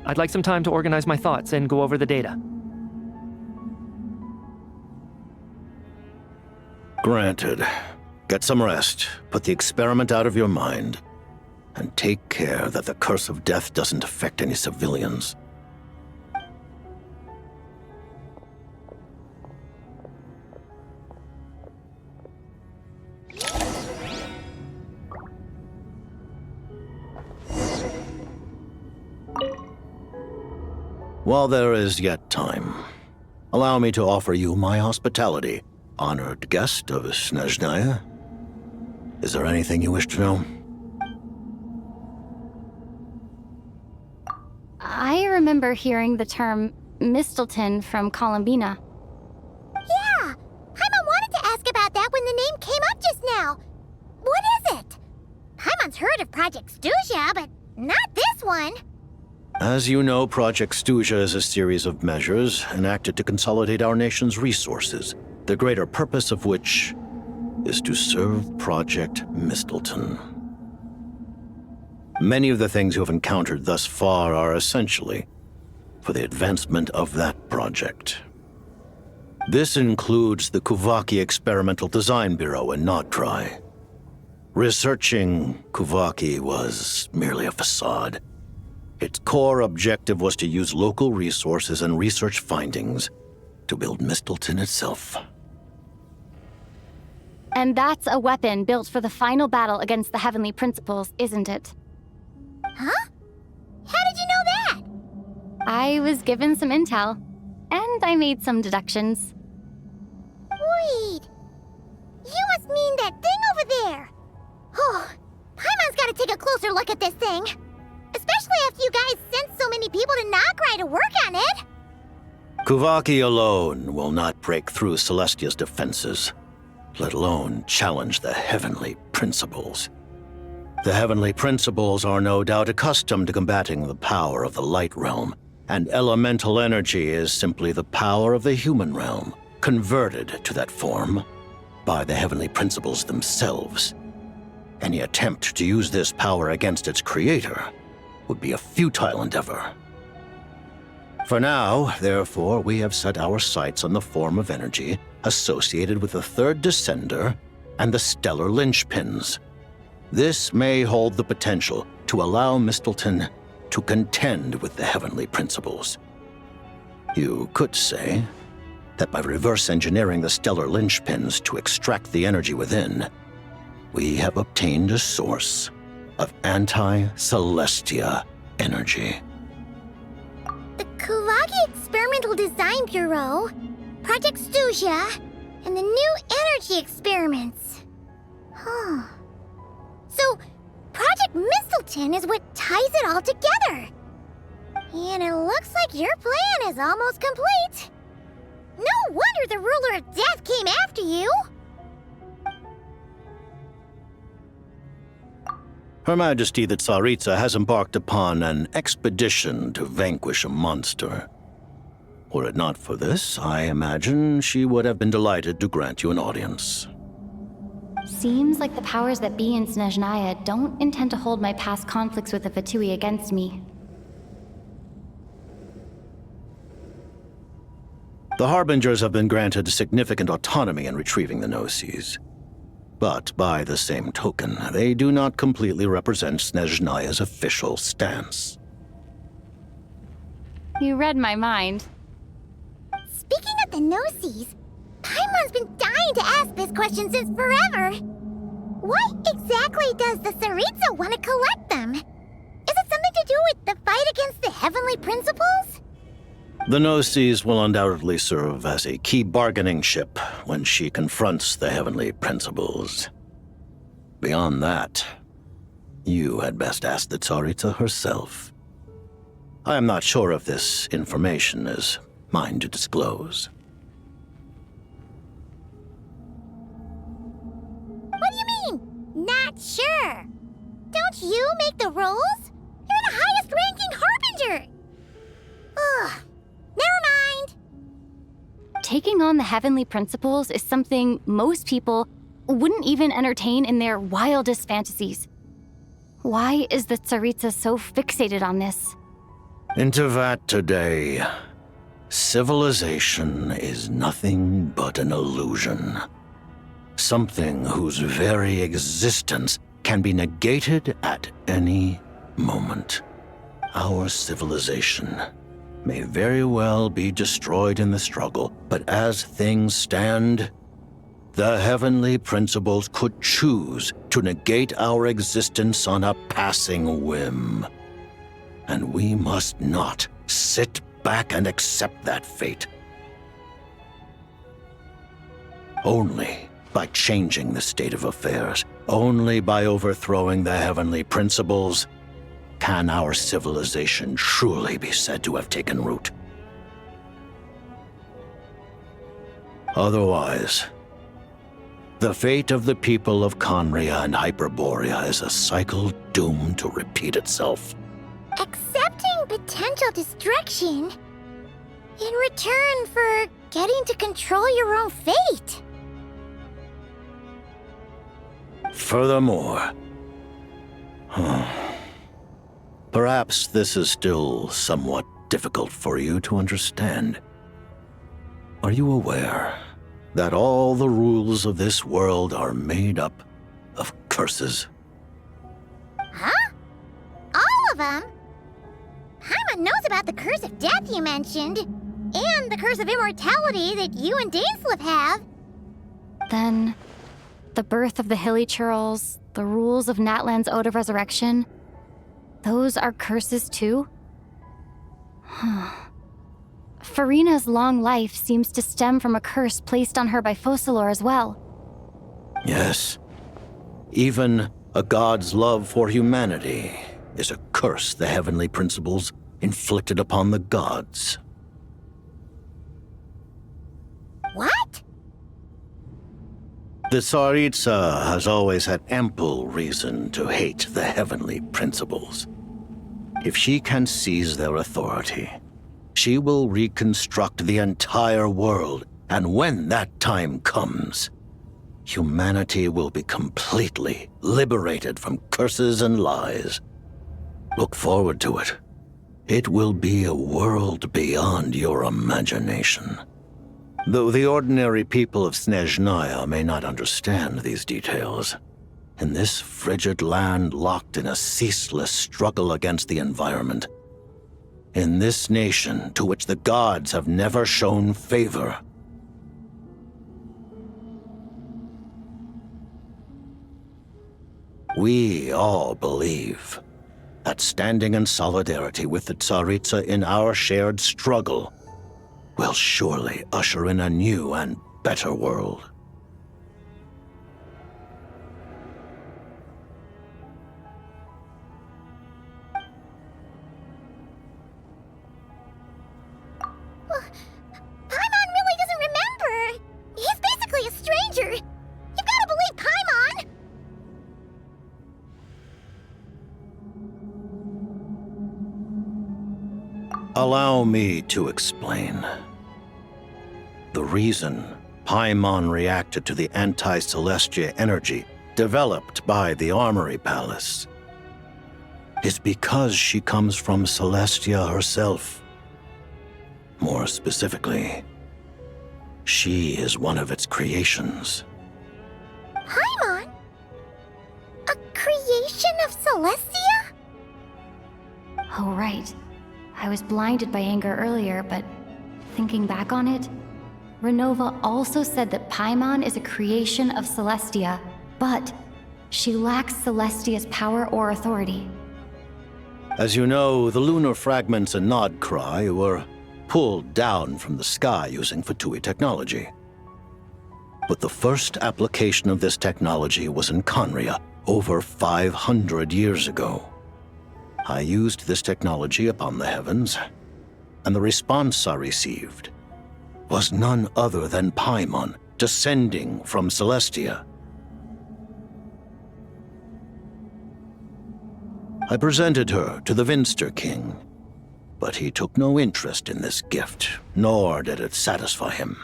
I'd like some time to organize my thoughts and go over the data. Granted. Get some rest, put the experiment out of your mind, and take care that the curse of death doesn't affect any civilians. While there is yet time, allow me to offer you my hospitality, honored guest of Snezhnaya. Is there anything you wish to know? I remember hearing the term Mistleton from Columbina. Yeah! Paimon wanted to ask about that when the name came up just now. What is it? Paimon's heard of Project Stuja, but not this one. As you know, Project Stuja is a series of measures enacted to consolidate our nation's resources, the greater purpose of which is to serve Project Mistleton. Many of the things you have encountered thus far are essentially for the advancement of that project. This includes the Kuvaki Experimental Design Bureau in Nocturne. Researching Kuvaki was merely a facade. Its core objective was to use local resources and research findings to build Mistleton itself. And that's a weapon built for the final battle against the Heavenly Principles, isn't it? Huh? How did you know that? I was given some intel, and I made some deductions. Wait. You must mean that thing over there. Oh, Paimon's gotta take a closer look at this thing. Especially after you guys sent so many people to Nocturne to work on it. Kuvaki alone will not break through Celestia's defenses, let alone challenge the Heavenly Principles. The Heavenly Principles are no doubt accustomed to combating the power of the Light Realm, and elemental energy is simply the power of the human realm, converted to that form by the Heavenly Principles themselves. Any attempt to use this power against its creator would be a futile endeavor. For now, therefore, we have set our sights on the form of energy associated with the Third Descender and the Stellar Linchpins. This may hold the potential to allow Mistleton to contend with the Heavenly Principles. You could say that by reverse engineering the Stellar Linchpins to extract the energy within, we have obtained a source of anti-Celestia energy. Experimental Design Bureau, Project Stuja, and the new energy experiments. Huh. So, Project Mistleton is what ties it all together. And it looks like your plan is almost complete. No wonder the Ruler of Death came after you! Her Majesty the Tsaritsa has embarked upon an expedition to vanquish a monster. Were it not for this, I imagine she would have been delighted to grant you an audience. Seems like the powers that be in Snezhnaya don't intend to hold my past conflicts with the Fatui against me. The Harbingers have been granted significant autonomy in retrieving the Gnosis. But by the same token, they do not completely represent Snezhnaya's official stance. You read my mind. Speaking of the Gnosis, Paimon's been dying to ask this question since forever. Why exactly does the Tsaritsa want to collect them? Is it something to do with the fight against the Heavenly Principles? The Gnosis will undoubtedly serve as a key bargaining chip when she confronts the Heavenly Principles. Beyond that, you had best ask the Tsaritsa herself. I am not sure if this information is mine to disclose. What do you mean, not sure? Don't you make the rules? You're the highest-ranking Harbinger! Ugh, never mind. Taking on the Heavenly Principles is something most people wouldn't even entertain in their wildest fantasies. Why is the Tsaritsa so fixated on this? In Tevat today, civilization is nothing but an illusion. Something whose very existence can be negated at any moment. Our civilization may very well be destroyed in the struggle, but as things stand, the Heavenly Principles could choose to negate our existence on a passing whim. And we must not sit back and accept that fate. Only by changing the state of affairs, only by overthrowing the Heavenly Principles, can our civilization truly be said to have taken root. Otherwise, the fate of the people of Conria and Hyperborea is a cycle doomed to repeat itself. Accepting potential destruction in return for getting to control your own fate. Furthermore, perhaps this is still somewhat difficult for you to understand. Are you aware that all the rules of this world are made up of curses? Huh? All of them? Paimon knows about the curse of death you mentioned, and the curse of immortality that you and Dainsleif have. Then, the birth of the Hilly Churls, the rules of Natlan's Ode of Resurrection, those are curses too? Farina's long life seems to stem from a curse placed on her by Focalor as well. Yes. Even a god's love for humanity is a curse the Heavenly Principles inflicted upon the gods. What? The Tsaritsa has always had ample reason to hate the Heavenly Principles. If she can seize their authority, she will reconstruct the entire world, and when that time comes, humanity will be completely liberated from curses and lies. Look forward to it. It will be a world beyond your imagination. Though the ordinary people of Snezhnaya may not understand these details, in this frigid land locked in a ceaseless struggle against the environment, in this nation to which the gods have never shown favor, we all believe that standing in solidarity with the Tsaritsa in our shared struggle will surely usher in a new and better world. Paimon really doesn't remember! He's basically a stranger! You've gotta believe Paimon! Allow me to explain. The reason Paimon reacted to the anti-Celestia energy developed by the Armory Palace is because she comes from Celestia herself. More specifically, she is one of its creations. Paimon? A creation of Celestia? Oh, right. I was blinded by anger earlier, but thinking back on it, Renova also said that Paimon is a creation of Celestia, but she lacks Celestia's power or authority. As you know, the lunar fragments in Nocturne were pulled down from the sky using Fatui technology. But the first application of this technology was in Conria over 500 years ago. I used this technology upon the heavens, and the response I received was none other than Paimon descending from Celestia. I presented her to the Vinster King, but he took no interest in this gift, nor did it satisfy him.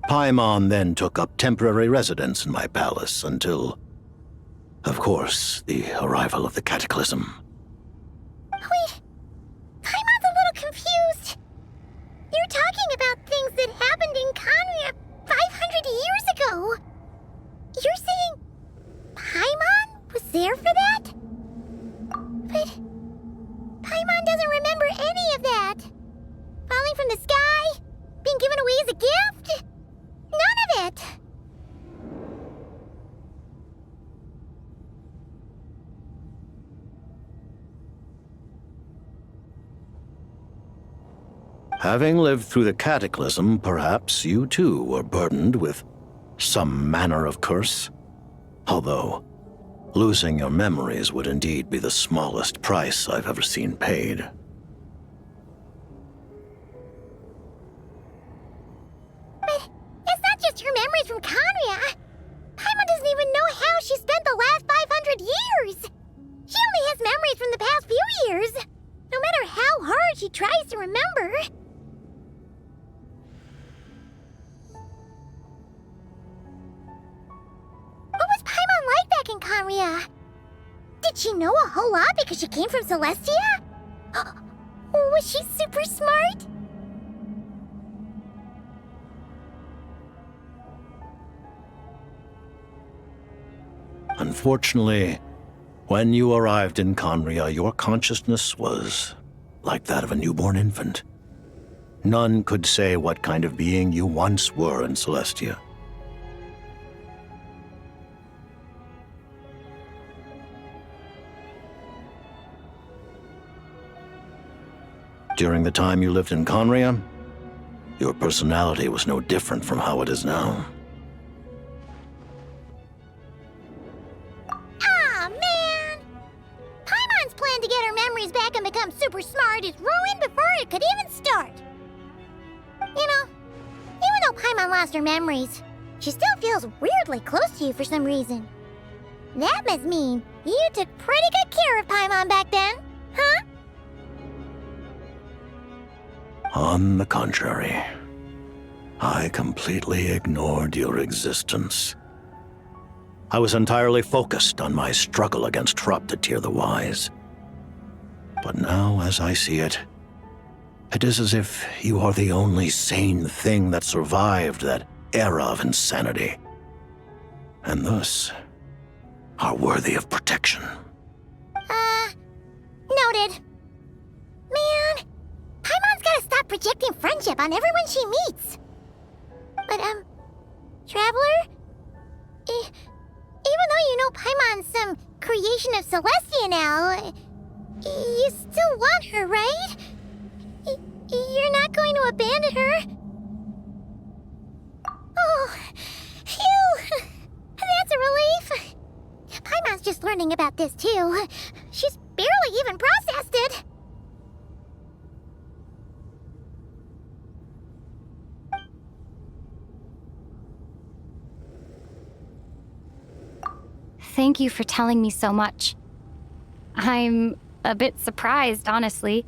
Paimon then took up temporary residence in my palace until, of course, the arrival of the Cataclysm. Wait, Paimon's a little confused. You're talking about things that happened in Conria 500 years ago. You're saying Paimon was there for that? But Paimon doesn't remember any of that. Falling from the sky? Being given away as a gift? None of it! Having lived through the Cataclysm, perhaps you too were burdened with some manner of curse. Although, losing your memories would indeed be the smallest price I've ever seen paid. But it's not just her memories from Conria. Paimon doesn't even know how she spent the last 500 years. She only has memories from the past few years. No matter how hard she tries to remember. What was Paimon like back in Conria? Did she know a whole lot because she came from Celestia? Was she super smart? Unfortunately, when you arrived in Conria, your consciousness was like that of a newborn infant. None could say what kind of being you once were in Celestia. During the time you lived in Conria, your personality was no different from how it is now. Aw, man! Paimon's plan to get her memories back and become super smart is ruined before it could even start. You know, even though Paimon lost her memories, she still feels weirdly close to you for some reason. That must mean you took pretty good care of Paimon back then, huh? On the contrary, I completely ignored your existence. I was entirely focused on my struggle against Troptatir the Wise. But now, as I see it, it is as if you are the only sane thing that survived that era of insanity, and thus are worthy of protection. Noted. Man, Paimon's gotta stop projecting friendship on everyone she meets. But, Traveler? Even though you know Paimon's some creation of Celestia now, you still want her, right? you're not going to abandon her? Oh, phew! That's a relief. Paimon's just learning about this too. She's barely even processed it. Thank you for telling me so much. I'm a bit surprised, honestly.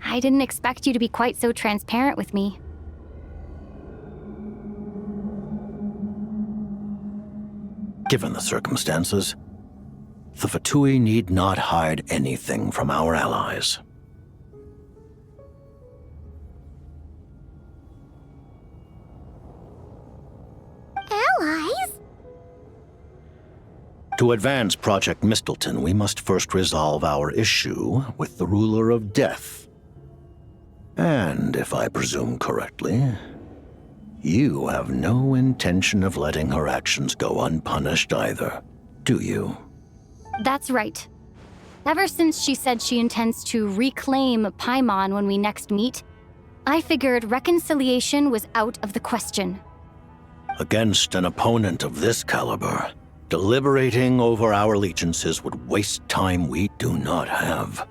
I didn't expect you to be quite so transparent with me. Given the circumstances, the Fatui need not hide anything from our allies. Allies? To advance Project Mistleton, we must first resolve our issue with the Ruler of Death. And, if I presume correctly, you have no intention of letting her actions go unpunished either, do you? That's right. Ever since she said she intends to reclaim Paimon when we next meet, I figured reconciliation was out of the question. Against an opponent of this caliber, deliberating over our allegiances would waste time we do not have.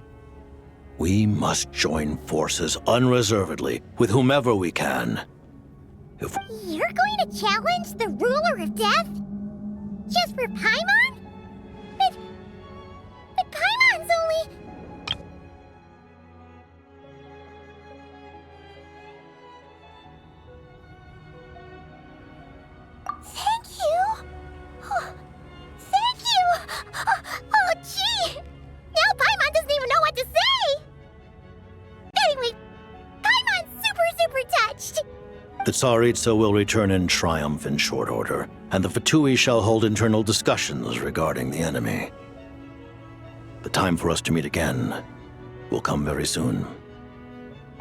We must join forces unreservedly with whomever we can. If You're going to challenge the Ruler of Death? Just for Paimon? But Paimon's only... Thank you! Oh, thank you! Oh, gee! Now Paimon doesn't even know what to say! Anyway, Paimon's super touched! the Tsaritsa will return in triumph in short order, and the Fatui shall hold internal discussions regarding the enemy. The time for us to meet again will come very soon.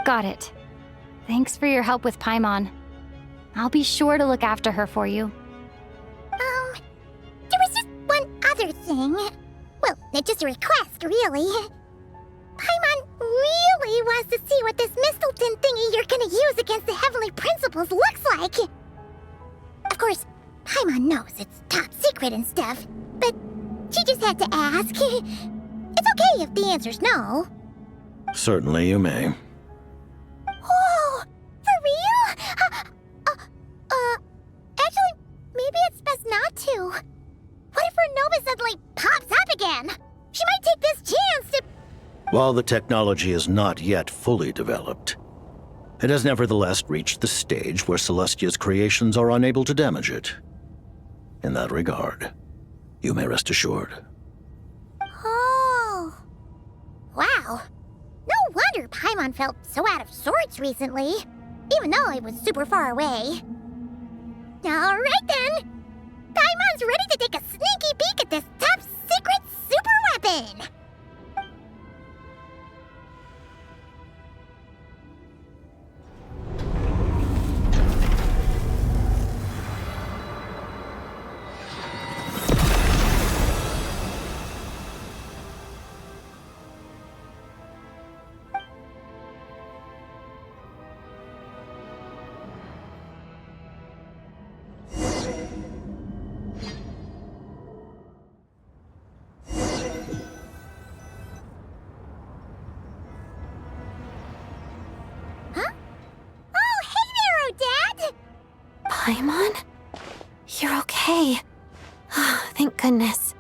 Got it. Thanks for your help with Paimon. I'll be sure to look after her for you. There was just one other thing. Well, just a request, really. Paimon really wants to see what this Mistleton thingy you're gonna use against the Heavenly Principles looks like. Of course, Paimon knows it's top secret and stuff, but she just had to ask. It's okay if the answer's no. Certainly you may. Whoa! For real? Actually, maybe it's best not to. What if her Nova suddenly pops up again? She might take this chance to... While the technology is not yet fully developed, it has nevertheless reached the stage where Celestia's creations are unable to damage it. In that regard, you may rest assured. Oh. Wow. No wonder Paimon felt so out of sorts recently, even though it was super far away. Alright then! Paimon's ready to take a sneaky peek at this top secret super weapon! Paimon? You're okay. Thank goodness.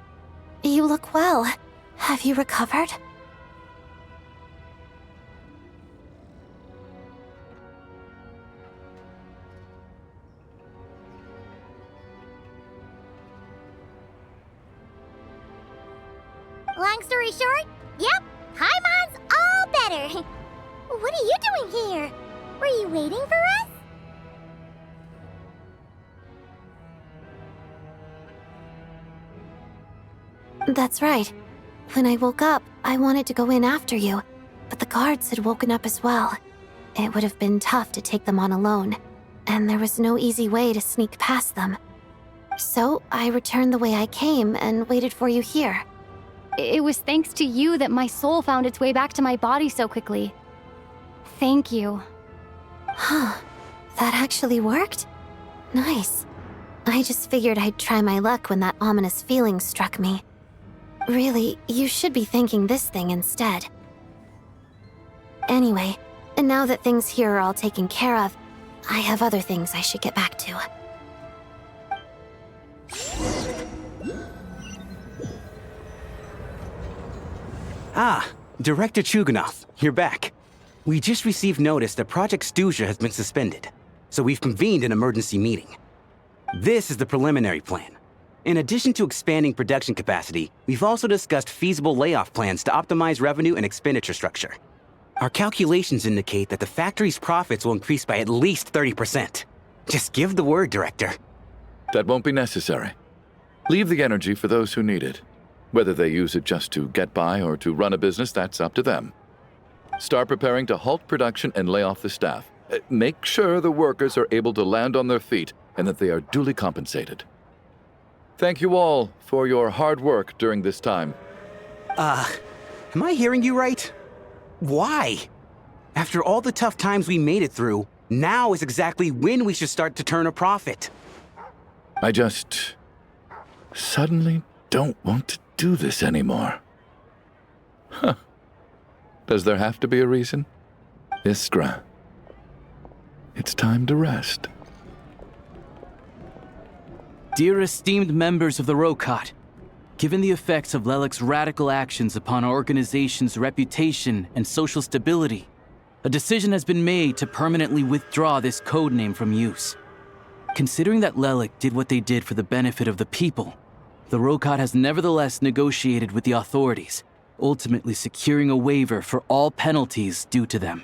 You look well. Have you recovered? Long story short, yep, Paimon's all better. What are you doing here? Were you waiting for us? That's right. When I woke up, I wanted to go in after you, but the guards had woken up as well. It would have been tough to take them on alone, and there was no easy way to sneak past them. So I returned the way I came and waited for you here. It was thanks to you that my soul found its way back to my body so quickly. Thank you. Huh. That actually worked? Nice. I just figured I'd try my luck when that ominous feeling struck me. Really, you should be thanking this thing instead. Anyway, and now that things here are all taken care of, I have other things I should get back to. Ah, Director Chuganov, you're back. We just received notice that Project Stuja has been suspended, so we've convened an emergency meeting. This is the preliminary plan. In addition to expanding production capacity, we've also discussed feasible layoff plans to optimize revenue and expenditure structure. Our calculations indicate that the factory's profits will increase by at least 30%. Just give the word, Director. That won't be necessary. Leave the energy for those who need it. Whether they use it just to get by or to run a business, that's up to them. Start preparing to halt production and lay off the staff. Make sure the workers are able to land on their feet and that they are duly compensated. Thank you all for your hard work during this time. Am I hearing you right? Why? After all the tough times we made it through, now is exactly when we should start to turn a profit. I just suddenly don't want to do this anymore. Huh. Does there have to be a reason? Iskra. It's time to rest. Dear esteemed members of the Rokot, given the effects of Lelik's radical actions upon our organization's reputation and social stability, a decision has been made to permanently withdraw this codename from use. Considering that Lelik did what they did for the benefit of the people, the Rokot has nevertheless negotiated with the authorities, ultimately securing a waiver for all penalties due to them.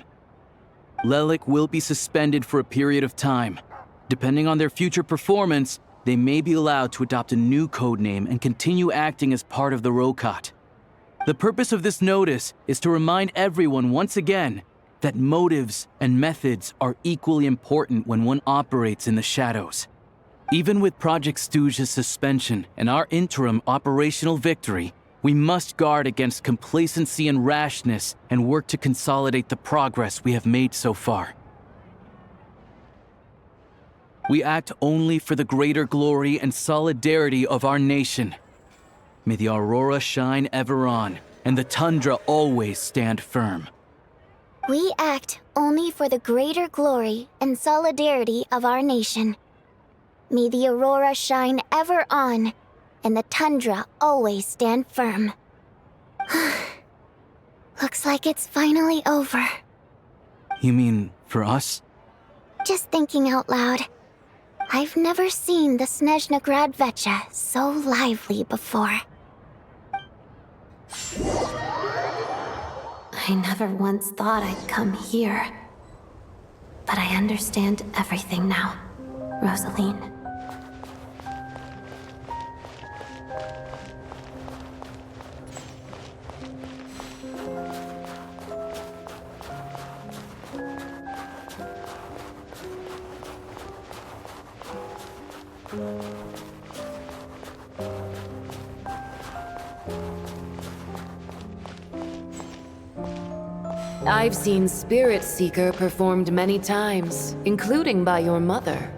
Lelik will be suspended for a period of time. Depending on their future performance, they may be allowed to adopt a new codename and continue acting as part of the Rokot. The purpose of this notice is to remind everyone once again that motives and methods are equally important when one operates in the shadows. Even with Project Stuja's suspension and our interim operational victory, we must guard against complacency and rashness and work to consolidate the progress we have made so far. We act only for the greater glory and solidarity of our nation. May the aurora shine ever on, and the tundra always stand firm. We act only for the greater glory and solidarity of our nation. May the aurora shine ever on, and the tundra always stand firm. Looks like it's finally over. You mean for us? Just thinking out loud. I've never seen the Snezhna Grad Vecha so lively before. I never once thought I'd come here. But I understand everything now, Rosaline. I've seen Spirit Seeker performed many times, including by your mother.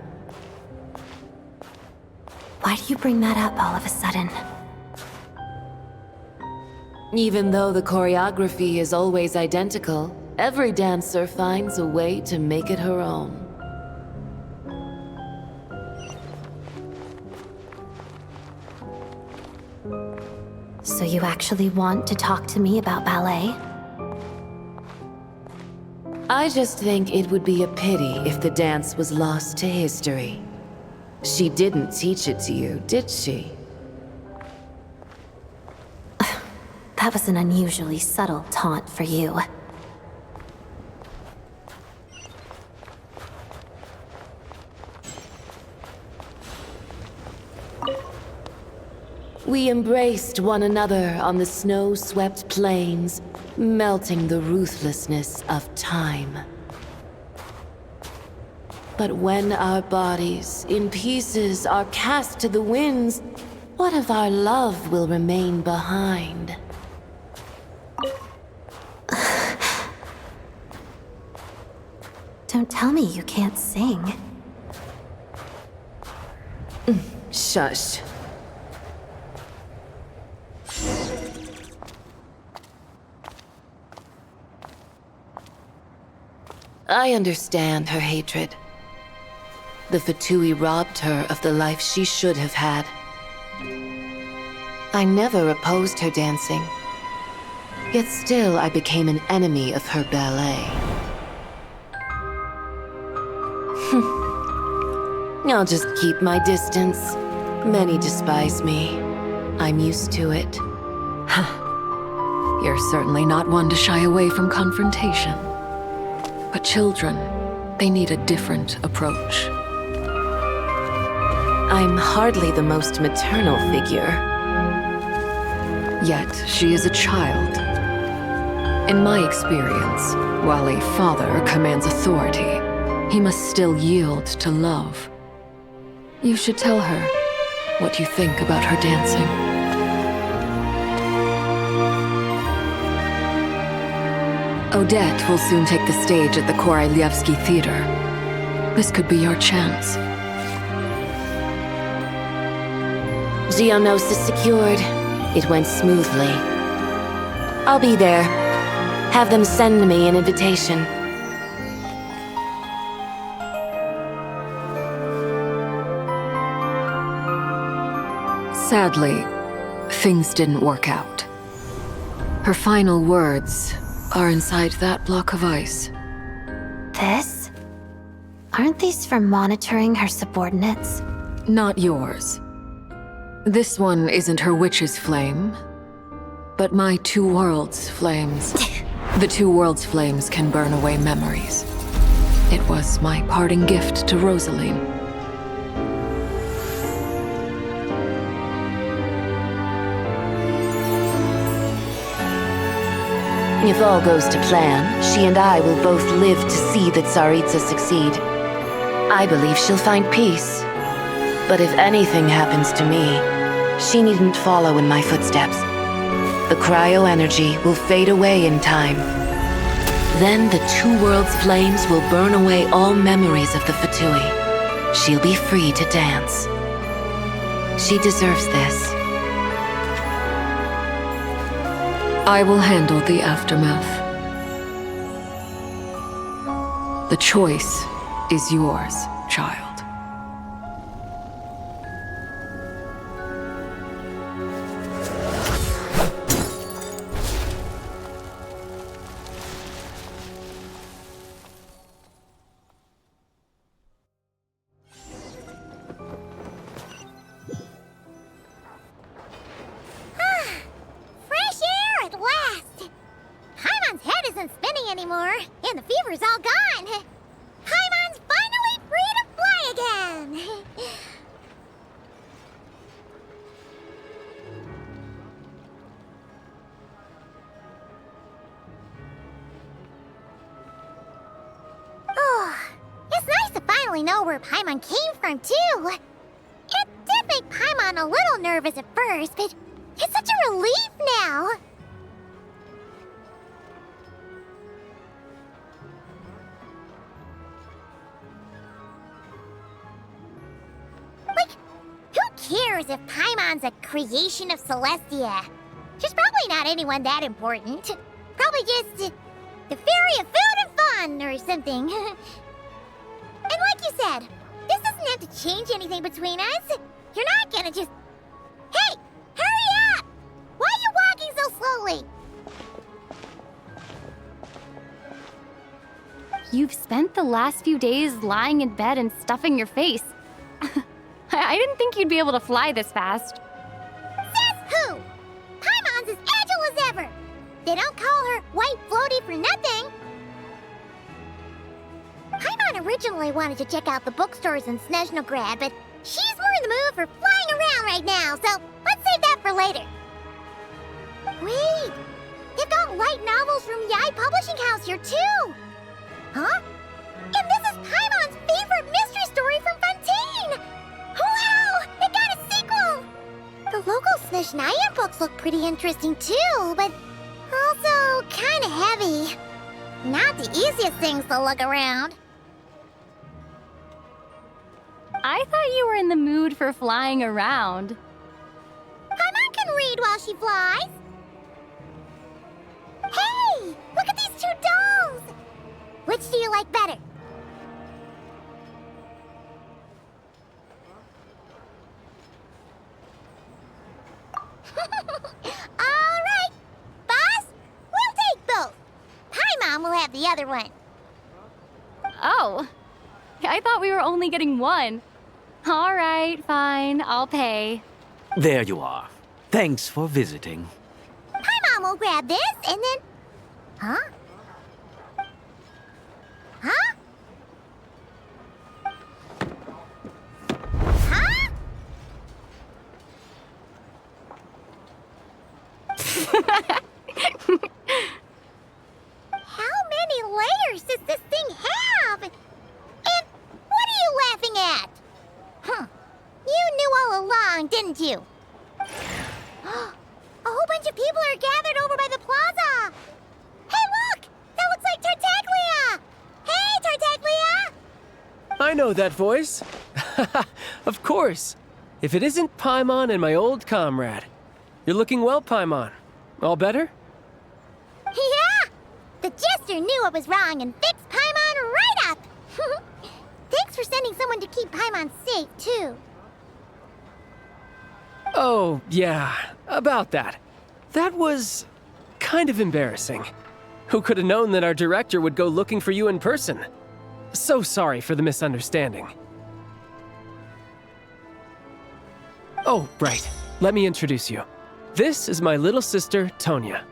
Why do you bring that up all of a sudden? Even though the choreography is always identical, every dancer finds a way to make it her own. So you actually want to talk to me about ballet? I just think it would be a pity if the dance was lost to history. She didn't teach it to you, did she? That was an unusually subtle taunt for you. We embraced one another on the snow-swept plains, melting the ruthlessness of time. But when our bodies, in pieces, are cast to the winds, what of our love will remain behind? Don't tell me you can't sing. Shush. I understand her hatred. The Fatui robbed her of the life she should have had. I never opposed her dancing. Yet still I became an enemy of her ballet. I'll just keep my distance. Many despise me. I'm used to it. You're certainly not one to shy away from confrontation. But children, they need a different approach. I'm hardly the most maternal figure. Yet, she is a child. In my experience, while a father commands authority, he must still yield to love. You should tell her what you think about her dancing. Odette will soon take the stage at the Korolyevsky Theater. This could be your chance. Geonosis secured. It went smoothly. I'll be there. Have them send me an invitation. Sadly, things didn't work out. Her final words are inside that block of ice. This? Aren't these for monitoring her subordinates? Not yours. This one isn't her witch's flame, but my two worlds' flames. The two worlds' flames can burn away memories. It was my parting gift to Rosaline. If all goes to plan, she and I will both live to see the Tsaritsa succeed. I believe she'll find peace. But if anything happens to me, she needn't follow in my footsteps. The cryo-energy will fade away in time. Then the two worlds' flames will burn away all memories of the Fatui. She'll be free to dance. She deserves this. I will handle the aftermath. The choice is yours, child. And the fever's all gone. Paimon's finally free to fly again. Oh, it's nice to finally know where Paimon came from, too. It did make Paimon a little nervous at first, but it's such a relief now. Who cares if Paimon's a creation of Celestia? She's probably not anyone that important. Probably just the fairy of food and fun or something. And like you said, this doesn't have to change anything between us. You're not gonna just... Hey! Hurry up! Why are you walking so slowly? You've spent the last few days lying in bed and stuffing your face. I didn't think you'd be able to fly this fast. Says who? Paimon's as agile as ever. They don't call her White Floaty for nothing. Paimon originally wanted to check out the bookstores in Snezhnograd, but she's more in the mood for flying around right now, so let's save that for later. Wait, they've got light novels from Yai Publishing House here too. Huh? And this is Paimon's favorite mystery story from Fontaine! Wow! It got a sequel! The local Snezhnayan books look pretty interesting too, but also kinda heavy. Not the easiest things to look around. I thought you were in the mood for flying around. Paimon can read while she flies. Hey! Look at these two dolls! Which do you like better? All right, boss, we'll take both. Paimon will have the other one. Oh, I thought we were only getting one. All right, fine, I'll pay. There you are. Thanks for visiting. Paimon will grab this and then... Huh? Huh? Huh? How many layers does this thing have? And what are you laughing at? Huh. You knew all along, didn't you? A whole bunch of people are gathered over by the plaza. Hey, look! That looks like Tartaglia! Hey, Tartaglia! I know that voice. Of course. If it isn't Paimon and my old comrade. You're looking well, Paimon. All better? Yeah! The jester knew I was wrong and fixed Paimon right up! Thanks for sending someone to keep Paimon safe, too. Oh, yeah. About that. That was kind of embarrassing. Who could have known that our director would go looking for you in person? So sorry for the misunderstanding. Oh, right. Let me introduce you. This is my little sister, Tonya.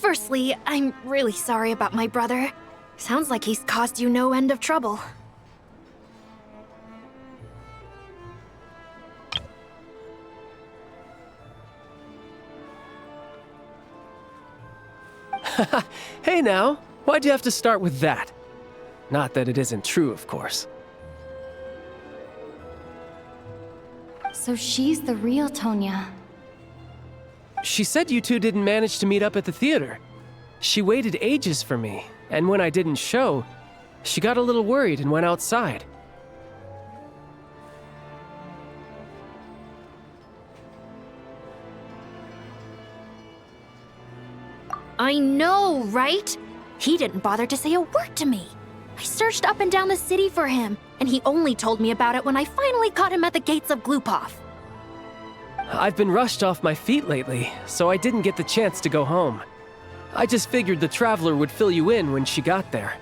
Firstly, I'm really sorry about my brother. Sounds like he's caused you no end of trouble. Hey now, why'd you have to start with that? Not that it isn't true, of course. So she's the real Tonya. She said you two didn't manage to meet up at the theater. She waited ages for me, and when I didn't show, she got a little worried and went outside. I know, right? He didn't bother to say a word to me. I searched up and down the city for him, and he only told me about it when I finally caught him at the gates of Glupov. I've been rushed off my feet lately, so I didn't get the chance to go home. I just figured the Traveler would fill you in when she got there.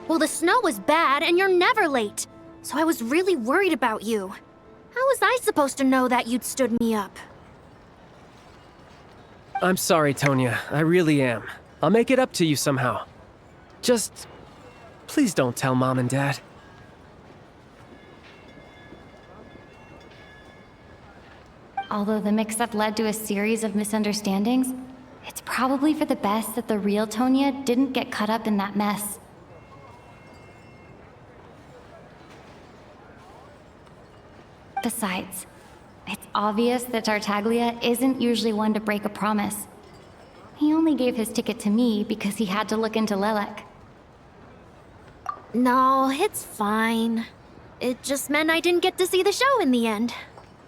Well, the snow was bad, and you're never late. So I was really worried about you. How was I supposed to know that you'd stood me up? I'm sorry, Tonya. I really am. I'll make it up to you somehow. Just... please don't tell Mom and Dad. Although the mix-up led to a series of misunderstandings, it's probably for the best that the real Tonya didn't get caught up in that mess. Besides, it's obvious that Tartaglia isn't usually one to break a promise. He only gave his ticket to me because he had to look into Lelek. No, it's fine. It just meant I didn't get to see the show in the end.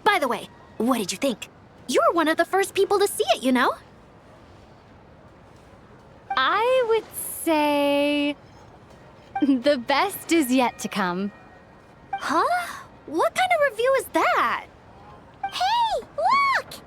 By the way, what did you think? You were one of the first people to see it, you know? I would say... the best is yet to come. Huh? What kind of review is that? Hey, look!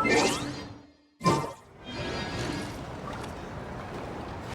Huh?